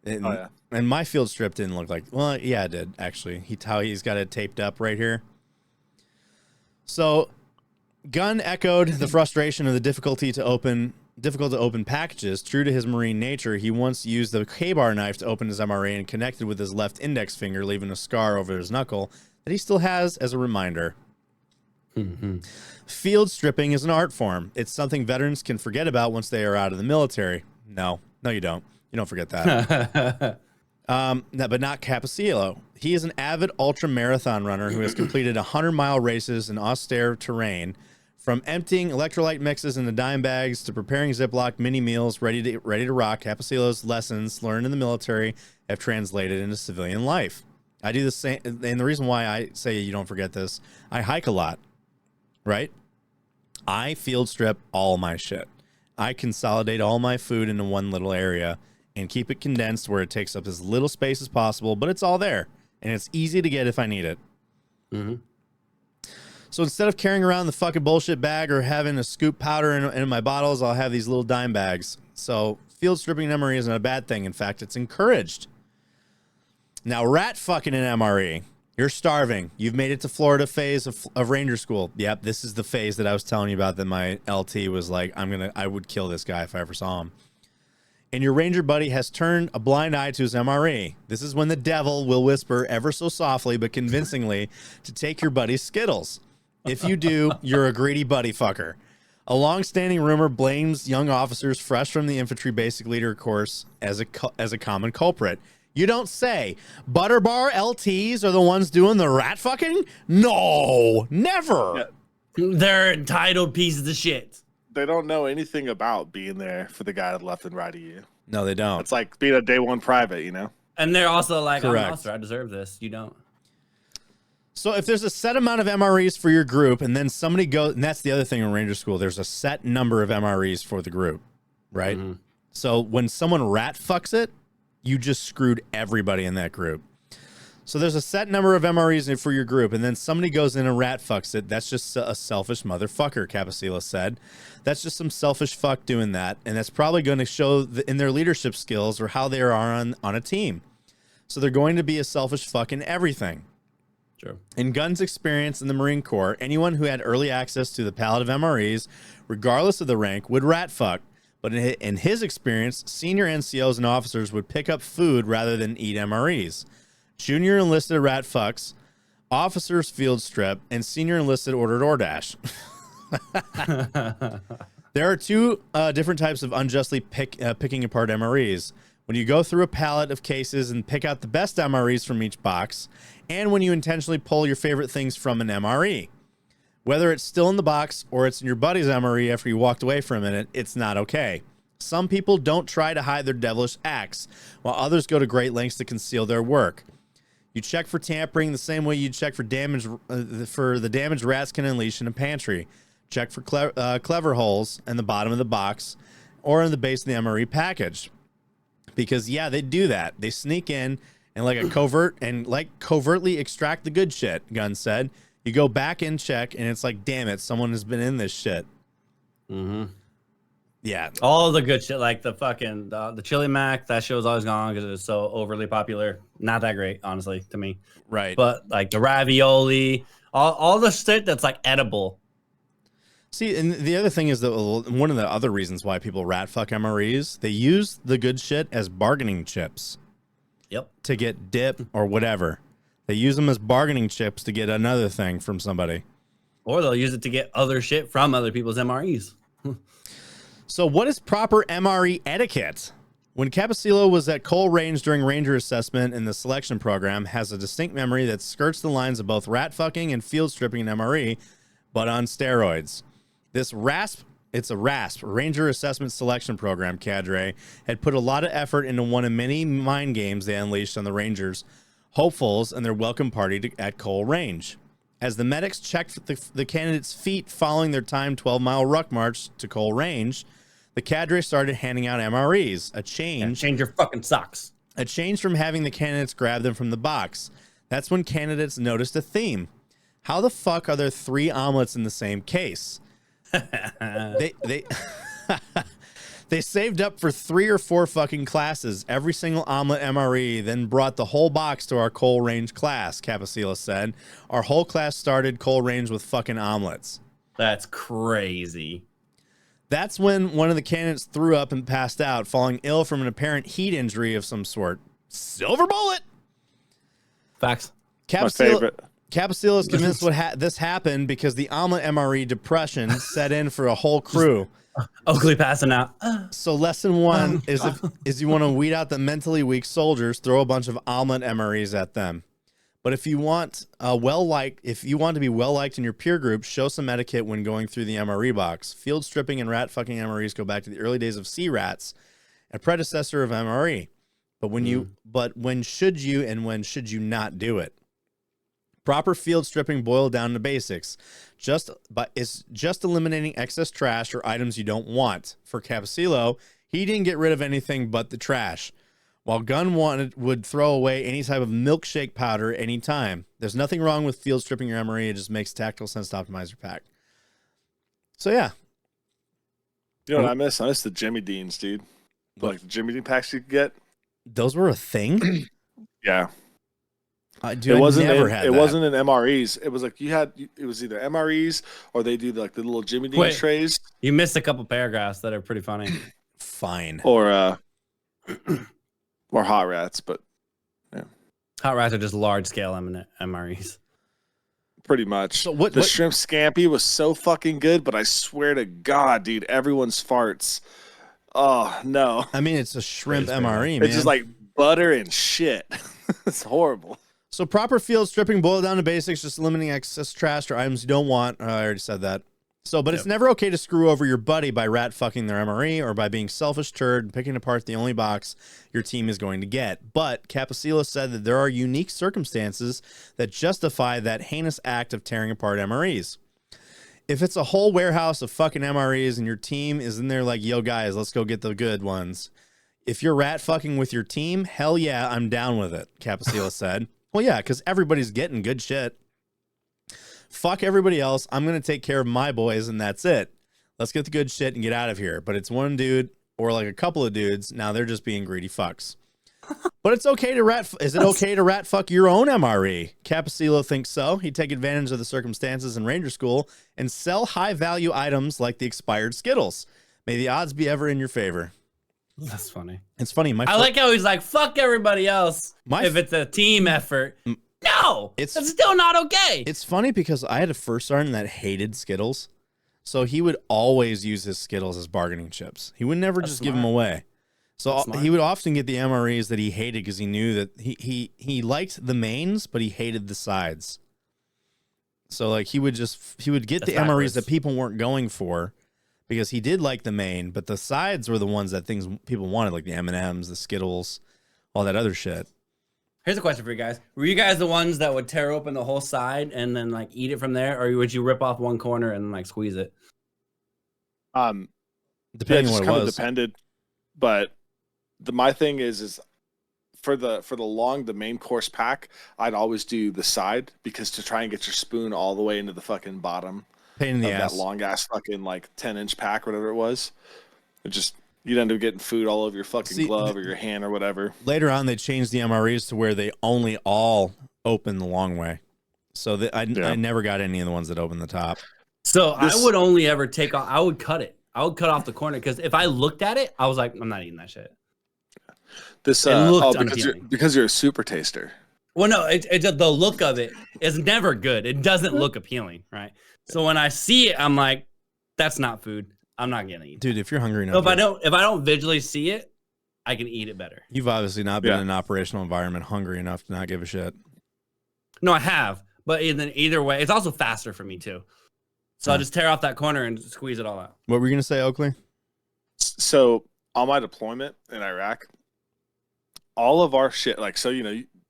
[SPEAKER 1] And my field strip didn't look like... Well, yeah, it did, actually. He's got it taped up right here. So, Gunn echoed the frustration of the difficult to open packages. True to his Marine nature, he once used the K-bar knife to open his MRE and connected with his left index finger, leaving a scar over his knuckle that he still has as a reminder. Field stripping is an art form. It's something veterans can forget about once they are out of the military. No, you don't. You don't forget that. But not Capicillo. He is an avid ultra marathon runner who has completed 100-mile races in austere terrain. From emptying electrolyte mixes into dime bags to preparing Ziploc mini meals ready to rock, Capicillo's lessons learned in the military have translated into civilian life. I do the same, and the reason why I say you don't forget this, I hike a lot, right? I field strip all my shit. I consolidate all my food into one little area and keep it condensed where it takes up as little space as possible, but it's all there, and it's easy to get if I need it. So instead of carrying around the fucking bullshit bag or having a scoop powder in my bottles, I'll have these little dime bags. So field stripping an MRE isn't a bad thing. In fact, it's encouraged. Now, rat fucking an MRE. You're starving. You've made it to Florida phase of Ranger School. Yep, this is the phase that I was telling you about that my LT was like, I would kill this guy if I ever saw him. And your Ranger buddy has turned a blind eye to his MRE. This is when the devil will whisper ever so softly but convincingly to take your buddy's Skittles. If you do, you're a greedy buddy fucker. A long-standing rumor blames young officers fresh from the infantry basic leader course as a common culprit. You don't say. Butterbar LTs are the ones doing the rat fucking? No, never.
[SPEAKER 2] Yeah. They're entitled pieces of shit.
[SPEAKER 3] They don't know anything about being there for the guy left and right of you.
[SPEAKER 1] No, they don't.
[SPEAKER 3] It's like being a day one private, you know?
[SPEAKER 2] And they're also like,
[SPEAKER 1] correct.
[SPEAKER 2] I'm an officer, I deserve this. You don't.
[SPEAKER 1] So if there's a set amount of MREs for your group and then somebody goes, and that's the other thing in Ranger School, there's a set number of MREs for the group, right? So when someone rat fucks it, you just screwed everybody in that group. So there's a set number of MREs for your group, and then somebody goes in and rat fucks it. That's just a selfish motherfucker, Capicillo said. That's just some selfish fuck doing that, and that's probably going to show in their leadership skills or how they are on a team. so they're going to be a selfish fuck in everything.
[SPEAKER 2] True.
[SPEAKER 1] In Gunn's experience in the Marine Corps, anyone who had early access to the pallet of MREs, regardless of the rank, would rat fuck. But in his experience, senior NCOs and officers would pick up food rather than eat MREs. Junior enlisted rat fucks, officers field strip, and senior enlisted ordered DoorDash. There are two different types of unjustly picking apart MREs. When you go through a pallet of cases and pick out the best MREs from each box, and when you intentionally pull your favorite things from an MRE. Whether it's still in the box or it's in your buddy's MRE after you walked away for a minute, it's not okay. Some people don't try to hide their devilish acts, while others go to great lengths to conceal their work. You check for tampering the same way you check for damage for the damage rats can unleash in a pantry. Check for clever holes in the bottom of the box or in the base of the MRE package. Because yeah, they do that. They sneak in and covertly extract the good shit, Gunn said. You go back and check and it's like, damn it, someone has been in this shit.
[SPEAKER 2] Mm-hmm.
[SPEAKER 1] Yeah.
[SPEAKER 2] All the good shit, like the fucking the chili mac, that shit was always gone because it was so overly popular. Not that great, honestly, to me.
[SPEAKER 1] Right.
[SPEAKER 2] But like the ravioli, all the shit that's like edible.
[SPEAKER 1] See, and the other thing is that one of the other reasons why people rat fuck MREs, they use the good shit as bargaining chips.
[SPEAKER 2] Yep.
[SPEAKER 1] To get dip or whatever. They use them as bargaining chips to get another thing from somebody.
[SPEAKER 2] Or they'll use it to get other shit from other people's MREs.
[SPEAKER 1] So what is proper MRE etiquette? When Capicillo was at Cole Range during Ranger assessment in the selection program, has a distinct memory that skirts the lines of both rat fucking and field stripping an MRE, but on steroids. This it's a RASP, Ranger Assessment Selection Program cadre, had put a lot of effort into one of many mind games they unleashed on the Rangers, hopefuls, and their welcome party at Cole Range. As the medics checked the candidates' feet following their timed 12-mile ruck march to Cole Range, the cadre started handing out MREs, a change.
[SPEAKER 2] Yeah, change your fucking socks.
[SPEAKER 1] A change from having the candidates grab them from the box. That's when candidates noticed a theme. How the fuck are there 3 omelets in the same case? They saved up for 3 or 4 fucking classes, every single omelet MRE, then brought the whole box to our Cole Range class, Capicillo said. Our whole class started Cole Range with fucking omelets.
[SPEAKER 2] That's crazy.
[SPEAKER 1] That's when one of the candidates threw up and passed out, falling ill from an apparent heat injury of some sort. Silver bullet!
[SPEAKER 2] Facts.
[SPEAKER 3] My favorite.
[SPEAKER 1] Capicillo is convinced this happened because the omelet MRE depression set in for a whole crew.
[SPEAKER 2] Oakley passing out.
[SPEAKER 1] So lesson 1 is you want to weed out the mentally weak soldiers, throw a bunch of omelet MREs at them. But if you want to be well liked in your peer group, show some etiquette when going through the MRE box. Field stripping and rat fucking MREs go back to the early days of C-Rats, a predecessor of MRE. But when should you and when should you not do it? Proper field stripping boiled down to basics. It's just eliminating excess trash or items you don't want. For Capicillo, he didn't get rid of anything but the trash. While Gunn would throw away any type of milkshake powder anytime. There's nothing wrong with field stripping your MRE. It just makes tactical sense to optimize your pack. So yeah.
[SPEAKER 3] You know what I miss? I miss the Jimmy Deans, dude. Like the Jimmy Dean packs you could get.
[SPEAKER 1] Those were a thing?
[SPEAKER 3] Yeah.
[SPEAKER 1] Dude, it wasn't in
[SPEAKER 3] MREs. It was like it was either MREs or they do like the little Jimmy Dean trays.
[SPEAKER 2] You missed a couple paragraphs that are pretty funny.
[SPEAKER 1] Fine.
[SPEAKER 3] Or hot rats, but yeah.
[SPEAKER 2] Hot rats are just large scale MREs.
[SPEAKER 3] Pretty much.
[SPEAKER 1] So
[SPEAKER 3] the shrimp scampi was so fucking good, but I swear to God, dude, everyone's farts. Oh no.
[SPEAKER 1] I mean, it's a shrimp MRE, man.
[SPEAKER 3] It's just like butter and shit. It's horrible.
[SPEAKER 1] So proper field stripping, boil down to basics, just eliminating excess trash or items you don't want. I already said that. But it's never okay to screw over your buddy by rat fucking their MRE or by being selfish turd and picking apart the only box your team is going to get. But Capicillo said that there are unique circumstances that justify that heinous act of tearing apart MREs. If it's a whole warehouse of fucking MREs and your team is in there like, yo guys, let's go get the good ones. If you're rat fucking with your team, hell yeah, I'm down with it, Capicillo said. Well, yeah, because everybody's getting good shit. Fuck everybody else. I'm going to take care of my boys, and that's it. Let's get the good shit and get out of here. But it's one dude or like a couple of dudes. Now they're just being greedy fucks. But it's okay to rat. Is it okay to rat fuck your own MRE? Capicillo thinks so. He'd take advantage of the circumstances in Ranger School and sell high value items like the expired Skittles. May the odds be ever in your favor.
[SPEAKER 2] That's funny.
[SPEAKER 1] It's funny.
[SPEAKER 2] I like how he's like, fuck everybody else. If it's a team effort. No, it's still not okay.
[SPEAKER 1] It's funny because I had a first sergeant that hated Skittles. So he would always use his Skittles as bargaining chips. He would never just give them away. So he would often get the MREs that he hated because he knew that he liked the mains, but he hated the sides. So like he would get the MREs that people weren't going for because he did like the main, but the sides were the ones that people wanted, like the M&Ms, the Skittles, all that other shit.
[SPEAKER 2] Here's a question for you guys. Were you guys the ones that would tear open the whole side and then like eat it from there, or would you rip off one corner and like squeeze it?
[SPEAKER 1] Depending on what it was.
[SPEAKER 3] Depended, but my thing is for the main course pack, I'd always do the side because to try and get your spoon all the way into the fucking bottom
[SPEAKER 1] pain in the ass.
[SPEAKER 3] That long ass fucking like 10-inch pack, whatever it was, you'd end up getting food all over your fucking glove or your hand or whatever.
[SPEAKER 1] Later on, they changed the MREs to where they only all open the long way. So I never got any of the ones that open the top.
[SPEAKER 2] So I would only ever take off. I would cut it. I would cut off the corner because if I looked at it, I was like, I'm not eating that shit.
[SPEAKER 3] Because you're a super taster.
[SPEAKER 2] Well, no, it's the look of it is never good. It doesn't look appealing, right? So when I see it, I'm like, that's not food. I'm not gonna eat.
[SPEAKER 1] Dude, if you're hungry enough,
[SPEAKER 2] if I don't visually see it, I can eat it better.
[SPEAKER 1] You've obviously not been in an operational environment hungry enough to not give a shit.
[SPEAKER 2] No, I have, but either way, it's also faster for me too. So I'll just tear off that corner and squeeze it all out.
[SPEAKER 1] What were you gonna say, Oakley?
[SPEAKER 3] So on my deployment in Iraq, all of our shit, like, so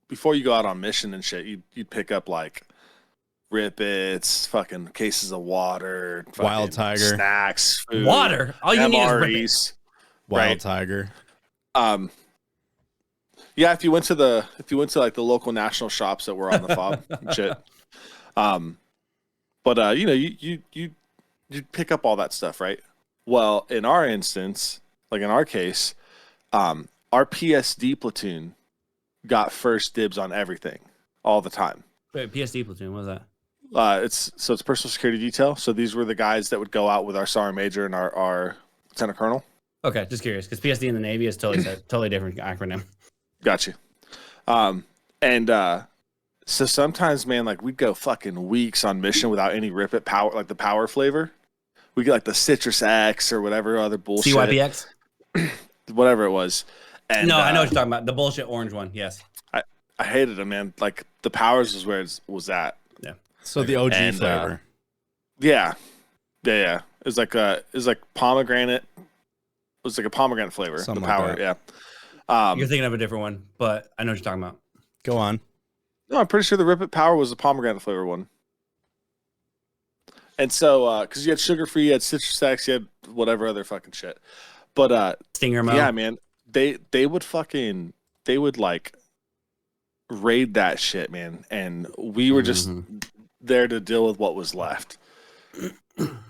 [SPEAKER 3] before you go out on mission and shit, you'd pick up like Rippets, fucking cases of water,
[SPEAKER 1] Wild Tiger,
[SPEAKER 3] snacks, food,
[SPEAKER 2] water. All you need is Rippets.
[SPEAKER 1] Wild Tiger.
[SPEAKER 3] Yeah, if you went to like the local national shops that were on the fob and shit. But you'd pick up all that stuff, right? Well, in our instance, like in our case, our PSD platoon got first dibs on everything all the time.
[SPEAKER 2] Wait, PSD platoon, what is that?
[SPEAKER 3] It's personal security detail. So these were the guys that would go out with our sergeant major and our lieutenant colonel.
[SPEAKER 2] Okay, just curious because PSD in the Navy is totally different acronym.
[SPEAKER 3] Gotcha. So sometimes, man, like we'd go fucking weeks on mission without any Rip-It power, like the power flavor. We get like the Citrus X or whatever other bullshit.
[SPEAKER 2] CYPX?
[SPEAKER 3] Whatever it was. And,
[SPEAKER 2] no, I know what you're talking about. The bullshit orange one, yes.
[SPEAKER 3] I hated it, man. Like the powers was where it was at.
[SPEAKER 2] Yeah.
[SPEAKER 1] So the OG flavor.
[SPEAKER 3] Yeah. It was like pomegranate. It was like a pomegranate flavor.
[SPEAKER 1] Something
[SPEAKER 3] the power,
[SPEAKER 1] like that.
[SPEAKER 3] Yeah.
[SPEAKER 2] You're thinking of a different one, but I know what you're talking about.
[SPEAKER 1] Go on.
[SPEAKER 3] No, I'm pretty sure the Rip-It Power was a pomegranate flavor one. And so, because you had sugar-free, you had Citrus X, you had whatever other fucking shit. But,
[SPEAKER 2] Stinger Mo.
[SPEAKER 3] Yeah, man, they would like raid that shit, man. And we were just there to deal with what was left.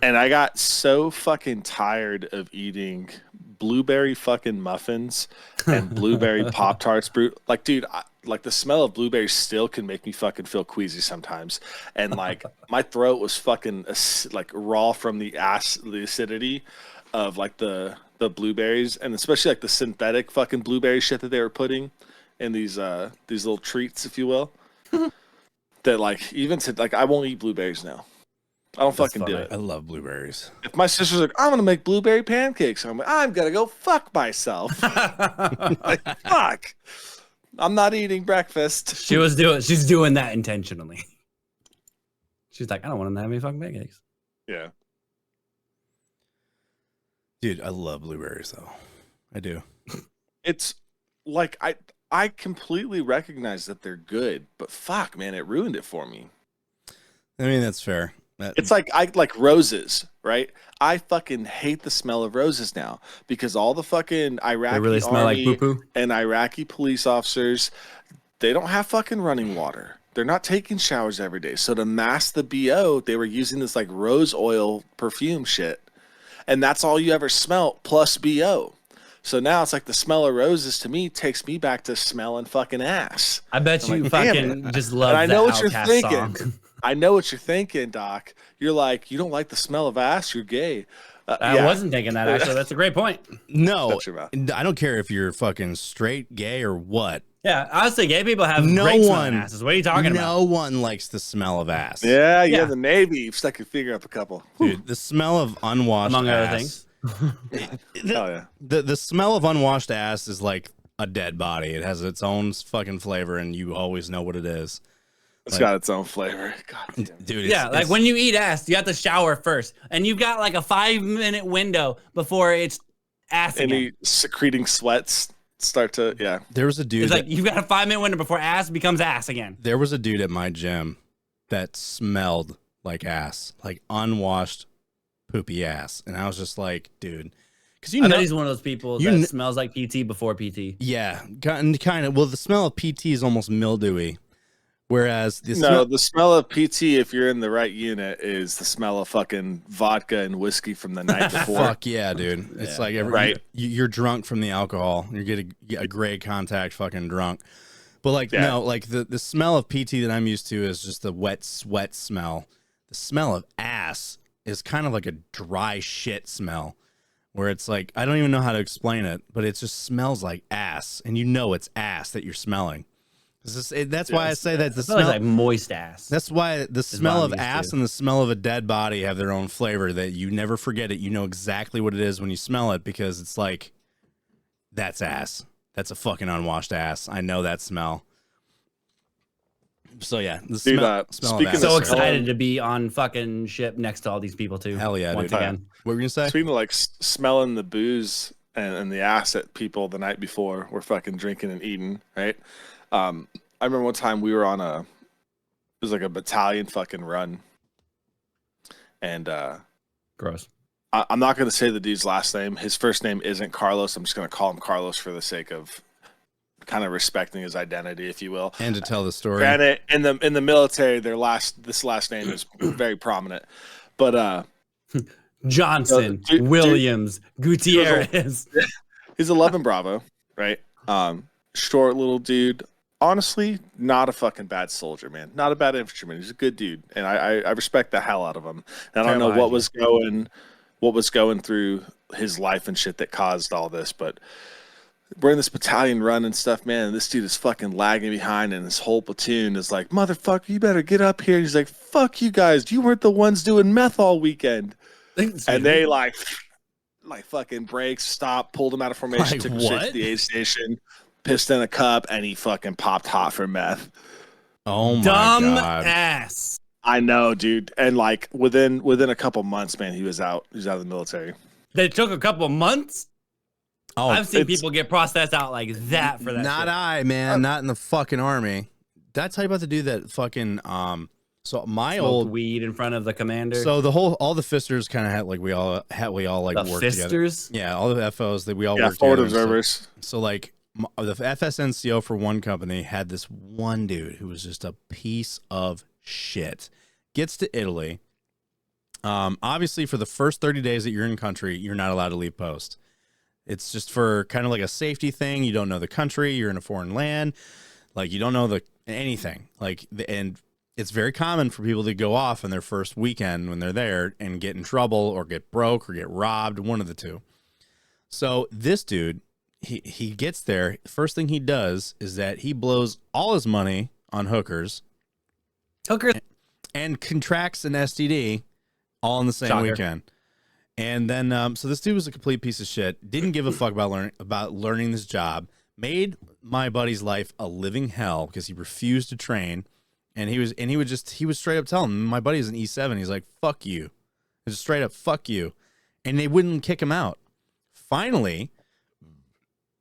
[SPEAKER 3] And I got so fucking tired of eating blueberry fucking muffins and blueberry Pop-Tarts. Like, dude, like the smell of blueberries still can make me fucking feel queasy sometimes. And like my throat was fucking like raw from the acidity of like the blueberries, and especially like the synthetic fucking blueberry shit that they were putting in these little treats, if you will. That like even to like I won't eat blueberries now. I don't fucking do it.
[SPEAKER 1] I love blueberries.
[SPEAKER 3] If my sister's like, I'm gonna make blueberry pancakes, I'm like, I'm gonna go fuck myself. Like, fuck. I'm not eating breakfast.
[SPEAKER 2] She's doing that intentionally. She's like, I don't want to have any fucking pancakes.
[SPEAKER 3] Yeah.
[SPEAKER 1] Dude, I love blueberries though. I do. It's
[SPEAKER 3] like I completely recognize that they're good, but fuck, man, it ruined it for me.
[SPEAKER 1] I mean, that's fair.
[SPEAKER 3] It's like I like roses, right? I fucking hate the smell of roses now because all the fucking Iraqi
[SPEAKER 2] really smell
[SPEAKER 3] army
[SPEAKER 2] like poo-poo?
[SPEAKER 3] And Iraqi police officers, they don't have fucking running water. They're not taking showers every day. So to mask the BO, they were using this like rose oil perfume shit. And that's all you ever smell plus BO. So now it's like the smell of roses to me takes me back to smelling fucking ass.
[SPEAKER 2] I bet
[SPEAKER 3] I'm
[SPEAKER 2] you
[SPEAKER 3] like, damn
[SPEAKER 2] fucking just love
[SPEAKER 3] And I know
[SPEAKER 2] that
[SPEAKER 3] what you're
[SPEAKER 2] Outkast
[SPEAKER 3] thinking.
[SPEAKER 2] song.
[SPEAKER 3] I know what you're thinking, Doc. You're like, you don't like the smell of ass? You're gay.
[SPEAKER 2] I wasn't thinking that, actually. That's a great point.
[SPEAKER 1] No,
[SPEAKER 3] Shut your mouth.
[SPEAKER 1] I don't care if you're fucking straight, gay, or what.
[SPEAKER 2] Yeah, honestly, gay people have
[SPEAKER 1] No
[SPEAKER 2] great
[SPEAKER 1] one-
[SPEAKER 2] smelling asses. What are you talking about?
[SPEAKER 1] No one likes the smell of ass.
[SPEAKER 3] Yeah,
[SPEAKER 2] Yeah.
[SPEAKER 3] the Navy. You've stuck your finger up a couple.
[SPEAKER 1] Dude, the smell of unwashed
[SPEAKER 2] Among other
[SPEAKER 1] ass.
[SPEAKER 2] things.
[SPEAKER 3] Oh, yeah.
[SPEAKER 1] The smell of unwashed ass is like a dead body. It has its own fucking flavor, and you always know what it is.
[SPEAKER 3] It's got its own flavor. God damn.
[SPEAKER 1] Dude,
[SPEAKER 2] Yeah, like when you eat ass, you have to shower first. And you've got like a 5-minute window before it's ass again.
[SPEAKER 3] Any secreting sweats start to, yeah.
[SPEAKER 1] there was a dude.
[SPEAKER 2] It's like you've got a 5-minute window before ass becomes ass again.
[SPEAKER 1] There was a dude at my gym that smelled like ass, like unwashed poopy ass, and I was just like, dude, because
[SPEAKER 2] I bet he's one of those people that smells like PT before PT.
[SPEAKER 1] yeah, kind of. Well, the smell of PT is almost mildewy, whereas the
[SPEAKER 3] The smell of PT, if you're in the right unit, is the smell of fucking vodka and whiskey from the night before.
[SPEAKER 1] fuck yeah, dude. It's like
[SPEAKER 3] Right.
[SPEAKER 1] you're drunk from the alcohol. You're getting a gray contact fucking drunk. But like
[SPEAKER 3] Yeah.
[SPEAKER 1] no, like the smell of PT that I'm used to is just the wet sweat smell. The smell of ass is kind of like a dry shit smell, where it's like I don't even know how to explain it, but it just smells like ass, and you know it's ass that you're smelling. That's why I say that the
[SPEAKER 2] It smells
[SPEAKER 1] smell.
[SPEAKER 2] like moist ass.
[SPEAKER 1] That's why the smell
[SPEAKER 2] what
[SPEAKER 1] of
[SPEAKER 2] I'm used
[SPEAKER 1] ass
[SPEAKER 2] to.
[SPEAKER 1] and the smell of a dead body have their own flavor that you never forget it. You know exactly what it is when you smell it because it's like, that's ass. That's a fucking unwashed ass. I know that smell. So yeah, the
[SPEAKER 3] Dude,
[SPEAKER 1] smell of
[SPEAKER 3] speaking
[SPEAKER 1] ass.
[SPEAKER 3] of
[SPEAKER 2] So
[SPEAKER 3] smell-
[SPEAKER 2] excited to be on fucking ship next to all these people too.
[SPEAKER 1] Hell yeah,
[SPEAKER 2] once
[SPEAKER 1] dude.
[SPEAKER 2] again.
[SPEAKER 1] What were you gonna say?
[SPEAKER 3] Speaking of like smelling the booze and the ass that people the night before were fucking drinking and eating, right? I remember one time we were on it was like a battalion fucking run. And
[SPEAKER 2] Gross.
[SPEAKER 3] I'm not going to say the dude's last name. His first name isn't Carlos. I'm just going to call him Carlos for the sake of kind of respecting his identity, if you will.
[SPEAKER 1] And to tell the story.
[SPEAKER 3] Granted, in the military, this last name is very prominent. But
[SPEAKER 2] Johnson,
[SPEAKER 3] Dude,
[SPEAKER 2] Williams, Gutierrez.
[SPEAKER 3] he's 11 Bravo, right? Short little dude. Honestly, not a fucking bad soldier, man. Not a bad infantryman. He's a good dude, and I respect the hell out of him. And I don't know what was going through his life and shit that caused all this, but we're in this battalion run and stuff, man. And this dude is fucking lagging behind, and his whole platoon is like, "Motherfucker, you better get up here." And he's like, "Fuck you guys, you weren't the ones doing meth all weekend." And they like fucking brakes, stopped, pulled him out of formation,
[SPEAKER 1] Like,
[SPEAKER 3] took him straight to
[SPEAKER 1] what?
[SPEAKER 3] the aid station, pissed in a cup, and he fucking popped hot for meth.
[SPEAKER 1] Oh my
[SPEAKER 2] Dumb
[SPEAKER 1] god.
[SPEAKER 2] ass.
[SPEAKER 3] I know, dude. And like within a couple months, man, he was out. He was out of the military.
[SPEAKER 2] They took a couple months.
[SPEAKER 1] Oh,
[SPEAKER 2] I've seen
[SPEAKER 3] it's-
[SPEAKER 2] people get processed out like that for that.
[SPEAKER 1] not
[SPEAKER 2] shit.
[SPEAKER 1] I, man. Not in the fucking army. Did I tell you about the dude that fucking so my
[SPEAKER 2] Smoked
[SPEAKER 1] old
[SPEAKER 2] weed in front of the commander.
[SPEAKER 1] so all the fisters kind of had like we all like
[SPEAKER 2] the
[SPEAKER 1] work together.
[SPEAKER 2] fisters.
[SPEAKER 1] Yeah, all the FOs that we all
[SPEAKER 3] Yeah,
[SPEAKER 1] work
[SPEAKER 3] forward
[SPEAKER 1] together.
[SPEAKER 3] observers.
[SPEAKER 1] So like the FSNCO for one company had this one dude who was just a piece of shit. Gets to Italy. Obviously for the first 30 days that you're in country, you're not allowed to leave post. It's just for kind of like a safety thing. You don't know the country. You're in a foreign land. Like you don't know anything. And it's very common for people to go off on their first weekend when they're there and get in trouble or get broke or get robbed, one of the two. So this dude, he gets there. First thing he does is that he blows all his money on hookers
[SPEAKER 2] Hooker.
[SPEAKER 1] and contracts an STD all in the same
[SPEAKER 2] Shocker.
[SPEAKER 1] weekend. And then, so this dude was a complete piece of shit. Didn't give a fuck about learning this job. Made my buddy's life a living hell because he refused to train. And he would straight up tell him, my buddy's an E7. He's like, fuck you. It's straight up, fuck you. And they wouldn't kick him out. Finally,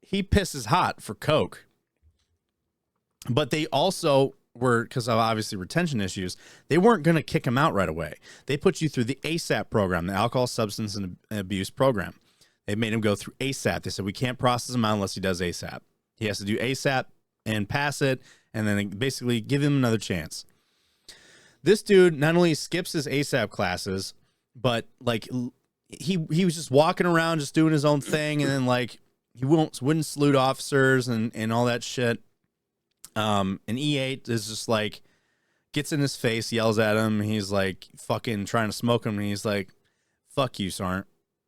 [SPEAKER 1] he pisses hot for coke. But they also were, because of obviously retention issues, they weren't going to kick him out right away. They put you through the ASAP program, the Alcohol Substance and Abuse Program. They made him go through ASAP. They said, we can't process him out unless he does ASAP. He has to do ASAP and pass it, and then basically give him another chance. This dude not only skips his ASAP classes, but like he was just walking around just doing his own thing, and then like wouldn't salute officers and all that shit. And E8 is just like, gets in his face, yells at him. He's like fucking trying to smoke him. And he's like, fuck you, Sergeant.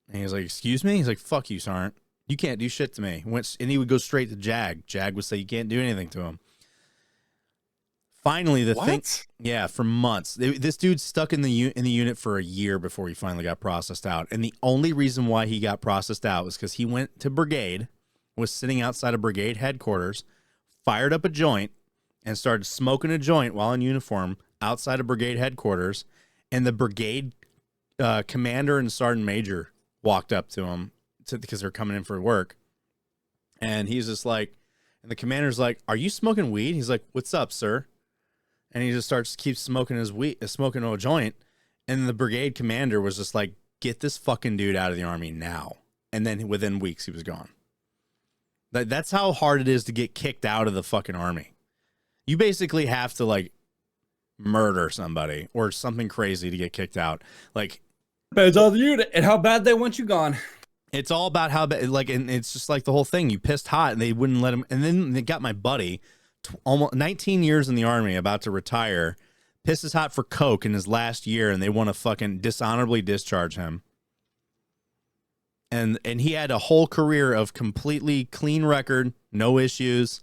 [SPEAKER 1] And he's like, excuse me? He's like, fuck you, Sergeant. You can't do shit to me. And he would go straight to Jag. Jag would say, you can't do anything to him. Finally, for months. This dude's stuck in the unit for a year before he finally got processed out. And the only reason why he got processed out was because he went to brigade, was sitting outside of brigade headquarters, fired up a joint, and started smoking a joint while in uniform outside of brigade headquarters. And the brigade commander and sergeant major walked up to him because they're coming in for work. And he's just like, and the commander's like, are you smoking weed? He's like, what's up, sir? And he just keeps smoking his weed, smoking a joint. And the brigade commander was just like, get this fucking dude out of the Army now. And then within weeks, he was gone. That's how hard it is to get kicked out of the fucking Army. You basically have to like murder somebody or something crazy to get kicked out. Like,
[SPEAKER 2] depends on the unit and how bad they want you gone.
[SPEAKER 1] It's all about how bad, like, and it's just like the whole thing. You pissed hot and they wouldn't let him. And then they got my buddy, almost 19 years in the Army, about to retire, pisses hot for coke in his last year, and they want to fucking dishonorably discharge him. And he had a whole career of completely clean record, no issues,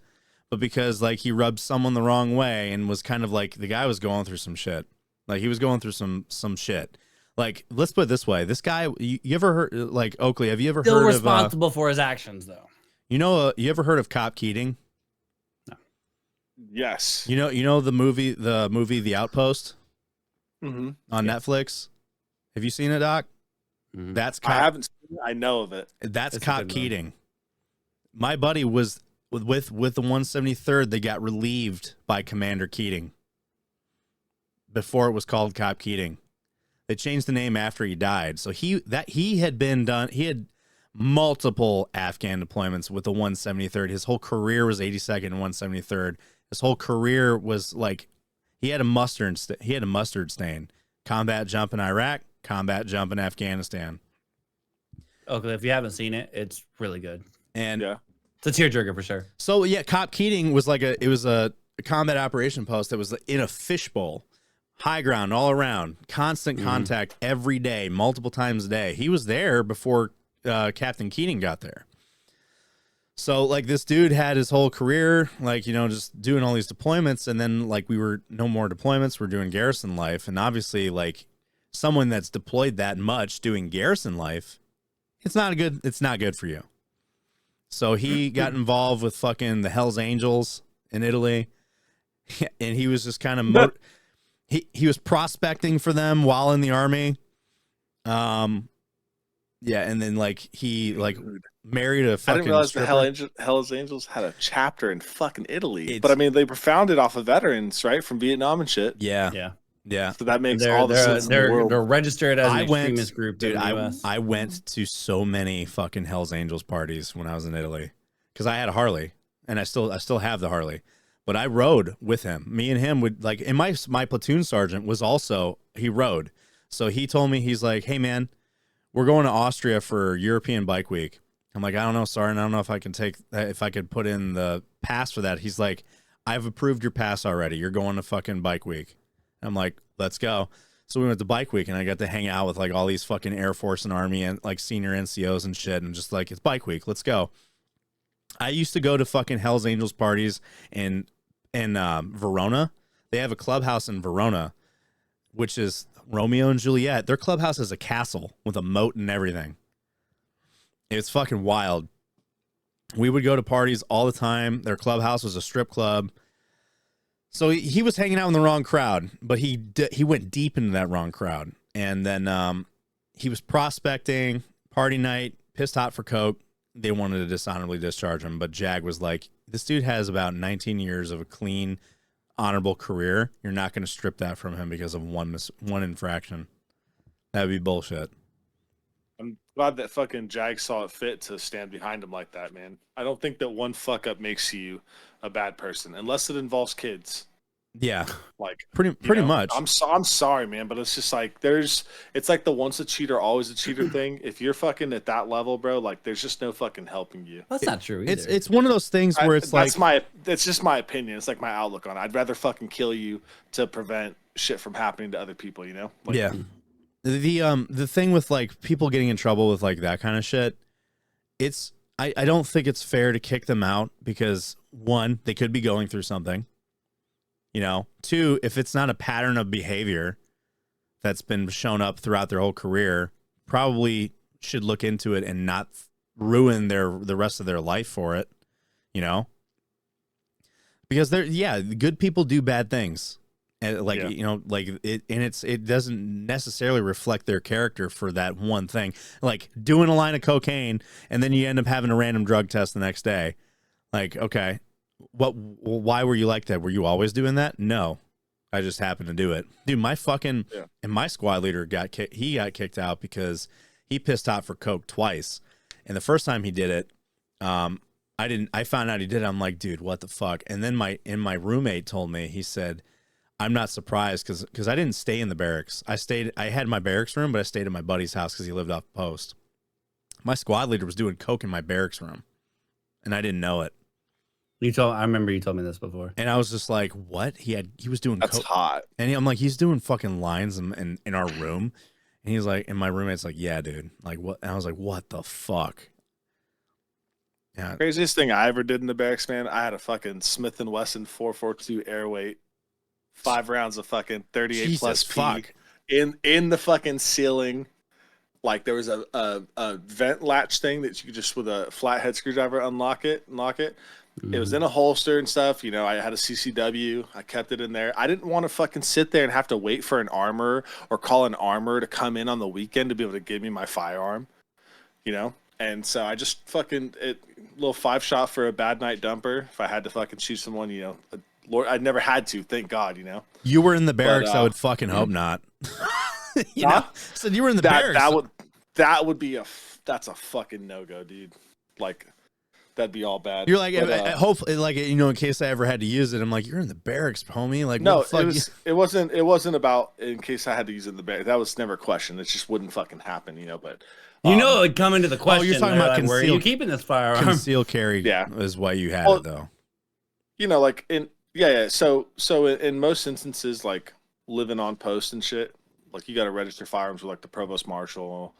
[SPEAKER 1] but because like he rubbed someone the wrong way and was kind of like, the guy was going through some shit. Like he was going through some shit. Like, let's put it this way. This guy, you ever heard, like, Oakley, have you ever heard of...
[SPEAKER 2] Still responsible for his actions, though.
[SPEAKER 1] You know, you ever heard of Cop Keating?
[SPEAKER 2] No.
[SPEAKER 3] Yes.
[SPEAKER 1] You know the movie The Outpost
[SPEAKER 3] Mm-hmm.
[SPEAKER 1] on Netflix? Have you seen it, Doc?
[SPEAKER 2] Mm-hmm.
[SPEAKER 1] That's
[SPEAKER 3] I haven't seen it. I know of it.
[SPEAKER 1] That's Cop Keating. My buddy was with the 173rd. They got relieved by Commander Keating before it was called Cop Keating. They changed the name after he died. So he had multiple Afghan deployments with the 173rd. His whole career was 82nd and 173rd. His whole career was like, he had a mustard stain. Combat jump in Iraq, combat jump in Afghanistan.
[SPEAKER 2] Okay, if you haven't seen it, it's really good.
[SPEAKER 1] And
[SPEAKER 3] yeah,
[SPEAKER 2] it's a tearjerker for sure.
[SPEAKER 1] So yeah, Cop Keating was like a combat operation post that was in a fishbowl. High ground all around, constant contact every day, multiple times a day. He was there before Captain Keating got there. So like this dude had his whole career, like, you know, just doing all these deployments. And then like we were no more deployments. We're doing garrison life. And obviously like someone that's deployed that much doing garrison life, it's not good for you. So he got involved with fucking the Hells Angels in Italy. And he was just kind of He was prospecting for them while in the Army. Yeah, and then like he like married a fucking
[SPEAKER 3] I didn't realize
[SPEAKER 1] stripper.
[SPEAKER 3] the Hells Angels had a chapter in fucking Italy. But I mean, they were founded off of veterans, right, from Vietnam and shit.
[SPEAKER 1] Yeah.
[SPEAKER 3] So that makes all the sense in the world.
[SPEAKER 2] They're registered as an extremist group,
[SPEAKER 1] dude.
[SPEAKER 2] in the US.
[SPEAKER 1] I went to so many fucking Hells Angels parties when I was in Italy because I had a Harley, and I still have the Harley. But I rode with him. Me and him would like, and my platoon sergeant was also, he rode. So he told me, he's like, hey man, we're going to Austria for European Bike Week. I'm like, I don't know, Sergeant. I don't know if I can if I could put in the pass for that. He's like, I've approved your pass already. You're going to fucking Bike Week. I'm like, let's go. So we went to Bike Week and I got to hang out with like all these fucking Air Force and Army and like senior NCOs and shit. And just like, it's Bike Week. Let's go. I used to go to fucking Hells Angels parties in Verona. They have a clubhouse in Verona, which is Romeo and Juliet. Their clubhouse is a castle with a moat and everything. It's fucking wild. We would go to parties all the time. Their clubhouse was a strip club. So he was hanging out in the wrong crowd, but he went deep into that wrong crowd. And then he was prospecting, party night, pissed hot for coke. They wanted to dishonorably discharge him, but Jag was like, this dude has about 19 years of a clean, honorable career. You're not going to strip that from him because of one infraction. That would be bullshit.
[SPEAKER 3] I'm glad that fucking Jag saw it fit to stand behind him like that, man. I don't think that one fuck up makes you a bad person unless it involves kids.
[SPEAKER 1] Yeah,
[SPEAKER 3] Like
[SPEAKER 1] pretty much.
[SPEAKER 3] I'm sorry, man, but it's just like it's like the once a cheater, always a cheater thing. If you're fucking at that level, bro, like there's just no fucking helping you.
[SPEAKER 2] That's not true either.
[SPEAKER 1] It's one of those things where it's
[SPEAKER 3] that's just my opinion. It's like my outlook on it. I'd rather fucking kill you to prevent shit from happening to other people, you know? Like,
[SPEAKER 1] yeah. The thing with like people getting in trouble with like that kind of shit, I don't think it's fair to kick them out because one, they could be going through something. You know, two, if it's not a pattern of behavior that's been shown up throughout their whole career, probably should look into it and not ruin the rest of their life for it, you know? Because good people do bad things. And like, you know, like it doesn't necessarily reflect their character for that one thing. Like doing a line of cocaine and then you end up having a random drug test the next day. Like, okay, why were you like that? Were you always doing that? No, I just happened to do it. Dude, and my squad leader got kicked out because he pissed out for coke twice. And the first time he did it, I found out he did it. I'm like, dude, what the fuck? And then my roommate told me, he said, I'm not surprised because I didn't stay in the barracks. I had my barracks room, but I stayed at my buddy's house because he lived off post. My squad leader was doing coke in my barracks room, and I didn't know it.
[SPEAKER 2] I remember you told me this before.
[SPEAKER 1] And I was just like, what? He was doing
[SPEAKER 3] That's
[SPEAKER 1] coke.
[SPEAKER 3] hot.
[SPEAKER 1] And I'm like, he's doing fucking lines in our room. And he's like, and my roommate's like, yeah, dude. Like, what? And I was like, what the fuck? Yeah.
[SPEAKER 3] Craziest thing I ever did in the barracks, man. I had a fucking Smith & Wesson 442 airweight, 5 rounds of fucking 38
[SPEAKER 1] Jesus
[SPEAKER 3] plus
[SPEAKER 1] fuck.
[SPEAKER 3] P in the fucking ceiling. Like there was a vent latch thing that you could just with a flathead screwdriver unlock it. It was in a holster and stuff. You know, I had a CCW. I kept it in there. I didn't want to fucking sit there and have to wait for an armorer or call an armorer to come in on the weekend to be able to give me my firearm, you know? And so I just fucking, little 5-shot for a bad night dumper. If I had to fucking shoot someone, you know, Lord, I never had to, thank God, you know?
[SPEAKER 1] You were in the barracks. I would fucking hope not. you know? So you were in the barracks.
[SPEAKER 3] That's a fucking no-go, dude. Like, that'd be all bad.
[SPEAKER 1] You're like, hopefully, like, you know, in case I ever had to use it, I'm like, you're in the barracks, homie. Like,
[SPEAKER 3] no,
[SPEAKER 1] what the fuck
[SPEAKER 3] it wasn't about in case I had to use it in the barracks. That was never a question. It just wouldn't fucking happen, you know. But
[SPEAKER 2] you know, it would come into the question.
[SPEAKER 1] You're talking about
[SPEAKER 2] like, where are you keeping this firearm?
[SPEAKER 1] Conceal carry, is why you had it though.
[SPEAKER 3] You know, like So in most instances, like living on post and shit, like you got to register firearms with like the provost marshal.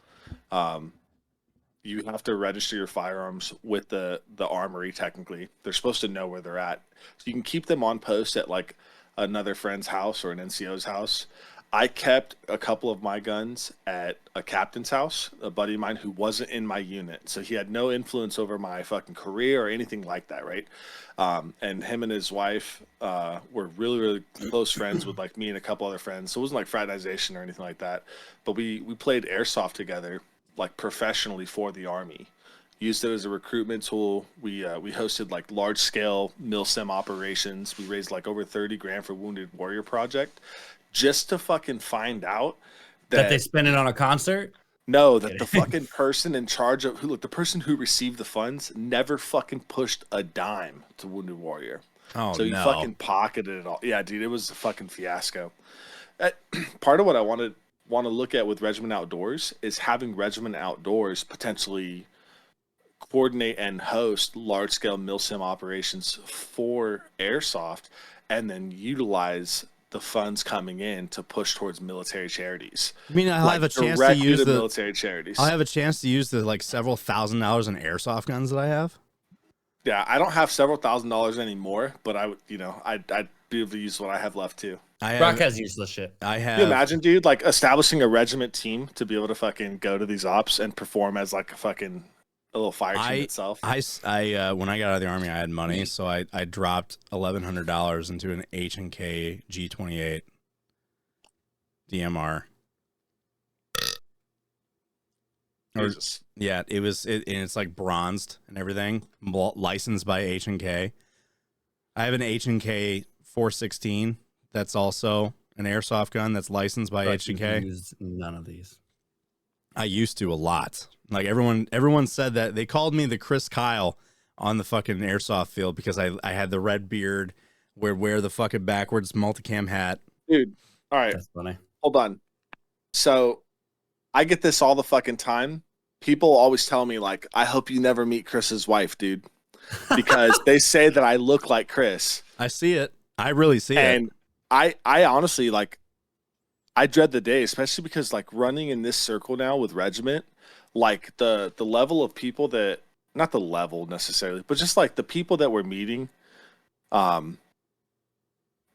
[SPEAKER 3] You have to register your firearms with the armory. Technically, they're supposed to know where they're at, so you can keep them on post at like another friend's house or an NCO's house. I kept a couple of my guns at a captain's house, a buddy of mine who wasn't in my unit, so he had no influence over my fucking career or anything like that, right? And him and his wife were really, really close friends with like me and a couple other friends, so it wasn't like fraternization or anything like that. But we played airsoft together, like professionally for the Army. Used it as a recruitment tool. We hosted like large scale MILSIM operations. We raised like over 30 grand for Wounded Warrior Project, just to fucking find out
[SPEAKER 2] that they spent it on a concert.
[SPEAKER 3] No, that the fucking person in charge of the person who received the funds never fucking pushed a dime to Wounded Warrior.
[SPEAKER 1] Oh,
[SPEAKER 3] so he fucking pocketed it all. Yeah, dude, it was a fucking fiasco. Part of what I want to look at with Regiment Outdoors is having Regiment Outdoors potentially coordinate and host large-scale MILSIM operations for airsoft, and then utilize the funds coming in to push towards military charities.
[SPEAKER 1] I mean, I'll have a chance to use the
[SPEAKER 3] military charities.
[SPEAKER 1] I'll have a chance to use the like several $1,000s in airsoft guns that I have.
[SPEAKER 3] Yeah, I don't have several $1,000s anymore, but I would, I'd be able to use what I have left too.
[SPEAKER 2] Brock has useless shit.
[SPEAKER 1] I have.
[SPEAKER 3] Can you imagine, dude, like establishing a regiment team to be able to fucking go to these ops and perform as like a little fire team itself.
[SPEAKER 1] I when I got out of the Army, I had money, so I dropped $1,100 into an H&K G28 DMR.
[SPEAKER 3] Jesus.
[SPEAKER 1] Yeah, and it's like bronzed and everything, licensed by H&K. I have an H&K 416 that's also an airsoft gun that's licensed by H&K.
[SPEAKER 2] None of these.
[SPEAKER 1] I used to a lot. Like everyone said that they called me the Chris Kyle on the fucking airsoft field because I had the red beard wear the fucking backwards multicam hat.
[SPEAKER 3] Dude. All right.
[SPEAKER 2] That's funny.
[SPEAKER 3] Hold on. So I get this all the fucking time. People always tell me, like, I hope you never meet Chris's wife, dude. Because they say that I look like Chris.
[SPEAKER 1] I see it. I really see it.
[SPEAKER 3] And I honestly, like, I dread the day, especially because, like, running in this circle now with Regiment, like, the level of people that, not the level necessarily, but just, like, the people that we're meeting, a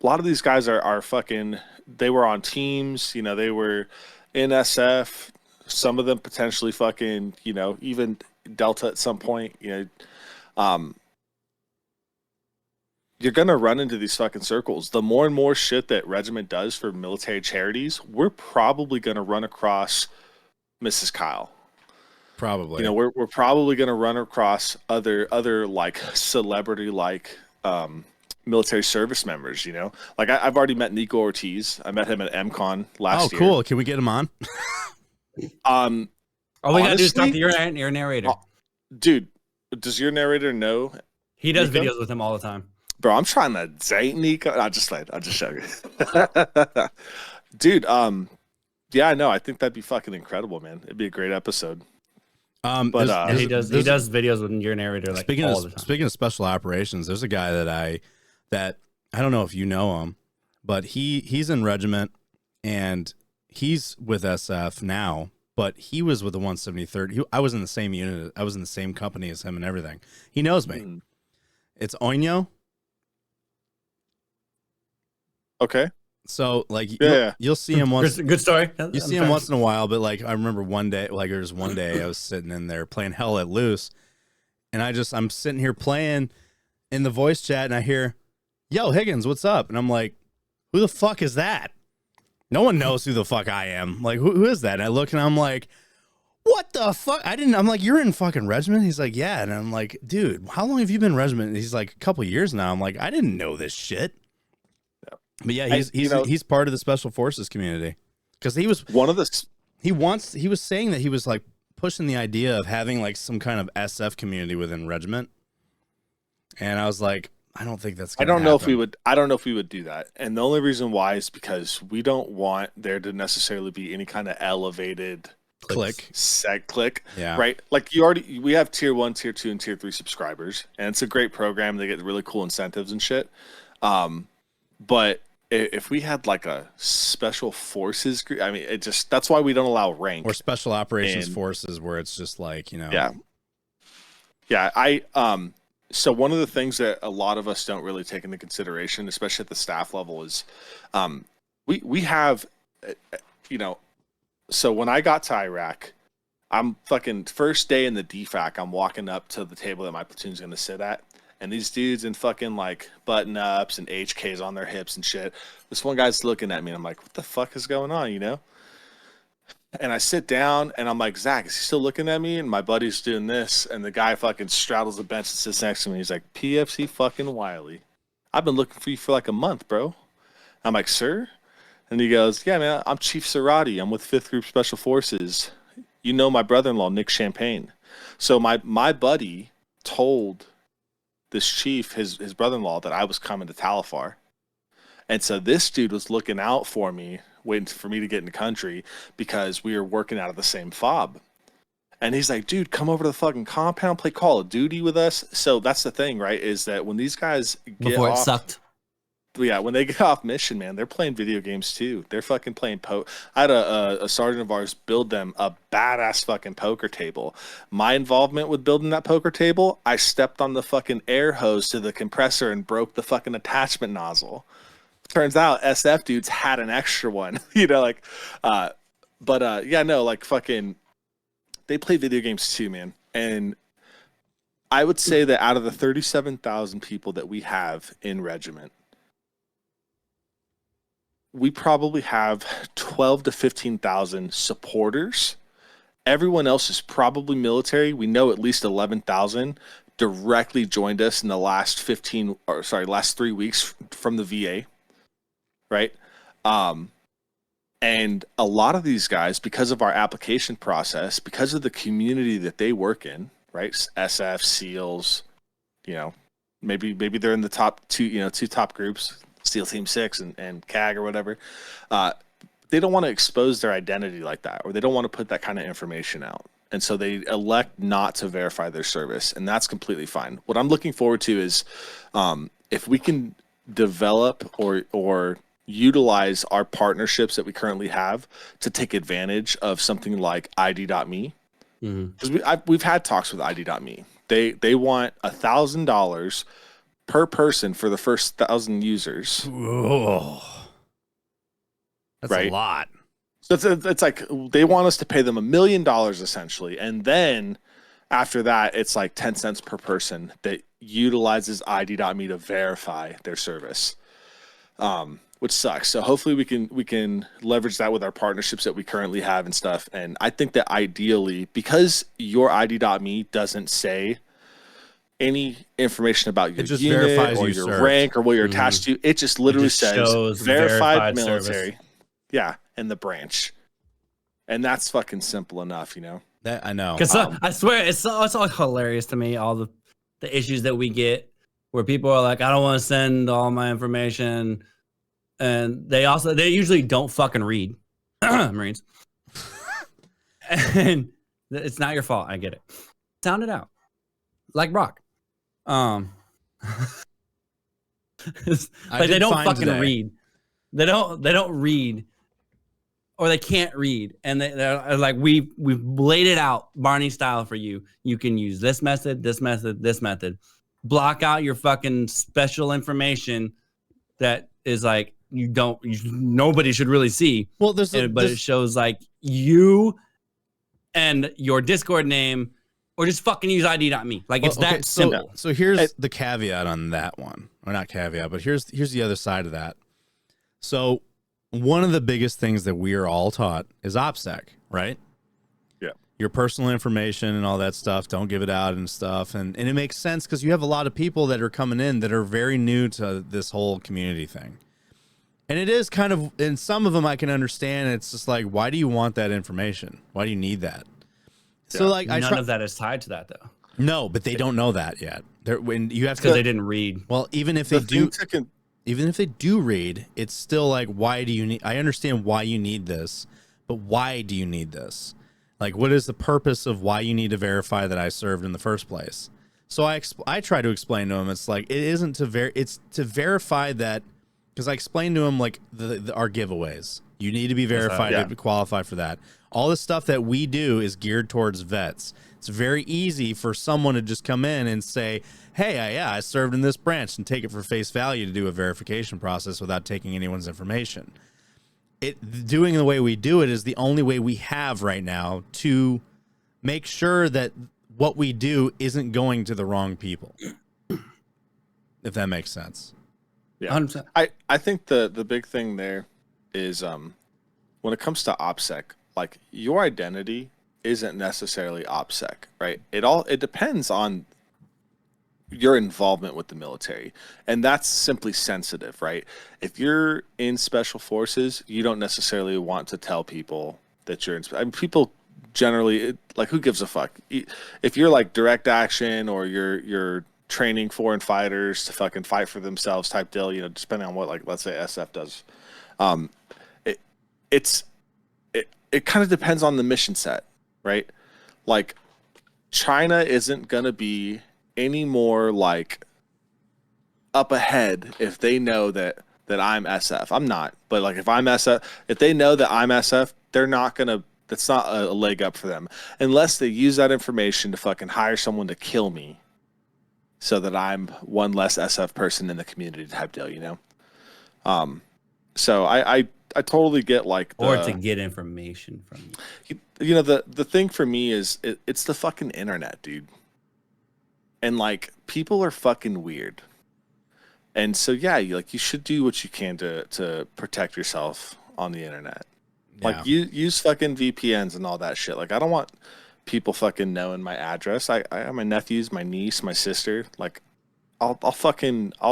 [SPEAKER 3] lot of these guys are fucking, they were on teams, you know, they were in SF, some of them potentially fucking, you know, even Delta at some point, you know, you're going to run into these fucking circles. The more and more shit that Regiment does for military charities, we're probably going to run across Mrs. Kyle.
[SPEAKER 1] Probably.
[SPEAKER 3] You know, we're probably going to run across other like celebrity like military service members, you know? Like I've already met Nico Ortiz. I met him at MCon last year.
[SPEAKER 1] Oh, cool. Can we get him on?
[SPEAKER 2] All we gotta do is talk to
[SPEAKER 3] honestly,
[SPEAKER 2] your narrator.
[SPEAKER 3] Dude, does your narrator know?
[SPEAKER 2] He does
[SPEAKER 3] Nico?
[SPEAKER 2] videos with him all the time.
[SPEAKER 3] Bro, I'm trying to date Nico. I just show you. Dude, yeah, no, I think that'd be fucking incredible, man. It'd be a great episode. But
[SPEAKER 2] he does videos with your narrator like all the time.
[SPEAKER 1] Speaking of special operations, there's a guy that I don't know if you know him, but he's in Regiment and he's with SF now, but he was with the 173rd. I was in the same unit. I was in the same company as him and everything. He knows me. It's Oño.
[SPEAKER 3] Okay.
[SPEAKER 1] So like
[SPEAKER 3] yeah.
[SPEAKER 1] you'll see him once.
[SPEAKER 2] Good story.
[SPEAKER 1] You see him once in a while, but like I remember one day, like there was one day I was sitting in there playing Hell Let Loose, and I'm sitting here playing in the voice chat, and I hear, "Yo, Higgins, what's up?" And I'm like, "Who the fuck is that?" No one knows who the fuck I am. Like, who is that? And I look and I'm like, "What the fuck?" I'm like, "You're in fucking Regiment?" He's like, "Yeah." And I'm like, "Dude, how long have you been in Regiment?" And he's like, "A couple years now." I'm like, "I didn't know this shit." But yeah, he's part of the Special Forces community because he was
[SPEAKER 3] one of the.
[SPEAKER 1] He was saying that he was like pushing the idea of having like some kind of SF community within Regiment, and I was like, I don't think that's.
[SPEAKER 3] I don't know if we would. I don't know if we would do that, and the only reason why is because we don't want there to necessarily be any kind of elevated click,
[SPEAKER 1] yeah,
[SPEAKER 3] right. Like we have tier 1, tier 2, and tier 3 subscribers, and it's a great program. They get really cool incentives and shit. But if we had like a special forces group, I mean, that's why we don't allow rank
[SPEAKER 1] or special operations forces where it's just like, you know.
[SPEAKER 3] Yeah. So one of the things that a lot of us don't really take into consideration, especially at the staff level, is we have, you know, so when I got to Iraq, I'm fucking first day in the DFAC, I'm walking up to the table that my platoon's going to sit at. And these dudes in fucking like button ups and HKs on their hips and shit. This one guy's looking at me and I'm like, what the fuck is going on, you know? And I sit down and I'm like, Zach, is he still looking at me? And my buddy's doing this. And the guy fucking straddles the bench and sits next to me. He's like, PFC fucking Wiley. I've been looking for you for like a month, bro. I'm like, sir? And he goes, yeah, man, I'm Chief Sarati. I'm with 5th Group Special Forces. You know my brother-in-law, Nick Champagne. So my buddy told this chief, his brother-in-law, that I was coming to Talifar. And so this dude was looking out for me, waiting for me to get in the country because we were working out of the same fob. And he's like, dude, come over to the fucking compound, play Call of Duty with us. So that's the thing, right? Is that when these guys get
[SPEAKER 2] Before
[SPEAKER 3] off,
[SPEAKER 2] it sucked.
[SPEAKER 3] Yeah, when they get off mission, man, they're playing video games too. They're fucking playing I had a sergeant of ours build them a badass fucking poker table. My involvement with building that poker table, I stepped on the fucking air hose to the compressor and broke the fucking attachment nozzle. Turns out SF dudes had an extra one, you know, like, yeah, no, like fucking, they play video games too, man. And I would say that out of the 37,000 people that we have in Regiment, we probably have 12 to 15,000 supporters. Everyone else is probably military. We know at least 11,000 directly joined us in the last 3 weeks from the VA, right? And a lot of these guys, because of our application process, because of the community that they work in, right? SF, SEALs, you know, maybe they're in the top two top groups, SEAL Team 6 and CAG or whatever. They don't want to expose their identity like that, or they don't want to put that kind of information out. And so they elect not to verify their service, and that's completely fine. What I'm looking forward to is if we can develop or utilize our partnerships that we currently have to take advantage of something like ID.me. Because we've had talks with ID.me. They want $1,000 per person for the first 1,000 users.
[SPEAKER 1] Whoa. That's
[SPEAKER 3] right?
[SPEAKER 1] a lot.
[SPEAKER 3] So it's like they want us to pay them $1 million essentially, and then after that, it's like 10 cents per person that utilizes ID.me to verify their service, which sucks. So hopefully we can leverage that with our partnerships that we currently have and stuff. And I think that ideally, because your ID.me doesn't say any information about your unit or your rank or what you're attached to, it just literally says verified military. Service. Yeah, and the branch, and that's fucking simple enough,
[SPEAKER 1] That I know.
[SPEAKER 2] Because I swear it's all hilarious to me. All the issues that we get where people are like, I don't want to send all my information, and they usually don't fucking read. Marines, and it's not your fault. I get it. Sound it out, like Brock. Like they don't fucking read. They don't read. Or they can't read, and they're like, we've laid it out Barney style for you. You can use this method, this method, this method. Block out your fucking special information that is like nobody should really see. Well, but it shows like you and your Discord name, or just fucking use ID.me. Like it's that simple.
[SPEAKER 1] So here's the caveat on that one, or not caveat, but here's the other side of that. So one of the biggest things that we are all taught is OPSEC, right?
[SPEAKER 3] Yeah.
[SPEAKER 1] Your personal information and all that stuff, don't give it out and stuff. And it makes sense because you have a lot of people that are coming in that are very new to this whole community thing. And it is kind of, and some of them I can understand. It's just like, why do you want that information? Why do you need that? Yeah. So like,
[SPEAKER 2] none of that is tied to that though.
[SPEAKER 1] No, but they don't know that yet. When you have to,
[SPEAKER 2] because they didn't read.
[SPEAKER 1] Well, even if they do. Even if they do read, it's still like, why do you need? I understand why you need this, but why do you need this? Like, what is the purpose of why you need to verify that I served in the first place? So I try to explain to him, it's like, it isn't to it's to verify that, because I explained to him like our giveaways. You need to be verified to qualify for that. All the stuff that we do is geared towards vets. It's very easy for someone to just come in and say, hey, I served in this branch, and take it for face value to do a verification process without taking anyone's information. Doing the way we do it is the only way we have right now to make sure that what we do isn't going to the wrong people. If that makes sense.
[SPEAKER 3] Yeah. 100%. I think the big thing there is when it comes to OPSEC, like your identity isn't necessarily OPSEC, right? It depends on your involvement with the military, and that's simply sensitive, right? If you're in special forces, you don't necessarily want to tell people that you're in. People generally, like, who gives a fuck? If you're like direct action, or you're training foreign fighters to fucking fight for themselves type deal, depending on what, like, let's say SF does, it kind of depends on the mission set, right? Like, China isn't gonna be any more like up ahead if they know that I'm SF. I'm not, but like if I'm SF, if they know that I'm SF, they're not gonna. That's not a leg up for them unless they use that information to fucking hire someone to kill me, so that I'm one less SF person in the community type deal, So I totally get like
[SPEAKER 2] or to get information from
[SPEAKER 3] you. The thing for me is it's the fucking internet, dude. And like, people are fucking weird. And so you should do what you can to protect yourself on the internet. Yeah. Like, use fucking VPNs and all that shit. Like, I don't want people fucking knowing my address. I have my nephews, my niece, my sister. Like, I'll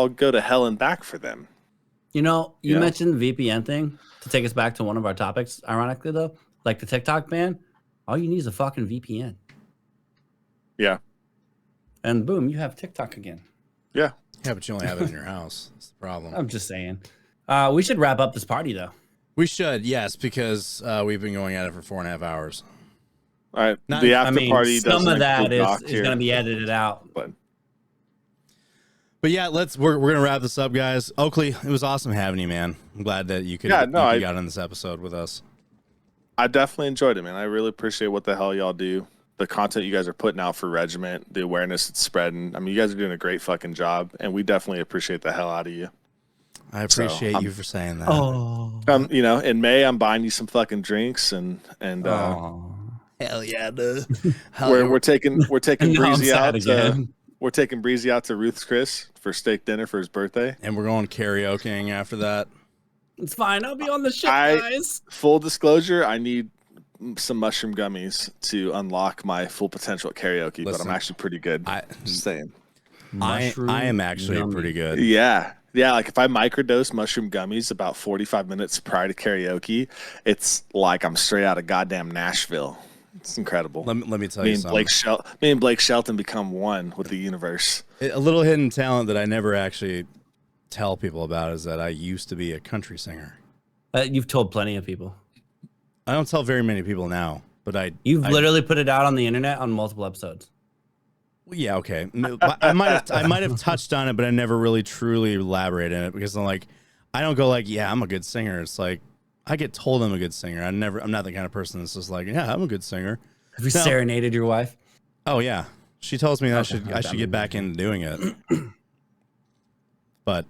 [SPEAKER 3] go to hell and back for them.
[SPEAKER 2] You mentioned the VPN thing to take us back to one of our topics. Ironically, though, like the TikTok ban, all you need is a fucking VPN.
[SPEAKER 3] Yeah.
[SPEAKER 2] And boom, you have TikTok again.
[SPEAKER 3] Yeah.
[SPEAKER 1] Yeah, but you only have it in your house. That's the problem.
[SPEAKER 2] I'm just saying. We should wrap up this party though.
[SPEAKER 1] We should, yes, because we've been going at it for 4.5 hours.
[SPEAKER 3] All right. The after party
[SPEAKER 2] some
[SPEAKER 3] doesn't
[SPEAKER 2] of that
[SPEAKER 3] include Doc
[SPEAKER 2] is
[SPEAKER 3] here,
[SPEAKER 2] going to be edited out.
[SPEAKER 1] But yeah, we're gonna wrap this up, guys. Oakley, it was awesome having you, man. I'm glad that you could you got on this episode with us.
[SPEAKER 3] I definitely enjoyed it, man. I really appreciate what the hell y'all do. The content you guys are putting out for Regiment, the awareness it's spreading. I mean, you guys are doing a great fucking job, and we definitely appreciate the hell out of you.
[SPEAKER 1] I appreciate you for saying that.
[SPEAKER 2] Oh,
[SPEAKER 3] you know, in May I'm buying you some fucking drinks and
[SPEAKER 1] hell yeah, dude.
[SPEAKER 3] We're taking Breezy out
[SPEAKER 2] again.
[SPEAKER 3] We're taking Breezy out to Ruth's Chris for steak dinner for his birthday.
[SPEAKER 1] And we're going karaokeing after that.
[SPEAKER 2] It's fine. I'll be on the ship, guys.
[SPEAKER 3] Full disclosure, I need some mushroom gummies to unlock my full potential at karaoke, but I'm actually pretty good. Just saying.
[SPEAKER 1] I am actually pretty good.
[SPEAKER 3] Yeah. Yeah, like if I microdose mushroom gummies about 45 minutes prior to karaoke, it's like I'm straight out of goddamn Nashville. It's incredible.
[SPEAKER 1] Let me tell you something.
[SPEAKER 3] Me and Blake Shelton become one with the universe.
[SPEAKER 1] A little hidden talent that I never actually tell people about is that I used to be a country singer.
[SPEAKER 2] You've told plenty of people.
[SPEAKER 1] I don't tell very many people now, but
[SPEAKER 2] You've literally put it out on the internet on multiple episodes.
[SPEAKER 1] Well, yeah, okay. I might have touched on it, but I never really truly elaborated in it because I'm like, I don't go like, yeah, I'm a good singer. It's like I get told I'm a good singer. I'm not the kind of person that's just like, yeah, I'm a good singer.
[SPEAKER 2] Have you serenaded your wife?
[SPEAKER 1] Oh yeah, she tells me I should get back into doing it. But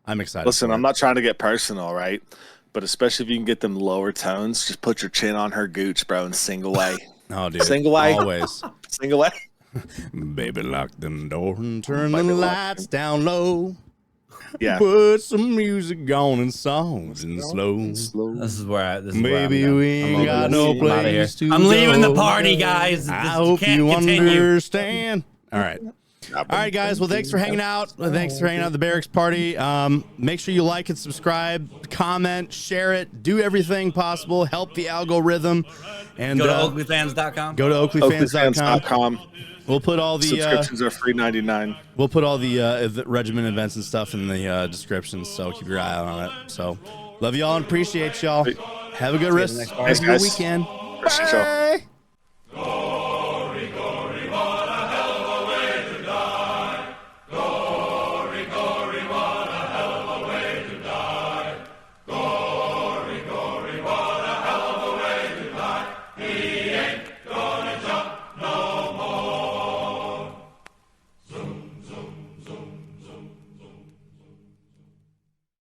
[SPEAKER 1] I'm excited.
[SPEAKER 3] Listen, I'm not trying to get personal, right? But especially if you can get them lower tones, just put your chin on her gooch, bro, and sing away.
[SPEAKER 1] Oh, dude,
[SPEAKER 3] sing away,
[SPEAKER 1] always
[SPEAKER 3] sing away.
[SPEAKER 1] Baby, lock them doors and turn the lights down low.
[SPEAKER 3] Yeah.
[SPEAKER 1] Put some music on and songs in slow.
[SPEAKER 2] This is where
[SPEAKER 1] Maybe we ain't got no place to
[SPEAKER 2] I'm leaving the party, guys.
[SPEAKER 1] I hope you understand. All right. All right, guys. Well, thanks for hanging out. Thanks for hanging out at the Barracks party. Make sure you like and subscribe, comment, share it, do everything possible. Help the algorithm. And
[SPEAKER 2] go to OakleyFans.com.
[SPEAKER 1] Go to OakleyFans.com. We'll put all the
[SPEAKER 3] subscriptions are free $99.
[SPEAKER 1] We'll put all the regiment events and stuff in the description, so keep your eye out on it. So, love y'all and appreciate y'all. Have a good rest. Have a good weekend.
[SPEAKER 3] Bye.